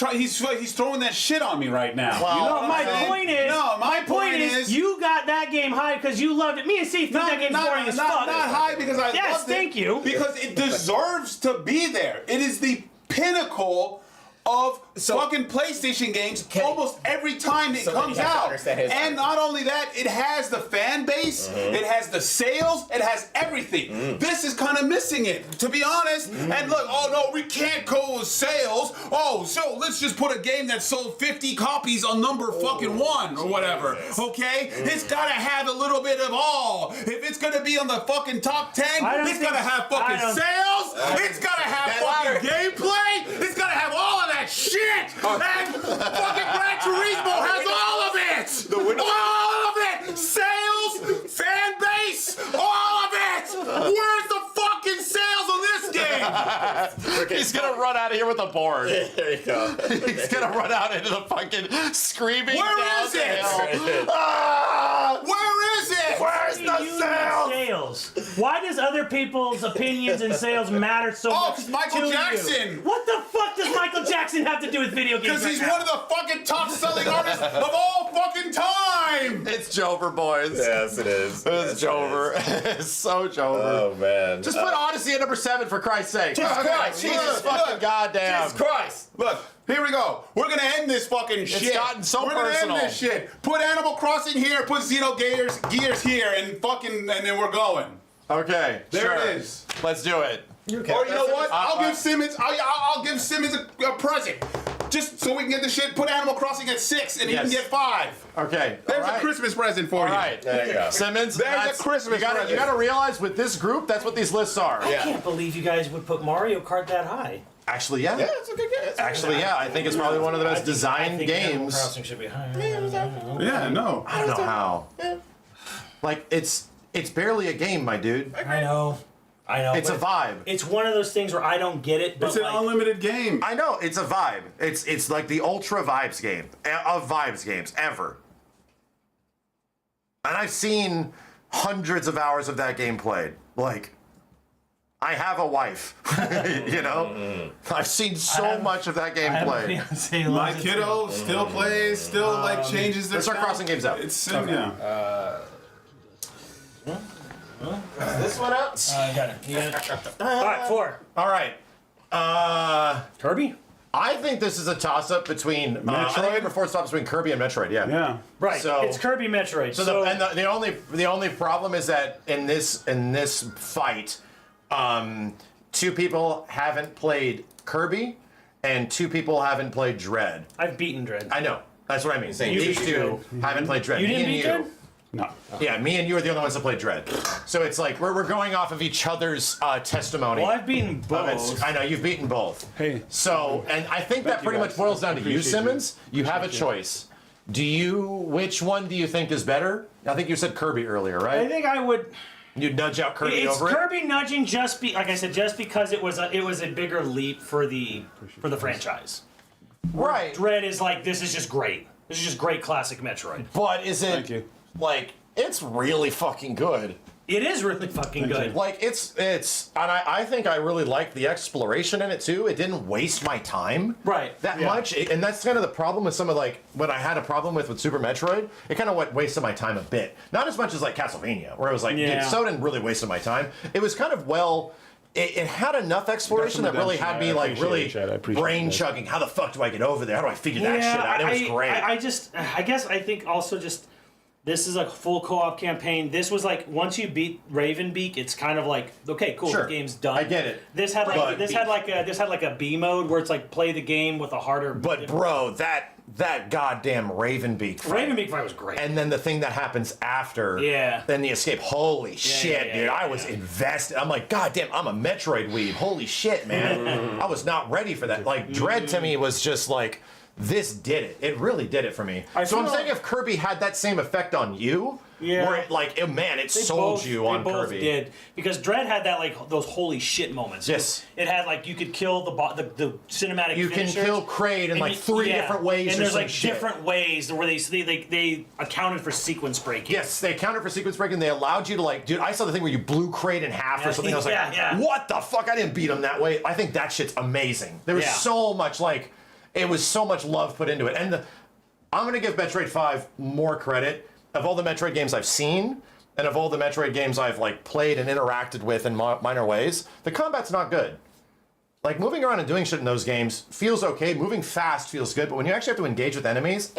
throwing that shit on me right now. Well, you know No, what I'm my saying? point is, No, my point is, you got that game high because you loved it. Me and Steve think that game's boring as fuck. not high because I Yes, loved it. thank you. Because it deserves to be there. It is the pinnacle of fucking PlayStation games almost every time it comes out. And not only that, it has the fan base, it has the sales, it has everything. This is kind of missing it, to be honest. And look, oh no, we can't go with sales. Oh, so let's just put a game that sold 50 copies on number fucking 1 or whatever. Okay? It's gotta have a little bit of all. If it's gonna be on the fucking top 10, it's gotta have fucking sales. It's gotta have fucking gameplay. It's gotta have all of that shit. And fucking Gran Turismo has all of He's gonna run out of here with a board. There you go. He's gonna run out into the fucking screaming. Where is it? Ah! Where is it? Where's You the and sales? sales. Why does other people's opinions and sales matter so Oh, much? 'cause Michael to Jackson. You? What the fuck does Michael Jackson have to do with video games? Because he's right now? one of the fucking top-selling artists of all fucking time. It's Jover, boys. Yes, it is. It's Jover. It's so Jover. Oh man. Just put Odyssey at number 7 for Christ's sake. Jesus Christ. Jesus Look, fucking look. goddamn. Jesus Christ. Look, here we go. We're gonna end this fucking shit. gotten so We're personal. gonna end this shit. Put Animal Crossing here, put Gears here, and then we're going. Okay, There sure. it is. Let's do it. Or you know what? I'll give Simmons. I'll give Simmons a present, just so we can get the shit. Put Animal Crossing at 6, and he can Yes. get 5. Okay. There's all right. a Christmas present for All you. right. There you go. Simmons, There's a that's- Christmas you present. gotta realize with this group, that's what these lists are. I can't believe you guys would put Mario Kart that high. Actually, yeah. Yeah, it's a good game. Actually, yeah. I think it's probably one of the best designed I think Animal games. Crossing should be higher. Yeah, no. I don't know how. Like, it's barely a game, my dude. I know. It's a but vibe. It's one of those things where I don't get it, but It's an like, unlimited game. I know, it's a vibe. It's like the ultra vibes game of vibes games ever. And I've seen hundreds of hours of that game played. Like, I have a wife, you know? I've seen so much of that game I have a played. fiance who My loves it kiddo still plays, still like changes their Let's start channel. crossing games out. It's yeah. This one out? too. I got it. You got it. All right, 4. All right. Kirby? I think this is a toss-up between I think number 4 is a toss between Kirby and Metroid. Yeah. Yeah. Right. So- it's Kirby Metroid. So, the only problem is that in this fight, 2 people haven't played Kirby, and 2 people haven't played Dread. I've beaten Dread. I know. That's what I mean. You These beat 2 haven't played Dread. You Me didn't and beat Dread? No. Yeah, me and you are the only ones that played Dread. So it's like we're going off of each other's testimony. Well, I've beaten of both. it. I know you've beaten both. Hey. So, and I think that you, pretty guys. much boils down to you, Appreciate you. Simmons. You have a choice. Which one do you think is better? I think you said Kirby earlier, I right? think I would. You'd nudge out Kirby It's over Kirby nudging like I said, just because it was a bigger leap for the franchise. it. Right. Dread is like, this is just great. This is just great classic Metroid. But is Thank it you. like it's really fucking good? It is really fucking good. Like it's and I think I really liked the exploration in it too. It didn't waste my time Right. that much, and that's kind of the problem with some of like what I had a problem with Super Metroid. It kind of wasted my time a bit, not as much as like Castlevania, where it was like Yeah. so didn't really waste my time. It was kind of it had enough exploration that really had me like really brain chugging. How the fuck do I get over there? How do I figure that shit out? It was great. I guess I think also just this is a full co-op campaign. This was like once you beat Ravenbeak, it's kind of like okay, cool, Sure. the game's done. I get it. This had like But- this had like a B mode where it's like play the game with a harder. But bro, that goddamn Ravenbeak fight. Ravenbeak fight was great. And then the thing that happens after, Yeah. then the escape. Holy shit, yeah, dude! yeah, I was invested. I'm like, goddamn, I'm a Metroid weeb. Holy shit, man! I was not ready for that. Like, Dread to me was just like, this did it. It really did it for me. So I'm feel saying like- if Kirby had that same effect on you, Yeah. where it, like, it sold you on they both Kirby. did because Dread had that like those holy shit moments. Yes. It had like you could kill the cinematic. You can finishers, kill Kraid in and like 3 different ways. And or there's some like shit. different ways where they accounted for sequence breaking. Yes, they accounted for sequence breaking. They allowed you to like, dude. I saw the thing where you blew Kraid in half or something. I was like, Yeah. what the fuck? I didn't beat him that way. I think that shit's amazing. There was Yeah. so much like, it was so much love put into it. And I'm gonna give Metroid 5 more credit. Of all the Metroid games I've seen, and of all the Metroid games I've like played and interacted with in minor ways, the combat's not good. Like moving around and doing shit in those games feels okay. Moving fast feels good, but when you actually have to engage with enemies,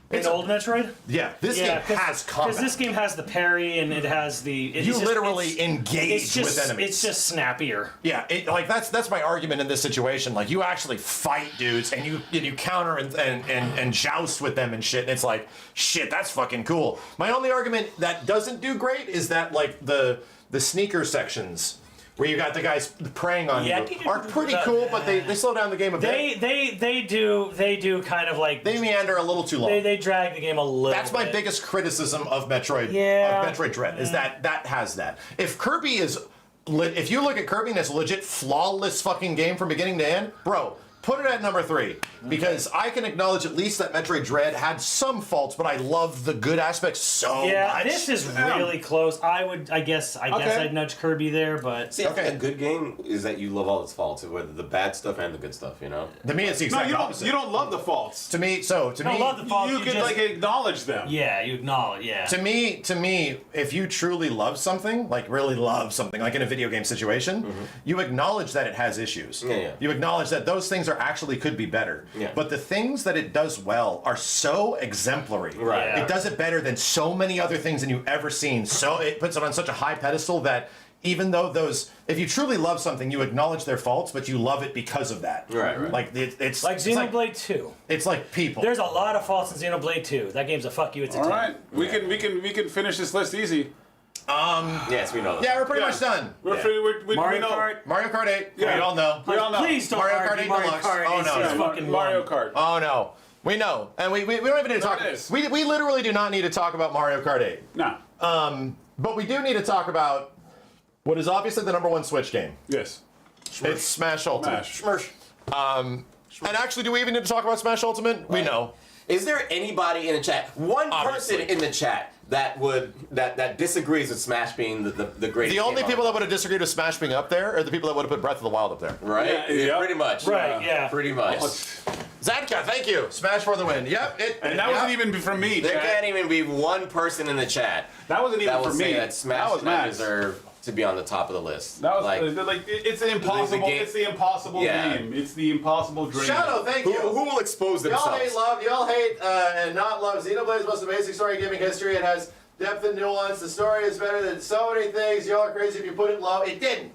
In old Metroid. yeah, this game has combat. Because this game has the parry and it has the. You literally engage with enemies. It's just snappier. Yeah, like that's my argument in this situation. Like you actually fight dudes and you counter and joust with them and shit. And it's like shit, that's fucking cool. My only argument that doesn't do great is that like the sneaker sections where you got the guys preying on you are pretty cool, but they slow down the game a bit. They do kind of like They meander a little too long. they drag the game a little. That's my bit. biggest criticism of Metroid. Yeah. Of Metroid Dread is that has that. If Kirby is if you look at Kirby and it's a legit flawless fucking game from beginning to end, bro, put it at number 3, because I can acknowledge at least that Metroid Dread had some faults, but I love the good aspects so much. This is really close. I guess I'd nudge Kirby there, but See, I think a good game is that you love all its faults, whether the bad stuff and the good stuff. You know. To me, it's the exact opposite. You don't love the faults. To me, you don't love the faults. You can just, like acknowledge them. Yeah, you acknowledge. Yeah. To me, if you truly love something, like really love something, like in a video game situation, you acknowledge that it has issues. Yeah. You acknowledge that those things are actually could be better. Yeah. But the things that it does well are so exemplary. Right. Yeah. It does it better than so many other things that you've ever seen. So it puts it on such a high pedestal that even though if you truly love something, you acknowledge their faults, but you love it because of that. Right. Like it's Like Xenoblade 2. It's like people. There's a lot of faults in Xenoblade 2. That game's a fuck you. It's a All 10. right, we can finish this list easy. Yes, we know that. Yeah, we're pretty much done. Mario know. Kart. Mario Kart 8. Yeah. We all know. We all know. Please don't Mario Kart argue 8 Mario Deluxe. Kart. Oh, It's no. just Yeah, fucking Mario one. Kart. Oh no. We know. And we don't even need to talk. it is. We literally do not need to talk about Mario Kart 8. No. But we do need to talk about what is obviously the number 1 Switch game. Yes. It's Smash Ultimate. Smash. And actually, do we even need to talk about Smash Ultimate? We know. Is there anybody in the chat, one Obviously. person in the chat that disagrees with Smash being the greatest? The only game people on that would have disagreed with Smash being up there are the people that would have put Breath of the Wild up there. right? Yeah. Pretty much. Right, yeah. Pretty much. Zadka, thank you. Smash for the win. Yep. And that wasn't even from me, There chat. can't even be one person in the chat That wasn't even that for will me. say that Smash That was does not Max. deserve to be on the top of the list. That was like, it's an impossible. game- It's the impossible Yeah. dream. It's the impossible dream. Shadow, thank who, you. who will expose Y'all themselves? hate and not love Xenoblade's most amazing story in gaming history. It has depth and nuance. The story is better than so many things. Y'all are crazy if you put it low. It didn't.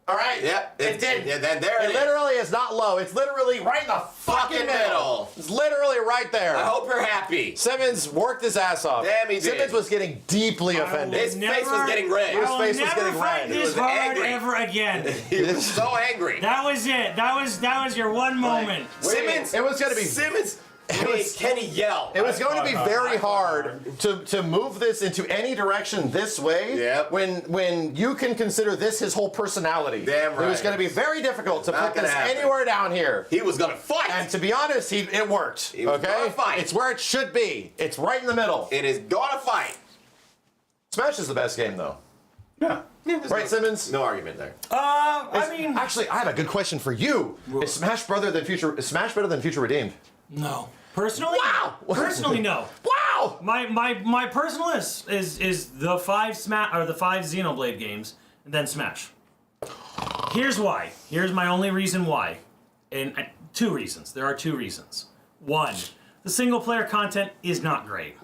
All right? Yep. It didn't. Yeah, then there It it is. literally is not low. It's literally right in the fucking middle. It's literally right there. I hope you're happy. Simmons worked his ass off. Damn, he did. Simmons was getting deeply offended. His face was getting red. His I will face was never getting fight red. this was hard angry. ever again. He was so angry. That was it. That was your one moment. Simmons. It was gonna be- Simmons. Made Kenny yell. It was going to be very hard to move this into any direction this way. Yep. When you can consider this his whole personality. Damn It was right. going to be very difficult to Not put gonna this happen. anywhere down here. He was gonna fight. And to be honest, it worked. He was okay? gonna fight. It's where it should be. It's right in the middle. It is gonna fight. Smash is the best game though. Yeah. Right, Simmons? No argument there. I mean, Actually, I have a good question for you. Is Smash better than Future Redeemed? no. Personally, Wow! Personally, no. Wow! My personal list is the 5 Xenoblade games and then Smash. Here's why. Here's my only reason why, and 2 reasons. There are 2 reasons. 1, the single player content is not great.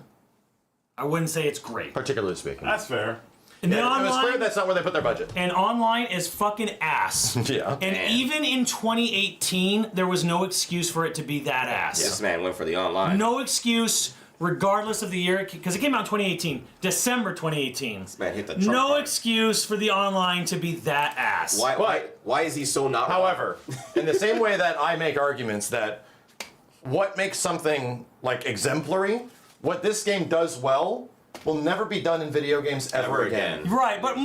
I wouldn't say it's great. Particularly speaking. That's fair. And the It was clear online that's not where they put their budget. and online is fucking ass. Yeah. And even in 2018, there was no excuse for it to be that ass. This man went for the online. No excuse, regardless of the year, because it came out in 2018, December 2018. This man hit the trump No card. excuse for the online to be that ass. Why is he so not? However, in the same way that I make arguments that what makes something like exemplary, what this game does well, will never be done in video games ever again. Right, but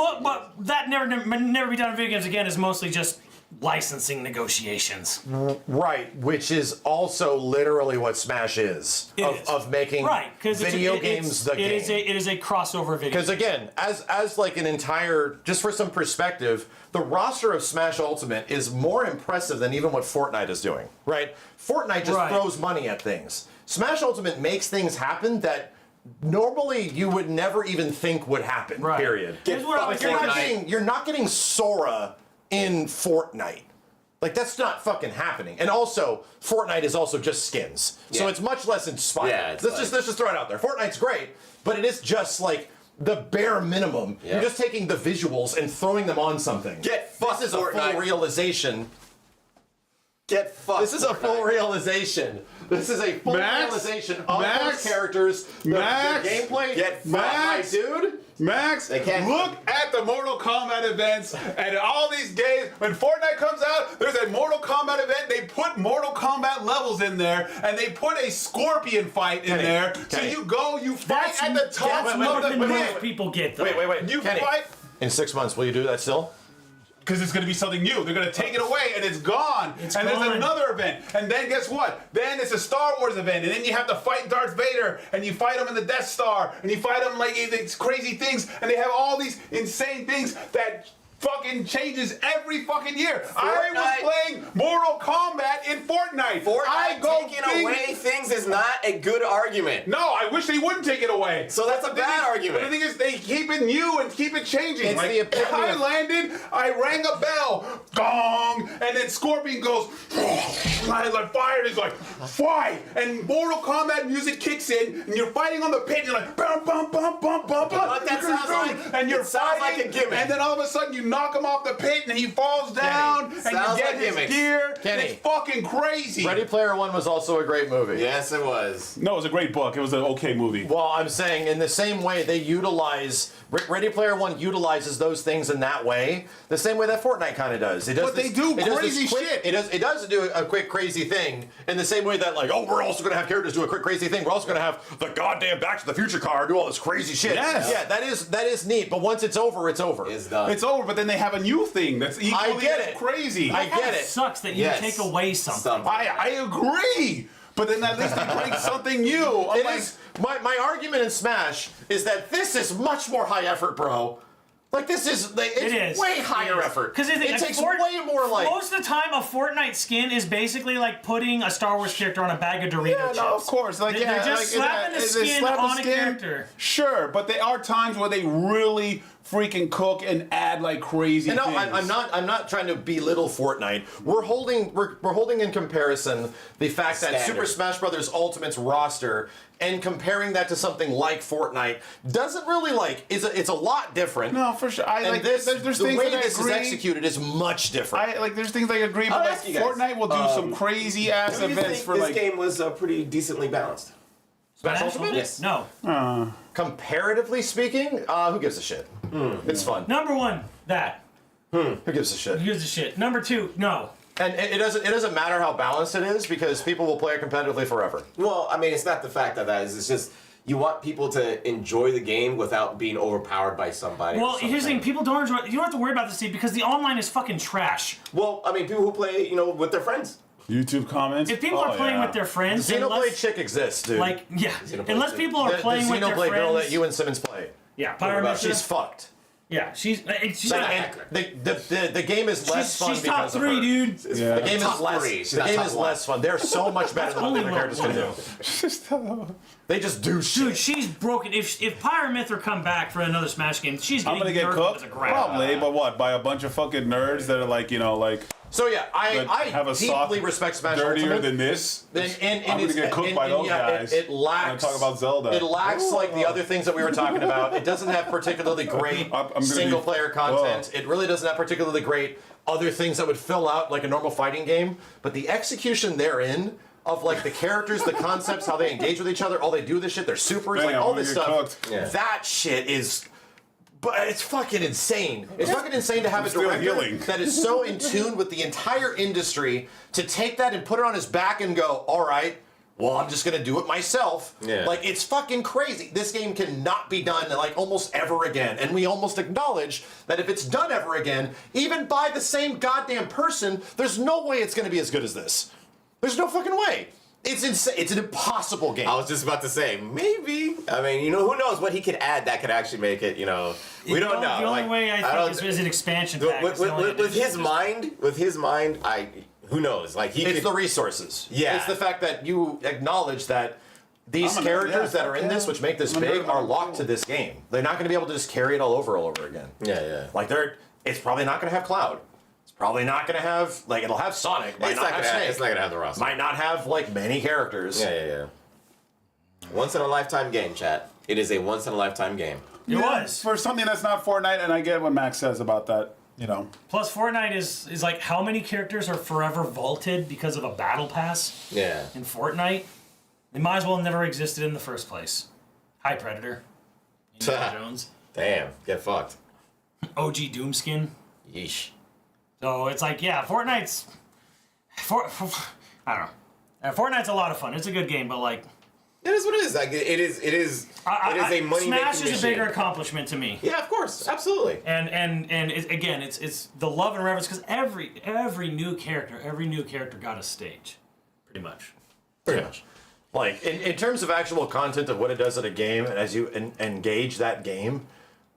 that never be done in video games again is mostly just licensing negotiations. Right, which is also literally what Smash is. It is. Of making Right, because video games the game. It is a crossover video. Because again, as like an entire, just for some perspective, the roster of Smash Ultimate is more impressive than even what Fortnite is doing. Right? Fortnite just Right. throws money at things. Smash Ultimate makes things happen that normally you would never even think would happen. Right. Period. Here's what I Like, was you're not getting Sora in Fortnite. Like, that's not fucking happening. And also, Fortnite is also just skins. So Yeah. it's much less inspiring. Yeah, it's let's just throw it out there. Fortnite's great, but it is just like the bare minimum. Yeah. You're just taking the visuals and throwing them on something. Get fucked, This is a Fortnite. full realization. Get fucked. This is a full Fortnite. realization. This is a full Max? realization of Max? those characters. Max? The gameplay. Get Max? dude. Max, They can't- look at the Mortal Kombat events and all these games. When Fortnite comes out, there's a Mortal Kombat event. They put Mortal Kombat levels in there, and they put a Scorpion fight in Kenny, there. So Kenny. you go, you fight That's at the top that's of more the than pit. most people get, though. Wait. You Kenny, fight. in 6 months, will you do that still? because it's going to be something new. They're going to take it away, and it's gone. It's and gone. there's another event. And then guess what? Then it's a Star Wars event, and then you have to fight Darth Vader, and you fight him in the Death Star, and you fight him like these crazy things, and they have all these insane things that fucking changes every fucking year. I was playing Mortal Kombat in Fortnite. Taking away things is not a good argument. No, I wish they wouldn't take it away. So that's a bad argument. But the thing is, they keep it new and keep it changing. It's like, the epitome I of- landed, I rang a bell, gong, and then Scorpion goes, I like fired. He's like, fight, and Mortal Kombat music kicks in, and you're fighting on the pit. And you're like, bum bum bum bum bum bum. What that sounds like? And you're It sounds fighting, like a gimmick. and then all of a sudden you knock him off the pit, and he falls down, and you sounds get like his gimmicks. gear. Kenny. It's fucking crazy. Ready Player One was also a great movie. Yes, it was. No, it was a great book. It was an okay movie. Well, I'm saying in the same way they utilize Ready Player One utilizes those things in that way, the same way that Fortnite kind of does. It does. But they do it does crazy quick, shit. It does do a quick crazy thing in the same way that like, oh, we're also gonna have characters do a quick crazy thing. We're also gonna have the goddamn Back to the Future car do all this crazy shit. Yes. Yeah, that is neat. But once it's over, it's over. It's done. It's over, but then they have a new thing that's equally get as it. crazy. I get it. Sucks that you Yes. take away something. I agree, but then at least they bring something new. I'm It like, is my argument in Smash is that this is much more high effort, bro. Like this is like, it's It is way higher effort. Because it takes way more like. most of the time a Fortnite skin is basically like putting a Star Wars character on a bag of Dorito chips. no, of course. Like, They're yeah, just like, slapping the is it skin slap the on a skin? character. Sure, but there are times where they really freaking cook and add like crazy No, things. I'm not trying to belittle Fortnite. We're holding in comparison the fact that Standard. Super Smash Bros. Ultimate's roster and comparing that to something like Fortnite doesn't really like it's a lot different. No, for sure. I And like this there's the things way that I this is agree. executed is much different. I like there's things I agree, but I'll like ask you guys, Fortnite will do some crazy ass Do you events think for this like. game was pretty decently balanced? Smash Ultimate? Yes. No. Comparatively speaking, who gives a shit? It's fun. Number one, that. Who gives a shit? Who gives a shit? Number two, no. And it doesn't matter how balanced it is because people will play it competitively forever. Well, I mean, it's not the fact that it's just you want people to enjoy the game without being overpowered by somebody. or Well, here's the thing: something. people don't enjoy. You don't have to worry about this, Steve, because the online is fucking trash. Well, I mean, people who play, with their friends. YouTube comments. If people are playing with their friends, Xenoblade unless, chick exists, dude. like, yeah, Xenoblade unless chick. people are the playing with their Xenoblade friends. girl that you and Simmons play. Yeah, about Pyramid. She's fucked. Yeah, she's Like, not. and the game is less fun She's top because of three, her. dude. Yeah. The game Top is less. three. She's The not game top is one. less fun. They're so much better than what only the characters one. can do. They just do shit. Dude, she's broken. If Pyramithra come back for another Smash game, she's I'm getting gonna get nerfed cooked. as a grab. Probably, but what? By a bunch of fucking nerds that are like, like So yeah, that I have a sock deeply respect Smash dirtier Ultimate. than this. And I'm gonna it's- get cooked by and those yeah, guys. It lacks. When I talk about Zelda. It lacks like the other things that we were talking about. It doesn't have particularly great I'm gonna single-player content. It really doesn't have particularly great other things that would fill out like a normal fighting game. But the execution therein of like the characters, the concepts, how they engage with each other, all they do this shit, their supers, Bam, like all I'm this gonna stuff. get cooked. Yeah. That shit is. But it's fucking insane. It's fucking insane to have a still director healing. that is so in tune with the entire industry to take that and put it on his back and go, all right, well, I'm just gonna do it myself. Yeah. Like, it's fucking crazy. This game cannot be done like almost ever again. And we almost acknowledge that if it's done ever again, even by the same goddamn person, there's no way it's gonna be as good as this. There's no fucking way. It's insane. It's an impossible game. I was just about to say, maybe. I mean, who knows what he could add that could actually make it, we don't know. The only way I don't- think is an expansion pack. with, It's the only with his addition. mind, who knows? Like he It's could, the resources. Yeah. It's the fact that you acknowledge that these I'm gonna- characters yeah, that are in fuck this, yeah. which make this I'm gonna big, do it. are locked to this game. They're not going to be able to just carry it all over again. yeah. Like it's probably not going to have Cloud. It's probably not going to have it'll have Sonic. Might It's not not have gonna Snake. it's not gonna have the roster. Might not have many characters. Yeah. Once in a lifetime game, chat. It is a once in a lifetime game. It was. For something that's not Fortnite, and I get what Max says about that. Plus, Fortnite is like how many characters are forever vaulted because of a battle pass Yeah. in Fortnite? They might as well have never existed in the first place. Hi, Predator. Indiana Jones. Damn. Get fucked. OG Doomskin. Yeesh. So it's like, yeah, Fortnite's. I don't know. Fortnite's a lot of fun. It's a good game, but like, It is what it is. Like it is a money making Smash is a bigger machine. accomplishment to me. Yeah, of course, absolutely. And again, it's the love and reverence because every new character got a stage, pretty much. Pretty much. Like in terms of actual content of what it does at a game, and as you engage that game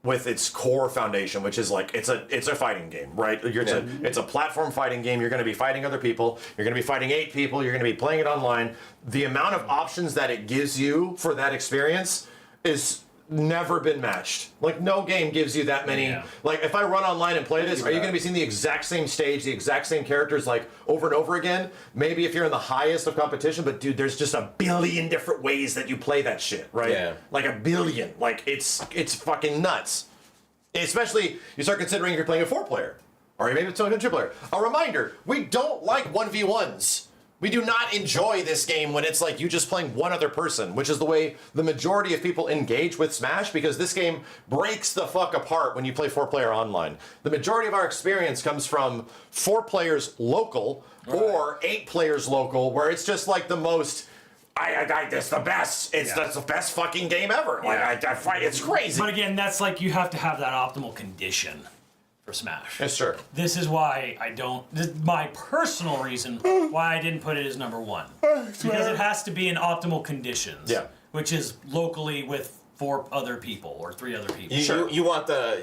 with its core foundation, which is like it's a fighting game, right? It's a platform fighting game. You're going to be fighting other people. You're going to be fighting 8 people. You're going to be playing it online. The amount of options that it gives you for that experience is never been matched. Like no game gives you that many. Yeah. Like if I run online and play this, are you going to be seeing the exact same stage, the exact same characters like over and over again? Maybe if you're in the highest of competition, but dude, there's just a billion different ways that you play that shit, right? Yeah. Like a billion. Like it's fucking nuts. Especially you start considering if you're playing a 4-player, or maybe it's only a 2-player. A reminder: we don't like 1v1s. We do not enjoy this game when it's like you just playing one other person, which is the way the majority of people engage with Smash, because this game breaks the fuck apart when you play 4-player online. The majority of our experience comes from 4 players local or 8 players local, where it's just like the most. It's the best. That's the best fucking game ever. Like I fight. It's crazy. But again, that's like you have to have that optimal condition for Smash. Yes, sure. This is why I don't. This is my personal reason why I didn't put it as number 1 because it has to be in optimal conditions. Yeah. Which is locally with 4 other people or 3 other people. You want the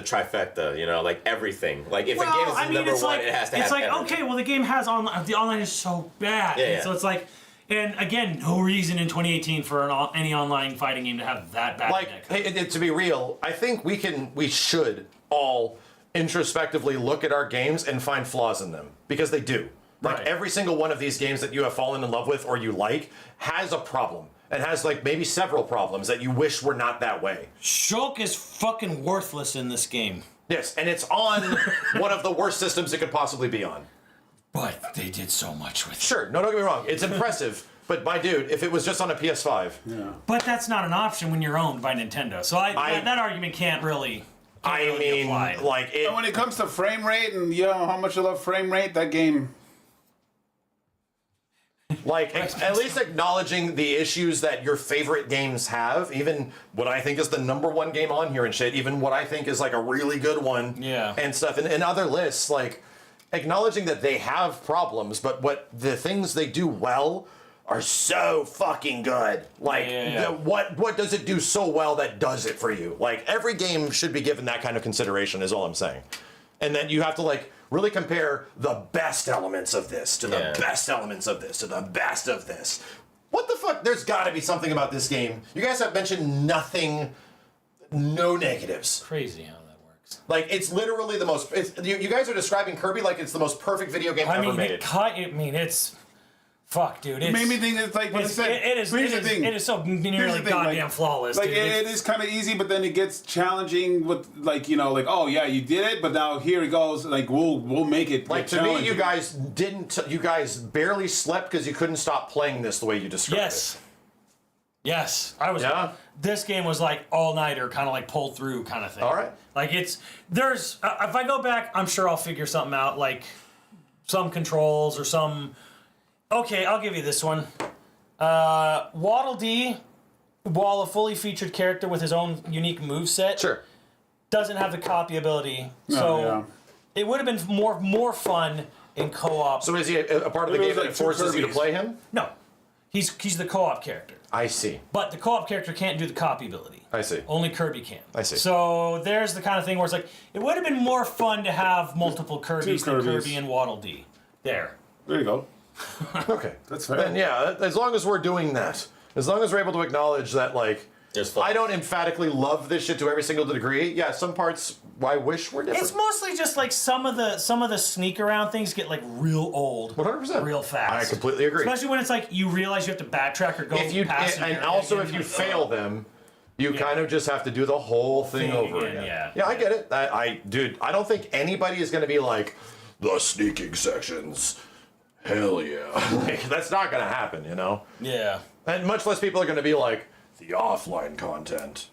trifecta, you know, like everything. Like if a game is number 1, it has to have It's like everything. okay, well the game has online. The online is so bad. Yeah. So it's like. And again, no reason in 2018 for any online fighting game to have that bad. Like, hey, to be real, I think we should all introspectively look at our games and find flaws in them, because they do. Like every single one of these games that you have fallen in love with or you like has a problem. And has like maybe several problems that you wish were not that way. Shulk is fucking worthless in this game. Yes, and it's on one of the worst systems it could possibly be on. But they did so much with it. Sure, no, don't get me wrong. It's impressive. But my dude, if it was just on a PS5. Yeah. But that's not an option when you're owned by Nintendo. So that argument can't really apply. Like it. And when it comes to frame rate and how much I love frame rate, that game. Like, at least acknowledging the issues that your favorite games have, even what I think is the number 1 game on here and shit, even what I think is like a really good one and stuff, and other lists, like, acknowledging that they have problems, but what the things they do well are so fucking good. Like, what does it do so well that does it for you? Like, every game should be given that kind of consideration, is all I'm saying. And then you have to, like, really compare the best elements of this to the best elements of this to the best of this. What the fuck? There's gotta be something about this game. You guys have mentioned nothing, no negatives. Crazy how that works. Like, it's literally the most... you guys are describing Kirby like it's the most perfect video game ever made. It's... Fuck, dude. It made me think it's like what I said. It is so nearly goddamn flawless. Like dude. it is kind of easy, but then it gets challenging with like oh yeah, you did it, but now here it goes. Like we'll make it. Like to me, you guys didn't. You guys barely slept because you couldn't stop playing this the way you described it. Yes, I was. Yeah. This game was like all nighter, kind of like pulled through kind of thing. All right. Like there's if I go back, I'm sure I'll figure something out, like some controls or some. Okay, I'll give you this one. Waddle Dee, while a fully featured character with his own unique moveset, doesn't have the copy ability. So it would have been more fun in co-op. So is he a part of the game that forces you to play him? No. He's the co-op character. I see. But the co-op character can't do the copy ability. I see. Only Kirby can. I see. So there's the kind of thing where it's like, it would have been more fun to have multiple Kirbys than Kirby and Waddle Dee. There you go. Okay. That's fair. Then yeah, as long as we're doing that, as long as we're able to acknowledge that, like, I don't emphatically love this shit to every single degree. Yeah, some parts I wish were different. It's mostly just like some of the sneak around things get like real old, 100%, real fast. I completely agree. Especially when it's like you realize you have to backtrack or go past. And also if you fail them, you kind of just have to do the whole thing over again. Yeah, I get it. Dude, I don't think anybody is going to be like the sneaking sections. Hell yeah. Like, that's not going to happen, you know? Yeah. And much less people are going to be like, the offline content.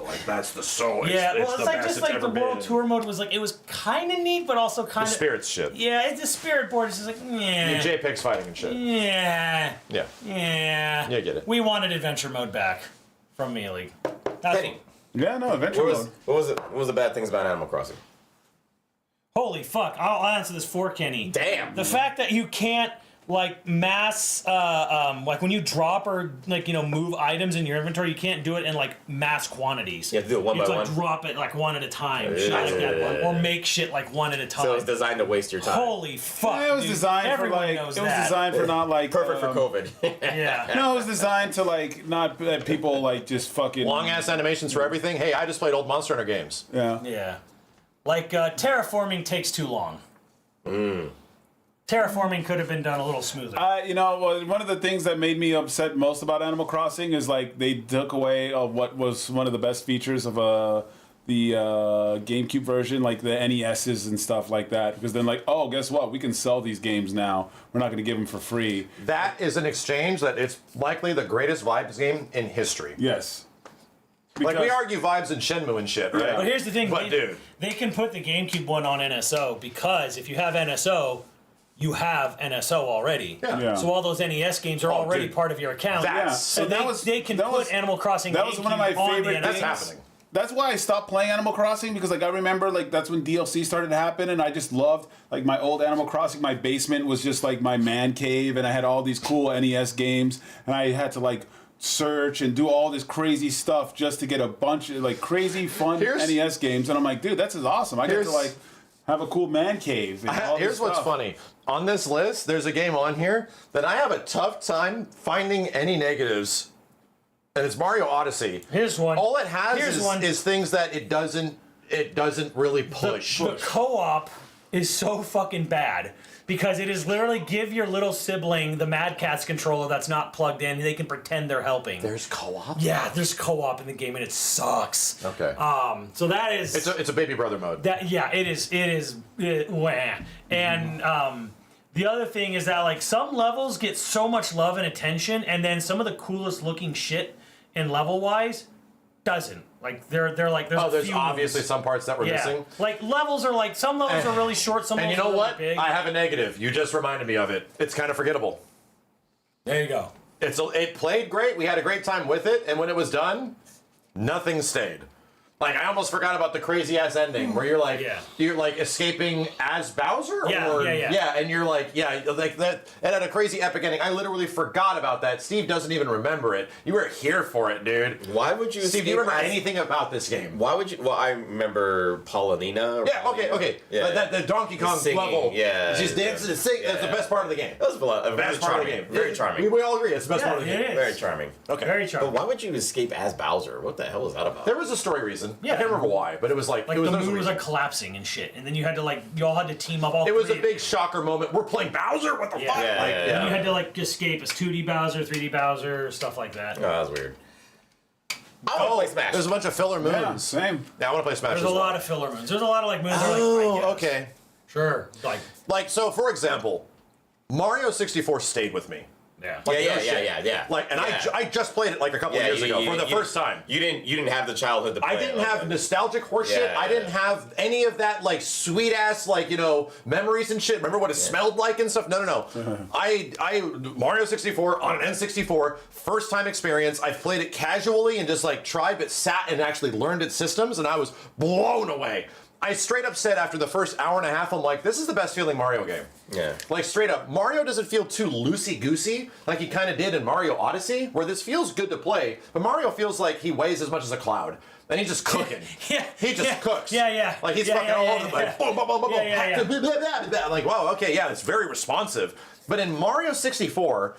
like that's the soul. Yeah, well, it's the like best just it's like the ever World been. Tour mode was like, it was kind of neat, but also kind The of spirits shit. Yeah, it's the spirit board. It's just like, yeah, JPEGs fighting and shit. yeah, Yeah. yeah. Yeah, I get it. We wanted adventure mode back from Melee. That's Kenny, Yeah, no, eventually. what was the bad things about Animal Crossing? Holy fuck! I'll answer this for Kenny. Damn. The fact that you can't like mass, like when you drop or like move items in your inventory, you can't do it in like mass quantities. You have to do it one you by have to, one? like, drop it like one at a time, shit like that, or make shit like one at a time. So it's designed to waste your time. Holy fuck! It was dude. designed for Everyone like. knows It was that. designed for not like. Perfect for COVID. Yeah. No, it was designed to like not let people like just fucking. Long ass animations for everything. Hey, I just played old Monster Hunter games. Yeah. Yeah. Like terraforming takes too long. Terraforming could have been done a little smoother. One of the things that made me upset most about Animal Crossing is like they took away what was one of the best features of the GameCube version, like the NESs and stuff like that. Because then, like, oh, guess what? We can sell these games now. We're not going to give them for free. That is an exchange that it's likely the greatest Vibes game in history. Yes. Like, we Because- argue Vibes and Shenmue and shit, right? But here's the thing, But, dude. they can put the GameCube one on NSO because if you have NSO, you have NSO already. Yeah. So all those NES games are already dude. part of your account. That's- Yeah. So And they can put Animal Crossing that was one of my GameCube on the favorite NES. That's things. happening. That's why I stopped playing Animal Crossing, because like I remember like that's when DLC started to happen, and I just loved like my old Animal Crossing. My basement was just like my man cave, and I had all these cool NES games, and I had to like search and do all this crazy stuff just to get a bunch of like crazy fun NES games. And I'm like, dude, that's awesome. I get to like have a cool man cave. And all this Here's what's stuff. funny. On this list, there's a game on here that I have a tough time finding any negatives, and it's Mario Odyssey. Here's one. All it has Here's one. is things that it doesn't really push. The co-op is so fucking bad because it is literally give your little sibling the Mad Catz controller that's not plugged in. They can pretend they're helping. There's co-op? Yeah, there's co-op in the game and it sucks. Okay. So that is It's a baby brother mode. it is wah. And the other thing is that like some levels get so much love and attention, and then some of the coolest looking shit in level wise doesn't. Like they're like there's a There's few obviously moves. some parts that we're missing. Like levels are like some levels are really short, some And you levels know are what? really big. I have a negative. You just reminded me of it. It's kind of forgettable. There you go. It played great. We had a great time with it, and when it was done, nothing stayed. Like I almost forgot about the crazy ass ending where you're like escaping as Bowser, Yeah. and you're like that. It had a crazy epic ending. I literally forgot about that. Steve doesn't even remember it. You were here for it, dude. Why would you? Steve, do you remember anything about this game? Why would you? Well, I remember Paulina. Yeah, okay. Yeah. The Donkey Kong Singing, level. yeah. She's dancing and singing. That's the best part of the game. That was a Best very part of charming. the game. Very charming. We all agree. It's the best part of the game. it is. Very charming. Okay. Very But charming. why would you escape as Bowser? What the hell is that about? There was a story reason. Yeah. I can't remember why, but it was like Like it was the there was a moon was reason. like collapsing and shit, and then you had to like you all had to team up all. It was three a of big you. shocker moment. We're playing Bowser. What the fuck? Yeah, Like, yeah. And you had to like escape as 2D Bowser, 3D Bowser, stuff like that. Oh, that was weird. I want to play Smash. There's a bunch of filler moons. Yeah, same. Yeah, I want to play Smash. There's as a well. lot of filler moons. There's a lot of like moons. that are like, I guess. Okay. Sure. Like So, for example, Mario 64 stayed with me. yeah. Like, Yeah, no shit. yeah. Like, and Yeah. I just played it like a couple of years ago for the first time. You didn't have the childhood to play. I didn't have nostalgic horseshit. Yeah, I didn't have any of that like sweet ass like memories and shit. Remember what it smelled like and stuff? No. I Mario 64 on an N64 first time experience. I played it casually and just like tried, but sat and actually learned its systems, and I was blown away. I straight up said after the first hour and a half, I'm like, this is the best feeling Mario game. Yeah. Like straight up, Mario doesn't feel too loosey-goosey like he kind of did in Mario Odyssey, where this feels good to play, but Mario feels like he weighs as much as a cloud. And he's just cooking. Yeah, He just yeah, cooks. yeah. Like he's Yeah, fucking yeah, all yeah, over the place. yeah. Boom, boom, boom, boom, boom. Yeah, Blah, blah, blah. I'm like, wow, okay, yeah, it's very responsive. But in Mario 64,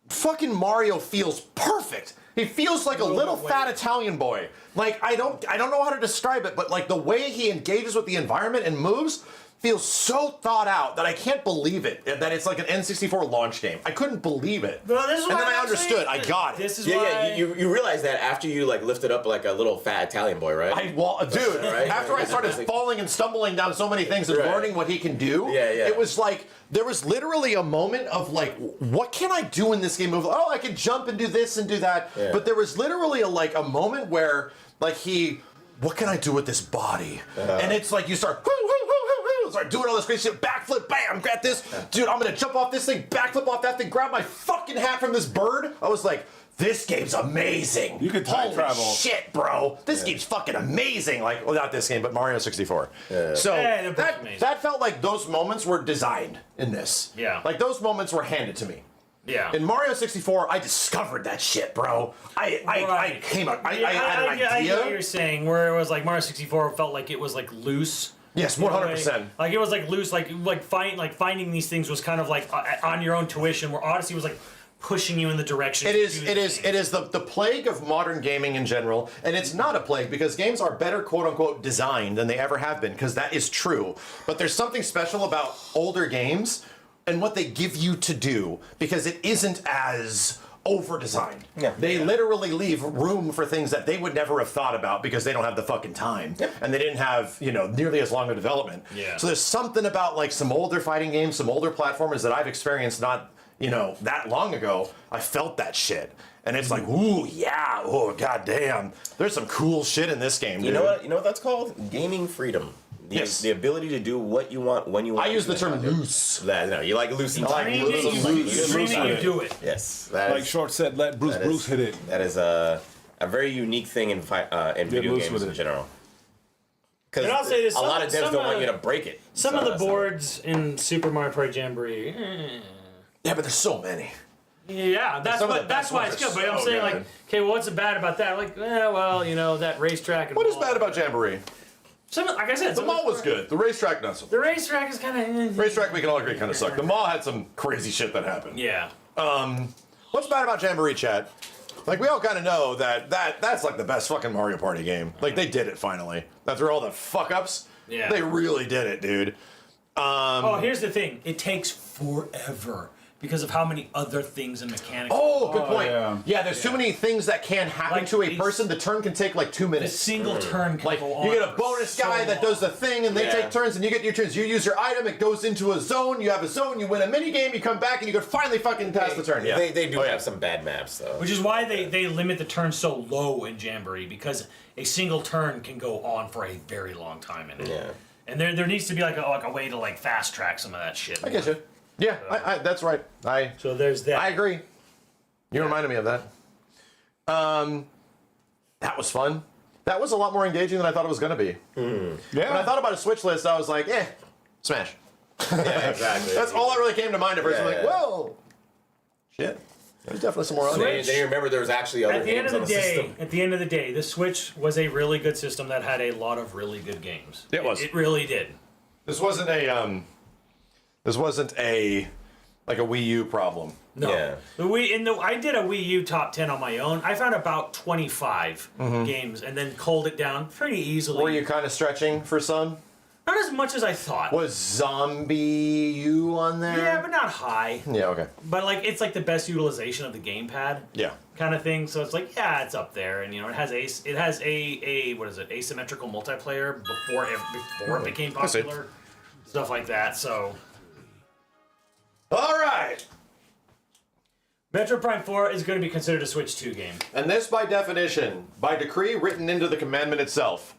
fucking Mario feels perfect. He feels like a little fat Italian boy. Like I don't know how to describe it, but like the way he engages with the environment and moves feels so thought out that I can't believe it. That it's like an N64 launch game. I couldn't believe it. Well, this is and why then I I'm understood. saying- I got it. This is Yeah, why. yeah. You realize that after you like lifted up like a little fat Italian boy, right? Dude, Right? after I started falling and stumbling down so many things and Right. learning what he can do, Yeah. it was like, there was literally a moment of like, what can I do in this game? Oh, I can jump and do this and do that. Yeah. But there was literally a moment where Like what can I do with this body? And it's like you start doing all this crazy shit, backflip, bam, grab this, dude, I'm gonna jump off this thing, backflip off that thing, grab my fucking hat from this bird. I was like, this game's amazing. You could time travel. Shit, bro. This game's fucking amazing. Like, well, not this game, but Mario 64. So that felt like those moments were designed in this. Yeah. Like those moments were handed to me. Yeah. In Mario 64, I discovered that shit, bro. I had an idea. I get what you're saying, where it was like Mario 64 felt like it was like loose. Yes, 100%. Like it was like loose, like finding these things was kind of like on your own tuition. Where Odyssey was like pushing you in the direction. It is the plague of modern gaming in general, and it's not a plague because games are better, quote unquote, designed than they ever have been, because that is true. But there's something special about older games and what they give you to do, because it isn't as over-designed. Yeah. They literally leave room for things that they would never have thought about because they don't have the fucking time. Yep. And they didn't have, nearly as long of development. Yeah. So there's something about like some older fighting games, some older platformers that I've experienced not, that long ago. I felt that shit. And it's like, ooh, yeah, oh, goddamn. There's some cool shit in this game, dude. You know what that's called? Gaming freedom. Yes. The ability to do what you want when you want. I use the term loose. No, you like loose and tight. You do it. Yes. Like Short said, let Bruce hit it. That is a very unique thing in video games in general. Because And I'll say this, a lot of devs don't want you to break it. Some of the boards in Super Mario Party Jamboree. Yeah, but there's so many. Yeah, that's why it's good. But I'm saying like, okay, well, what's bad about that? Like, that racetrack. And What is bad about Jamboree? Like I said, The mall was good. The racetrack, not so. The racetrack is kind of. Racetrack, we can all agree, kind of sucked. The mall had some crazy shit that happened. Yeah. What's bad about Jamboree, chat? Like, we all kind of know that's like the best fucking Mario Party game. Like, they did it finally. After all the fuck ups, they really did it, dude. Here's the thing. It takes forever because of how many other things and mechanics. Oh, good point. yeah. There's too many things that can happen Like, to a person. The turn can take like 2 A minutes. single turn can Like, go on. you get a for bonus so guy that long. does the thing, and they take turns, and you get your turns. You use your item, it goes into a zone. You have a zone, you win a mini game, you come back, and you can finally fucking pass the turn. Yeah. They do have some bad maps though. Which is why they limit the turn so low in Jamboree, because a single turn can go on for a very long time in it. Yeah. And there needs to be like a way to like fast track some of that shit. I get you. Yeah, I that's right. So there's that. I agree. You reminded me of that. That was fun. That was a lot more engaging than I thought it was going to be. Yeah. When I thought about a Switch list, I was like, Smash. Yeah, exactly. That's all that really came to mind at first. I'm like, Yeah. well, shit. There's definitely some more on Then there. you remember there was actually other At the end games of on the the day, system. the Switch was a really good system that had a lot of really good games. It was. It really did. This wasn't a like a Wii U problem. No. Yeah. I did a Wii U top 10 on my own. I found about 25 games and then culled it down pretty easily. Were you kind of stretching for some? Not as much as I thought. Was Zombie U on there? Yeah, but not high. Yeah, okay. But like it's like the best utilization of the gamepad. Yeah. Kind of thing. So it's like, yeah, it's up there, and it has asymmetrical multiplayer before it became popular. Stuff like that. So All right. Metroid Prime 4 is going to be considered a Switch 2 game. And this, by definition, by decree written into the commandment itself,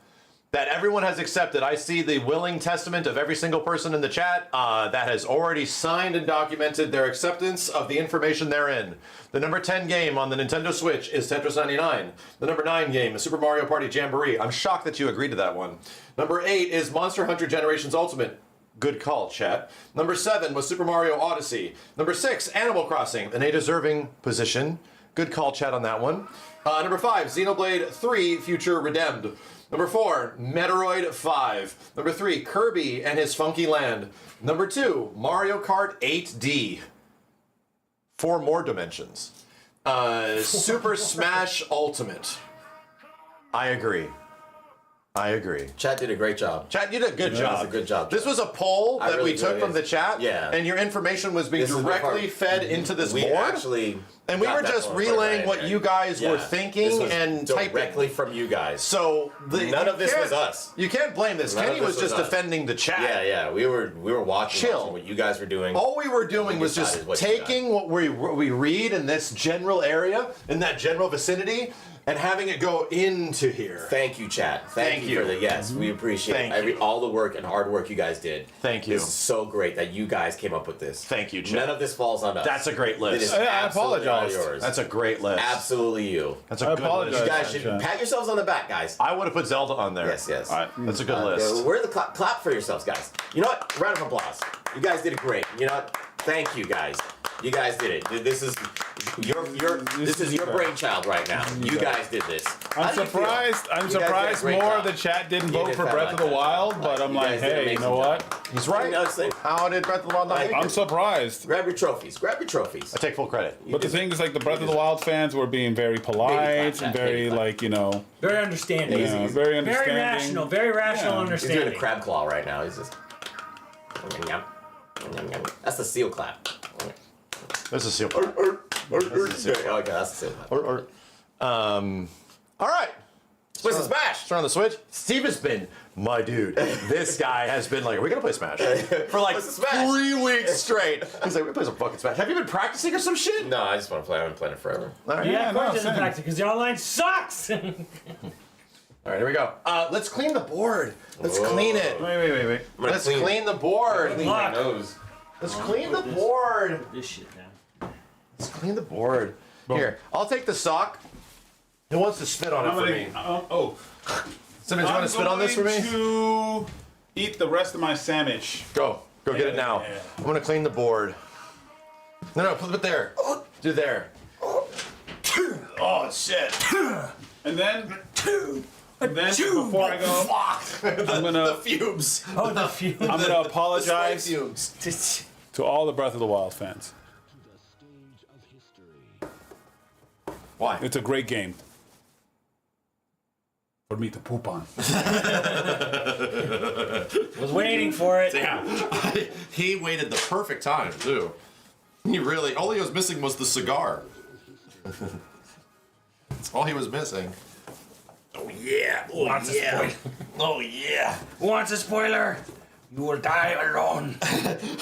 that everyone has accepted. I see the willing testament of every single person in the chat that has already signed and documented their acceptance of the information therein. The number 10 game on the Nintendo Switch is Tetris 99. The number 9 game is Super Mario Party Jamboree. I'm shocked that you agreed to that one. Number 8 is Monster Hunter Generations Ultimate. Good call, chat. Number 7 was Super Mario Odyssey. Number 6, Animal Crossing, in a deserving position. Good call, chat, on that one. Number 5, Xenoblade 3 Future Redeemed. Number 4, Metroid 5. Number 3, Kirby and His Funky Land. Number 2, Mario Kart 8D. 4 more dimensions. Super Smash Ultimate. I agree. Chat did a great job. Chat, you did a good job. That was a good job. This was a poll that really we took enjoyed from it. the chat. Yeah. And your information was being This is the directly part- fed into this We board. actually And we got were that just one relaying right, what right. you guys were This thinking was and typing. directly from you guys. So None of this was us. You can't blame this. None of Kenny this was just was us. defending the chat. Yeah, we were watching what you guys were doing. All we were doing was just decided what you got. taking what we read in this general area, in that general vicinity, and having it go into here. Thank you, chat. Thank you for the yes. We appreciate all the work and hard work you guys did. Thank you. This is so great that you guys came up with this. Thank you, chat. None of this falls on us. That's a great list. It is I absolutely all apologize. yours. That's a great list. Absolutely you. That's a I good apologize. list. You guys should pat yourselves on the back, guys. I would have put Zelda on there. Yes. That's a good list. Where's the clap for yourselves, guys? You know what? Round of applause. You guys did it great. You know what? Thank you, guys. You guys did it. This is your brainchild right now. You guys did this. I'm surprised. I'm surprised more of the chat didn't vote for Breath of the Wild, but I'm like, hey, you know what? He's right. How did Breath of the Wild not make it? I'm surprised. Grab your trophies. Grab your trophies. I take full credit. But the thing is, like, the Breath of the Wild fans were being very polite and very, like, you know, Very understanding. very understanding. Very rational. Very rational Yeah. He's understanding. doing a crab claw right now. He's just. That's the seal clap. There's a seal. Okay, that's the seal clap. All right. Split and smash. Turn on the Switch. Steve has been my dude. This guy has been like, are we gonna play Smash? For like What's the Smash? 3 weeks straight. He's like, we play some fucking Smash. Have you been practicing or some shit? No, I just want to play. I've been playing it forever. All right. Yeah, of course it doesn't same. practice because the online sucks. All right, here we go. Let's clean the board. Let's clean it. Wait. gonna Let's clean- clean the board. Clean my nose. Let's clean the board. This shit now. Let's clean the board. Here, I'll take the sock. Who wants to spit on it for me? Simmons, you want to spit on this for me? I'm going to eat the rest of my sandwich. Go get it now. I'm gonna clean the board. No, put it there. Do there. Oh shit. And then before I go, I'm gonna Fumes. Oh, the few. I'm gonna apologize Fumes. to all the Breath of the Wild fans. Why? It's a great game for me to poop on. Was waiting for it. Yeah. He waited the perfect time too. He really. All he was missing was the cigar. That's all he was missing. Oh yeah. Oh yeah. Who wants a spoiler? You will die alone.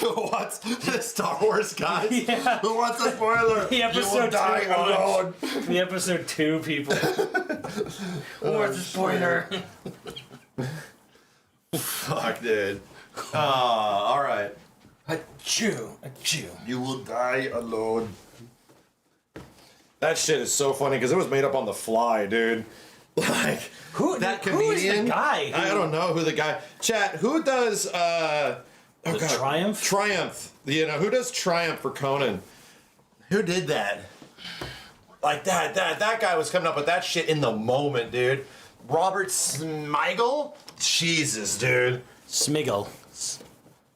Who wants the Star Wars guys? Yeah. Who wants a spoiler? The episode you will die 2 alone. The episode 2 people. Who wants a spoiler? Fuck, dude. All right. Achoo. You will die alone. That shit is so funny because it was made up on the fly, dude. Like Who is the guy? I don't know who the guy. Chat. Who does? Triumph? Triumph. You know who does Triumph for Conan? Who did that? Like that guy was coming up with that shit in the moment, dude. Robert Smigel? Jesus, dude. Smiggle.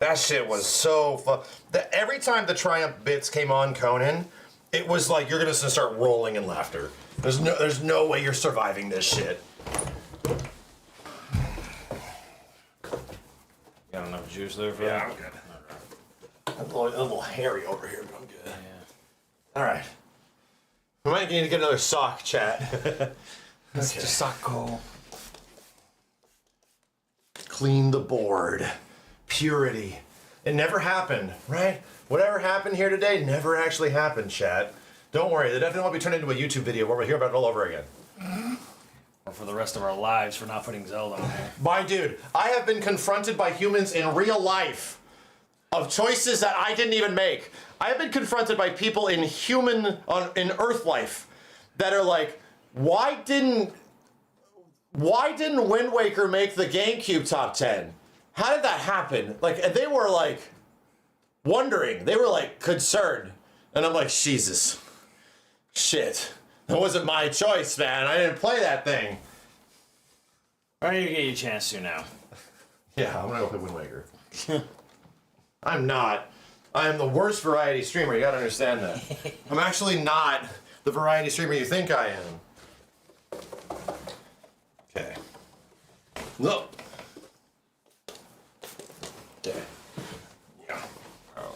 That shit was so fun. Every time the Triumph bits came on Conan, it was like you're gonna start rolling in laughter. There's no way you're surviving this shit. Got enough juice there for Yeah, I'm good. I'm a little hairy over here, but I'm good. Yeah. All right. We might need to get another sock, chat. Mr. Sacco. Clean the board. Purity. It never happened, right? Whatever happened here today never actually happened, chat. Don't worry, they definitely won't be turned into a YouTube video where we hear about it all over again. Or for the rest of our lives for not putting Zelda on here. My dude, I have been confronted by humans in real life of choices that I didn't even make. I have been confronted by people in Earth life that are like, why didn't Wind Waker make the GameCube top 10? How did that happen? Like, and they were like wondering. They were like concerned. And I'm like, Jesus. Shit. That wasn't my choice, man. I didn't play that thing. Why don't you get your chance to now? Yeah, I'm gonna go play Wind Waker. I'm not. I am the worst variety streamer. You gotta understand that. I'm actually not the variety streamer you think I am. Okay. Look. Okay. Yeah.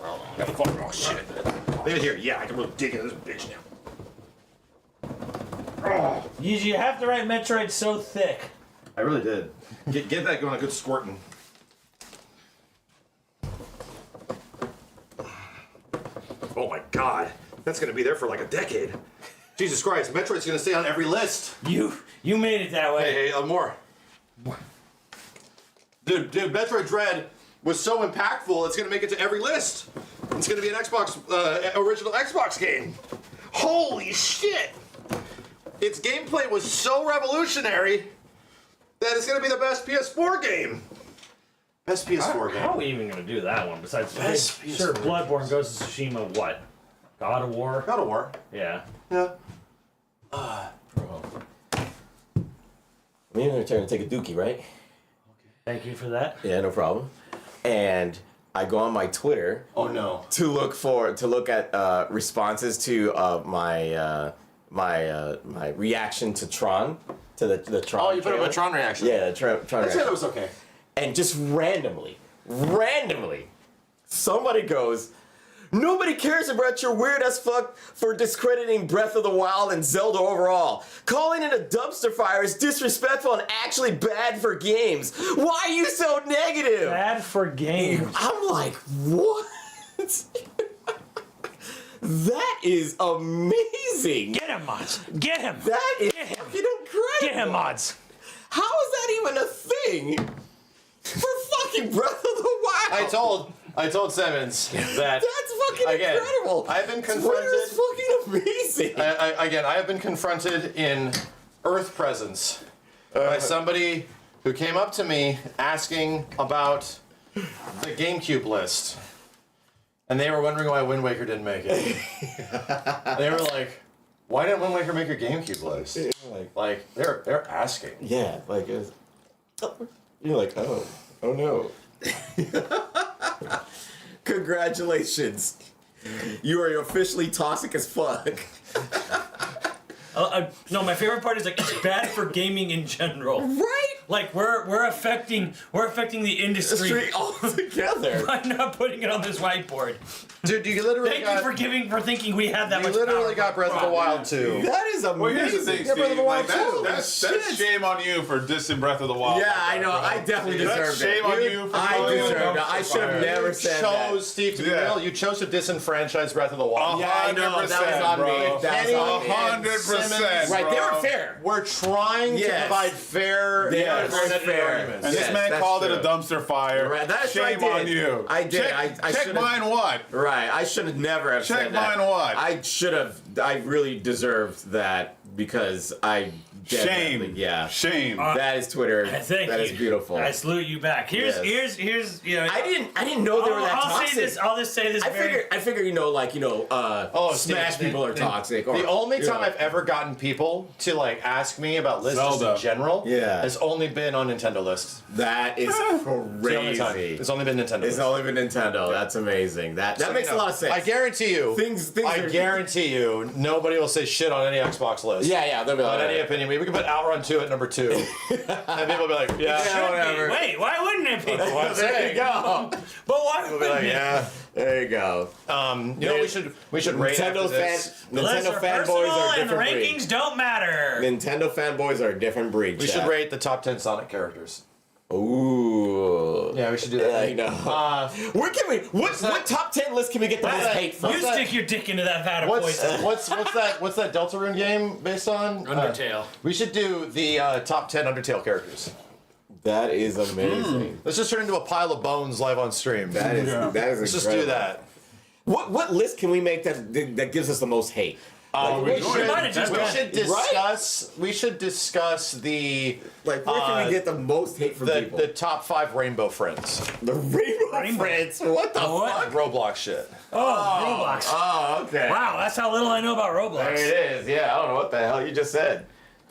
Oh shit. Leave it here. Yeah, I can really dig into this bitch now. Oh. You have to write Metroid so thick. I really did. Get that going, a good squirting. Oh my god. That's gonna be there for like a decade. Jesus Christ, Metroid's gonna stay on every list. You made it that way. Hey, more. Dude, Metroid Dread was so impactful, it's gonna make it to every list. It's gonna be an Xbox, original Xbox game. Holy shit! Its gameplay was so revolutionary that it's gonna be the best PS4 game. Best PS4 game. How are we even gonna do that one? Besides, Best sure, PS4. Bloodborne, Ghost of Tsushima, what? God of War. God of War. Yeah. Yeah. We're gonna turn and take a dookie, right? Thank you for that. Yeah, no problem. And I go on my Twitter Oh no. to look at responses to my reaction to Tron, to the Tron. Oh, you put up a trailer. Tron reaction. Yeah, the Tron I said reaction. it was okay. And just randomly, somebody goes, "Nobody cares about your weird as fuck for discrediting Breath of the Wild and Zelda overall. Calling it a dumpster fire is disrespectful and actually bad for games. Why are you so negative?" Bad for games. I'm like, what? That is amazing. Get him, mods. Get him. That is Get him. fucking incredible. Get him, mods. How is that even a thing for fucking Breath of the Wild? I told Simmons that That's fucking Again, incredible. I've been Twitter confronted- is fucking amazing. I have been confronted in Earth Presence by somebody who came up to me asking about the GameCube list. And they were wondering why Wind Waker didn't make it. They were like, why didn't Wind Waker make your GameCube list? Like they're asking. Yeah, like it's, you're like, oh no. Congratulations. You are officially toxic as fuck. No, my favorite part is like it's bad for gaming in general. Right? Like we're affecting the industry Street all together. by not putting it on this whiteboard. Dude, you literally Thank got, you for thinking we had that you much literally power. got Breath of the Wild 2. That is amazing. Well, here's the thing, Yeah, Breath of Steve. the Wild Like, too. that's shame on you for dissing Breath of the Wild. Yeah, I know. I definitely That's deserved it. shame on you for I calling it a deserved it. I dumpster should have fire. never You said that. chose, Steve, to be Yeah. real, you chose to disenfranchise Breath of the Wild. Yeah, I know. That was on me. That was on me. 100%. Right, they were bro. fair. We're trying to Yes. provide fair, Yes. unedited Fair. arguments. And this Yes, man that's called it true. a dumpster fire. Right, that's what I Shame did. on you. I did. Check, I check should've- mine what? Right, I should have never have Check said that. mine what? I should have. I really deserved that because I definitely. Shame. Yeah. Shame. That is Twitter. Thank That you. is beautiful. I salute you back. Here's you know. I didn't know they were that I'll toxic. say this. I'll just say this. I figure, Smash Steve, people are toxic. Or, The only you know, time I've ever gotten people to like ask me about lists Zelda. in general Yeah. has only been on Nintendo lists. that is It's the only time. crazy. It's only been Nintendo It's lists. only been Nintendo. That's amazing. That So, makes you know, a lot of sense. I guarantee you. Things I are- guarantee you, nobody will say shit on any Xbox list. Yeah, they'll be On like, any opinion, we can put Outrun 2 at number 2, and people will be like, yeah, Yeah, whatever. Wait, why wouldn't it be? There you go. But why We'll be wouldn't like, it? yeah. There you go. You know, we should rate after this. Lists Nintendo are fanboys personal are a and different rankings breed. don't matter. Nintendo fanboys are a different breed. We should chat. rate the top 10 Sonic characters. Ooh. Yeah, we should do that. I know. Where can we? What top 10 list can we get the most that? hate from? You stick your dick into that vat of poison. What's that Deltarune game based on? Undertale. We should do the top 10 Undertale characters. That is amazing. Let's just turn into a pile of bones live on stream. That is incredible. Let's just do that. What list can we make that gives us the most hate? We might have just done. We should discuss the Like, where can we get the most hate from people? the top 5 Rainbow Friends. The Rainbow Friends. What the fuck? Roblox shit. Oh, Roblox. Oh, okay. Wow, that's how little I know about There Roblox. it is. Yeah, I don't know what the hell you just said.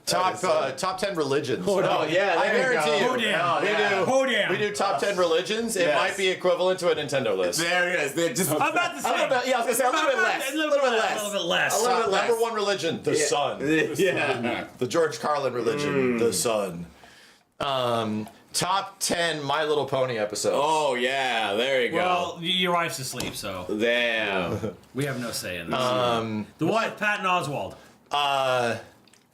Top 10 religions. Oh, yeah, I there you guarantee go. you. Hodam. We do top 10 religions. It Yes. might be equivalent to a Nintendo list. There it is. They're just I'm about to say. I was gonna say a little bit less. A little bit less. A little bit less. Number 1 religion, the sun. Yeah. The George Carlin religion, the sun. Top 10 My Little Pony episodes. Oh yeah, there you go. Well, your wife's asleep, so Damn. we have no say in this. The one with Patton Oswalt.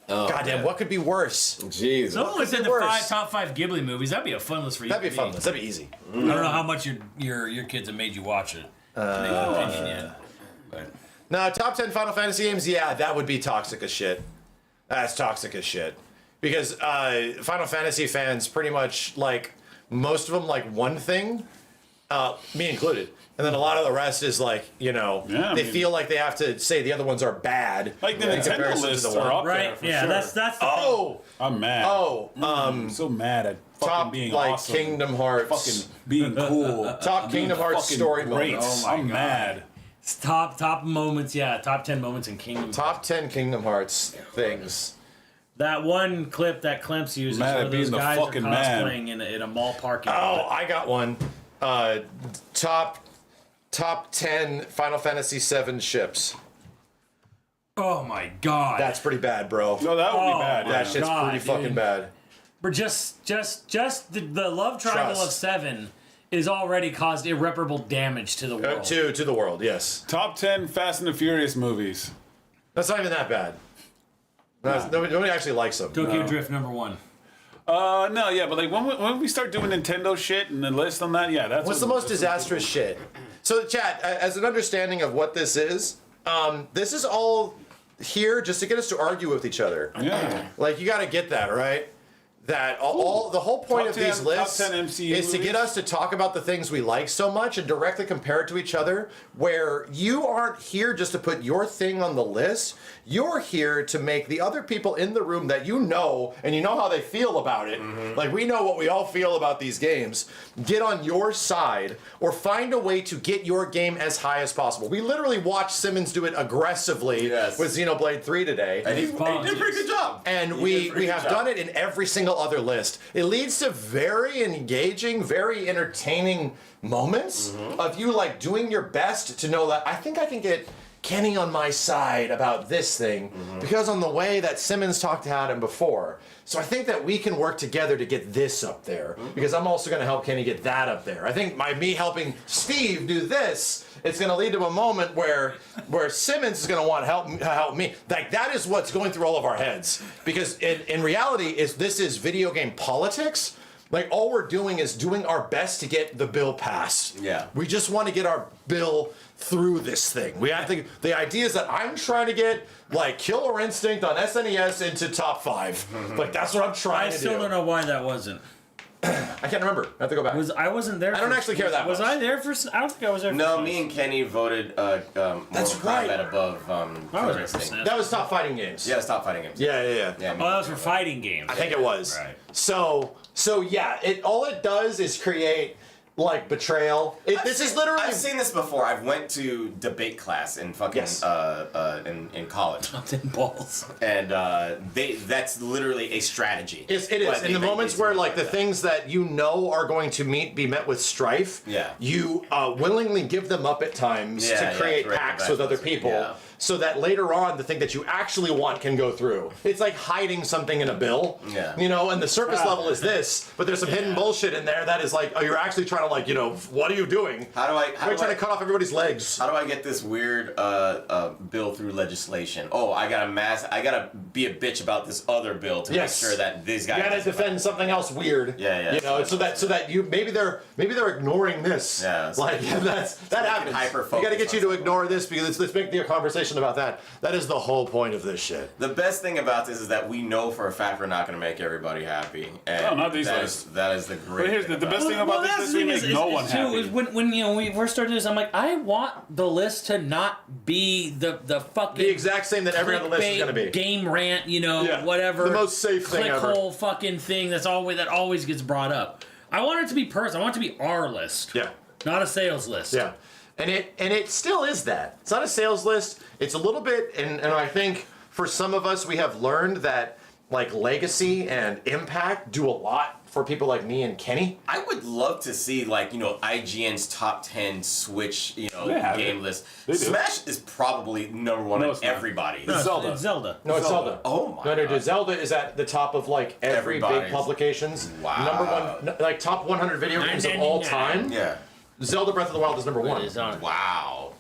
Goddamn, what could be worse? Jeez. Someone said the worse? top five Ghibli movies. That'd be a fun list for you. That'd be to fun. That'd be easy. I don't know how much your kids have made you watch it. To make an opinion yet. But Now, top 10 Final Fantasy games, yeah, that would be toxic as shit. That's toxic as shit. Because Final Fantasy fans pretty much like, most of them like one thing, me included. And then a lot of the rest is like, they feel like they have to say the other ones are bad. Like the in Nintendo comparison to lists the one. are up there Right? for Yeah, sure. that's the Oh! I'm mad. I'm so mad at fucking top, being like, awesome. Kingdom Hearts. Fucking being cool. Top Kingdom Hearts Fucking story great. moments. I'm mad. It's top moments. Yeah, top 10 moments in Kingdom. Top 10 Kingdom Hearts things. That one clip that Clemps uses Mad where at those being the guys are fucking man. cosplaying in a mall parking Oh, lot. I got one. Top 10 Final Fantasy VII ships. Oh my god. That's pretty bad, bro. No, that would be bad. That yeah. shit's God, pretty fucking dude. bad. But just the love triangle Trust. of 7 is already caused irreparable damage to the world. To the world, yes. Top 10 Fast and the Furious movies. That's not even that bad. Nobody actually likes them. Tokyo Drift number 1. No, yeah, but like when we start doing Nintendo shit and the list on that, yeah, that's What's the most disastrous shit? So, chat, as an understanding of what this is all here just to get us to argue with each other. Yeah. Like, you got to get that, right? That all the whole point Top of these 10 lists top 10 MCU is to get movies? us to talk about the things we like so much and directly compare it to each other, where you aren't here just to put your thing on the list. You're here to make the other people in the room that you know, and you know how they feel about it, like we know what we all feel about these games, get on your side or find a way to get your game as high as possible. We literally watched Simmons do it aggressively with Xenoblade 3 today. And he did a pretty good job. And we have done it in every single other list. It leads to very engaging, very entertaining moments of you like doing your best to know that I think I can get Kenny on my side about this thing because on the way that Simmons talked to Adam before. So I think that we can work together to get this up there because I'm also going to help Kenny get that up there. I think me helping Steve do this, it's going to lead to a moment where Simmons is going to want to help me. Like that is what's going through all of our heads because in reality this is video game politics. Like all we're doing is doing our best to get the bill passed. Yeah. We just want to get our bill through this thing. We have to. The idea is that I'm trying to get like Killer Instinct on SNES into top 5. Like that's what I'm trying I to do. still don't know why that wasn't. I can't remember. I have to go back. I wasn't there. I don't actually care that Was much. I there for? I don't think I was there. No, for me and Kenny voted Mortal Kombat above I was Killer there for Instinct. SNES. That was top fighting games. Yeah, stop fighting games. Yeah. Yeah, Oh, that was for fighting games. I think it was. Right. So yeah. All it does is create like betrayal. This is literally. I've seen this before. I've went to debate class in fucking Yes. in college, Top 10 balls. and that's literally a strategy. It is. But In the they moments do where it like the that. things that you know are going to be met with strife, Yeah. you willingly give them up at times Yeah, to yeah, create correct, pacts that's with other what's- people. yeah. So that later on, the thing that you actually want can go through. It's like hiding something in a bill. Yeah. And the surface level is this, but there's some hidden bullshit in there that is like, oh, you're actually trying to what are you doing? How do I You're trying to cut off everybody's legs. How do I get this weird bill through legislation? Oh, I gotta be a bitch about this other bill to Yes. make sure that these guys You gotta defend something else weird. Yeah. So that you maybe they're ignoring this. Yeah, it's Like that happens. hyper-focus You gotta get on you to something. ignore this because let's make the conversation about that. That is the whole point of this shit. The best thing about this is that we know for a fact we're not going to make everybody happy. And No, not these that lists. that is the great But here's thing the about best it. thing about that's this the we thing make is- no is one too, happy. is when we first started this, I'm like, I want the list to not be the fucking The exact same that every other list is clickbait, gonna be. game rant, Yeah. whatever. The most safe thing ever. Clickhole fucking thing that always gets brought up. I want it to be personal. I want it to be our list. Yeah. Not a sales list. Yeah. And it still is that. It's not a sales list. It's a little bit, and I think for some of us we have learned that like legacy and impact do a lot for people like me and Kenny. I would love to see IGN's top 10 Switch They have game it. list. They do. Smash is probably number one No, on it's not. everybody's. No, it's Zelda. It's Zelda. No, it's Zelda. Oh my No, God. Zelda is at the top of like every big Everybody's. publications. Wow. Number 1, like top 100 video games of all time. Yeah. Zelda Breath of the Wild is number 1. It is on. Wow.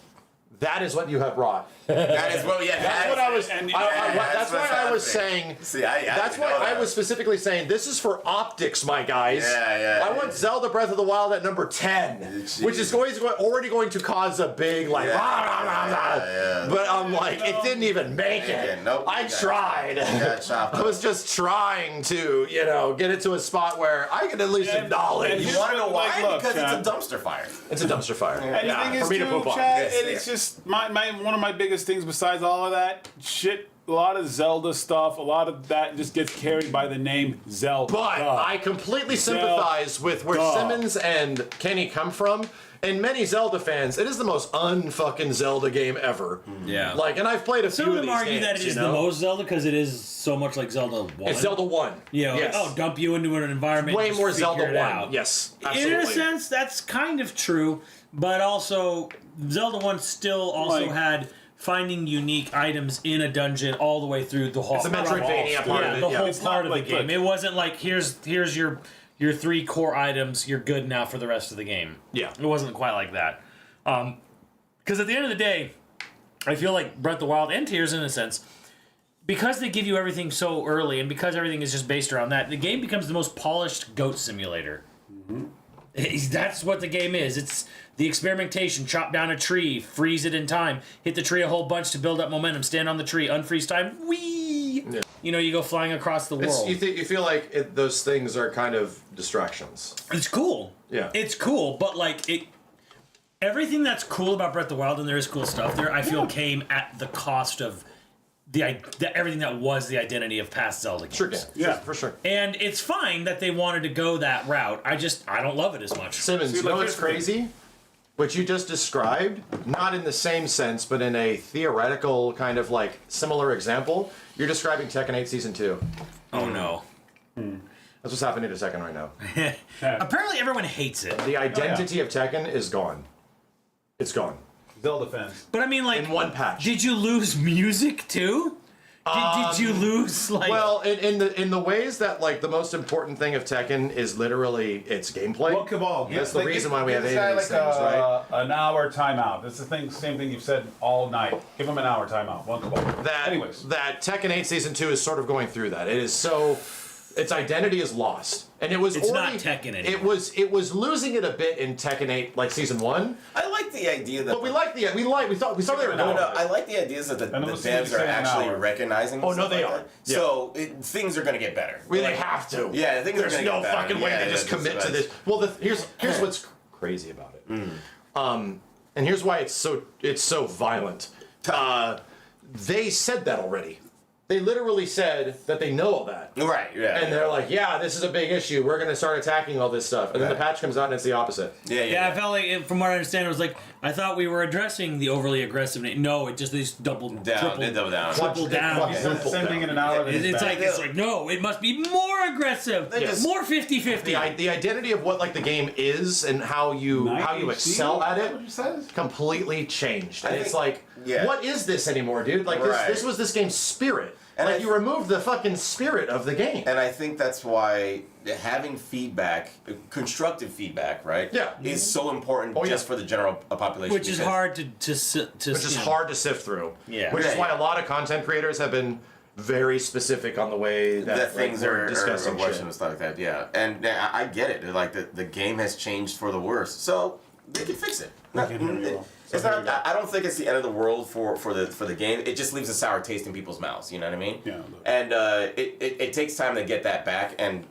That is what you have brought. That is what. Yeah, That's what I was. and you I- know, I- that's what's why I was happening. saying. See, I That's didn't why know I that. was specifically saying this is for optics, my guys. Yeah. I want Zelda Breath of the Wild at number 10, which is already going to cause a big like. Yeah. Rah, rah, rah, rah. Yeah. But I'm like, it didn't even make it. Nope. I tried. chopped I was just trying to, get it to a spot where I could at least acknowledge. and You want to know why? Like, look, because Chad. it's a dumpster fire. It's a dumpster fire. And the thing is, for me to too, poop on. Chad, Yes, and it's just one of my biggest things besides all of that shit. A lot of Zelda stuff, a lot of that just gets carried by the name Zelda. But I completely sympathize with where Simmons and Kenny come from. And many Zelda fans, it is the most unfucking Zelda game ever. Yeah. Like, and I've played a Some few of of them these argue games, that it is the most Zelda because it is so much like Zelda 1. It's Zelda 1. You know, yes. like, oh, dump you into an environment. Way just more figure Zelda it 1. out. Yes, absolutely. In a sense, that's kind of true, but also Zelda 1 still also had finding unique items in a dungeon all the way through the whole. It's a Metroidvania part of it. The Yeah. whole It's part not of like, the game. look. It wasn't like here's your 3 core items. You're good now for the rest of the game. Yeah. It wasn't quite like that. Because at the end of the day, I feel like Breath of the Wild and Tears, in a sense, because they give you everything so early, and because everything is just based around that, the game becomes the most polished goat simulator. That's what the game is. It's the experimentation. Chop down a tree, freeze it in time, hit the tree a whole bunch to build up momentum, stand on the tree, unfreeze time, whee! Yeah. You go flying across the world. You feel like those things are kind of distractions. It's cool. Yeah. It's cool, but everything that's cool about Breath of the Wild, and there is cool stuff there, I feel came at the cost of everything that was the identity of past Zelda games. Sure, yeah, for sure. And it's fine that they wanted to go that route. I don't love it as much. Simmons, you know what's crazy? What you just described, not in the same sense, but in a theoretical kind of like similar example, you're describing Tekken 8 Season 2. Oh no. That's what's happening to Tekken right now. Apparently everyone hates it. The identity of Tekken is gone. It's gone. Zelda fans. But I mean, like, in one patch. Did you lose music too? Did you lose like? Well, in the ways that like the most important thing of Tekken is literally its gameplay. Well, Cabal. That's the reason why we have this 8 guy of these like things, right? an hour timeout. That's the same thing you've said all night. Give him an hour timeout. One Cabal. Anyways, that Tekken 8 Season 2 is sort of going through that. It is so, its identity is lost, and it was It's already, not Tekken anymore. It was losing it a bit in Tekken 8, like Season 1. I like the idea that. But we thought they were No, going. I like the ideas that the we'll see what devs they are say in an actually hour. recognizing. Oh, and no, stuff they like are. that. Yeah. So things are going to get better. They have to. Yeah, things are There's gonna no get better. fucking way Yeah, they just that's commit the to best. this. Well, here's what's crazy about it. And here's why it's so violent. They said that already. They literally said that they know all that. Right, yeah. And they're like, yeah, this is a big issue. We're going to start attacking all this stuff. And then the patch comes out and it's the opposite. Yeah, I felt like, from what I understand, it was like, I thought we were addressing the overly aggressive. No, it just, they just doubled Down, they double down. triple down. Quadruple same thing down. in an hour. It's like, no, it must be more aggressive. just- More 50-50. The identity of what like the game is and how you excel at What you it said? completely changed. And I it's think- like, yeah. what is this anymore, dude? Like Right. this was this game's spirit. And like I- you removed the fucking spirit of the game. And I think that's why having feedback, constructive feedback, right? Yeah. is so important just for the general population. Which is because- hard to Which is hard to sift through. Yeah. Which is Yeah, why yeah. a lot of content creators have been very specific on the way that things we're are discussing worse shit. and stuff like that. Yeah, and I get it. Like the game has changed for the worse, so they can fix it. It's not. I don't think it's the end of the world for the game. It just leaves a sour taste in people's mouths. You know what I mean? Yeah. And it takes time to get that back. And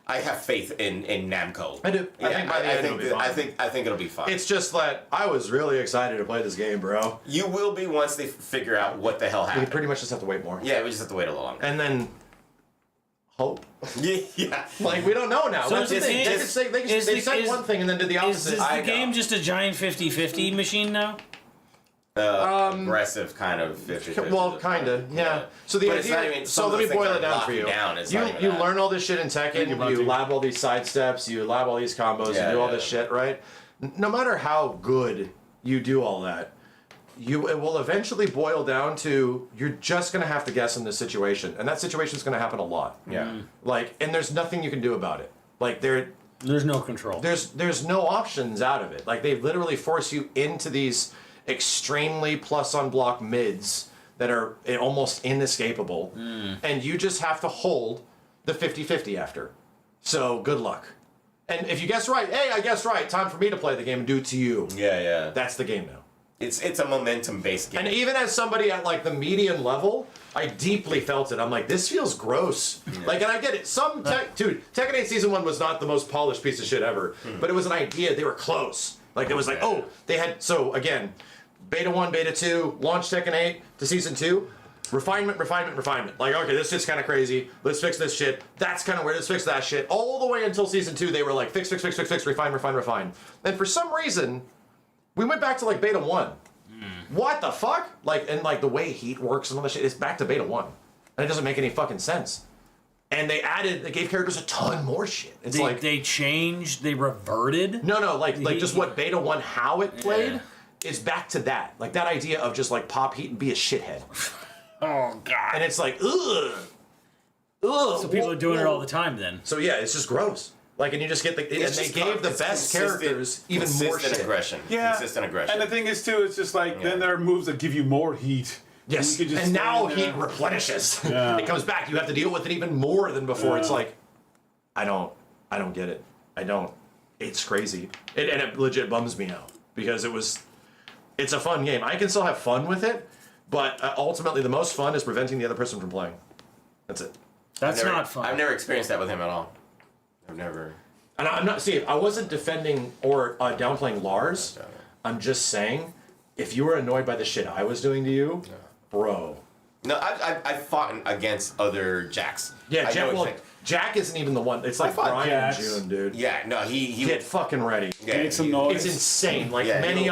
I have faith in Namco. I do. I think by the end it'll be fine. I think it'll be fine. It's just that I was really excited to play this game, bro. You will be once they figure out what the hell We happened. pretty much just have to wait more. Yeah, we just have to wait a little longer. And then hope. Yeah. Like we don't know now. So That's the is thing. it- They could say they said one thing and then did the Is opposite. this I the game know. just a giant 50-50 machine now? Aggressive kind of 50-50. Well, kind of, yeah. So the But it's not idea. even- So some let of me the things boil are it down for you. locking down. It's You not even you that. learn all this shit in Tekken. You lab all these side steps. You lab all these combos. Yeah, you do all yeah. this shit, right? No matter how good you do all that, it will eventually boil down to you're just gonna have to guess in this situation, and that situation is gonna happen a lot. Yeah. Like, and there's nothing you can do about it. Like There's no control. there's no options out of it. Like they literally force you into these, extremely plus on block mids that are almost inescapable, and you just have to hold the 50-50 after. So good luck. And if you guess right, hey, I guessed right. Time for me to play the game and do it to you. Yeah. That's the game now. It's a momentum-based game. And even as somebody at like the median level, I deeply felt it. I'm like, this feels gross. Like, and I get it. Tekken 8 Season 1 was not the most polished piece of shit ever, but it was an idea. They were close. Like, it was like, oh, they had, so again, Beta 1, Beta 2, launch Tekken 8 to Season 2, refinement. Like, okay, this shit's kind of crazy. Let's fix this shit. That's kind of weird. Let's fix that shit. All the way until Season 2, they were like, fix, refine. And for some reason, we went back to like Beta 1. What the fuck? Like, and like the way heat works and all that shit, it's back to Beta 1. And it doesn't make any fucking sense. And they gave characters a ton more shit. It's they changed, they reverted. No, like just what Beta 1, how it played, is back to that. Like that idea of just like pop heat and be a shithead. Oh god. And it's like, ugh. So people are doing it all the time then. So yeah, it's just gross. Like, and you just get and they gave the best characters even more shit. Aggression. Yeah. Consistent aggression. And the thing is too, it's just like then there are moves that give you more heat. Yes, And, you can just and now stand there. heat replenishes. Yeah. It comes back. You have to deal with it even more than before. It's like, I don't get it. I don't. It's crazy. And it legit bums me out because it's a fun game. I can still have fun with it, but ultimately the most fun is preventing the other person from playing. That's it. That's not fun. I've never experienced that with him at all. I've never. And I'm not. See, I wasn't defending or downplaying Lars. I'm just saying, if you were annoyed by the shit I was doing to you, bro. No, I've fought against other Jacks. Yeah, I Jack isn't even the one. It's like fought Brian Jacks. and June, dude. Yeah, no, he Get fucking ready. yeah, Make some noise. It's insane. Like Yeah, many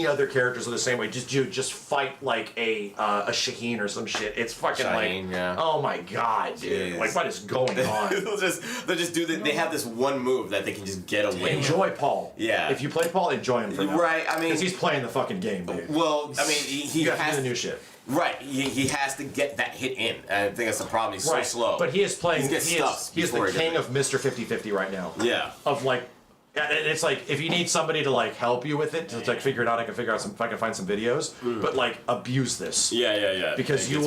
other characters are the same way. Just fight like a Shaheen or some shit. It's fucking Shaheen, like, yeah. oh my god, dude. Jeez. Like what is going on? they'll just do that. They have this one move that they can just get away with. Enjoy Paul. Yeah. If you play Paul, enjoy him for now. Right, I mean, because he's playing the fucking game, dude. well, I mean, he You got to has do the new shit. Right, he has to get that hit in. I think that's the problem. He's so slow. But he is playing. He gets stuff He is the before he king gets of Mr. 50-50 right now. Yeah. Of like, and it's like if you need somebody to like help you with it to like figure it out, I can figure out if I can find some videos. But like abuse this. Yeah. Because you're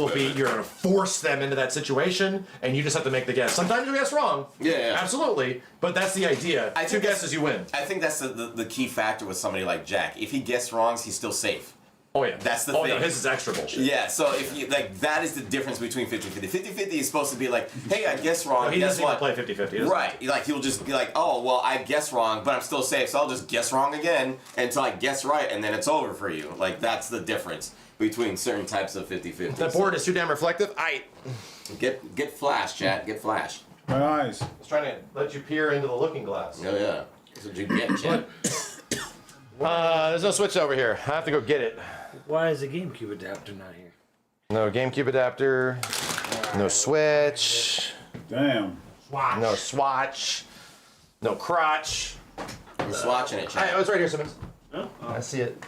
gonna force them into that situation, and you just have to make the guess. Sometimes you guess wrong. Yeah. Absolutely. But that's the idea. Two guesses, you win. I think that's the key factor with somebody like Jack. If he guessed wrong, he's still safe. Oh yeah. That's the thing. thing. No, his is extra bullshit. Yeah, so if you like, that is the difference between 50-50. 50-50 is supposed to be like, hey, I guess wrong. No, he guess doesn't what? even play 50-50. Right, like he'll just be like, oh, well, I guess wrong, but I'm still safe, so I'll just guess wrong again until I guess right, and then it's over for you. Like, that's the difference between certain types of 50-50. That board is too damn reflective. Get flash, chat. Get flash. My eyes. I was trying to let you peer into the looking glass. Oh yeah, that's what you get, chat. There's no Switch over here. I have to go get it. Why is the GameCube adapter not here? No GameCube adapter. No Switch. Damn. No Swatch. No crotch. I'm swatching it, chat. Oh, it's right here, Simmons. I see it.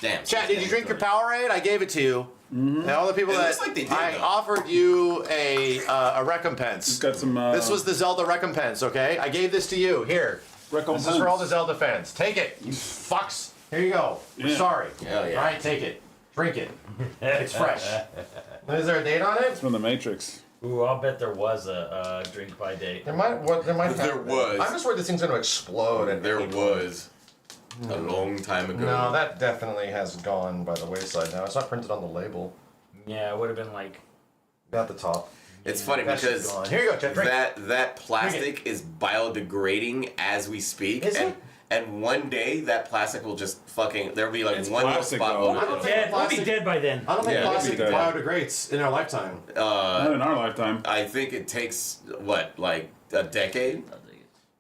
Damn. Chat, did you drink your Powerade? I gave it to you. And all the people It that looks like they did, I though. offered you a recompense. It's got some. This was the Zelda recompense, okay? I gave this to you. Here. recompense. This is for all the Zelda fans. Take it, you fucks. Here you go. We're sorry. Hell yeah. All right, take it. Drink it. It's fresh. Is there a date on it? It's from the Matrix. Ooh, I'll bet there was a drink by date. There might There have been. was. I'm just worried this thing's going to explode. At There any point. was a long time ago. No, that definitely has gone by the wayside now. It's not printed on the label. Yeah, it would have been like. At the top. It's funny That shit's because gone. Here you go, Chet. Drink. that plastic is biodegrading as we speak. Is it? And one day that plastic will just fucking there'll be like It's one little plastic, spot. though. I don't think Dead. We'll be plastic. dead by then. I don't think Yeah, plastic it'll be dead. biodegrades in our lifetime. Not in our lifetime. I think it takes what, like a decade?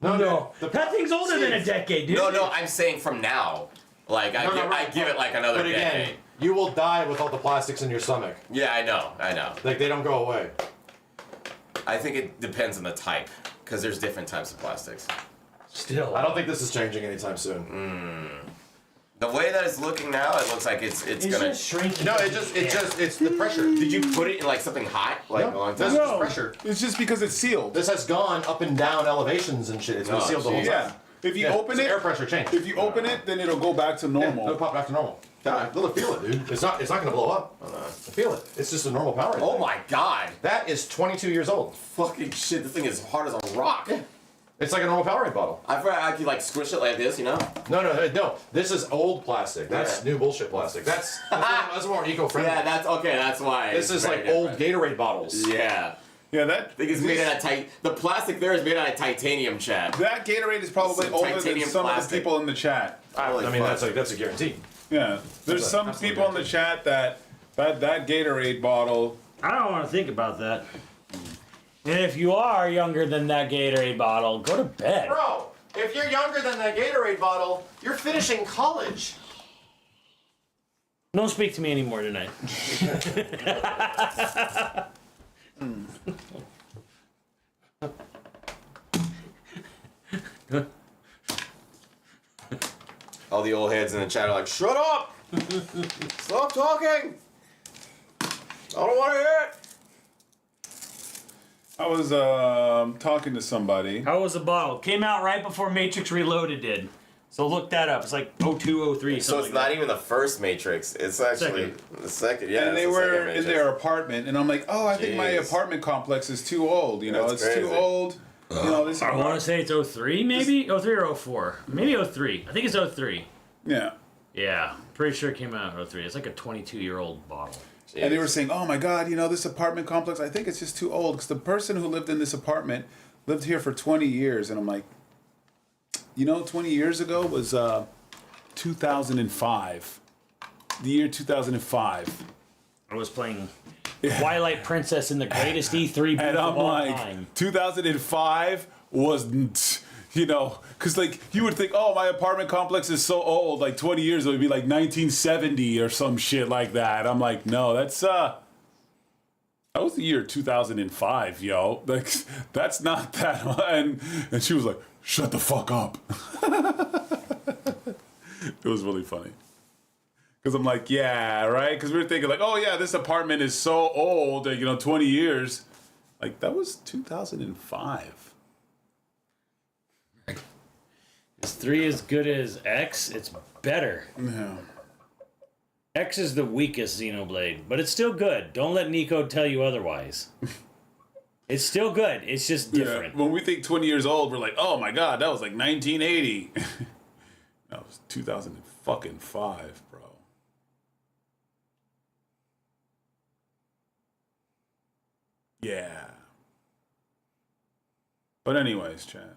No. That thing's older than a decade, dude. No, I'm saying from now. Like I give it like another But again, decade. you will die with all the plastics in your stomach. Yeah, I know. Like they don't go away. I think it depends on the type, because there's different types of plastics. Still. I don't think this is changing anytime soon. The way that it's looking now, it looks like it's gonna. shrinking. No, it's the pressure. Did you put it in like something hot, like No, a long this time? is pressure. It's just because it's sealed. This has gone up and down elevations and shit. It's been Oh, sealed the whole geez. time. Yeah. If you Yeah, open it's it, air pressure change. if you open it, then it'll go back to Yeah, normal. it'll pop back to normal. I literally feel it, dude. It's not gonna blow up. I feel it. It's just a normal power. Oh my god. That is 22 years old. Fucking shit, this thing is hard as a rock. Yeah. It's like a normal Powerade bottle. I forgot I could like squish it like this, you know? No. This is old plastic. That's Yeah. new bullshit plastic. That's more eco-friendly. Yeah, that's okay, that's why. This it's is very like old different. Gatorade bottles. Yeah. Yeah, that I think it's made out of the plastic there is made out of titanium, Chad. that Gatorade is probably Some older than titanium some of plastic. the people in the chat. I mean, that's a guarantee. Yeah, there's some absolutely people in the chat that Gatorade bottle. I don't want to think about that. And if you are younger than that Gatorade bottle, go to bed. Bro, if you're younger than that Gatorade bottle, you're finishing college. Don't speak to me anymore tonight. All the old heads in the chat are like, shut up! Stop talking! I don't want to hear it! I was talking to somebody. How was the bottle? Came out right before Matrix Reloaded did. So look that up. It's like 02, 03, So something it's like not that. even the first Matrix. It's actually the second. Yeah, And they it's the were second in Matrix. their apartment, and I'm like, oh, I think my Jeez. apartment complex is too old. You know, That's it's too crazy. old. You know, this. I want to say it's 03, maybe? 03 or 04. Maybe 03. I think it's 03. Yeah. Yeah, pretty sure it came out in 03. It's like a 22-year-old bottle. And they were saying, oh my God, you know, this apartment complex, I think it's just too old. Because the person who lived in this apartment lived here for 20 years. And I'm like, you know, 20 years ago was 2005. The year 2005. I was playing Twilight Princess in the greatest E3 booth And I'm of all like, time. 2005 was, you know, because like you would think, oh, my apartment complex is so old, like 20 years, it would be like 1970 or some shit like that. I'm like, no, that was the year 2005, yo. Like, that's not that. And she was like, shut the fuck up. It was really funny. Because I'm like, yeah, right? Because we were thinking like, oh yeah, this apartment is so old, you know, 20 years. Like, that was 2005. Is 3 as good as X? It's better. Yeah. X is the weakest Xenoblade, but it's still good. Don't let Nico tell you otherwise. It's still good. It's just different. Yeah. When we think 20 years old, we're like, oh my God, that was like 1980. That was 2005, bro. Yeah. But anyways, chat.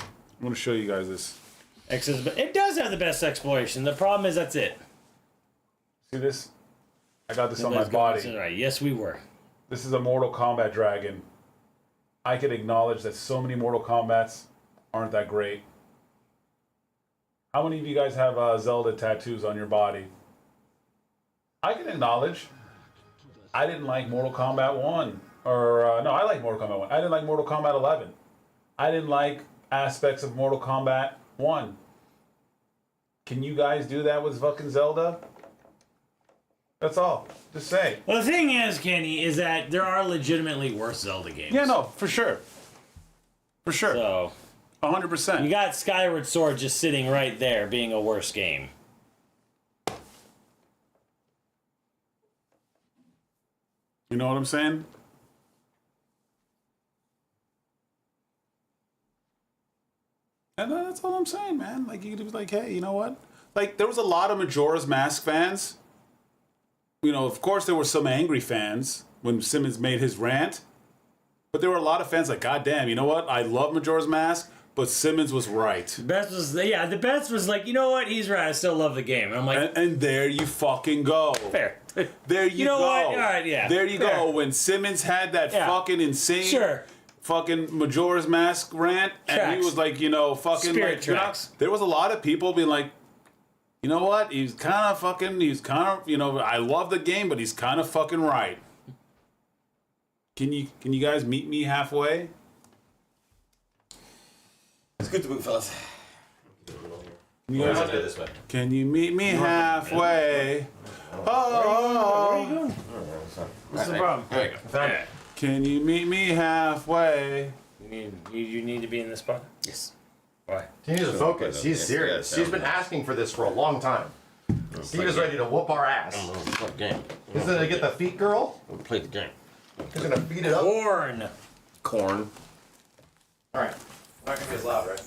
I'm going to show you guys this. X is, it does have the best exploration. The problem is that's it. See this? I got this on my body. Right. Yes, we were. This is a Mortal Kombat dragon. I can acknowledge that so many Mortal Kombats aren't that great. How many of you guys have Zelda tattoos on your body? I can acknowledge I didn't like Mortal Kombat 1. Or, no, I like Mortal Kombat 1. I didn't like Mortal Kombat 11. I didn't like aspects of Mortal Kombat 1. Can you guys do that with fucking Zelda? That's all. Just say. Well, the thing is, Kenny, is that there are legitimately worse Zelda games. Yeah, no, for sure. For sure. So 100%. you got Skyward Sword just sitting right there being a worse game. You know what I'm saying? And that's all I'm saying, man. Like, you could be like, hey, you know what? Like, there was a lot of Majora's Mask fans. You know, of course, there were some angry fans when Simmons made his rant. But there were a lot of fans like, God damn, you know what? I love Majora's Mask, but Simmons was right. The best was like, you know what? He's right. I still love the game. And I'm like, And there you fucking go. fair. There you, know go. what? All right, yeah. There you Fair. go. When Simmons had that Yeah. fucking insane Sure. fucking Majora's Mask rant, and Tracks. he was like, you know, fucking Spirit like, you know, tracks. there was a lot of people being like, you know what? He's kind of, you know, I love the game, but he's kind of fucking right. Can you guys meet me halfway? It's good to move, fellas. You guys, Let's do it this way. can you meet me halfway? Oh, What's the problem? There you go. Found it. can you meet me halfway? You need to be in this spot. Yes. Why? He needs to focus. Okay, He's serious. He's been asking for this for a long time. Steve is ready to whoop our ass. Play the game. He's gonna get the feet girl. We'll play the game. He's gonna beat it up. Corn. Corn. All right. Not gonna be as loud, right?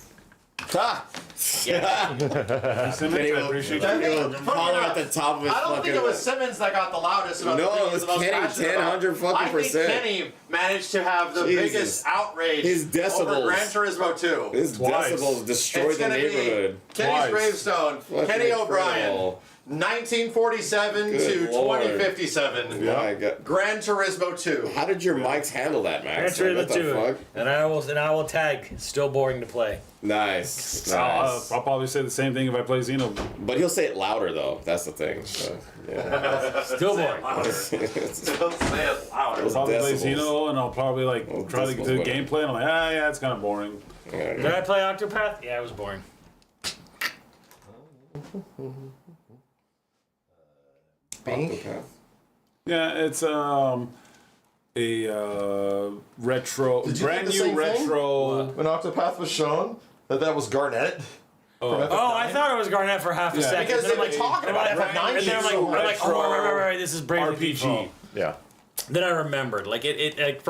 Ha! Simmons, I appreciate I you. think- Holler at the top of his I don't think fucking- it was Simmons that got the loudest about No, the thing it was he's the most Kenny, passionate 10, about. 100 fucking I think percent. Kenny managed to have the Jesus. biggest outrage His decibels. over Gran Turismo 2. His Twice. decibels destroyed It's the gonna be neighborhood. Kenny's Twice. gravestone. Fucking Kenny O'Brien. incredible. 1947 Good to Lord. 2057. My God. Gran Turismo 2. How did your mics handle that, Max? Answer What the the two. fuck? And I will tag. Still boring to play. Nice. I'll Nice. probably say the same thing if I play Xeno. But he'll say it louder, though. That's the thing. So, yeah. Still boring. Don't say it louder. I'll probably play decibels. Xeno and I'll probably like Oh, try to get to decibels, the whatever. gameplay and I'm like, yeah, it's kind of boring. Did I play Octopath? Yeah, it was boring. Octopath. Yeah, it's a retro, Did you brand think the new same thing? retro. When Octopath was shown, that was Garnett. Oh, I thought it was Garnett for half a Yeah. second. Because And they've then been I'm talking about and it for 9 And then I'm like, years. I'm like, Retro oh, right, this is Bravely RPG. Default. Yeah. Then I remembered, like like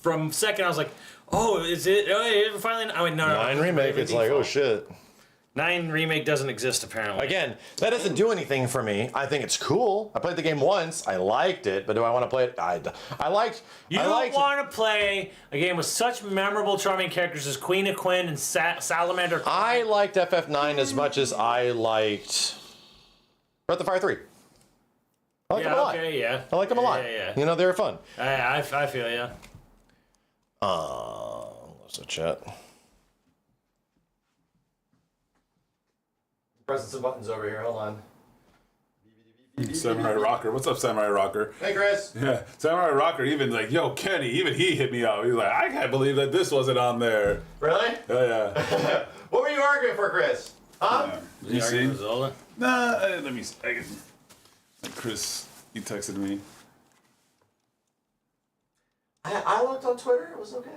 from second, I was like, oh, is it? Oh, it finally. I went, no. 9 remake, it's like, oh shit. 9 remake doesn't exist apparently. Again, that doesn't do anything for me. I think it's cool. I played the game once. I liked it, but do I want to play it? I liked. You don't want to play a game with such memorable, charming characters as Queen of Quinn and Salamander. I liked FF9 as much as I liked Breath of Fire 3. I liked them a lot. Okay, yeah. I liked them a lot. Yeah. You know, they were fun. I feel yeah. What's the chat? Pressing some buttons over here. Hold on. Samurai Rocker. What's up, Samurai Rocker? Hey, Chris. Yeah, Samurai Rocker even like, yo, Kenny, even he hit me up. He's like, I can't believe that this wasn't on there. Really? Oh, yeah. What were you arguing for, Chris? Huh? Yeah. You see? Zelda? Nah, let me see. Chris, he texted me. I looked on Twitter. It was okay.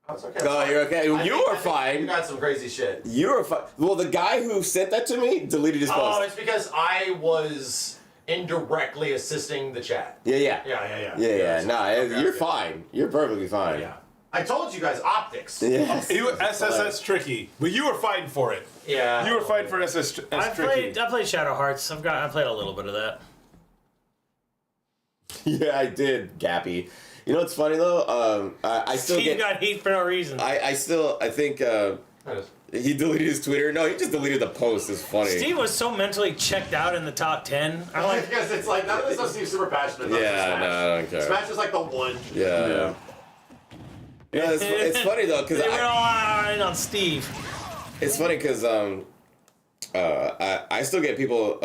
I was okay. Oh, you're okay. I You think- were I think fine. You got some crazy shit. You were fine. Well, the guy who sent that to me deleted his Oh, post. it's because I was indirectly assisting the chat. Yeah. Yeah. Nah, you're fine. You're perfectly fine. Yeah. I told you guys optics. Yes. He was SSS Tricky, but you were fighting for it. Yeah. You were fighting for SS I Tricky. played Shadow Hearts. I played a little bit of that. Yeah, I did, Gappy. You know what's funny though? I still Steve get. got heat for no reason. I think he deleted his Twitter. No, he just deleted the post. It's funny. Steve was so mentally checked out in the top 10. I'm like, because it's like none of this stuff Steve's super passionate about. Yeah, Smash. no, I don't care. Smash is like the one. Yeah. Yeah, it's funny though because they were all in on Steve. it's funny because I still get people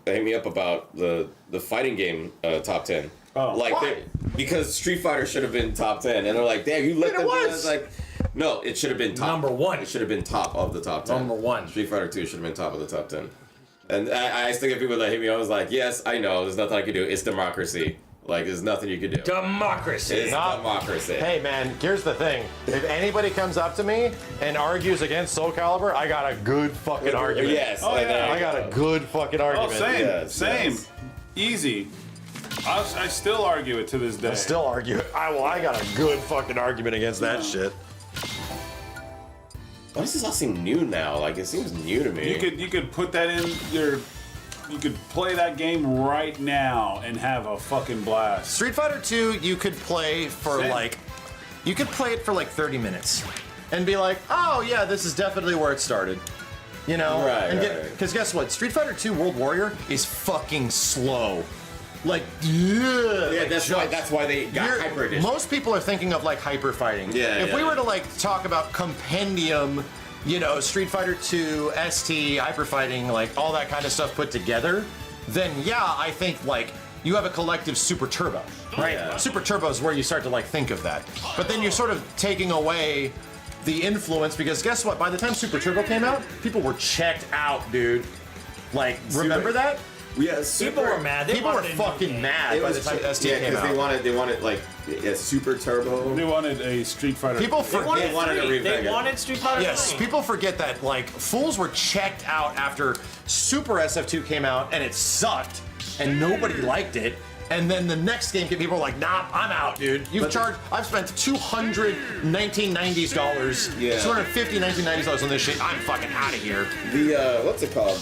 hit me up about the fighting game top 10. Oh. Like Why? because Street Fighter should have been top 10, and they're like, "Damn, you let But them." it do was. this?" Like, no, it should have been top. Number 1. It should have been top of the top 10. Number 1. Street Fighter 2 should have been top of the top 10. And I still get people that hit me. I was like, "Yes, I know. There's nothing I can do. It's democracy. Like, there's nothing you can do. Democracy. It's Not- democracy." Hey man, here's the thing. If anybody comes up to me and argues against Soul Calibur, I got a good fucking argument. Yes. Oh, yeah. there you I got go. a good fucking Oh, argument. same, Yes, same. yes. Easy. I still argue it to this day. Still argue. I got a good fucking argument against that shit. Why does this all seem new now? Like, it seems new to me. You could put that in your. You could play that game right now and have a fucking blast. Street Fighter 2, you could play for Same. like, you could play it for like 30 minutes, and be like, oh yeah, this is definitely where it started. You know, Right, and right. because guess what? Street Fighter 2 World Warrior is fucking slow. Like, yeah, Yeah, that's why they got You're- Hyper Edition. Most people are thinking of like hyper fighting. Yeah, If we yeah. were to like talk about compendium, you know, Street Fighter 2, ST, hyper fighting, like all that kind of stuff put together, then yeah, I think like you have a collective Super Turbo, right? Yeah. Super Turbo is where you start to like think of that. But then you're sort of taking away the influence because guess what? By the time Super Turbo came out, people were checked out, dude. Like, remember that? Yeah, People were mad. They People were wanted a new fucking game. mad by the time ST yeah, came because out. they wanted like a super turbo. They wanted a Street Fighter. People They forget. wanted, wanted a three. remake. They wanted Street Fighter. Yes, 3. people forget that like fools were checked out after Super SF2 came out and it sucked and nobody liked it. And then the next game, people were like, "Nah, I'm out, dude. I've spent $200 $1990s, Yeah. $250 $1990s on this shit. I'm fucking out of here." The what's it called?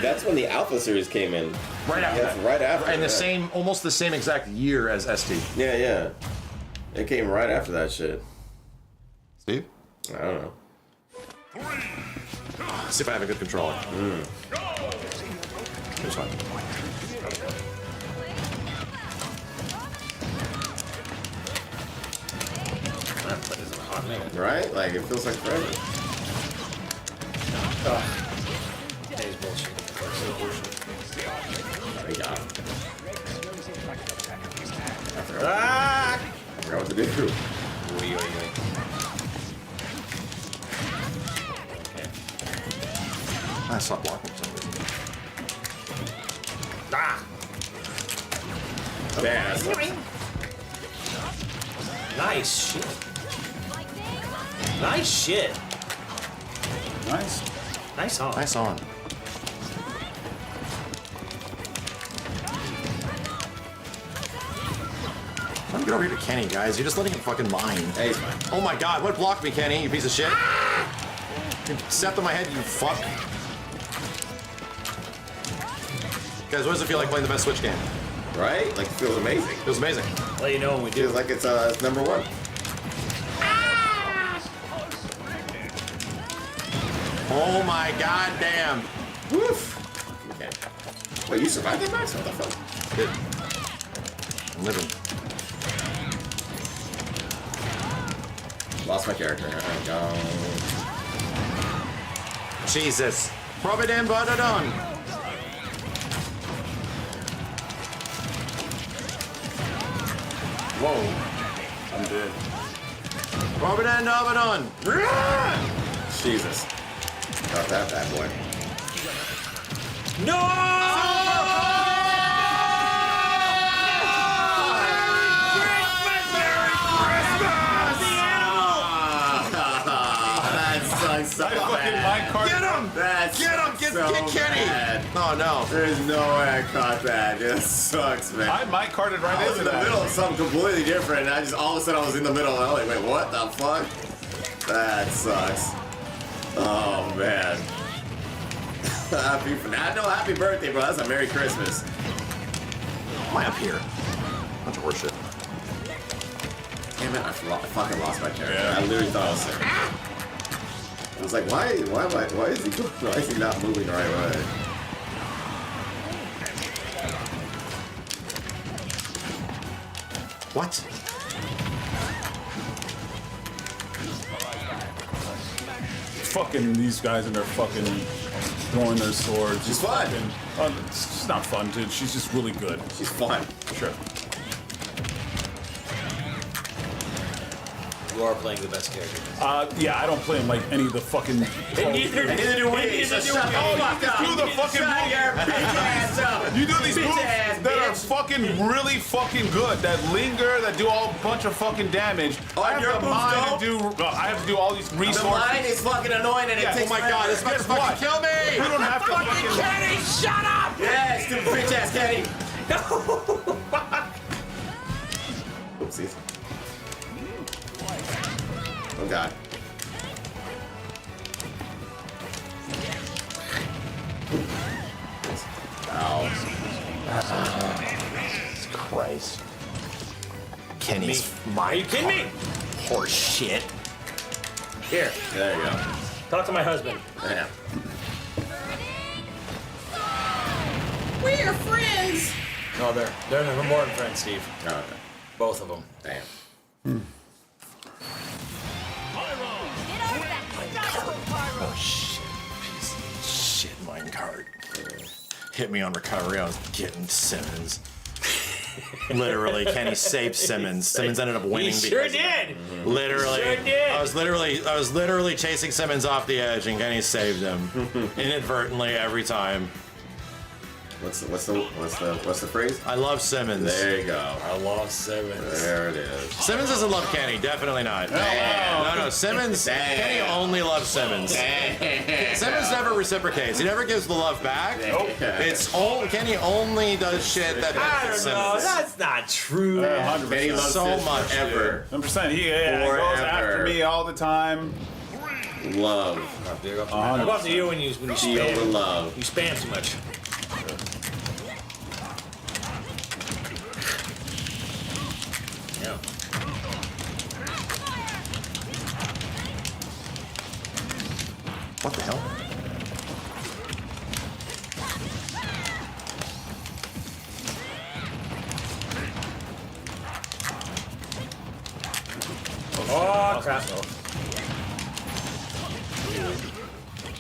That's when the Alpha series came in. Right after That's that. right after. And that. almost the same exact year as ST. Yeah. It came right after that shit. Steve, I don't know. see if I have a good controller. Here's one. Right? Like it feels like forever. Today's bullshit. There we go. Ah! I forgot what to do. I stopped blocking for some reason. Ah! Man, that's Nice shit. Nice shit. Nice. Nice song. Nice on. Let me get over here to Kenny, guys. You're just letting him fucking mine. Hey, he's fine. Oh my god, what blocked me, Kenny, you piece of shit? You stepped on my head, you fuck. Guys, what does it feel like playing the best Switch game? Right? Like it feels amazing. Feels amazing. Let you know when we do. Feels like it's number one. Oh my god damn. Woof. Okay. Wait, you survived that, Max? What the fuck? Good. I'm living. Lost my character. There we go. Jesus. Providem Badadon. Whoa. I'm dead. Providem Badadon. Jesus. Got that bad boy. No! That sucks so I fucking bad. minecart. Get him! That's Get him! Get so Kenny! bad. Oh no. There's no way I caught that. This sucks, man. I minecarted right I was into in the that. middle of something completely different, and I just all of a sudden I was in the middle, and I'm like, wait, what the fuck? That sucks. Oh man. Happy birthday, bro. That's a Merry Christmas. Am I up here? Bunch of horseshit. Damn it, I fucking lost my character. Yeah. I literally thought I was sick. I was like, why is he not moving the right way? What? Fucking these guys and they're fucking throwing their swords. She's fun. It's just not fun, dude. She's just really good. She's fun. Sure. You are playing the best character. Yeah, I don't play him like any of the fucking. Neither do we. Neither do Shut we. the fuck up. Do the fucking Shut move. your bitch ass up. You do these Bitch moves ass that are bitch. fucking really fucking good, that linger, that do all bunch of fucking damage. Oh, I have your the moves mind don't? to do. I have to do all these The resources. line is fucking annoying, and Yeah, it takes oh my forever. God, this Guess motherfucker what? kill me! You don't have to fucking. Kenny, shut up! Yeah, stupid bitch ass Kenny. Oopsies. Oh god. Ow. Christ. Kenny's Are you kidding me? horse shit. Here, There you go. talk to my husband. Damn. No, they're more than friends, Steve. Oh, okay. Both of them. Damn. Oh shit. Piece of shit minecart. Hit me on recovery, I was getting Simmons. Literally, Kenny saved Simmons. Simmons ended up winning He sure because of that. did. Literally, Sure did. I was literally chasing Simmons off the edge, and Kenny saved him inadvertently every time. What's the phrase? I love Simmons. There you go. I love Simmons. There it is. Simmons doesn't love Kenny. Definitely not. No. Simmons. Kenny only loves Simmons. Simmons never reciprocates. He never gives the love back. It's all Kenny only does shit that I benefits don't know. Simmons. That's not true. 100%. Kenny loves So this much, forever. 100%. He goes after Forever. me all the time. Love. How about you when you Feel the spam? love. You spam too much. Yeah. What the hell? Oh crap!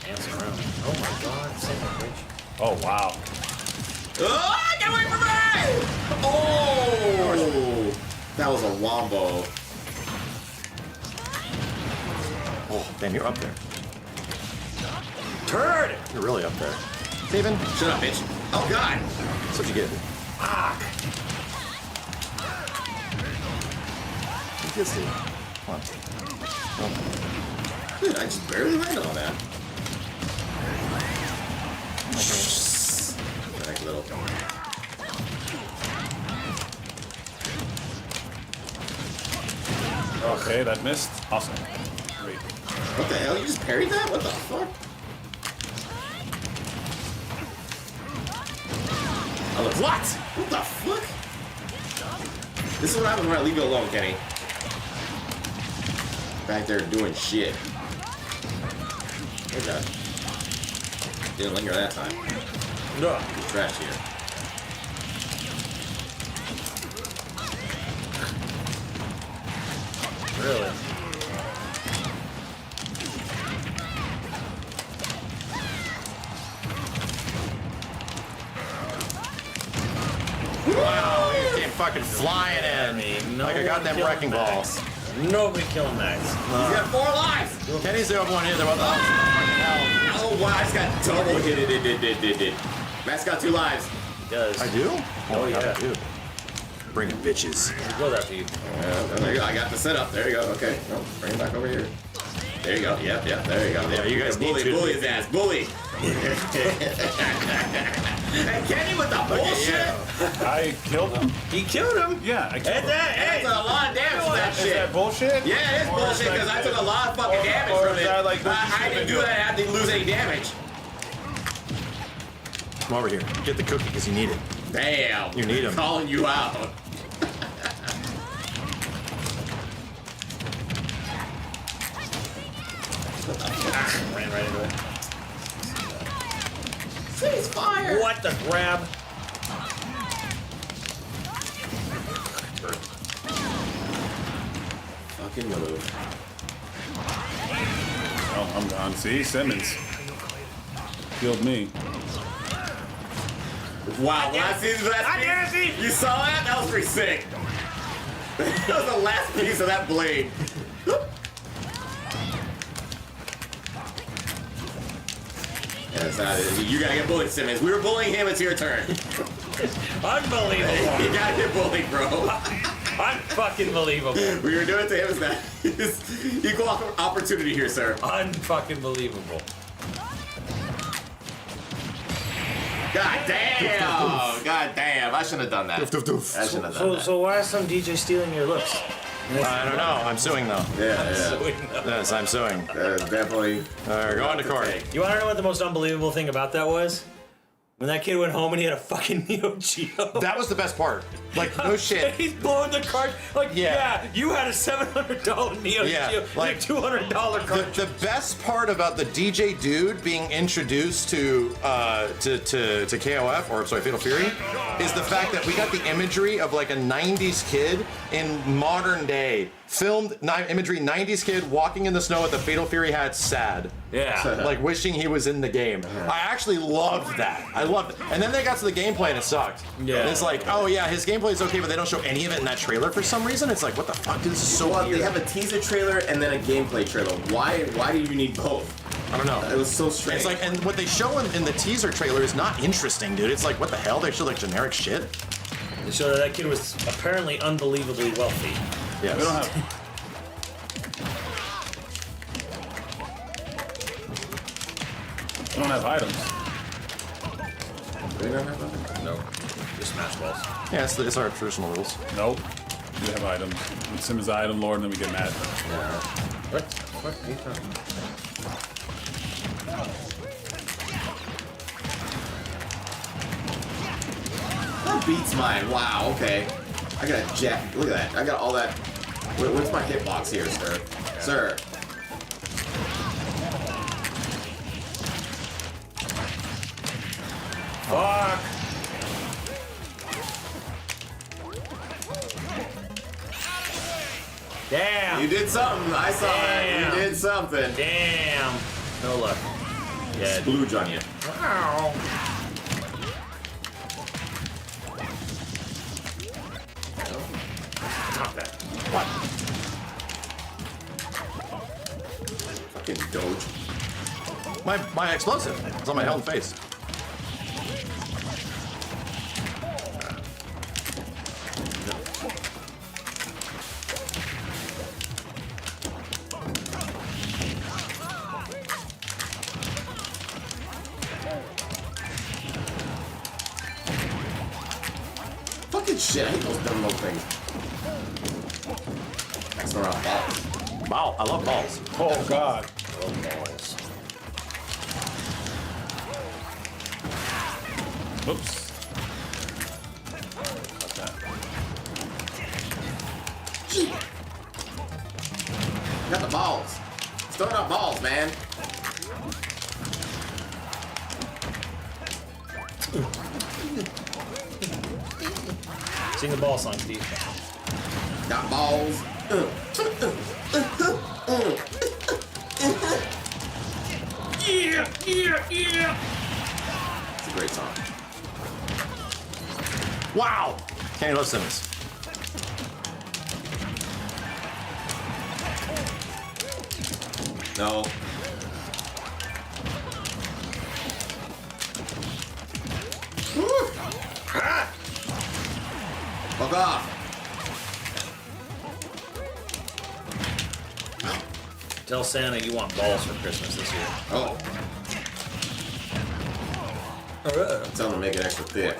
Dancing around. Oh my god! Son of a bitch. Oh, wow. Oh, get away from me! Oh! That was a wombo. Oh, damn, you're up there. Turd! You're really up there. Steven, Shut up, bitch. Oh god! that's what you get. You get Steven. Come on. Dude, I just barely landed on that. Like little. Okay, that missed. Awesome. Great. What the hell? You just parried that? What the fuck? I look, what? What the fuck? This is what happens when I leave you alone, Kenny. Back there doing shit. Okay. Didn't linger that time. No. Good trash here. Really? Wow, you came fucking flying in. Like a goddamn wrecking ball. Nobody killing Max. He's got 4 lives! Kenny's the only one here. What the hell? Oh wow, I just got double hit. Matt's got 2 lives. He does. I do? Oh, yeah. I do. Bring it, bitches. He goes after you. There you go. I got the setup. There you go. Okay. No, bring him back over here. There you go. Yep. There you go. Yeah, you guys need bully, to- bully his ass. Bully. And Kenny with the bullshit. I killed him. He killed him. Yeah, I killed him. That's a lot of damage to that Is shit. that bullshit? Yeah, it is Or bullshit that because I good? took a lot of fucking damage or from is it. that like what you I didn't should do do? that. I didn't lose any damage. Come over here. Get the cookie because you need it. Damn. You need 'em. Calling you out. Ran right into it. Cease fire. What the grab? Fucking move. Oh, I'm gone. See, Simmons killed me. Wow, last piece, you saw that? That was pretty sick. That was the last piece of that blade. Yeah, that's not it. You gotta get bullied, Simmons. We were bullying him, it's your turn. Unbelievable. You gotta get bullied, bro. Unfucking believable. We were doing it to him, it's not equal opportunity here, sir. Unfucking believable. God damn! God damn! I shouldn't have done that. I shouldn't have done that. So why is some DJ stealing your looks? I don't know. I'm suing though. Yeah. Yes, I'm suing. Definitely. Going to court. You want to know what the most unbelievable thing about that was? When that kid went home and he had a fucking Neo Geo. That was the best part. Like, no shit. He's blowing the card. Like, yeah, you had a $700 Neo Geo. Like $200 card. The best part about the DJ dude being introduced to KOF, or sorry, Fatal Fury, is the fact that we got the imagery of like a 90s kid in modern day. Filmed imagery, 90s kid walking in the snow with a Fatal Fury hat, sad. Yeah. Like wishing he was in the game. I actually loved that. I loved it. And then they got to the gameplay and it sucked. Yeah. It's like, oh yeah, his gameplay is okay, but they don't show any of it in that trailer for some reason. It's like, what the fuck? This is so Well, weird. they have a teaser trailer and then a gameplay trailer. Why do you need both? I don't know. It was so strange. It's like, and what they show in the teaser trailer is not interesting, dude. It's like, what the hell? They show like generic shit. They showed that kid was apparently unbelievably wealthy. Yes. We don't have. We don't have items. Do we not have that? No, just smash balls. Yeah, it's our traditional rules. Nope. We have items. We sim as item lord, and then we get mad. What? What are you talking about? That beats mine. Wow, okay. I got a jack. Look at that. I got all that. What's my hitbox here, sir? Sir. Fuck! Damn! You did something. I saw it. Damn. You did something. Damn! No luck. Dead. Splooge on you. Wow. Not bad. What? Fucking doge. My explosive. It's on my held face. Fucking shit. I hate those dumb little things. That's not around balls. Wow, I love balls. Oh god. Balls. Oops. Got the balls. It's throwing out balls, man. Sing the ball song, Steve. Got balls. Yeah, yeah, yeah. It's a great song. Wow! Can't love Simmons. No. Woo. Ah. Fuck off. Tell Santa you want balls for Christmas this year. Oh. Tell him to make it extra thick.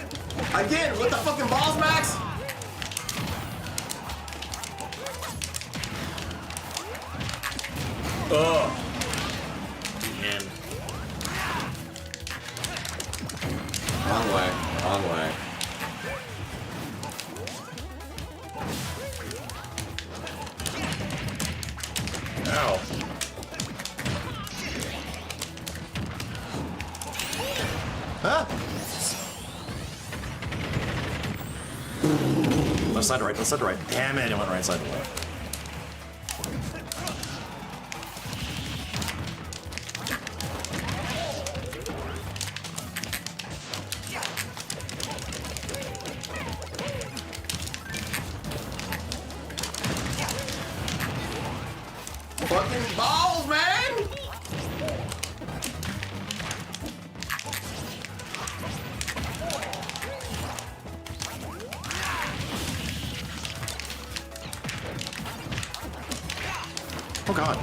Again, with the fucking balls, Max? Oh. Man. Wrong way. Wrong way. Ow. Huh? Left side to right, left side to right. Damn it, it went right side to left. Fucking balls, man! Oh god.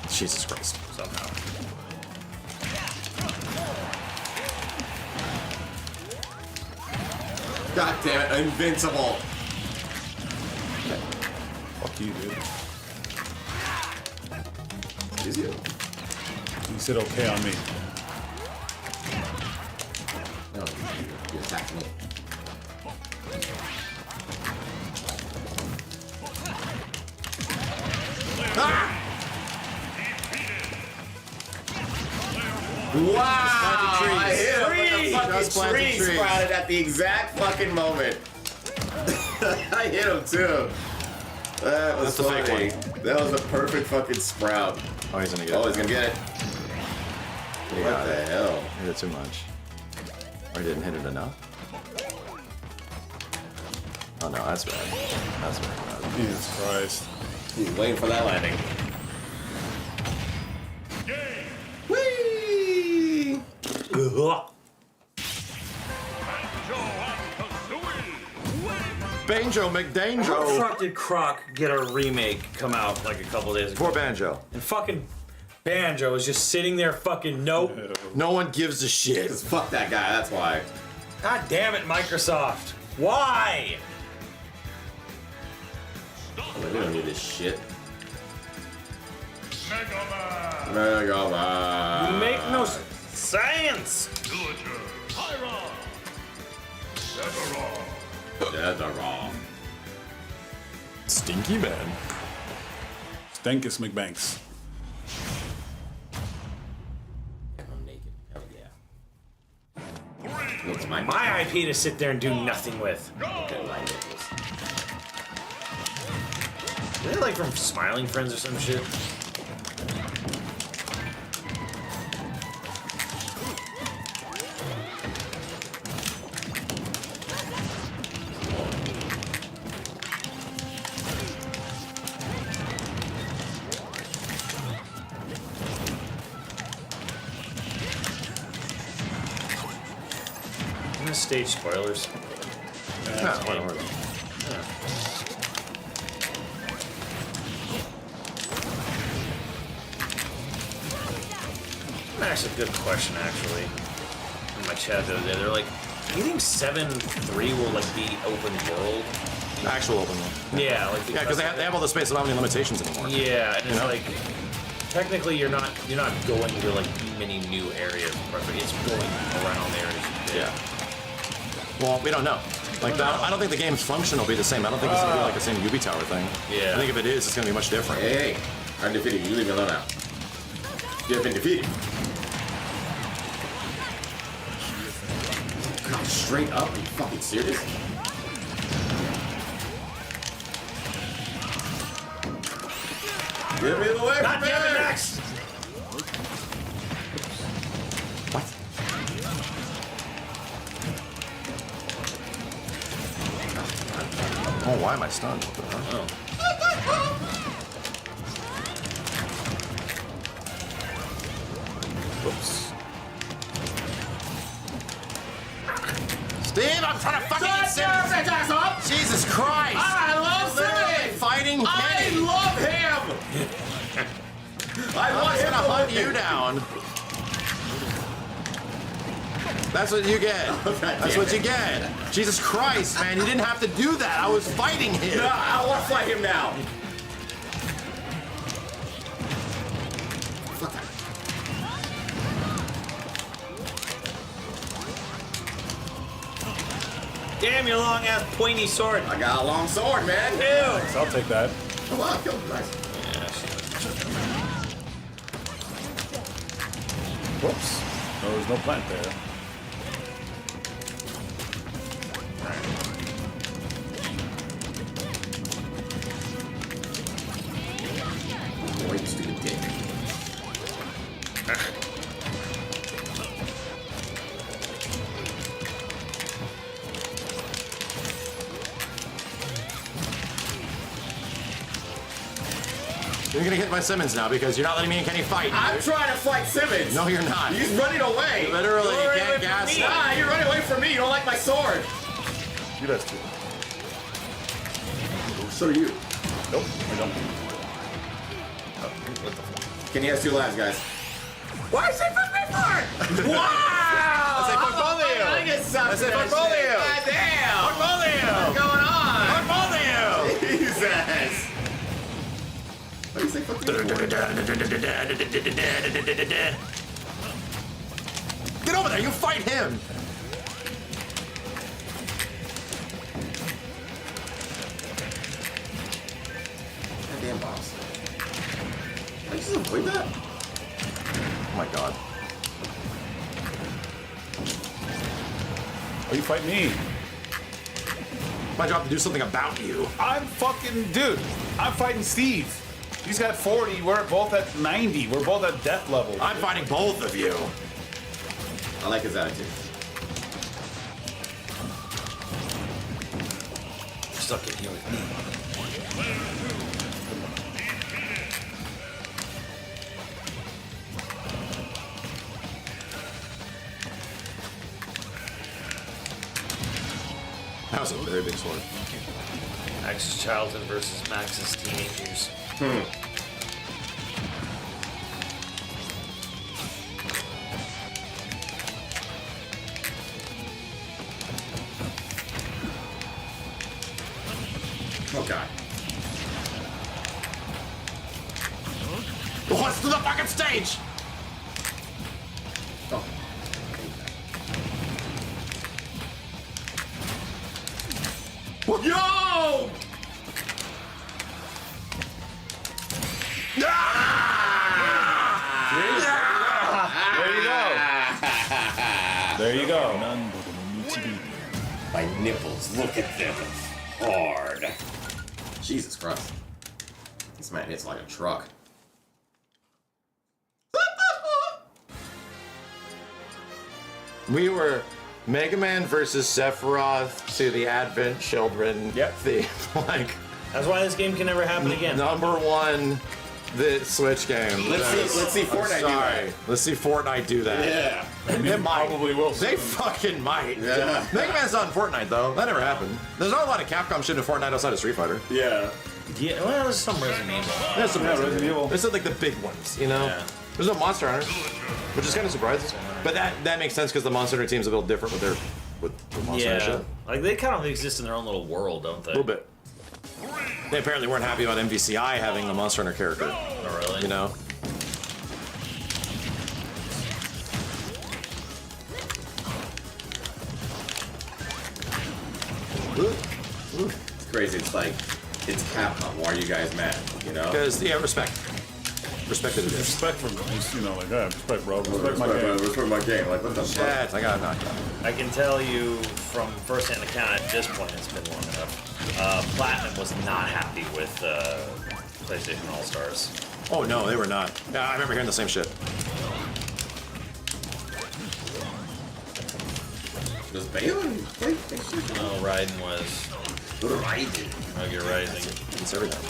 Jesus Christ. Somehow. God damn it, invincible. Fuck you, dude. Is you? You said okay on me. No, you attacked me. Ah! Wow! I hit him with the Just fucking planted tree trees. sprouted at the exact fucking moment. I hit him too. That was That's the fake funny. That was a perfect fucking sprout. Oh, he's gonna get Oh, it. he's gonna get it. You What got the it. hell? Hit it too much. Or didn't hit it enough. Oh no, that's bad. That's very bad. Jesus Christ. Waiting for that landing. Whee! Banjo How the McDanjo. fuck did Croc get a remake come out like a couple days ago? Poor Banjo. And fucking Banjo is just sitting there fucking nope. No one gives a shit. Fuck that guy, that's why. God damn it, Microsoft. Why? We don't need this shit. You Mega make no sense. That's wrong. Stinky man. Stankus McBanks. I'm naked. Hell yeah. Looks my My IP to sit there and do nothing with. Okay, line nipples. Are they like from Smiling Friends or some shit? I'm gonna stage spoilers. Yeah, whatever. That's a good question, actually. In my chat the other day, they're like, "Do you think 7.3 will like be open world?" Actual open one. Yeah, like Yeah, because they have all the space without any limitations anymore. Yeah, and it's know? like technically you're not going to like many new areas, but it's going around the areas. Yeah. Well, we don't know. Like, I don't think the game's function will be the same. I don't think it's gonna be like the same Ubi Tower thing. Yeah. I think if it is, it's gonna be much different. Hey, I'm defeated. You leave me alone now. You have been defeated. God, straight up? Are you fucking serious? Get me the way God from damn it, there! Max! What? Oh, why am I stunned? What the hell? Whoops. Steve, I'm trying to fucking sit. Jesus Christ! I love Literally him! fighting him. I love him! I I'm want just him gonna to hunt love you him. down. That's what you get. That's what you get. Jesus Christ, man, you didn't have to do that. I was fighting him. No, I want to fight him now. Damn your long ass pointy sword. I got a long sword, man. Ew. I'll take that. Oh, wow, I killed him. Nice. Whoops. No, there's no plant there. Boy, you stupid dick. You're gonna hit my Simmons now because you're not letting me and Kenny fight. I'm trying to fight Simmons. No, you're not. He's running away. You literally You're running can't away from gas me. him. Nah, you're running away from me. You don't like my sword. You guys too. So do you. Nope, I don't. Kenny has 2 lives, guys. Why is it for me for? Wow! I say fuck both of you. I get something. I say fuck both of you. God damn. Fuck both of you. What's going on? Fuck both of you. Jesus. What do you say fuck me for? Get over there. You fight him. Goddamn boss. Can I just avoid that? Oh my god. Oh, you fight me. My job to do something about you. I'm fucking dude. I'm fighting Steve. He's got 40. We're both at 90. We're both at death level. I'm fighting both of you. I like his attitude. Stuck in here with me. That was a very big sword. Max's childhood versus Max's teenage years. Oh god. What's to the fucking stage? Oh. Yo! There you go. My nipples, look at them. Hard. Jesus Christ. This man hits like a truck. We were Mega Man versus Sephiroth to the Advent Children theme. Like, That's why this game can never happen again. #1 the Switch game. Let's see Fortnite do that. Let's see Fortnite do that. Yeah. They might. Probably will. They fucking might. Yeah. Mega Man's not in Fortnite though. That never happened. There's not a lot of Capcom shit in Fortnite outside of Street Fighter. Yeah. Yeah, well, there's some Resident Evil. There's some Resident Evil. There's like the big ones, you know. Yeah. There's no Monster Hunter, which is kind of surprising. But that makes sense because the Monster Hunter team's a little different with their Monster Hunter Yeah, shit. like they kind of exist in their own little world, don't they? A little bit. They apparently weren't happy about MVCI having the Monster Hunter character. Oh, really? You know. It's crazy. It's like, it's Capcom. Why are you guys mad? You know? Because respect. Respect it is. Respect for just, you know, like, yeah, respect, bro. Respect my game. Respect my game. Like, what the fuck? Shit, I got knocked out. I can tell you from first-hand account at this point, it's been long enough. Platinum was not happy with PlayStation All Stars. Oh no, they were not. Yeah, I remember hearing the same shit. Does Balin play PlayStation? No, Raiden was. Raiden. Oh, you're Raiden. It's everything.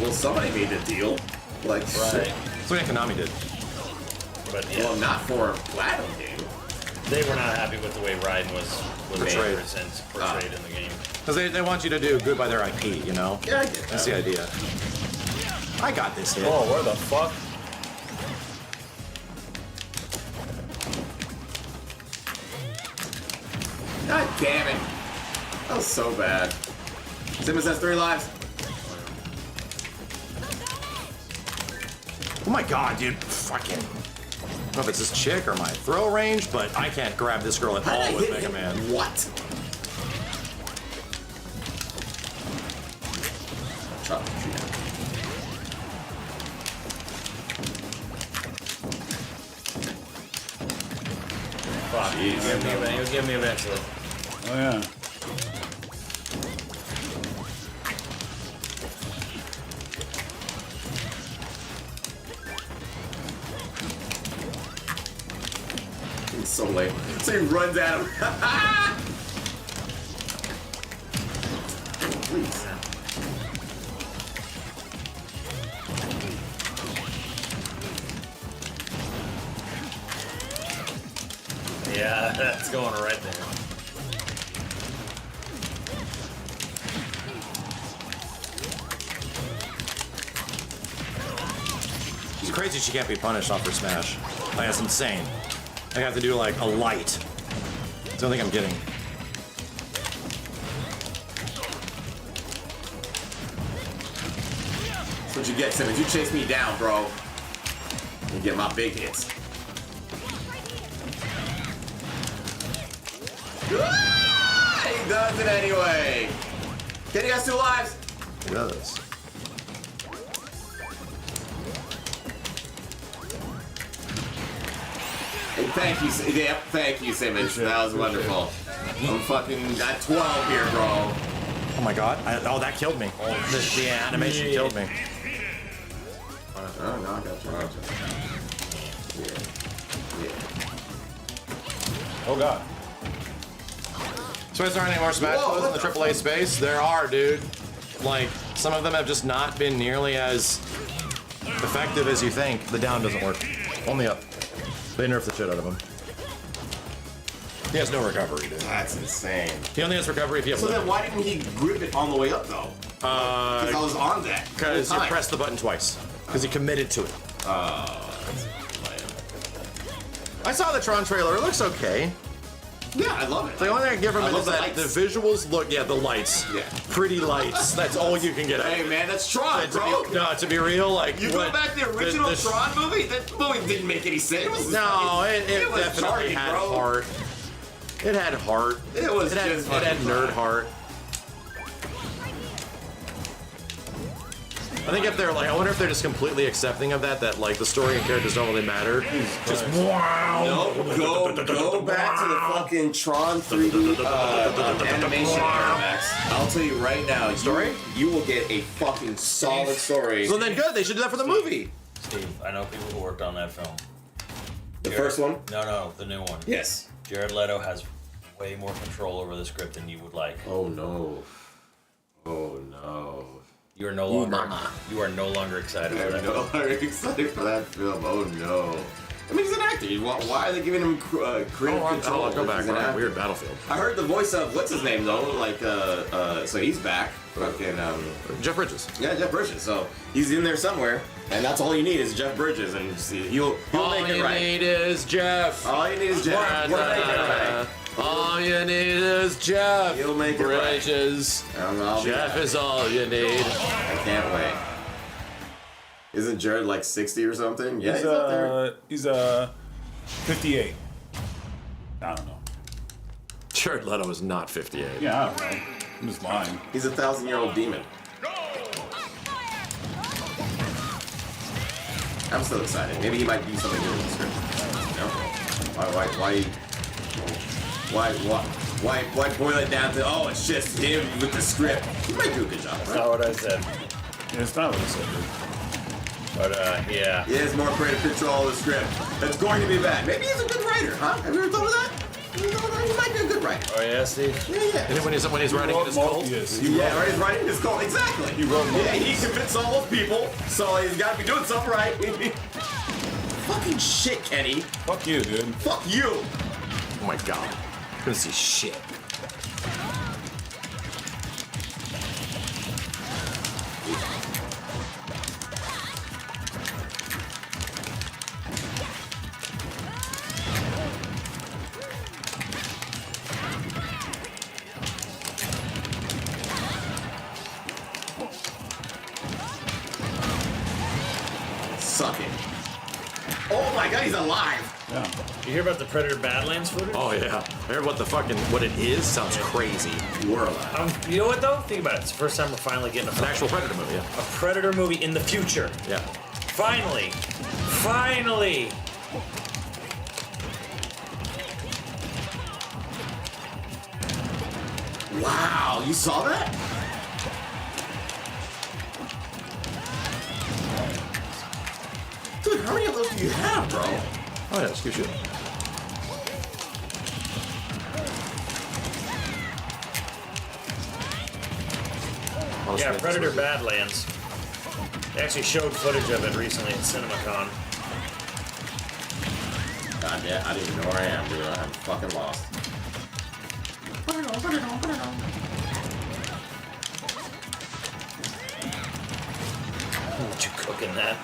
Well, somebody made the deal. Like, Right. That's what Konami did. But yeah, well, not for a Platinum game. they were not happy with the way Raiden was Portrayed. portrayed in the game. Because they want you to do good by their IP, you know? Yeah, I get that. That's the idea. I got this hit. Oh, where the fuck? God damn it. That was so bad. Simmons has 3 lives. Oh my god, dude. Fucking. I don't know if it's this chick or my throw range, but I can't grab this girl at How did I all with hit Mega him? Man. What? Chop the tree down. Fuck. He'll give me eventually. Oh, yeah. It's so late. So he runs at him. Please. Yeah, that's going right there. It's crazy she can't be punished off her smash. Like, that's insane. I have to do like a light. That's the only thing I'm getting. That's what you get, Simmons. You chase me down, bro. You get my big hits. Ah, he does it anyway. Kenny has 2 lives. It does. Hey, thank you, yep, thank you, Simmons. That was wonderful. I'm fucking got 12 here, bro. I'm my god. Oh, that killed me. The animation killed me. Oh, no, I got you. Yeah. Oh god. So is there any more Smash Bros in the AAA space? There are, dude. Like, some of them have just not been nearly as effective as you think. The down doesn't work. Only up. They nerfed the shit out of him. He has no recovery, dude. That's insane. He only has recovery if you have So limit. then why didn't he grip it on the way up, though? Because I was on that. Because you press. pressed the button twice. Because he committed to it. That's lame. I saw the Tron trailer. It looks okay. Yeah, I love it. The only thing I can give him I love is the that the lights. visuals look, yeah, the lights. Yeah. Pretty lights. That's all you can get. Hey, man, that's Tron, bro. To be real, like You go back to the original the Tron movie? That movie didn't make any sense. No, it was definitely jarring, had bro. heart. It had heart. It It had nerd heart. I think if they're like, I wonder if they're just completely accepting of that like the story and characters don't really matter. Just wow. No, go back to the fucking Tron 3D animation era, Max. I'll tell you right now, Story? You will get a fucking solid story. So then good, they should do that for the movie. Steve, I know people who worked on that film. The first one? No, the new one. Yes. Jared Leto has way more control over the script than you would like. Oh no. Oh no. You are no longer excited for I'm that. no longer excited for that film. Oh no. I mean, he's an actor. Why are they giving him creative control? I'll go back. He's an Right, actor. weird Battlefield. I heard the voice of what's his name though. Like, so he's back. Fucking Jeff Bridges. Yeah, Jeff Bridges. So he's in there somewhere, and that's all you need is Jeff Bridges, and he'll make it right. All you need is Jeff. All you need is Jeff. He'll make it right. All you need is Jeff. He'll make it right. Bridges. I'll be Jeff back. is all you need. I can't wait. Isn't Jared like 60 or something? Yeah, he's up there. He's 58. I don't know. Jared Leto is not 58. Yeah, I don't know. I'm just lying. He's a 1,000-year-old demon. I'm still excited. Maybe he might do something good in the script. No? Why boil it down to, oh, it's just him with the script? He might do a good job, That's right? not what I said. Yeah, it's not what I said, dude. But yeah. He has more creative control of the script. That's going to be bad. Maybe he's a good writer, huh? Have you ever thought of that? He might be a good writer. Oh yeah, Steve. Yeah. And when he's writing in his cult. Yeah, right. He's writing his cult. Exactly. He wrote Yeah, he convinced all those people, so he's got to be doing something right. Fucking shit, Kenny. Fuck you, dude. Fuck you. Oh my god. I'm gonna see shit. Suck it. Oh my god, he's alive. Yeah. You hear about the Predator Badlands footage? Oh yeah. I heard what it is sounds crazy. We're alive. You know what though? Think about it. It's the first time we're finally getting An actual Predator movie, yeah. a Predator movie in the future. Yeah. Finally. Finally. Wow, you saw that? Dude, how many of those do you have, bro? Oh yeah, let's keep shooting. Yeah, Predator Badlands. They actually showed footage of it recently at CinemaCon. God damn, I don't even know where I am, dude. I'm fucking lost. What you cooking that?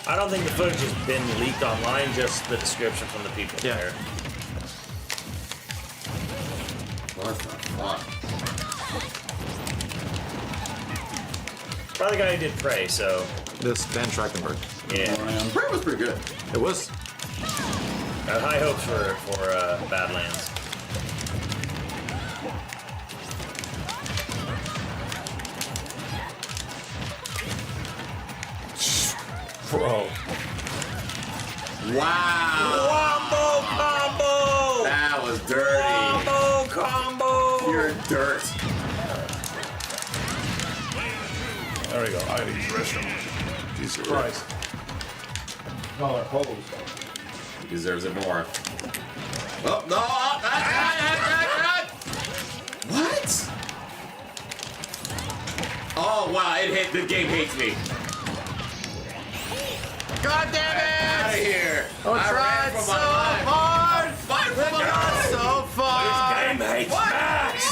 I don't think the footage has been leaked online, just the description from the people Yeah. there. What the fuck? Probably the guy who did Prey, so This Van Trachtenberg. yeah. Prey was pretty good. It was. I have high hopes for Badlands. Bro. Wow. Wombo combo! That was dirty. Wombo combo! Pure dirt. There we go. I gotta use the restroom. Jesus Christ. Color hose. He deserves it more. Oh, no! What? Oh, wow, it hit. The game hates me. God damn it! Out of here. I ran so hard. Fight for my life. So far. Game hates Max!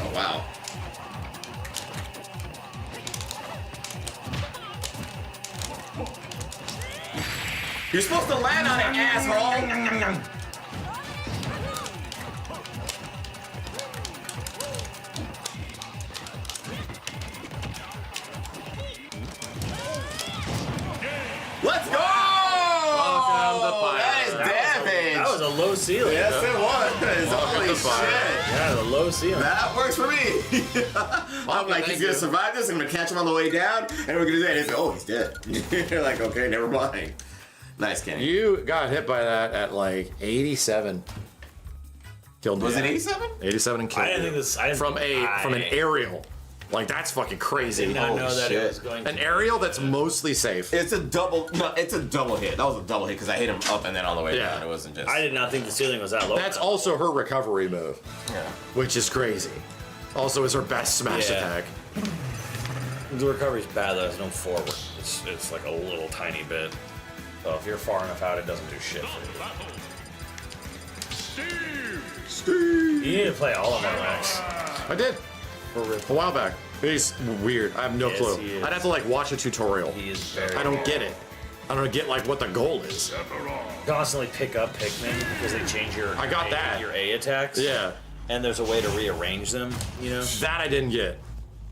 Oh, wow. You're supposed to land on it, asshole. Let's go! Welcome to Fire. That is damage. That was a low ceiling. Yes, it was. Welcome Holy to Fire. shit. Yeah, the low ceiling. That works for me. I'm like, he's gonna survive this. I'm gonna catch him on the way down, and we're gonna do that. And he's like, oh, he's dead. You're like, okay, never mind. Nice, Kenny. You got hit by that at like 87. Killed me. Was it 87? 87 and killed I didn't me. think this. I didn't from think an aerial. Like that's fucking crazy. I did not Holy know that shit. it was going to. An aerial that's mostly safe. It's a double. No, it's a double hit. That was a double hit because I hit him up and then on the way Yeah. down. It wasn't just. I did not think the ceiling was that low. That's also her recovery move, Yeah. which is crazy. Also, is her best smash Yeah. attack. The recovery's bad. There's no forward. It's like a little tiny bit. So if you're far enough out, it doesn't do shit for you. You need to play all of them, Max. I did a while back. He's weird. I have no Yes, clue. he is. I'd have to like watch a tutorial. He is very. I don't get it. I don't get like what the goal is. Constantly pick up Pikmin because they change your. I got that. Your A attacks. Yeah, And there's a way to rearrange them. You know. that I didn't get.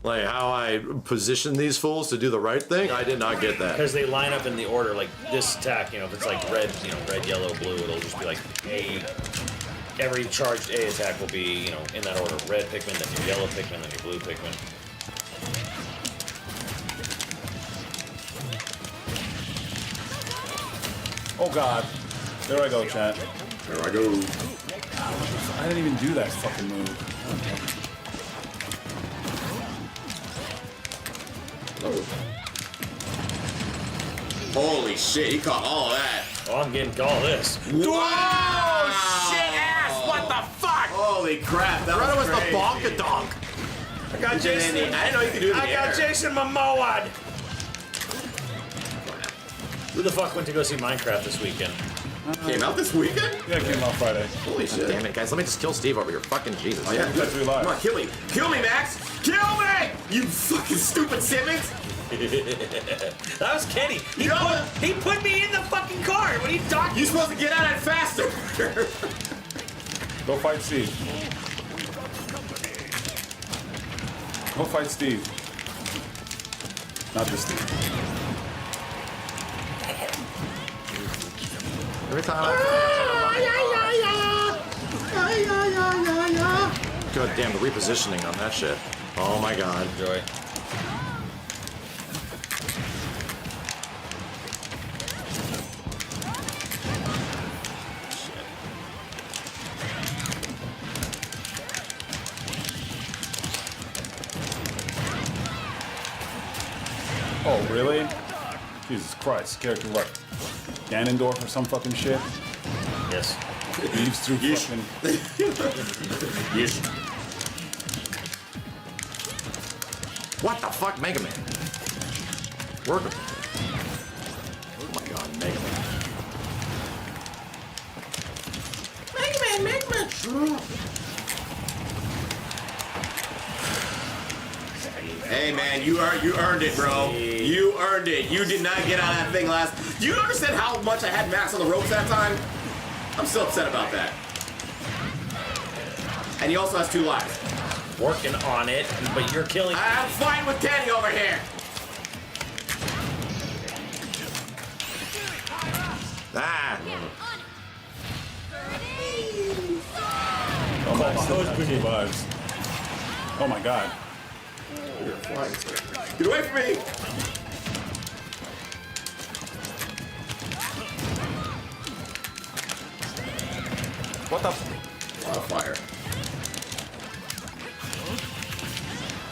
Like how I position these fools to do the right thing, I did not get that. Because they line up in the order, like this attack, if it's like red, red, yellow, blue, it'll just be like A. Every charged A attack will be, in that order. Red Pikmin, then your yellow Pikmin, then your blue Pikmin. Oh god. There I go, chat. There I go. I didn't even do that fucking move. Holy shit! He caught all of that. Oh, I'm getting all this. Wow! Shit ass! What the fuck? Holy crap! That That was the crazy. bonka-donk. I got I didn't know you could do it in the air. Jason Momoa. Who the fuck went to go see Minecraft this weekend? Came out this weekend? Yeah, it came out Friday. Holy shit! Damn it, guys! Let me just kill Steve over here. Fucking Jesus. Oh yeah, That's good. real life. Come on, kill me! Kill me, Max! Kill me! You fucking stupid Simmons! That was Kenny. He put me in the fucking car. What are you talking? You're supposed to get out of it faster! Go fight Steve. Go fight Steve. Not this Steve. Every time. God damn, the repositioning on that shit. Oh my god. Joy. Oh, really? Jesus Christ. Character what? Ganondorf or some fucking shit? Yes. Leaves through fucking... Yes. What the fuck, Mega Man? Work. Oh my god, Mega Man. Mega Man! Hey man, you earned it, bro. You earned it. You did not get out of that thing last. Do you understand how much I had Max on the ropes that time? I'm still upset about that. And he also has 2 lives. Working on it, but you're killing. I'm fighting with Kenny over here. Ah. Oh my vibes. Oh my god. Get away from me. What the? Fire.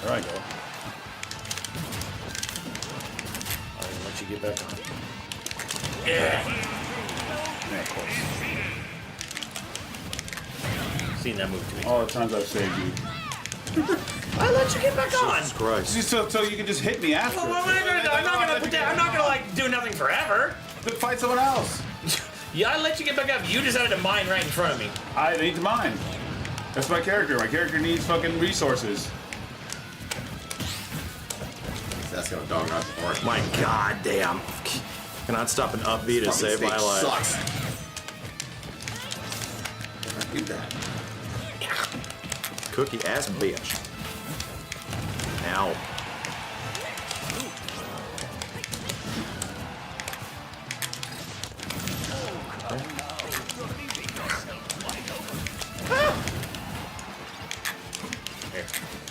There I go. I'll let you get back on. Yeah, of course. Seen that move too. All the times I've saved you. I let you get back on. Jesus Christ. Just so you can just hit me after. Well, I'm not gonna like do nothing forever. Then fight someone else. Yeah, I let you get back up. You decided to mine right in front of me. I need to mine. That's my character. My character needs fucking resources. That's gonna dog rot the horse. My god damn. Cannot stop an upbeat to save my life. Sucks. I do that. Cookie ass bitch. Ow.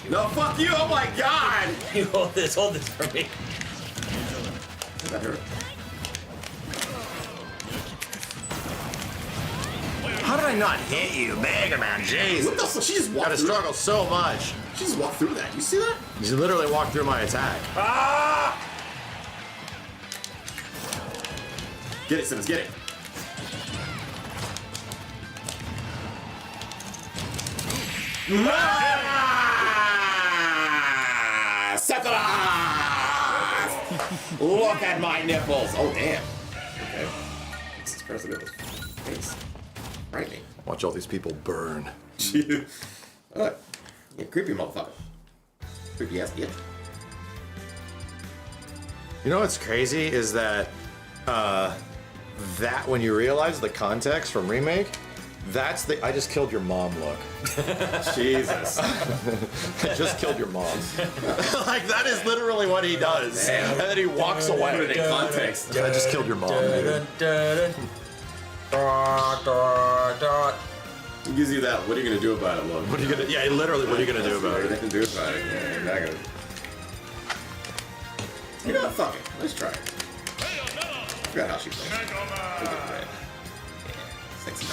No, fuck you! Oh my god! You hold this for me. That hurt. How did I not hit you, Mega Man? Jeez. What the fuck? She just walked Gotta through struggle so much. She just walked through that. You see that? You literally walked through my attack. Ah! Get it, Simmons, get it. Look at my nipples. Oh, damn. Okay. Jesus Christ, look at those face. Frightening. Watch all these people burn. Alright. Yeah, creepy motherfucker. Creepy ass bitch. You know what's crazy is that that when you realize the context from Remake, that's the I just killed your mom look. Jesus. I just killed your mom. Like that is literally what he does. Damn. And then he walks away. Put it in context. I just killed your mom, dude. He gives you that, what are you gonna do about it, look? What are you gonna yeah, literally what are you gonna do about What are you it? gonna do about it? Yeah, you're not gonna... You know what, fuck it. Let's try it. I forgot how she plays. Look at that. Yeah, sexy.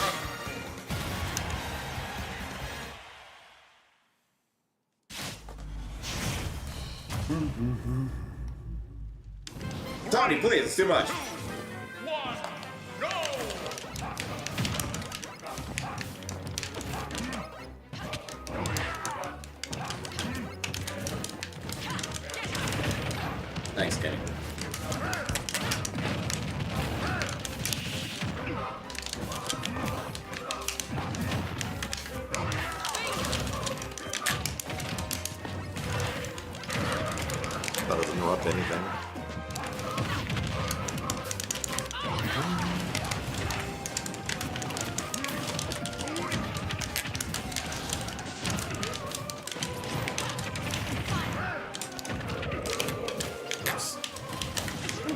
Tony, please, it's too much. Thanks, Kenny. That doesn't interrupt anything.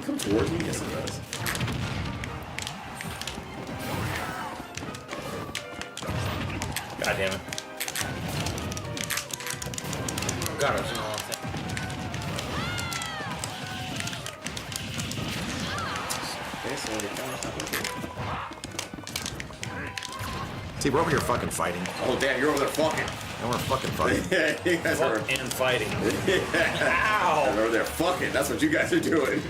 Come towards me? Yes, it does. God damn it. God, it was a long thing. Okay, so you're kind of See, we're over here fucking fighting. Oh, damn, you're over there fucking. And we're fucking fighting. Yeah, you guys are. Fuck and fighting. Ow! You're over there fucking. That's what you guys are doing.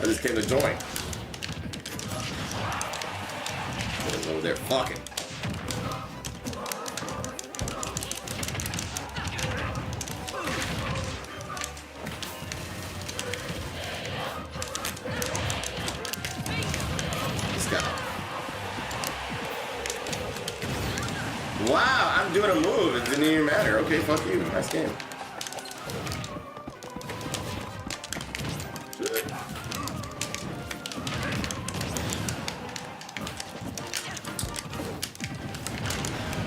I just came to join. You're over there fucking. Wow, I'm doing a move. It didn't even matter. Okay, fuck you. Nice game.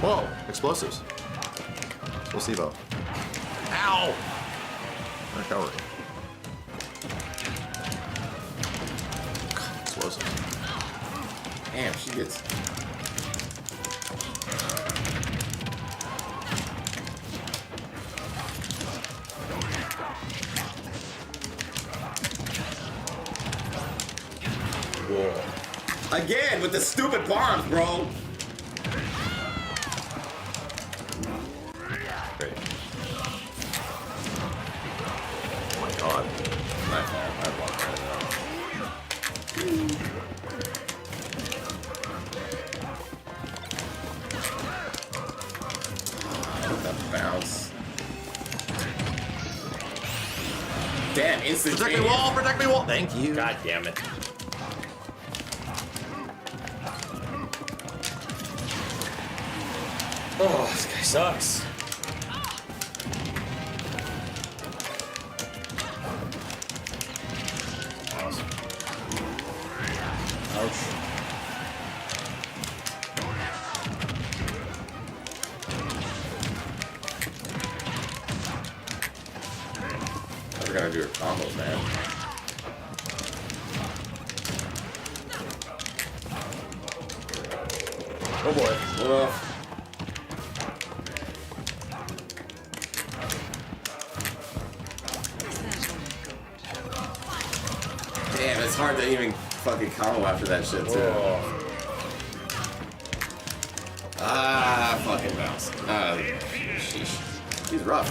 Whoa, explosives. Placebo. Ow! Recovery. Explosives. Damn, she gets. I Again, with the stupid bombs, bro. Great. Oh my god. My fault. I blocked that. The bounce. Damn, instant. Protect me wall, protect me wall. Thank you. God damn it. Oh, this guy sucks. Ouch. We're gonna do her combos, man. Oh boy. Ugh. Damn, it's hard to even fucking combo after that shit, too. Oh. Ah, fucking bounce. Sheesh. He's rough.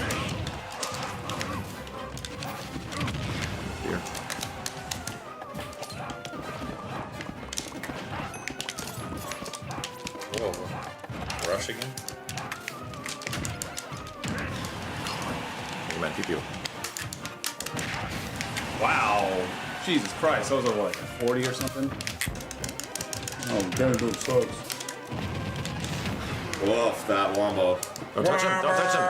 Here. Whoa. Rush again? You might keep you. Wow. Jesus Christ, those are what, 40 or something? Oh, damn, dude, sucks. Woof, that wombo. Don't touch him, don't touch him.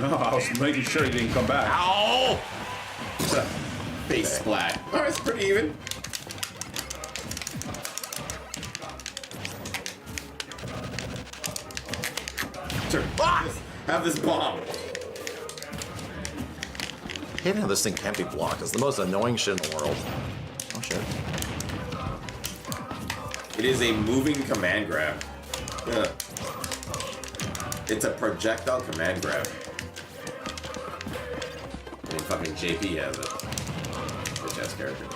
No, I was making sure he didn't come back. Ow! Face splat. Alright, it's pretty even. Sure. Have this bomb. I hate how this thing can't be blocked. It's the most annoying shit in the world. Oh shit. It is a moving command grab. Yeah. It's a projectile command grab. I mean, fucking JP has it. Which ass character.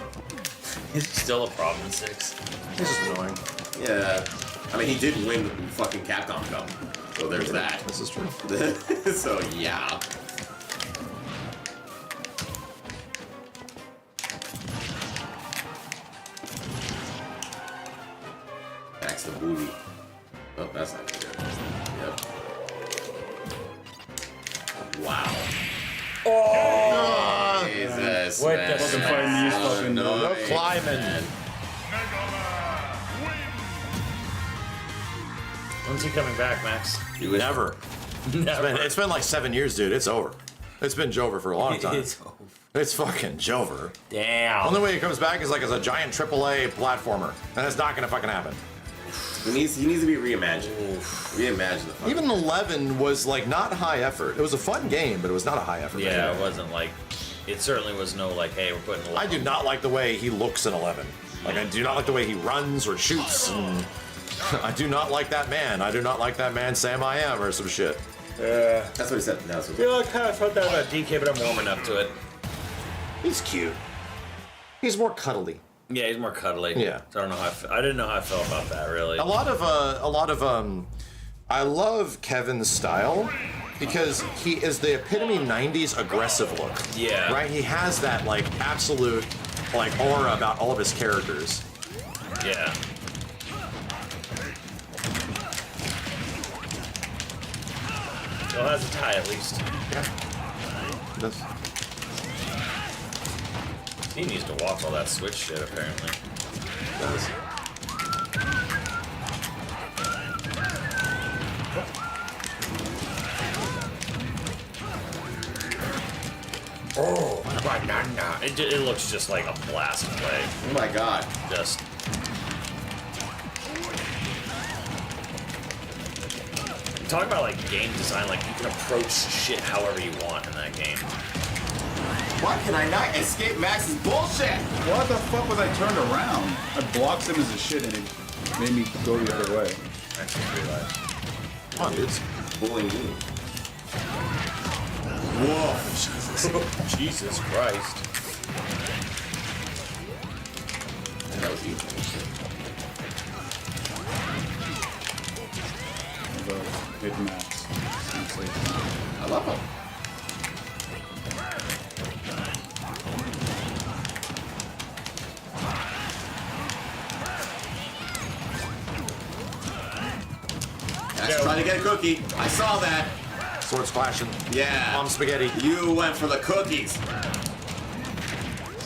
It's still a problem in 6. It's just annoying. Yeah. I mean, he did win fucking Capcom Cup. So there's that. This is true. So, yeah. Max the booty. Oh, that's not good. Yep. Wow. Oh! Jesus, What man. the Fucking fighting these fucking... No climbing. When's he coming back, Max? Never. Never. It's been like 7 years, dude. It's over. It's been Jover for a long time. It's over. It's fucking Jover. Damn. Only way he comes back is like as a giant AAA platformer, and it's not gonna fucking happen. He needs to be reimagined. Reimagine the fucking Even 11 was like not high effort. It was a fun game, but it was not a high effort. Yeah, game. it wasn't like. It certainly was no like, hey, we're putting. I do not like the way he looks in 11. Like I do not like the way he runs or shoots. And I do not like that man. I do not like that man, Sam I Am, or some shit. That's what he said. No, that's what he said. Yeah, I kind of thought that about DK, but I'm warming up to it. He's cute. He's more cuddly. Yeah, he's more cuddly. Yeah. So I don't know how I didn't know how I felt about that really. A lot of I love Kevin's style because he is the epitome 90s aggressive look. Yeah. Right? He has that like absolute like aura about all of his characters. Yeah. Still has a tie at least. Yeah. That's, He needs to watch all that Switch shit apparently. that's, Oh, banana. It looks just like a blast to play. Oh my god. Just. Talk about like game design, like you can approach shit however you want in that game. Why can I not escape Max's bullshit? What the fuck was I turned around? I blocked him as a shit and it made me go the other way. I just realized. come on, dudes. Bullying me. Jesus Christ. That was cookie. Hit max. I love them. That's trying to get a cookie. I saw that. Swords flashing. Yeah. Mom spaghetti. You went for the cookies.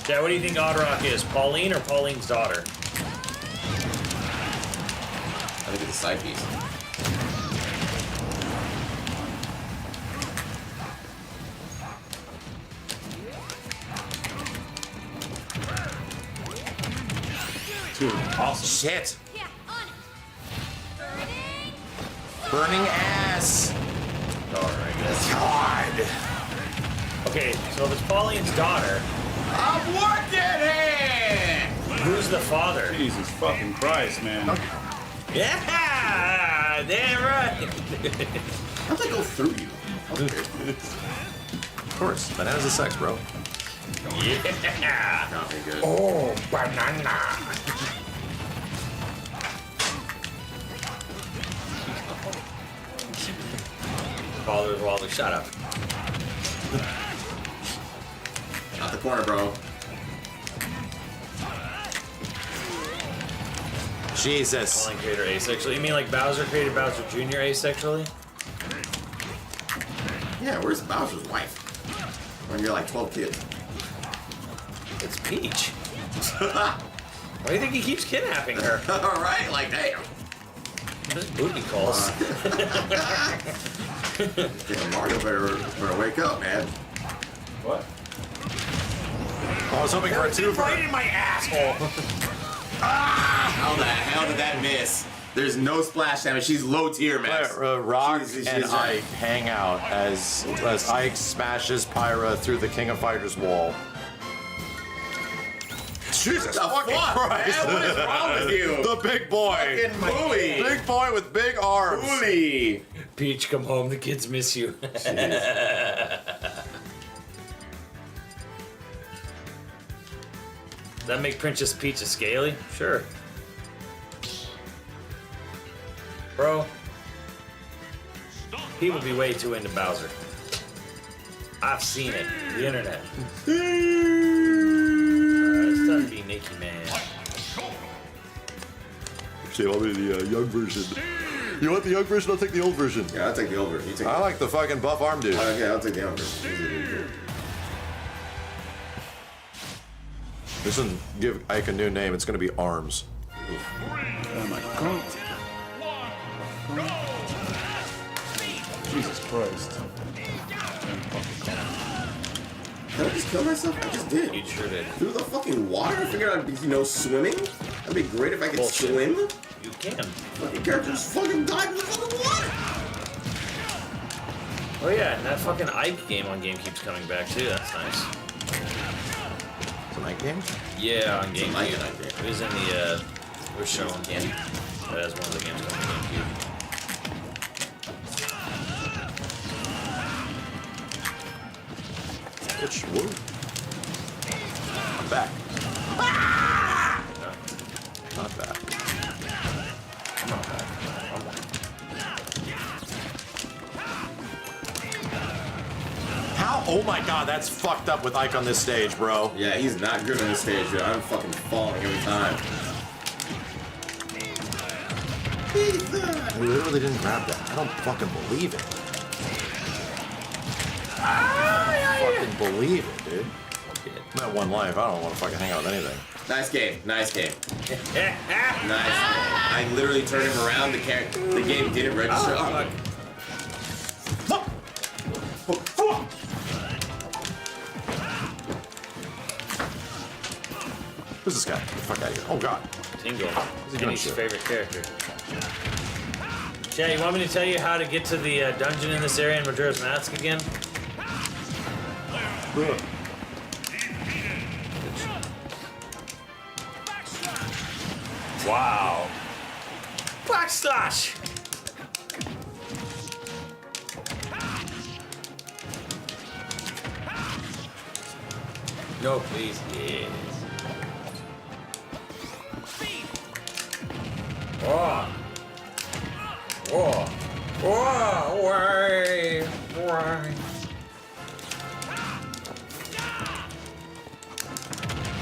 Yeah, what do you think Oddrock is? Pauline or Pauline's daughter? I think it's a side piece. Dude, awesome. Shit. Burning ass. Alright, God. Okay, so if it's Pauline's daughter, I'm working it! who's the father? Jesus fucking Christ, man. Yeah! Damn right! How'd they go through you? Of course. Bananas is sex, bro. Yeah! Not very good. Oh, banana! Father's Walter, shut up. Not the corner, bro. Jesus. Pauline created her asexually. You mean like Bowser created Bowser Jr. asexually? Yeah, where's Bowser's wife? When you're like 12 kids. It's Peach. Why do you think he keeps kidnapping her? Alright, like damn. Just booty calls. Damn, Mario better wake up, man. What? I was hoping for a two right in my asshole. How the hell did that miss? There's no splash damage. She's low tier, man. Rock She's and Ike hang out as Ike smashes Pyra through the King of Fighters wall. Jesus fucking Christ! Man, what is wrong with you? The big boy. Fucking bully. Big boy with big arms. Bully. Peach, come home. The kids miss you. Does that make Princess Peach a scaly? Sure. Bro, people be way too into Bowser. I've seen it. The internet. It's time to be Nicky, man. Okay, I'll be the young version. You want the young version? I'll take the old version. Yeah, I'll take the old version. You take I like the fucking buff arm dude. Okay, I'll take the young version. This doesn't give Ike a new name. It's gonna be Arms. Oh my god. Jesus Christ. Did I just kill myself? I just did. You sure did. Through the fucking water? I figured I'd be, swimming? That'd be great if I could Bullshit. swim. You can. Fucking character just fucking died in the fucking water. Oh yeah, and that fucking Ike game on Game keeps coming back too. That's nice. It's a night game? Yeah, on It's a night GameCube. game. It was in the it was shown. Candy. That is one of the games on GameCube. Bitch, woo. I'm back. Not back. I'm not back. I'm back. How? Oh my god, that's fucked up with Ike on this stage, bro. Yeah, he's not good on the stage, dude. I'm fucking falling every time. I literally didn't grab that. I don't fucking believe it. Fucking believe it, dude. I'm at one life. I don't want to fucking hang out with anything. Nice game. Nice game. Nice game. I literally turned him around. The game didn't register. Oh, Who's this guy? Get the fuck out of here. Oh god. Tingle. he doing Kenny's shit? favorite character. Chad, you want me to tell you how to get to the dungeon in this area in Majora's Mask again? Wow. Backslash! No, please. Yes. Whoa. Whoa. Whoa. Why? Why?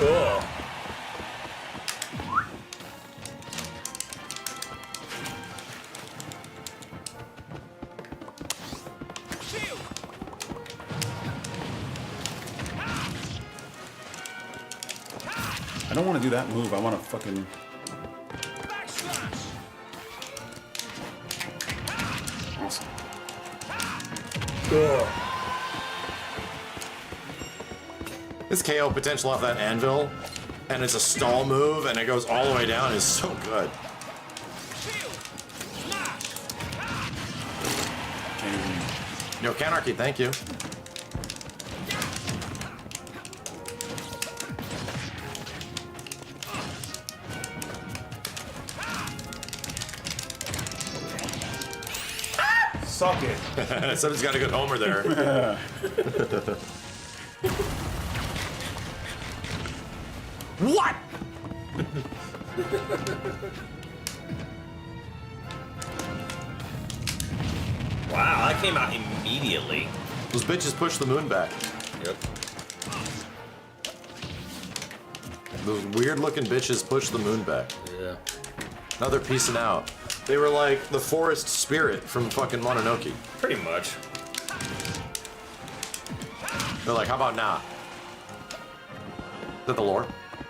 Oh. I don't want to do that move. I want to fucking. Awesome. This KO potential off that anvil, and it's a stall move, and it goes all the way down, is so good. No Canarchy, thank you. Suck it. Somebody's got a good homer there. What? Wow, that came out immediately. Those bitches push the moon back. Yep. Those weird looking bitches push the moon back. Yeah. Now they're peacing out. They were like the forest spirit from fucking Mononoke. Pretty much. They're like, how about now? Is that the lore?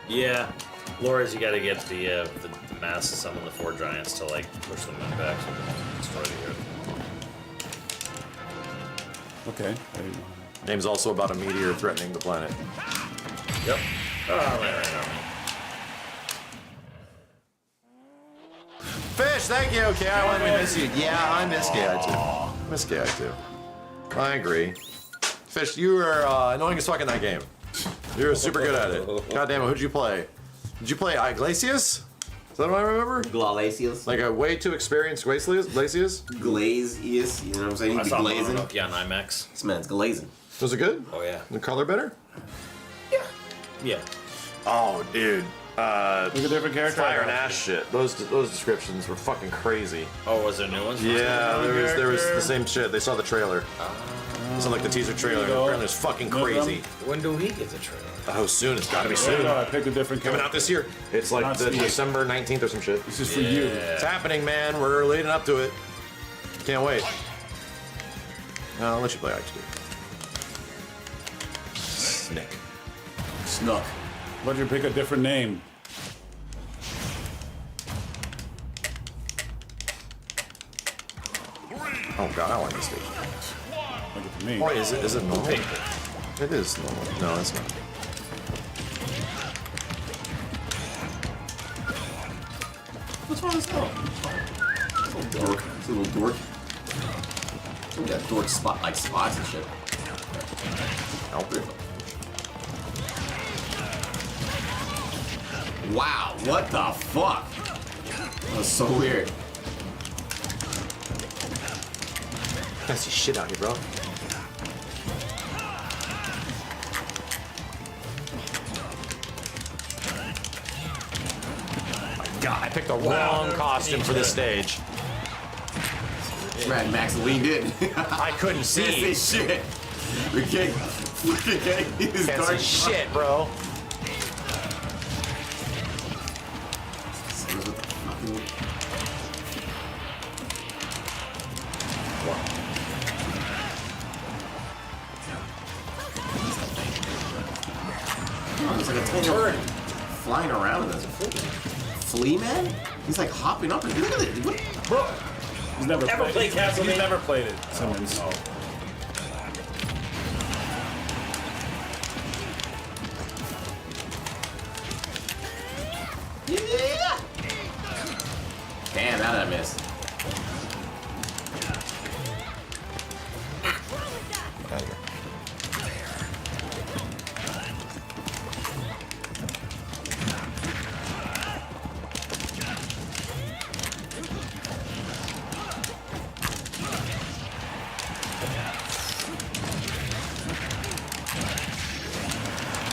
Yeah. Lore is you gotta get the mass to summon the 4 giants to like push the moon back so they can destroy the earth. Okay. Name's also about a meteor threatening the planet. Yep. Oh, right. Fish, thank you, Carolyn. We miss you. Yeah, I miss KI too. Miss KI too. I agree. Fish, you were annoying as fuck in that game. You were super good at it. God damn it, who'd you play? Did you play Iglesias? Is that what I remember? Glacius. Like a way too experienced Iglesias? Glazius, you know what I'm saying? I He'd be saw glazing. Mononoke on IMAX. This man's glazing. Was it good? Oh yeah. The color better? Yeah. Oh, dude. Look at different characters. Fire and ash shit. Those descriptions were fucking crazy. Oh, was there new ones? Yeah, there was the same shit. They saw the trailer. They saw like the teaser trailer. Apparently, it's fucking crazy. When do we get the trailer? Oh, soon. It's gotta be soon. I picked a different Coming character. out this year. It's like Not the Steve. December 19th or some shit. This is for you. It's happening, man. We're leading up to it. Can't wait. I'll let you play actually. Snick. Snuck. Why'd you pick a different name? Oh god, I like this stage. Look at me. Boy, is it normal? It is normal. No, it's not. What's wrong with this girl? It's a little dork. It's a little dork. We got dork spots and shit. Wow, what the fuck? That was so weird. That's shit out here, bro. God, I picked the wrong costume for this stage. Right, Maximilian did. I couldn't see. Can't see shit. We can't his Can't dark see shit, bro. Oh, it's like a tiny bird flying around in this. Flea man? He's like hopping up and look at it. What? Bro, He's never played Castlevania. He's never played it. Simmons. Yeah. Damn, how did I miss?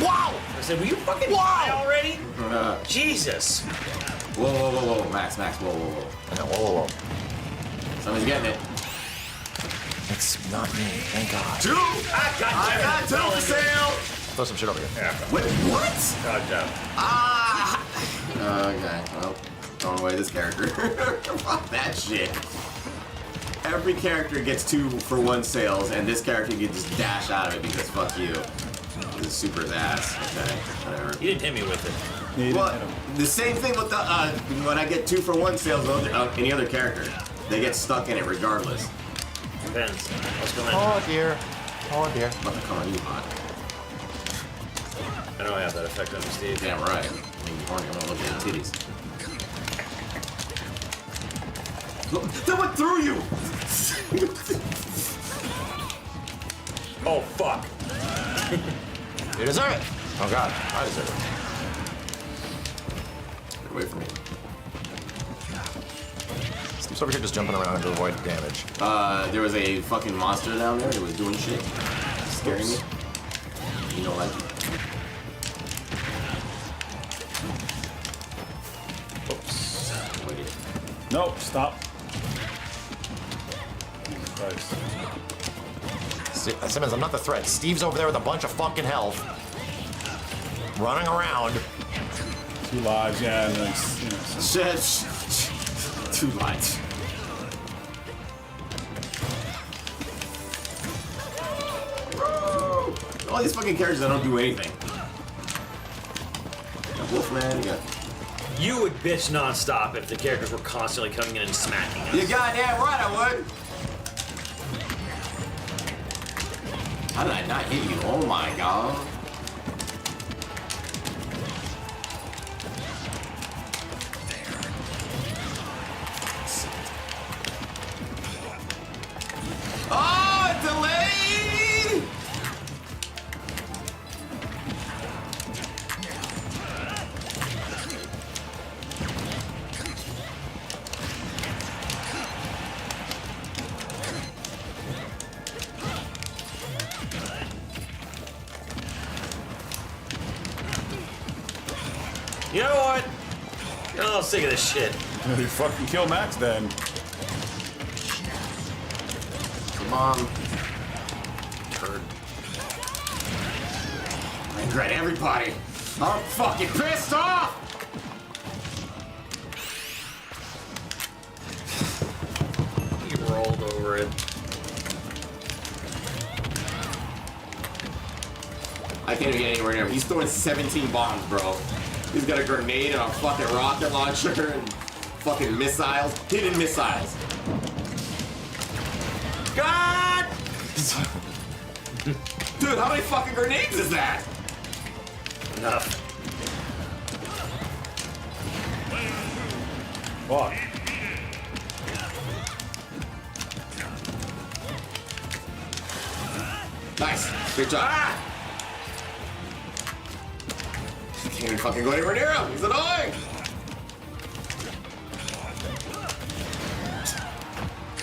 Wow! I said, will you fucking lie already? Uh, Jesus. Whoa, Max, whoa. I know, whoa. Somebody's getting it. It's not me, thank God. 2! I got 2 for sale! Throw some shit over here. Yeah. Wait, what? God damn. Okay, well, throwing away this character. Fuck that shit. Every character gets 2 for 1 sales, and this character can just dash out of it because fuck you. This is super ass. Okay, whatever. You didn't hit me with it. Well, the same thing with the when I get 2 for 1 sales of any other character, they get stuck in it regardless. Depends. What's going on? Oh dear. What the color you hot? I know I have that effect on you, Steve. Damn right. I mean, you horny. I'm gonna look at your titties. Look, that went through you. Oh, fuck. You deserve it. Oh God, I deserve it. Get away from me. Steve's over here just jumping around to avoid damage. There was a fucking monster down there that was doing shit, scaring me. You know, like. Oops. Wait. Nope, stop. Christ. Simmons, I'm not the threat. Steve's over there with a bunch of fucking health. Running around. 2 lives, yeah, and like, you know, Shit. 2 lights. All these fucking characters that don't do anything. You got Wolfman, you got. You would bitch nonstop if the characters were constantly coming in and smacking us. You goddamn right I would. How did I not hit you? Oh my god. Oh, it delayed! You know what? You're a little sick of this shit. you fucking kill Max then. Come on. Turd. I regret everybody. I'm fucking pissed off! You rolled over it. I can't even get anywhere near him. He's throwing 17 bombs, bro. He's got a grenade and a fucking rocket launcher and fucking missiles. Hidden missiles. God! Dude, how many fucking grenades is that? Enough. Fuck. Nice. Good job. Ah! I can't even fucking go anywhere near him. He's annoying.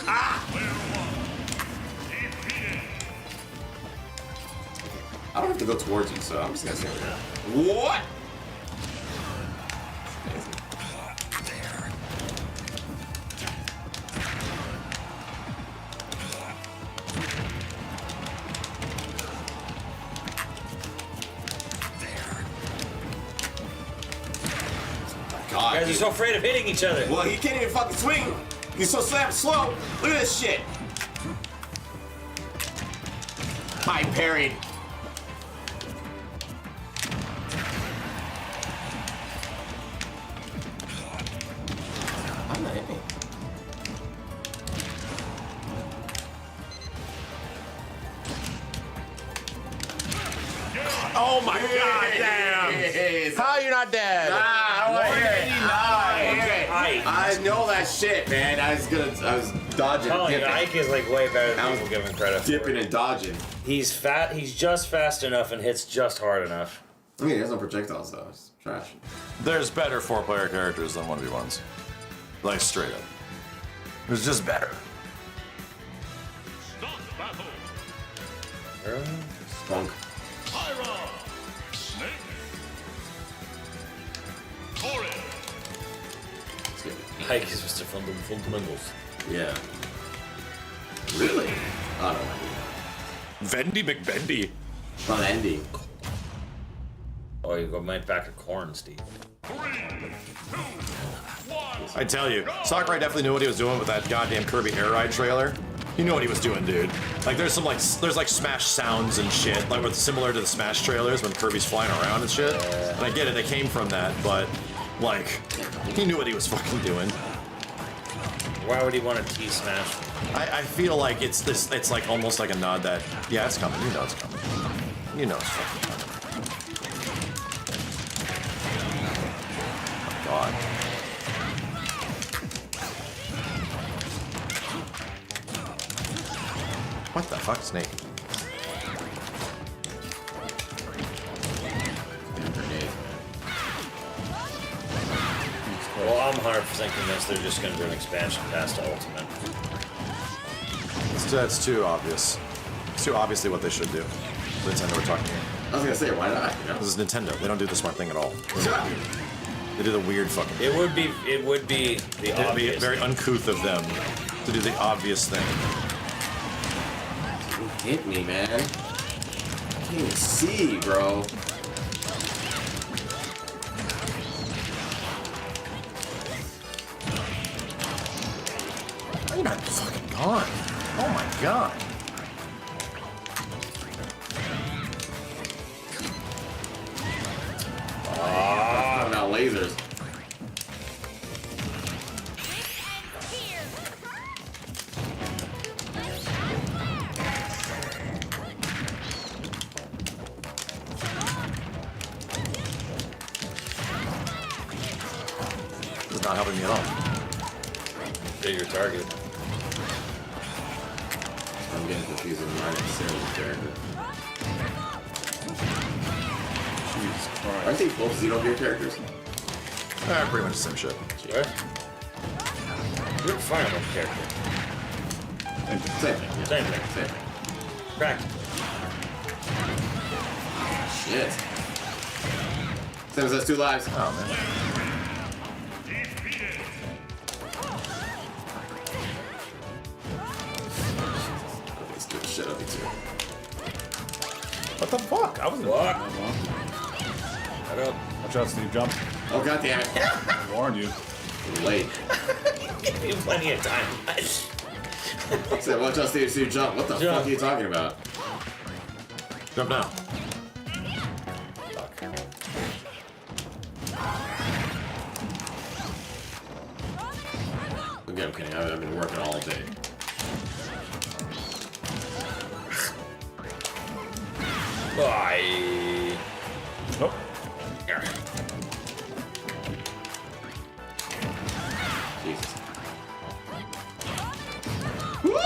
Ah! I don't have to go towards you, so I'm just gonna stay over there. What? God, You guys are so afraid of hitting each other. well, he can't even fucking swing. He's so slow. Look at this shit. I parried. I'm not hitting. Oh my God, damn! How are you not dead? I know that shit, man. I was dodging. Oh, dipping. Ike is like way better than I was people give him credit for. Dipping and dodging. He's fat. He's just fast enough and hits just hard enough. I mean, he has no projectiles though. It's trash. There's better 4-player characters than 1v1s. Like, straight up. It's just better. Spunk. Like it's just fundamentals. Yeah. Really? I don't know. Vendy McBendy. Fun ending. Oh, you go right back to corn, Steve. I tell you, Sakurai definitely knew what he was doing with that goddamn Kirby Air Ride trailer. He knew what he was doing, dude. Like there's like Smash sounds and shit, like similar to the Smash trailers when Kirby's flying around and shit. And I get it, they came from that, but like he knew what he was fucking doing. Why would he want to tease Smash? I feel like it's like almost like a nod that yeah, it's coming. You know it's coming. You know it's fucking coming. Oh, God. What the fuck, Snake? Well, I'm 100% convinced they're just going to do an expansion pass to Ultimate. That's too obvious. It's too obviously what they should do. Nintendo we're talking here. I was gonna say, why not? You know? This is Nintendo. They don't do the smart thing at all. They do the weird fucking thing. It would be the It'd be obvious. very uncouth of them to do the obvious thing. Hit me, man. I can't even see, bro. You're not fucking gone. Oh my God. Ah, now lasers. This is not helping me at all. Bigger target. I'm getting confused with mine and Sarah's character. Jesus Christ. Aren't they both Xenogear characters? Pretty much the same shit. What? You're a Fire Emblem character. Same thing. Yeah. Same thing. Same thing. Crack. Shit. Sam says 2 lives. Oh man. Let's do the shit out of these two. What the fuck? I wasn't. What? Shut up. Watch out, Steve. Jump. Oh, goddammit. I warned you. Late. Give you plenty of time. Said, watch out, Steve, jump. What the fuck are you talking about? Jump now. Okay, I'm kidding. I've been working all day. Bye. Nope. Here. Jesus. Woo!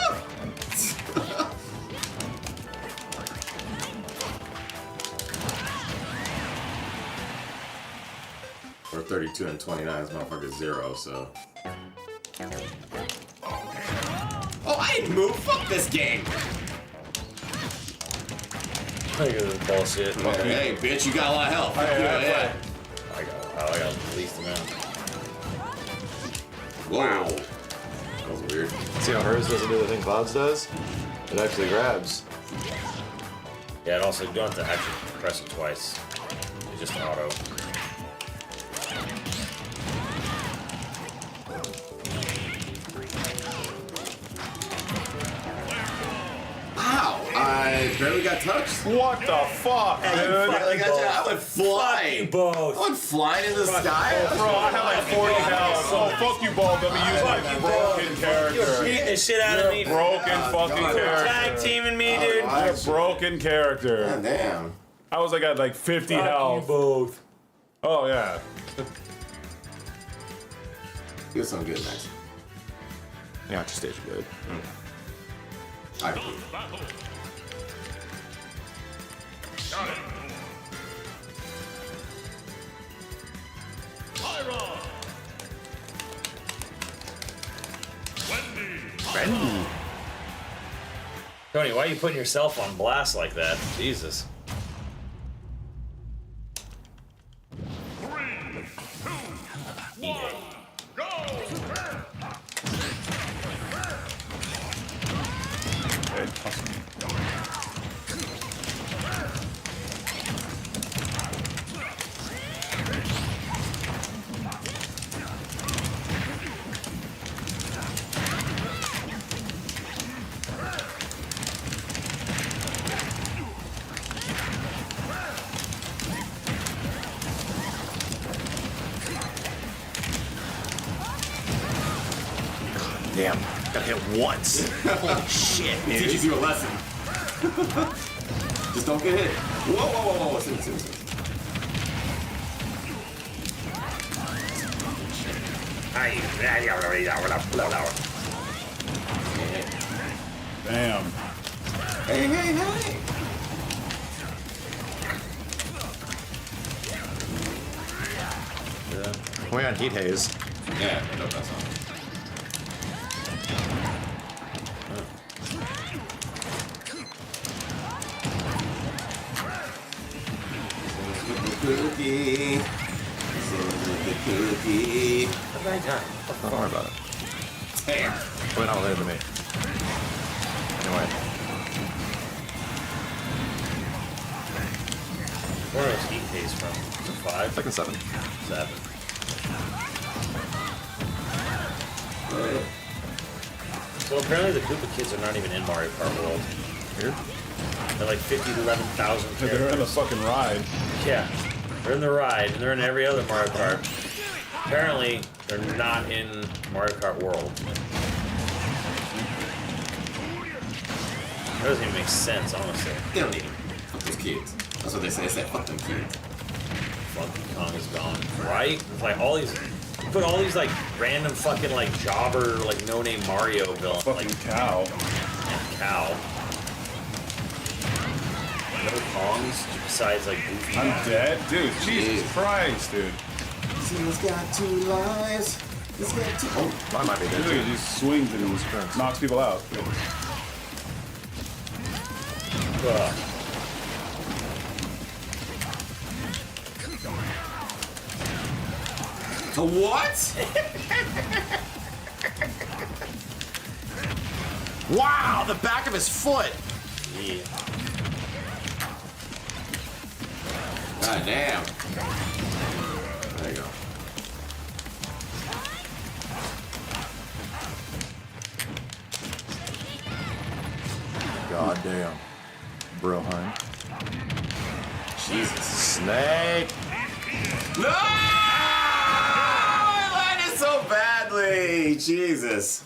We're 32 and 29. This motherfucker's 0, so. Oh, I didn't move. Fuck this game. Look at this bullshit. Hey, bitch, you got a lot of health. Yeah. I got the least amount. Whoa. That was weird. See how hers doesn't do the thing Clouds does? It actually grabs. Yeah, and also you don't have to actually press it twice. It's just auto. Wow, I barely got touched. What the fuck, dude? I went flying. Both. I went flying in the sky. Bro, I have like 40 health. Oh, fuck you, Ball. Let me use my broken character. Beating the shit out of me. Broken fucking character. Tag teaming me, dude. You're a broken character. God damn. I was like at like 50 health. Both. Oh, yeah. He was something good, Max. Yeah, just stage good. I agree. Bendy. Tony, why are you putting yourself on blast like that? Jesus. Damn, got hit once. Holy shit, dude. Teaches you a lesson. Just don't get hit. Whoa, whoa, whoa, whoa. Sit. Damn. Hey. We're on heat haze. Yeah, I know that song. Cookie. Cookie. Don't worry about it. Hey. Wait, no, leave it to me. Anyway. Where is heat haze from? Is it 5? Second 7. 7. So apparently the Koopa kids are not even in Mario Kart World. Here? They're like 50 to 11,000 They're in the characters. fucking ride. Yeah. They're in the ride, and they're in every other Mario Kart. Apparently, they're not in Mario Kart World. That doesn't even make sense, honestly. They don't need him. Fuck those kids. That's what they say. They say fuck them kids. Funky Kong is gone. Right? It's like all these... You put all these like random fucking like jobber, like no-name Mario villain. Fucking Like cow. and cow. No Kongs besides like Goofy. I'm dead? Dude, Jesus Christ, dude. He's got 2 lives. He's got 2... Oh, I might be dead. Dude, he just swings and knocks people out. Ugh. what? Wow, the back of his foot. Yeah. God damn. There you go. God damn. Broheim. Jesus. Snake. No! I landed so badly. Jesus.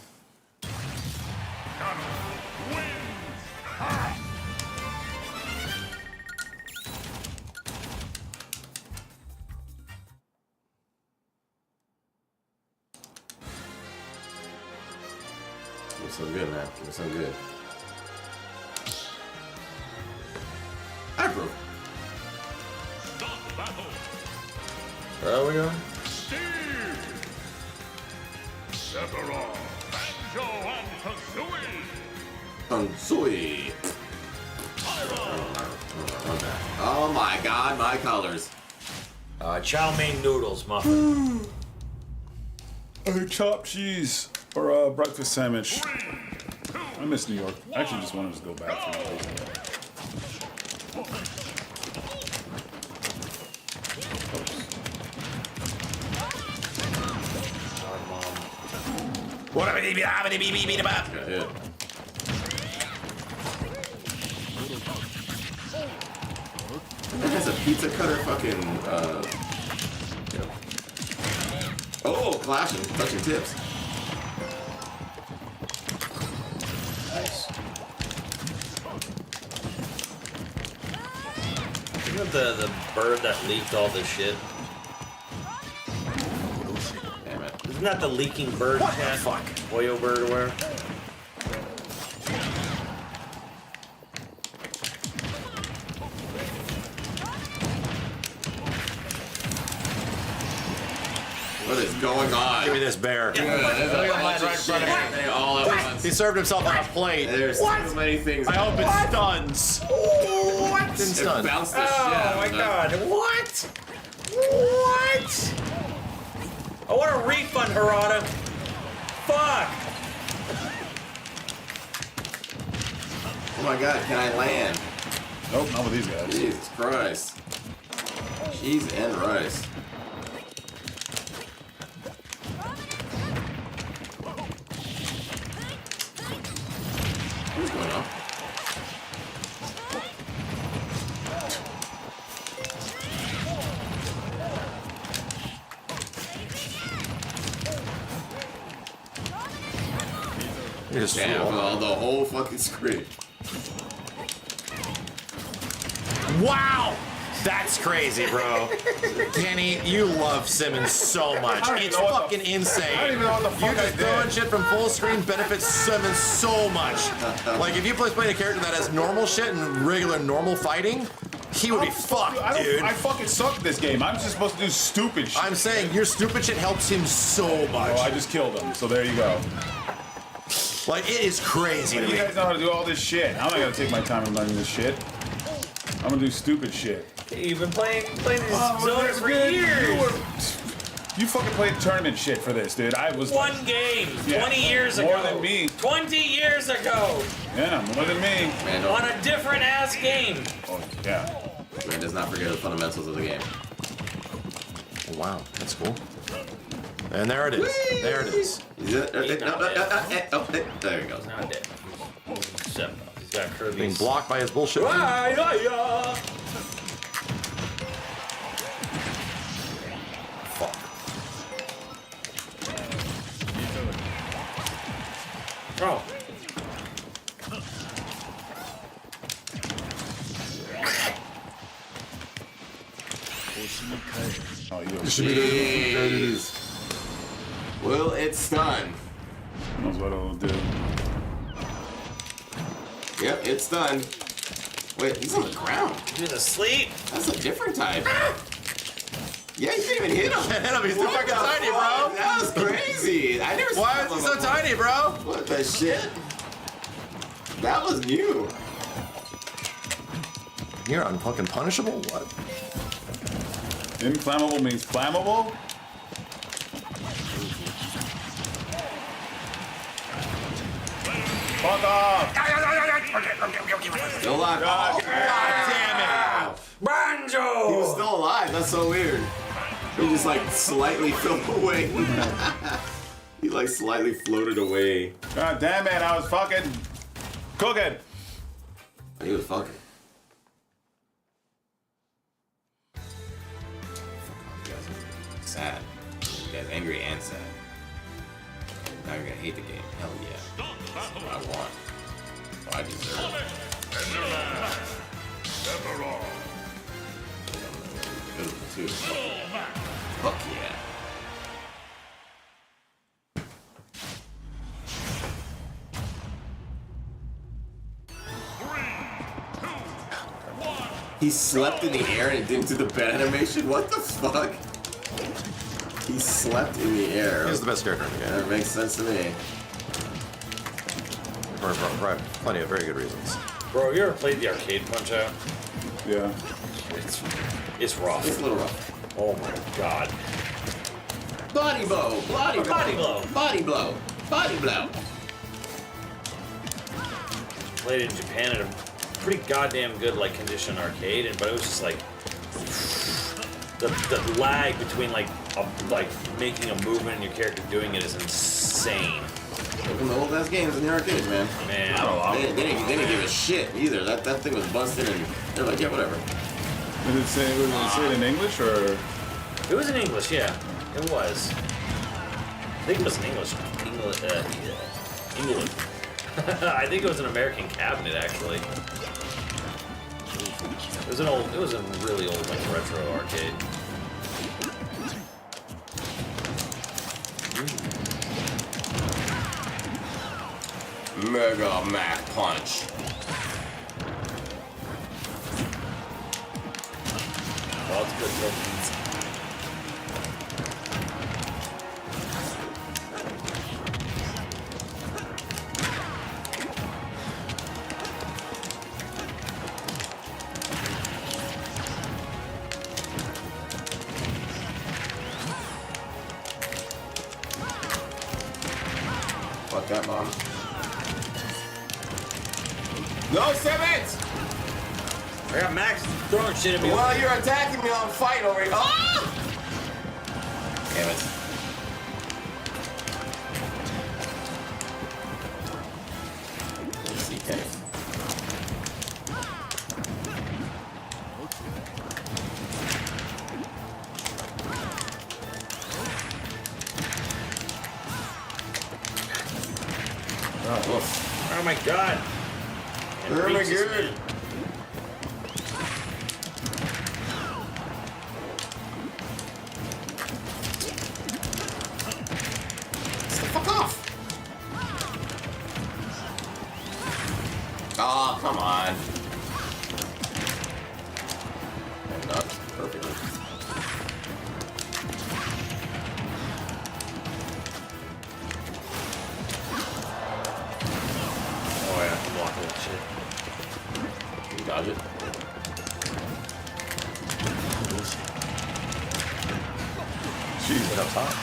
Looks so good, man. Looks so good. I approve. Where are we going? Sweet. Oh my god, my colors. Chow mein noodles, muffin. Chopped cheese or breakfast sandwich. I miss New York. I actually just wanted to go back for no reason. What am I beat about? Yeah, yeah. That has a pizza cutter fucking, you know. Oh, clashing, touching tips. Nice. Isn't it the bird that leaked all this shit? Damn it. Isn't that the leaking bird cat? Fuck. Oyo bird or whatever? What is going on? Give me this bear. Look at the line right in front of me. All at once. He served himself on a plate. There's so many things. I hope it stuns. What? Didn't It stun. bounced the shit Oh out my of god. What? What? I want a refund, Harada. Fuck. my god, can I land? Nope, not with these guys. Jesus Christ. Cheese and rice. What's going on? Damn, the whole fucking screen. Wow! That's crazy, bro. Kenny, you love Simmons so much. It's fucking insane. I don't even know what the fuck You just I throwing did. shit from full screen benefits Simmons so much. Like, if you playing a character that has normal shit and regular normal fighting, he would be fucked, dude. I fucking suck at this game. I'm just supposed to do stupid shit. I'm saying your stupid shit helps him so much. Oh, I just killed him, so there you go. Like, it is crazy to You me. guys know how to do all this shit. I'm not gonna take my time and learning this shit. I'm gonna do stupid shit. You've been playing these Zelda for good. years. You fucking played tournament shit for this, dude. I was One game, Yeah, 20 years ago. more than me. 20 years ago. Yeah, more than me. Man, On a different ass game. Oh yeah. man does not forget the fundamentals of the game. Wow, that's cool. And there it is. There it is. There he goes. Not dead. Seven. He's got Kirby's. Being blocked by his bullshit. Fuck. Oh. Oh, you Jeez. Will it stun? knows what it'll do. Yep, it's done. Wait, he's on the ground. He's asleep. That's a different type. Yeah, you can't even hit him. Hit him, he's too What fucking the tiny, fuck? bro. That was crazy. I never. Why seen is he that so before. tiny, bro? What the shit? That was new. You're unfucking punishable? What? Inflammable means flammable? Fuck off! Still alive. God Damn it! Banjo. He was still alive. That's so weird. He just like slightly fell away. He like slightly floated away. God damn it, I was fucking cooking! He was fucking. Sad. You guys angry and sad. Now you're gonna hate the game. Hell yeah. That's what I want. What I deserve. Good too. Fuck yeah. He slept in the air and it didn't do the bed animation? What the fuck? He slept in the air. He's the best character in the game. That makes sense to me. For plenty of very good reasons. Bro, you ever played the arcade Punch Out? Yeah. It's rough. It's a little rough. Oh my god. Body blow! Body blow! Body blow. Body blow! Body blow! Played it in Japan in a pretty goddamn good like condition arcade, but it was just like the lag between like making a movement and your character doing it is insane. From the old ass games in the arcade, man. Man, They didn't give a shit either. That thing was busted and they're like, yeah, whatever. Did it say it in English or? it was in English, yeah. It was. I think it was in English. England. I think it was an American cabinet actually. It was a really old like retro arcade. Mega Mac Punch. Well, it's good tokens. Fuck that, mom. No, Simmons! I got Max throwing shit at me. While you're attacking me, I'm fighting over here. Ah! Damn it. Let's see, okay. Oh my god. Oh my god. Fuck off! Oh, come on. And not perfectly. Oh yeah, block that shit. Can you dodge it? Jeez, Get up top.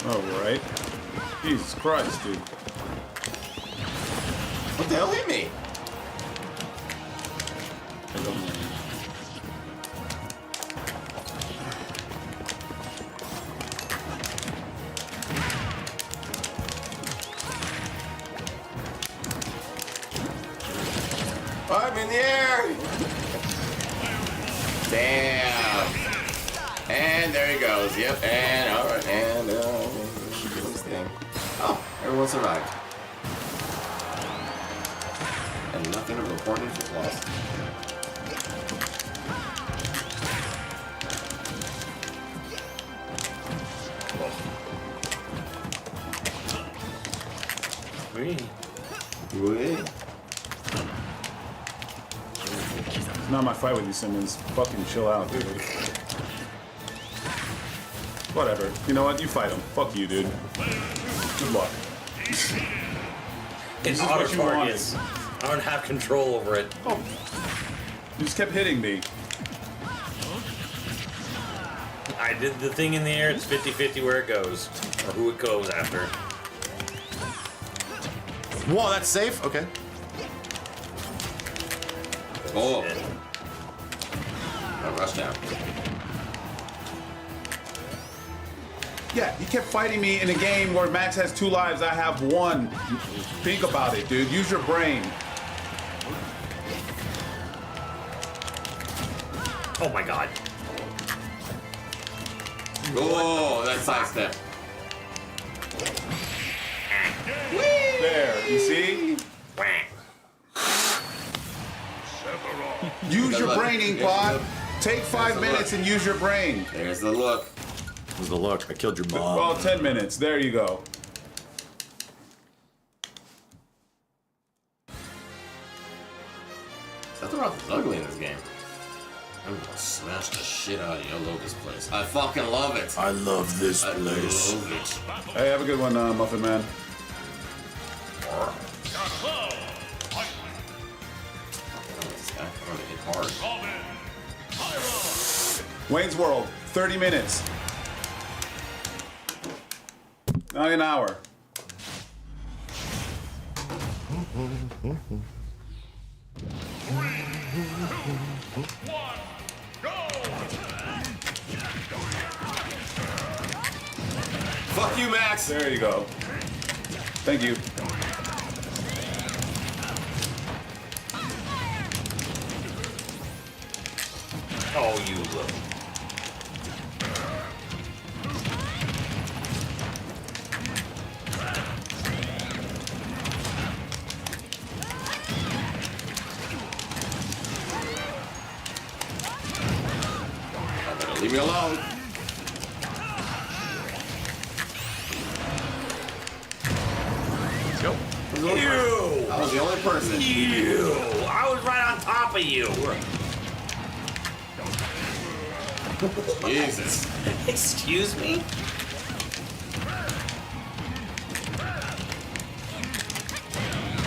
all right. Jesus Christ, dude. What the hell hit me? I'm in the air! Damn! And there he goes. Yep, and alright, and do his thing. Oh, everyone survived. And nothing of importance was lost. Wee. It's not my fight with you, Simmons. Fucking chill out, dude. Whatever. You know what? You fight him. Fuck you, dude. Good luck. It's is auto what you wanted. targets. I don't have control over it. Oh. You just kept hitting me. I did the thing in the air, it's 50-50 where it goes. Or who it goes after. Whoa, that's safe? Okay. Oh. Rush down. Yeah, he kept fighting me in a game where Max has 2 lives, I have 1. Think about it, dude. Use your brain. Oh my god. Oh, that sidestep. There, you see? Use your brain, Inkbot. Take 5 minutes and use your brain. There's the look. Where's the look? I killed your mom. Well, 10 minutes. There you go. Sephiroth is ugly in this game. I'm gonna smash the shit out of you. I love this place. I fucking love it. I love this I place. love it. Hey, have a good one, Muffin Man. This guy, I'm gonna hit hard. Wayne's World, 30 minutes. Not an hour. Fuck you, Max. There you go. Thank you. Oh, you look. Leave me alone. Let's go. You! I was the only person. You! I was right on top of you. Jesus. Excuse me?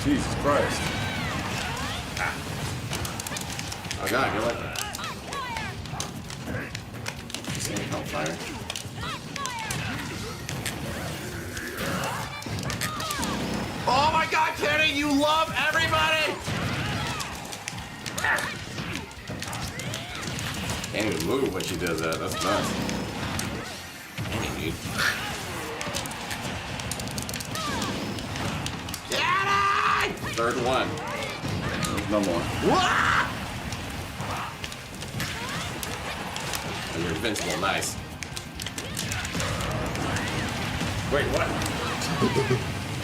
Jesus Christ. Oh god, you're like that. Hellfire. Oh my god, Kenny, you love everybody! Can't even move when she does that. That's nuts. Kenny, dude. Kenny! Third one. No more. Wah! Oh, you're invincible. Nice. Wait, what?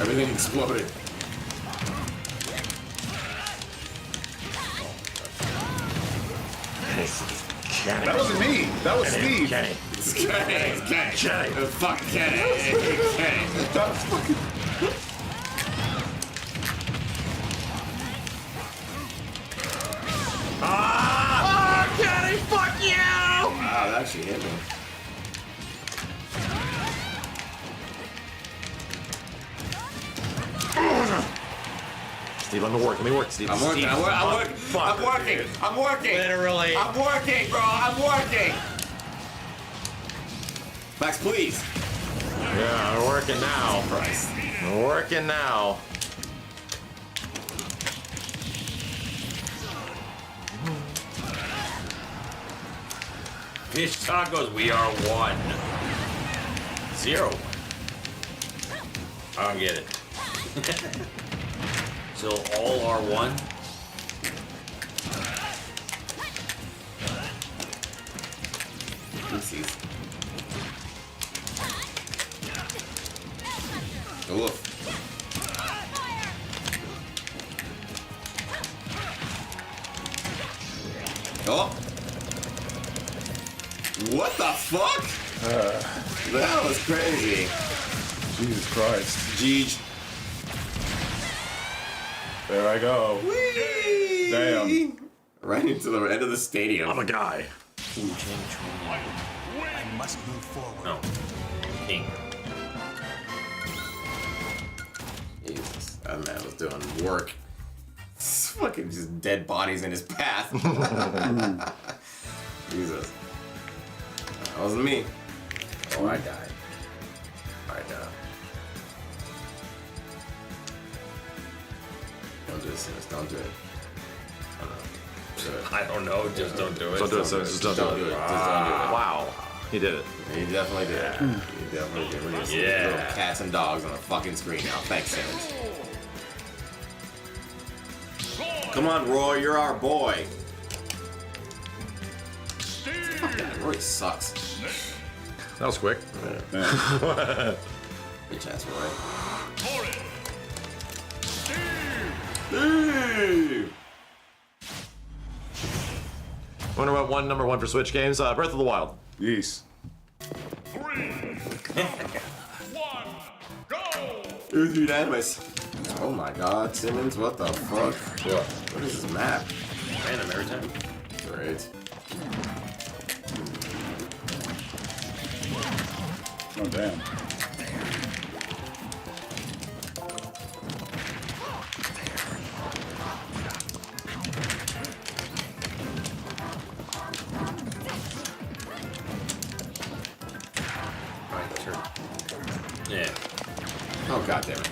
Everything exploded. That wasn't me. That was Steve. Kenny. It's Kenny. It's Kenny. Kenny. It's fucking Kenny. It's Kenny. That was fucking. Ah! Oh, Kenny, fuck you! Wow, that actually hit me. Steve, let me work. Steve. I'm working. I'm working. Literally. I'm working, bro. I'm working. Max, please. Yeah, we're working now. Christ. We're working now. Fish tacos, we are 1. 0. I don't get it. So all are 1? Pussies. Oof. Oh. What the fuck? That was crazy. Jesus Christ. Jeej. There I go. Whee! Damn. Right into the end of the stadium. I'm a guy. I must move forward. No. King. Jesus, that man was doing work. It's fucking just dead bodies in his path. Jesus. That wasn't me. Oh, I died. I died. Don't do it, Sims. Don't do it. I don't know, just don't do it. Don't do it, Sims. Just don't do it. Just don't do it. Wow. He did it. He definitely did. He definitely did. We're gonna see little cats and dogs on the fucking screen now. Thanks, Simmons. Come on, Roy. You're our boy. Fuck that. Roy sucks. That was quick. Bitch ass Roy. Steve! Wonder what number 1 for Switch games? Breath of the Wild. Yes. 3, 2, 1, go! It was unanimous. Oh my god, Simmons, what the fuck? What? What is this map? Random every time. Great. Oh, damn. Yeah. Oh god damn it.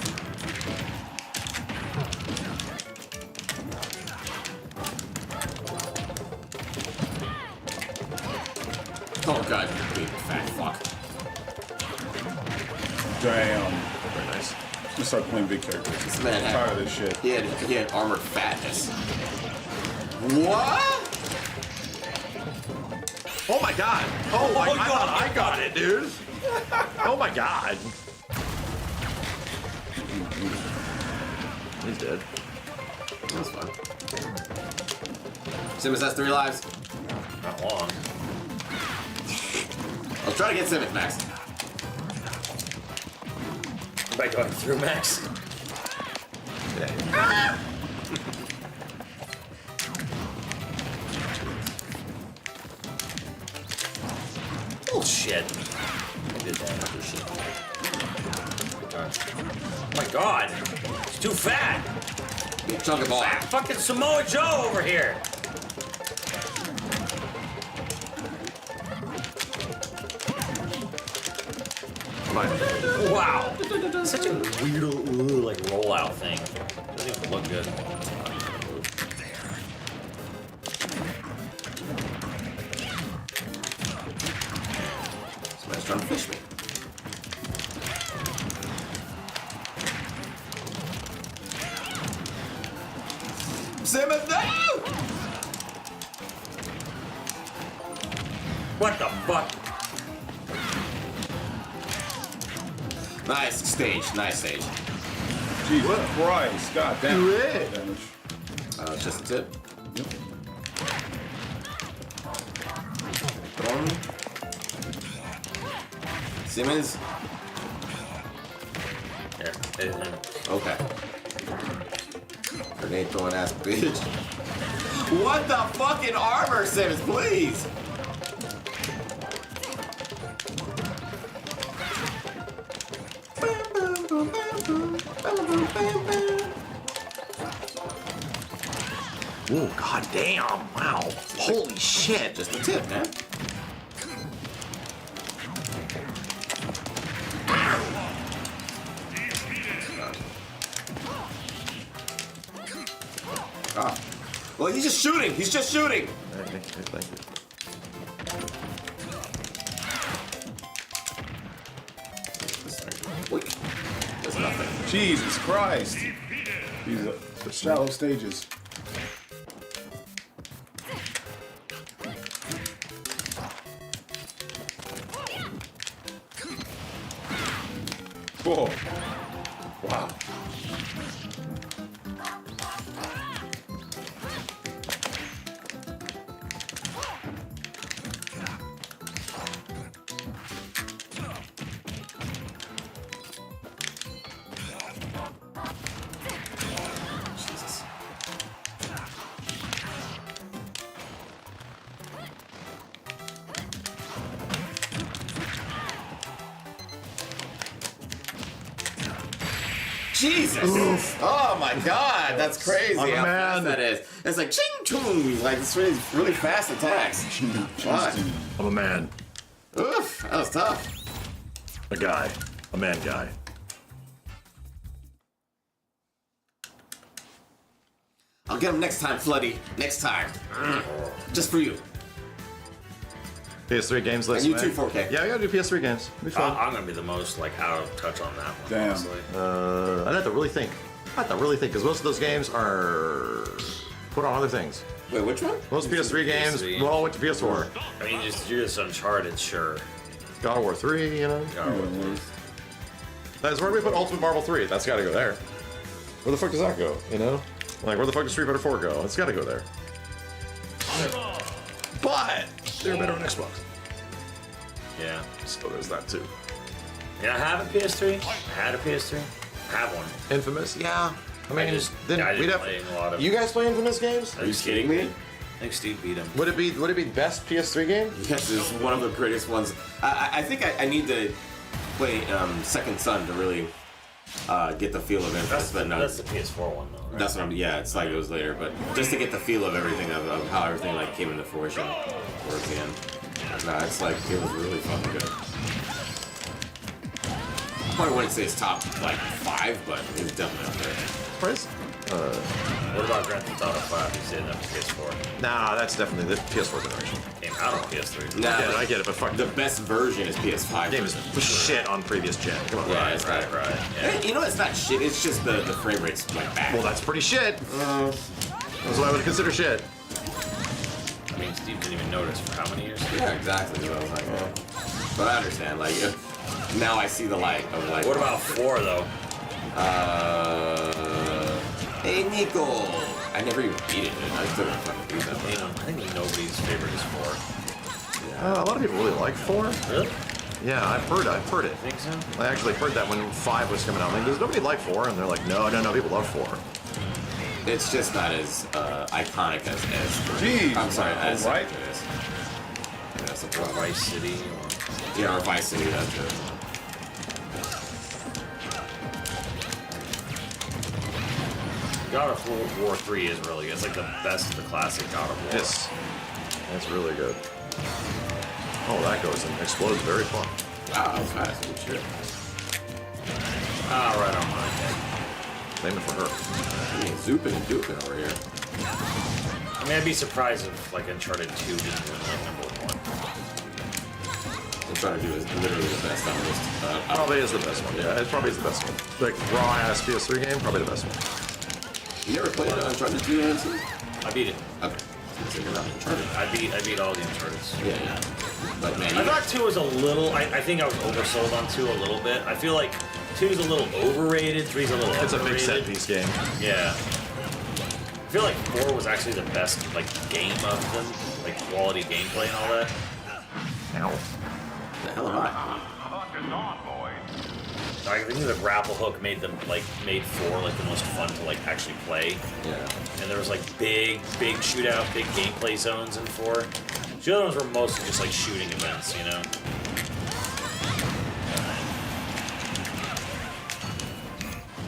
Oh god, you big fat fuck. Damn. Very nice. I'm gonna start playing big characters. This man I'm tired of this shit. He had armored fatness. What? Oh my god! Oh my god! I got it, dude! Oh my god! He's dead. That's fun. Simmons has 3 lives. Not long. I was trying to get Simmons, Max. By going through Max. Bullshit. I did that. Bullshit. my god. It's too fat. Chunk of ball. Fucking Samoa Joe over here. Wow. Such a weird like rollout thing. Doesn't even look good. Somebody's trying to fish me. Simmons, no! What the fuck? Nice stage, nice stage. Jesus Christ, god damn. Damage. It's just a tip. Yep. Throw me. Simmons. Here. Okay. Grenade throwing ass bitch. What the fucking armor, Simmons, please? Ooh, god damn. Wow. Holy shit. Just a tip, man. Ah. Well, he's just shooting. He's just shooting. Thank you. Wait. There's nothing. Jesus Christ. These are shallow stages. Whoa. Wow. Jesus. Jesus! Oh my God, that's crazy I'm a how fast man. that is. It's like ching chung, like it's really fast attacks. Why? I'm a man. Oof, that was tough. A guy. A man guy. I'll get him next time, Floody. Next time. Just for you. PS3 games list. And you man. too, 4K. Yeah, I gotta do PS3 games. It'll be fun. I'm gonna be the most like out of touch on that one. Damn. Honestly. I'd have to really think. Because most of those games are put on other things. Wait, which one? Most PS3 games, PS3. well, went to PS4. I mean, you're just Uncharted, sure. God of War 3, you know. God, That's where we put Ultimate Marvel 3. That's gotta go there. Where the fuck does that go, you know? Like, where the fuck does Street Fighter 4 go? It's gotta go there. But they're better on Xbox. yeah. So there's that too. Yeah, I have a PS3. I had a PS3. I have one. Infamous, yeah. I mean, I just then I we'd didn't have. play a lot of. You guys play Infamous games? Are you kidding me? I think Steve beat him. Would it be best PS3 game? Yes, it's one of the greatest ones. I think I need to play Second Son to really get the feel of it. That's the PS4 one though. Right? That's what I'm. Yeah, it's like it was later, but just to get the feel of everything of how everything like came into fruition towards the end. No, it's like it was really fucking good. I probably wouldn't say it's top like 5, but it's definitely up there. Price? What about Grand Theft Auto 5? You said that was PS4. Nah, that's definitely the PS4 generation. Came out on PS3. Nah, Yeah, I get it, but fuck. the best version is PS5. game is shit on previous gen. Come on. Yeah, it's Right. Yeah. You know, it's not shit. It's just the frame rate's like bad. Well, that's pretty shit. That's what I would consider shit. I mean, Steve didn't even notice for how many years? Yeah, exactly. So I was like, but I understand. Like, now I see the light of like. What about 4 though? Hey, Nico. I never even beat it, dude. I still don't fucking beat that. I think nobody's favorite is 4. A lot of people really like 4. Really? Yeah, I've heard it. Think so? I actually heard that when 5 was coming out. Like, does nobody like 4? And they're like, no, people love 4. It's just not as iconic as. Jeez. I'm sorry, as right? it is. Yeah, that's a Or problem. Vice City? Or... Yeah, or Vice City. That's good. God of War 3 is really good. It's like the best of the classic God of War. Yes. That's really good. Oh, that goes and explodes very far. Wow, that was fast. Good shit. Ah, right on mine. Blame it for her. I mean, zooping and duping over here. I mean, I'd be surprised if like Uncharted 2 didn't win like #1. I'm trying to do is literally the best on this. Probably is the best one. Yeah, it probably is the best one. Like raw ass PS3 game, probably the best one. You ever played Uncharted 2, Nancy? I beat it. Okay. So you're not Uncharted. I beat all the Uncharteds. Yeah. But man, I thought 2 was a little. I think I was oversold on 2 a little bit. I feel like 2's a little overrated. 3's a little. It's underrated. a big set piece game. Yeah. I feel like 4 was actually the best like game of them, like quality gameplay and all that. Ow. the hell am I? I think the grapple hook made 4 like the most fun to like actually play. Yeah. And there was like big shootout, big gameplay zones in 4. The other ones were mostly just like shooting events, you know.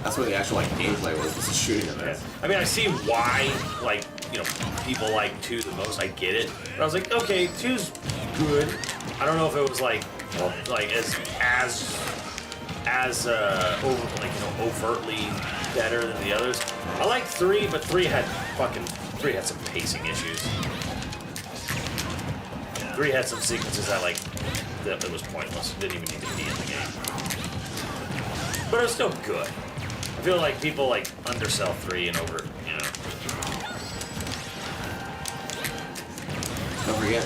That's where the actual like gameplay was the shooting events. I mean, I see why like people like 2 the most. I get it, but I was like, okay, 2's good. I don't know if it was like overtly better than the others. I like 3, but 3 had some pacing issues. 3 had some sequences that it was pointless. Didn't even need to be in the game. But it was still good. I feel like people like undersell 3 and over, you know. Don't forget,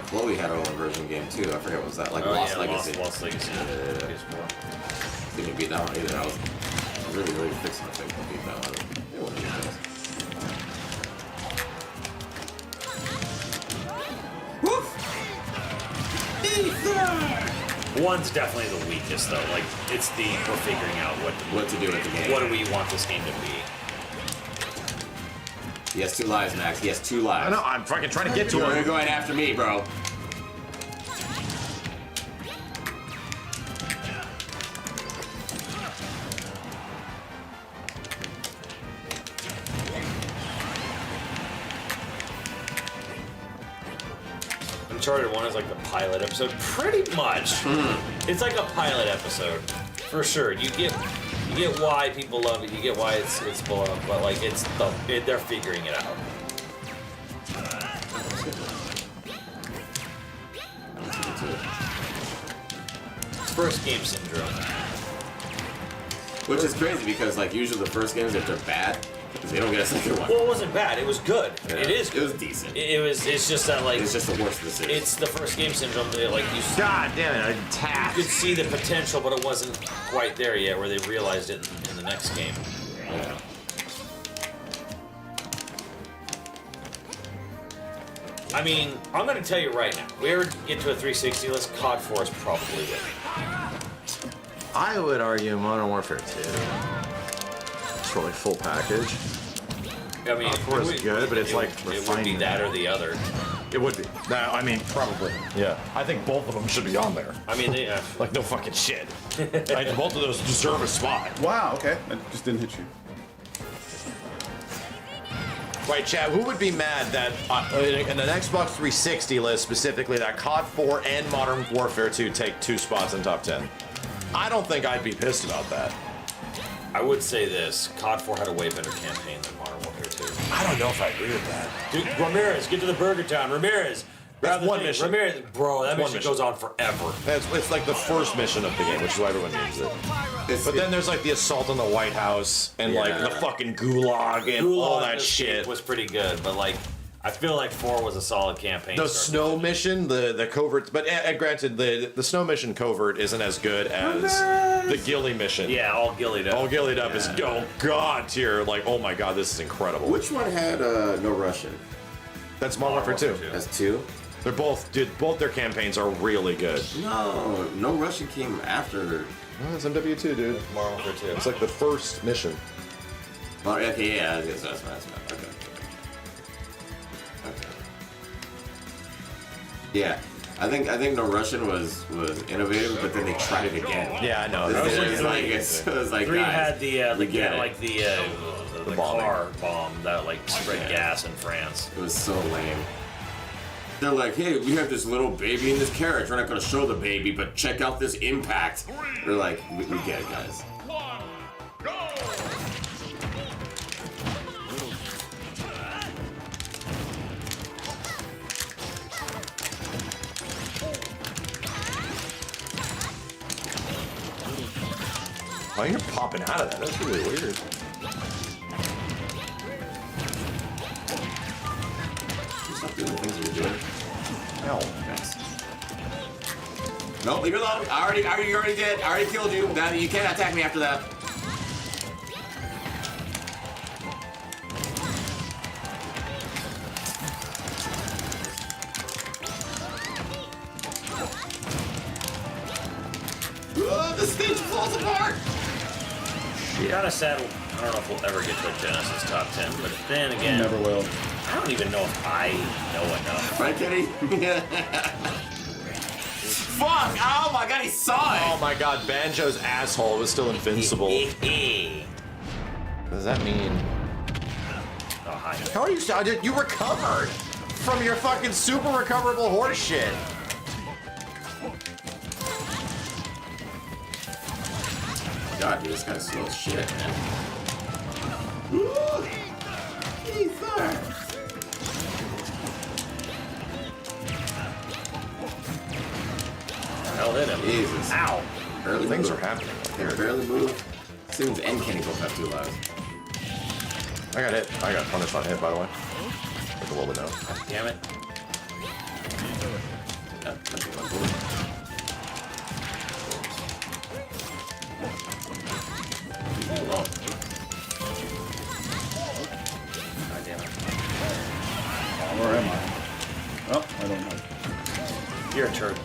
Chloe had her own version game too. I forget what was that, like Lost Legacy. Lost Legacy. PS4. Didn't beat that one either. I was really fixing to beat that one. It wasn't even Woof! 1's definitely the weakest though. Like it's we're figuring out what to do with the game. What do we want this game to be? He has 2 lives, Max. He has 2 lives. I know. I'm fucking trying to get to him. You're going after me, bro. Uncharted 1 is like the pilot episode, pretty much. It's like a pilot episode, for sure. You get why people love it. You get why it's beloved, but like they're figuring it out. First game syndrome. Which is crazy because like usually the first games, if they're bad, they don't get a second one. Well, it wasn't bad. It was good. Yeah. It is. It was decent. It's just that like. It's just the worst of the series. It's the first game syndrome that like you. God damn it! I tapped. You could see the potential, but it wasn't quite there yet. Where they realized it in the next game. Yeah. I mean, I'm gonna tell you right now. We ever get to a 360 list, COD 4 is probably winning. I would argue Modern Warfare 2. It's probably full package. I mean, COD 4 is good, but it's like it would be refining. that or the other. It would be. Nah, I mean, probably. Yeah. I think both of them should be on there. I mean, Like, no fucking shit. Like, both of those deserve a spot. Wow, okay. I just didn't hit you. Right, Chad, who would be mad that in an Xbox 360 list specifically that COD 4 and Modern Warfare 2 take 2 spots in top 10? I don't think I'd be pissed about that. I would say this: COD 4 had a way better campaign than Modern Warfare 2. I don't know if I agree with that. Dude, Ramirez, get to the Burger Town. Ramirez. That's one mission. Ramirez, bro, that mission goes on forever. It's like the first mission of the game, which is why everyone uses it. But then there's like the assault on the White House and like the fucking gulag and all that shit. Was pretty good, but like I feel like 4 was a solid campaign. The snow mission, the covert, but granted, the snow mission covert isn't as good as the ghillie mission. Yeah, all ghillied up. All ghillied up is oh god tier. Like oh my god, this is incredible. Which one had no Russian? That's Modern Warfare 2. That's 2. They're both, dude. Both their campaigns are really good. No Russian came after. Oh, it's MW2, dude. Modern Warfare 2. It's like the first mission. Oh, okay, yeah, that's right. Okay. Yeah, I think No Russian was innovative, but then they tried it again. Yeah, I know. It was like 3 guys, had the we get it. like the car bomb that like spread gas in France. It was so lame. They're like, hey, we have this little baby in this carriage. We're not gonna show the baby, but check out this impact. They're like, we get it, guys. Oh, you're popping out of that. That's really weird. Stop doing the things you're doing. No. Thanks. No, leave it alone. You already did. I already killed you. Now you can't attack me after that. The stage falls apart. Kind of sad. I don't know if we'll ever get to a Genesis top 10, but then again, Never will. I don't even know if I know enough. Right, Kenny? Fuck! Oh my god, he saw it! Oh my god, Banjo's asshole was still invincible. What does that mean? Oh, hi. How are you still? You recovered from your fucking super recoverable horse shit. God, dude, this guy's slow as shit, man. Ooh! Ether! Hell hit him. Jesus. Ow. Barely Things move. are happening. They barely move. Simmons and Kenny both have 2 lives. I got hit. I got punished on hit, by the way. Like a little bit now. Damn it. That's what I'm doing. Leave me alone. God damn it. Where am I? Oh, I don't know. You're a turd.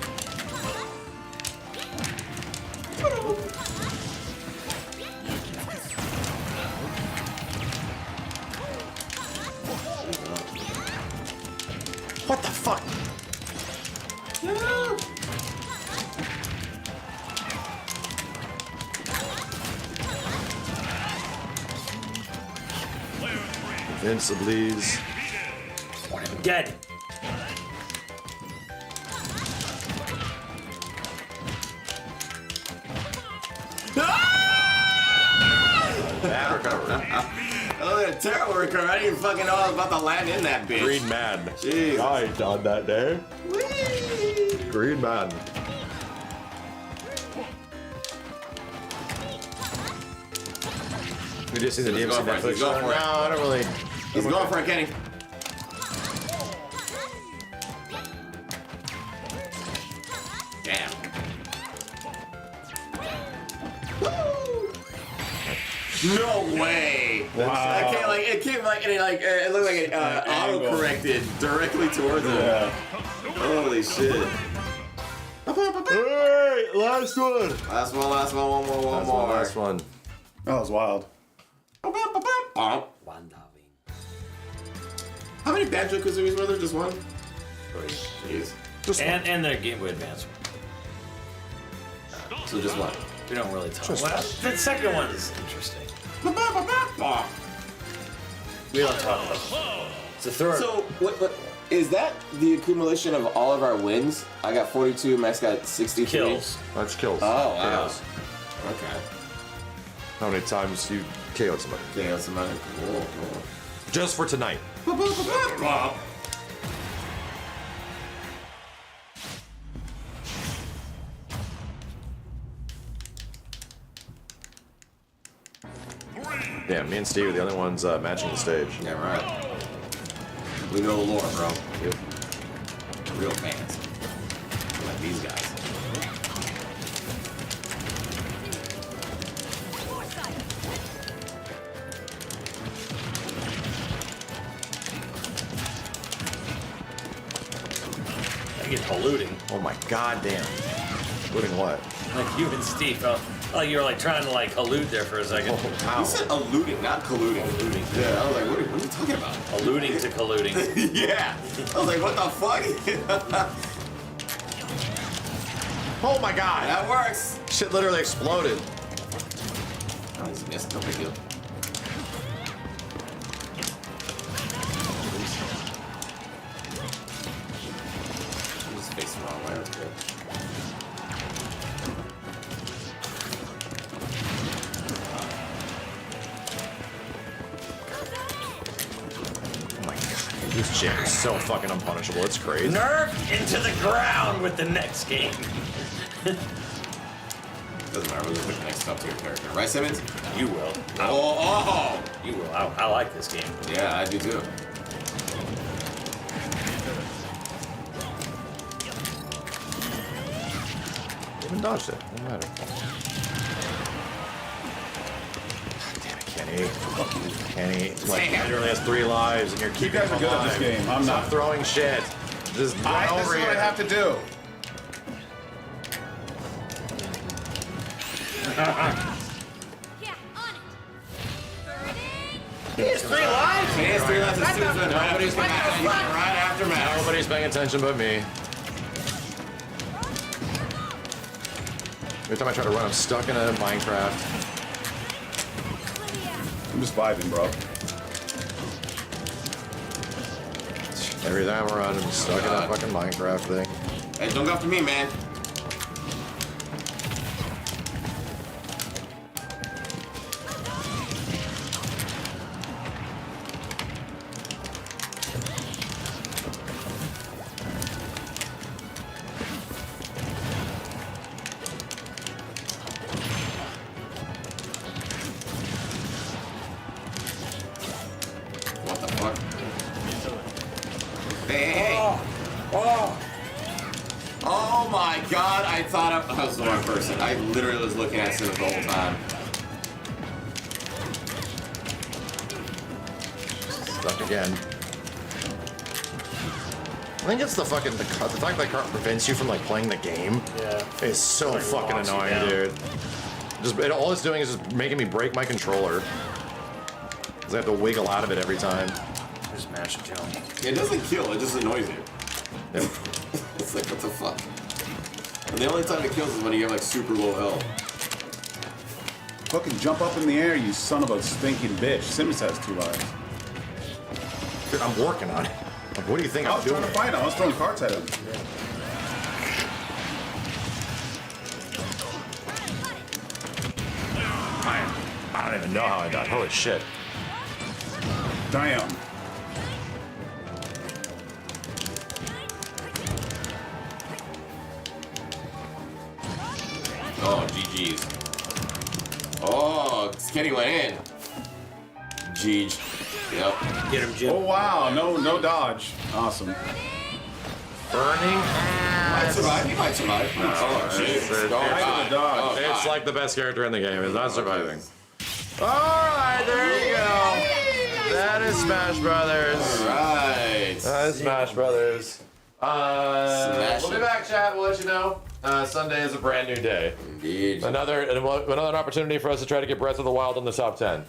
What the fuck? Invincibles. Want him dead. Bad recovery. Oh, they're terrible recovery. I didn't even fucking know I was about to land in that bitch. Green man. Jeez. I ain't done that day. Whee! Green man. We just seen the He's DMC going for it. Netflix. He's going for it. No, I don't really. He's going for it, Kenny. Damn. No way! Wow. I can't like it came like and it looked like it auto corrected directly towards him. Yeah. Holy shit! Hey, last one. Last one, one more. Last one. That was wild. How many Banjo Kazooies were there? Just one? Jeez. And their Game Boy Advance. So just one. We don't really talk. Well, the second one is interesting. We don't talk about it. It's the third. So what is that the accumulation of all of our wins? I got 42, Max got 63. Kills. That's kills. Oh, wow. KOs. Okay. How many times you KO'd somebody? Okay, that's about it. Cool. Just for tonight. Yeah, me and Steve are the only ones matching the stage. Yeah, right. We know the lore, bro. Real fans. Like these guys. I get polluting. Oh my god damn. Polluting what? Like you and Steve felt like you were like trying to like allude there for a second. How? You said alluding, not colluding. Alluding. Yeah, I was like, what are you talking about? Alluding to colluding. Yeah. I was like, what the fuck? Oh my god! That works. Shit literally exploded. Oh, he's missed. No big deal. He's facing the wrong way. Okay. Oh my god. This jam is so fucking unpunishable. It's crazy. Nerfed into the ground with the next game. Doesn't matter. We'll just pick the next up to your character. Right, Simmons? You will. Oh! You will. I like this game. Yeah, I do too. Even dodged it. No matter. Damn it, Kenny. Fuck you, Kenny. Like, he literally has 3 lives, and you're keeping guys are him good at alive. this game. I'm Stop not. throwing shit. Just run This over is here. what I have to do. Yeah, on it. He has 3 lives. He has 3 lives. Nobody's What the fuck? right after Max. Nobody's paying attention but me. Every time I try to run, I'm stuck in a Minecraft. I'm just vibing, bro. Every time I run, I'm stuck in that fucking Minecraft thing. Hey, don't go after me, man. What the fuck? Hey! Oh my god, I thought I was the wrong person. I literally was looking at Simmons the whole time. Stuck again. I think it's the fucking the fact that cart prevents you from like playing the game. Yeah. It's so Like, fucking locks you annoying, down. dude. All it's doing is just making me break my controller. Cause I have to wiggle out of it every time. Just mash it, Joe. It doesn't kill, it just annoys you. Yep. It's like, what the fuck? And the only time it kills is when you have like super low health. Fucking jump up in the air, you son of a stinking bitch. Simmons has 2 lives. Dude, I'm working on it. Like, what do you think I I'm was doing? trying to fight him. I was throwing carts at him. I don't even know how I died. Holy shit. Damn. Oh, GG's. Oh, Kenny went in. GG. Yep. Get him, Jim. Oh wow, no dodge. Awesome. Burning Might survive, he might survive. Oh, jeez. Oh, God. Oh, It's God. like the best character in the game. It's not surviving. Alright, there you go. That is Smash Brothers. Right. That is Smash Brothers. Smash We'll be it. back, chat. We'll let you know. Sunday is a brand new day. Indeed. Another opportunity for us to try to get Breath of the Wild on the top 10.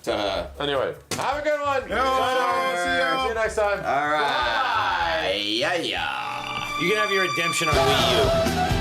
Anyway, have a good one. See ya. See you next time. All right. Yeah. You can have your redemption on Wii U.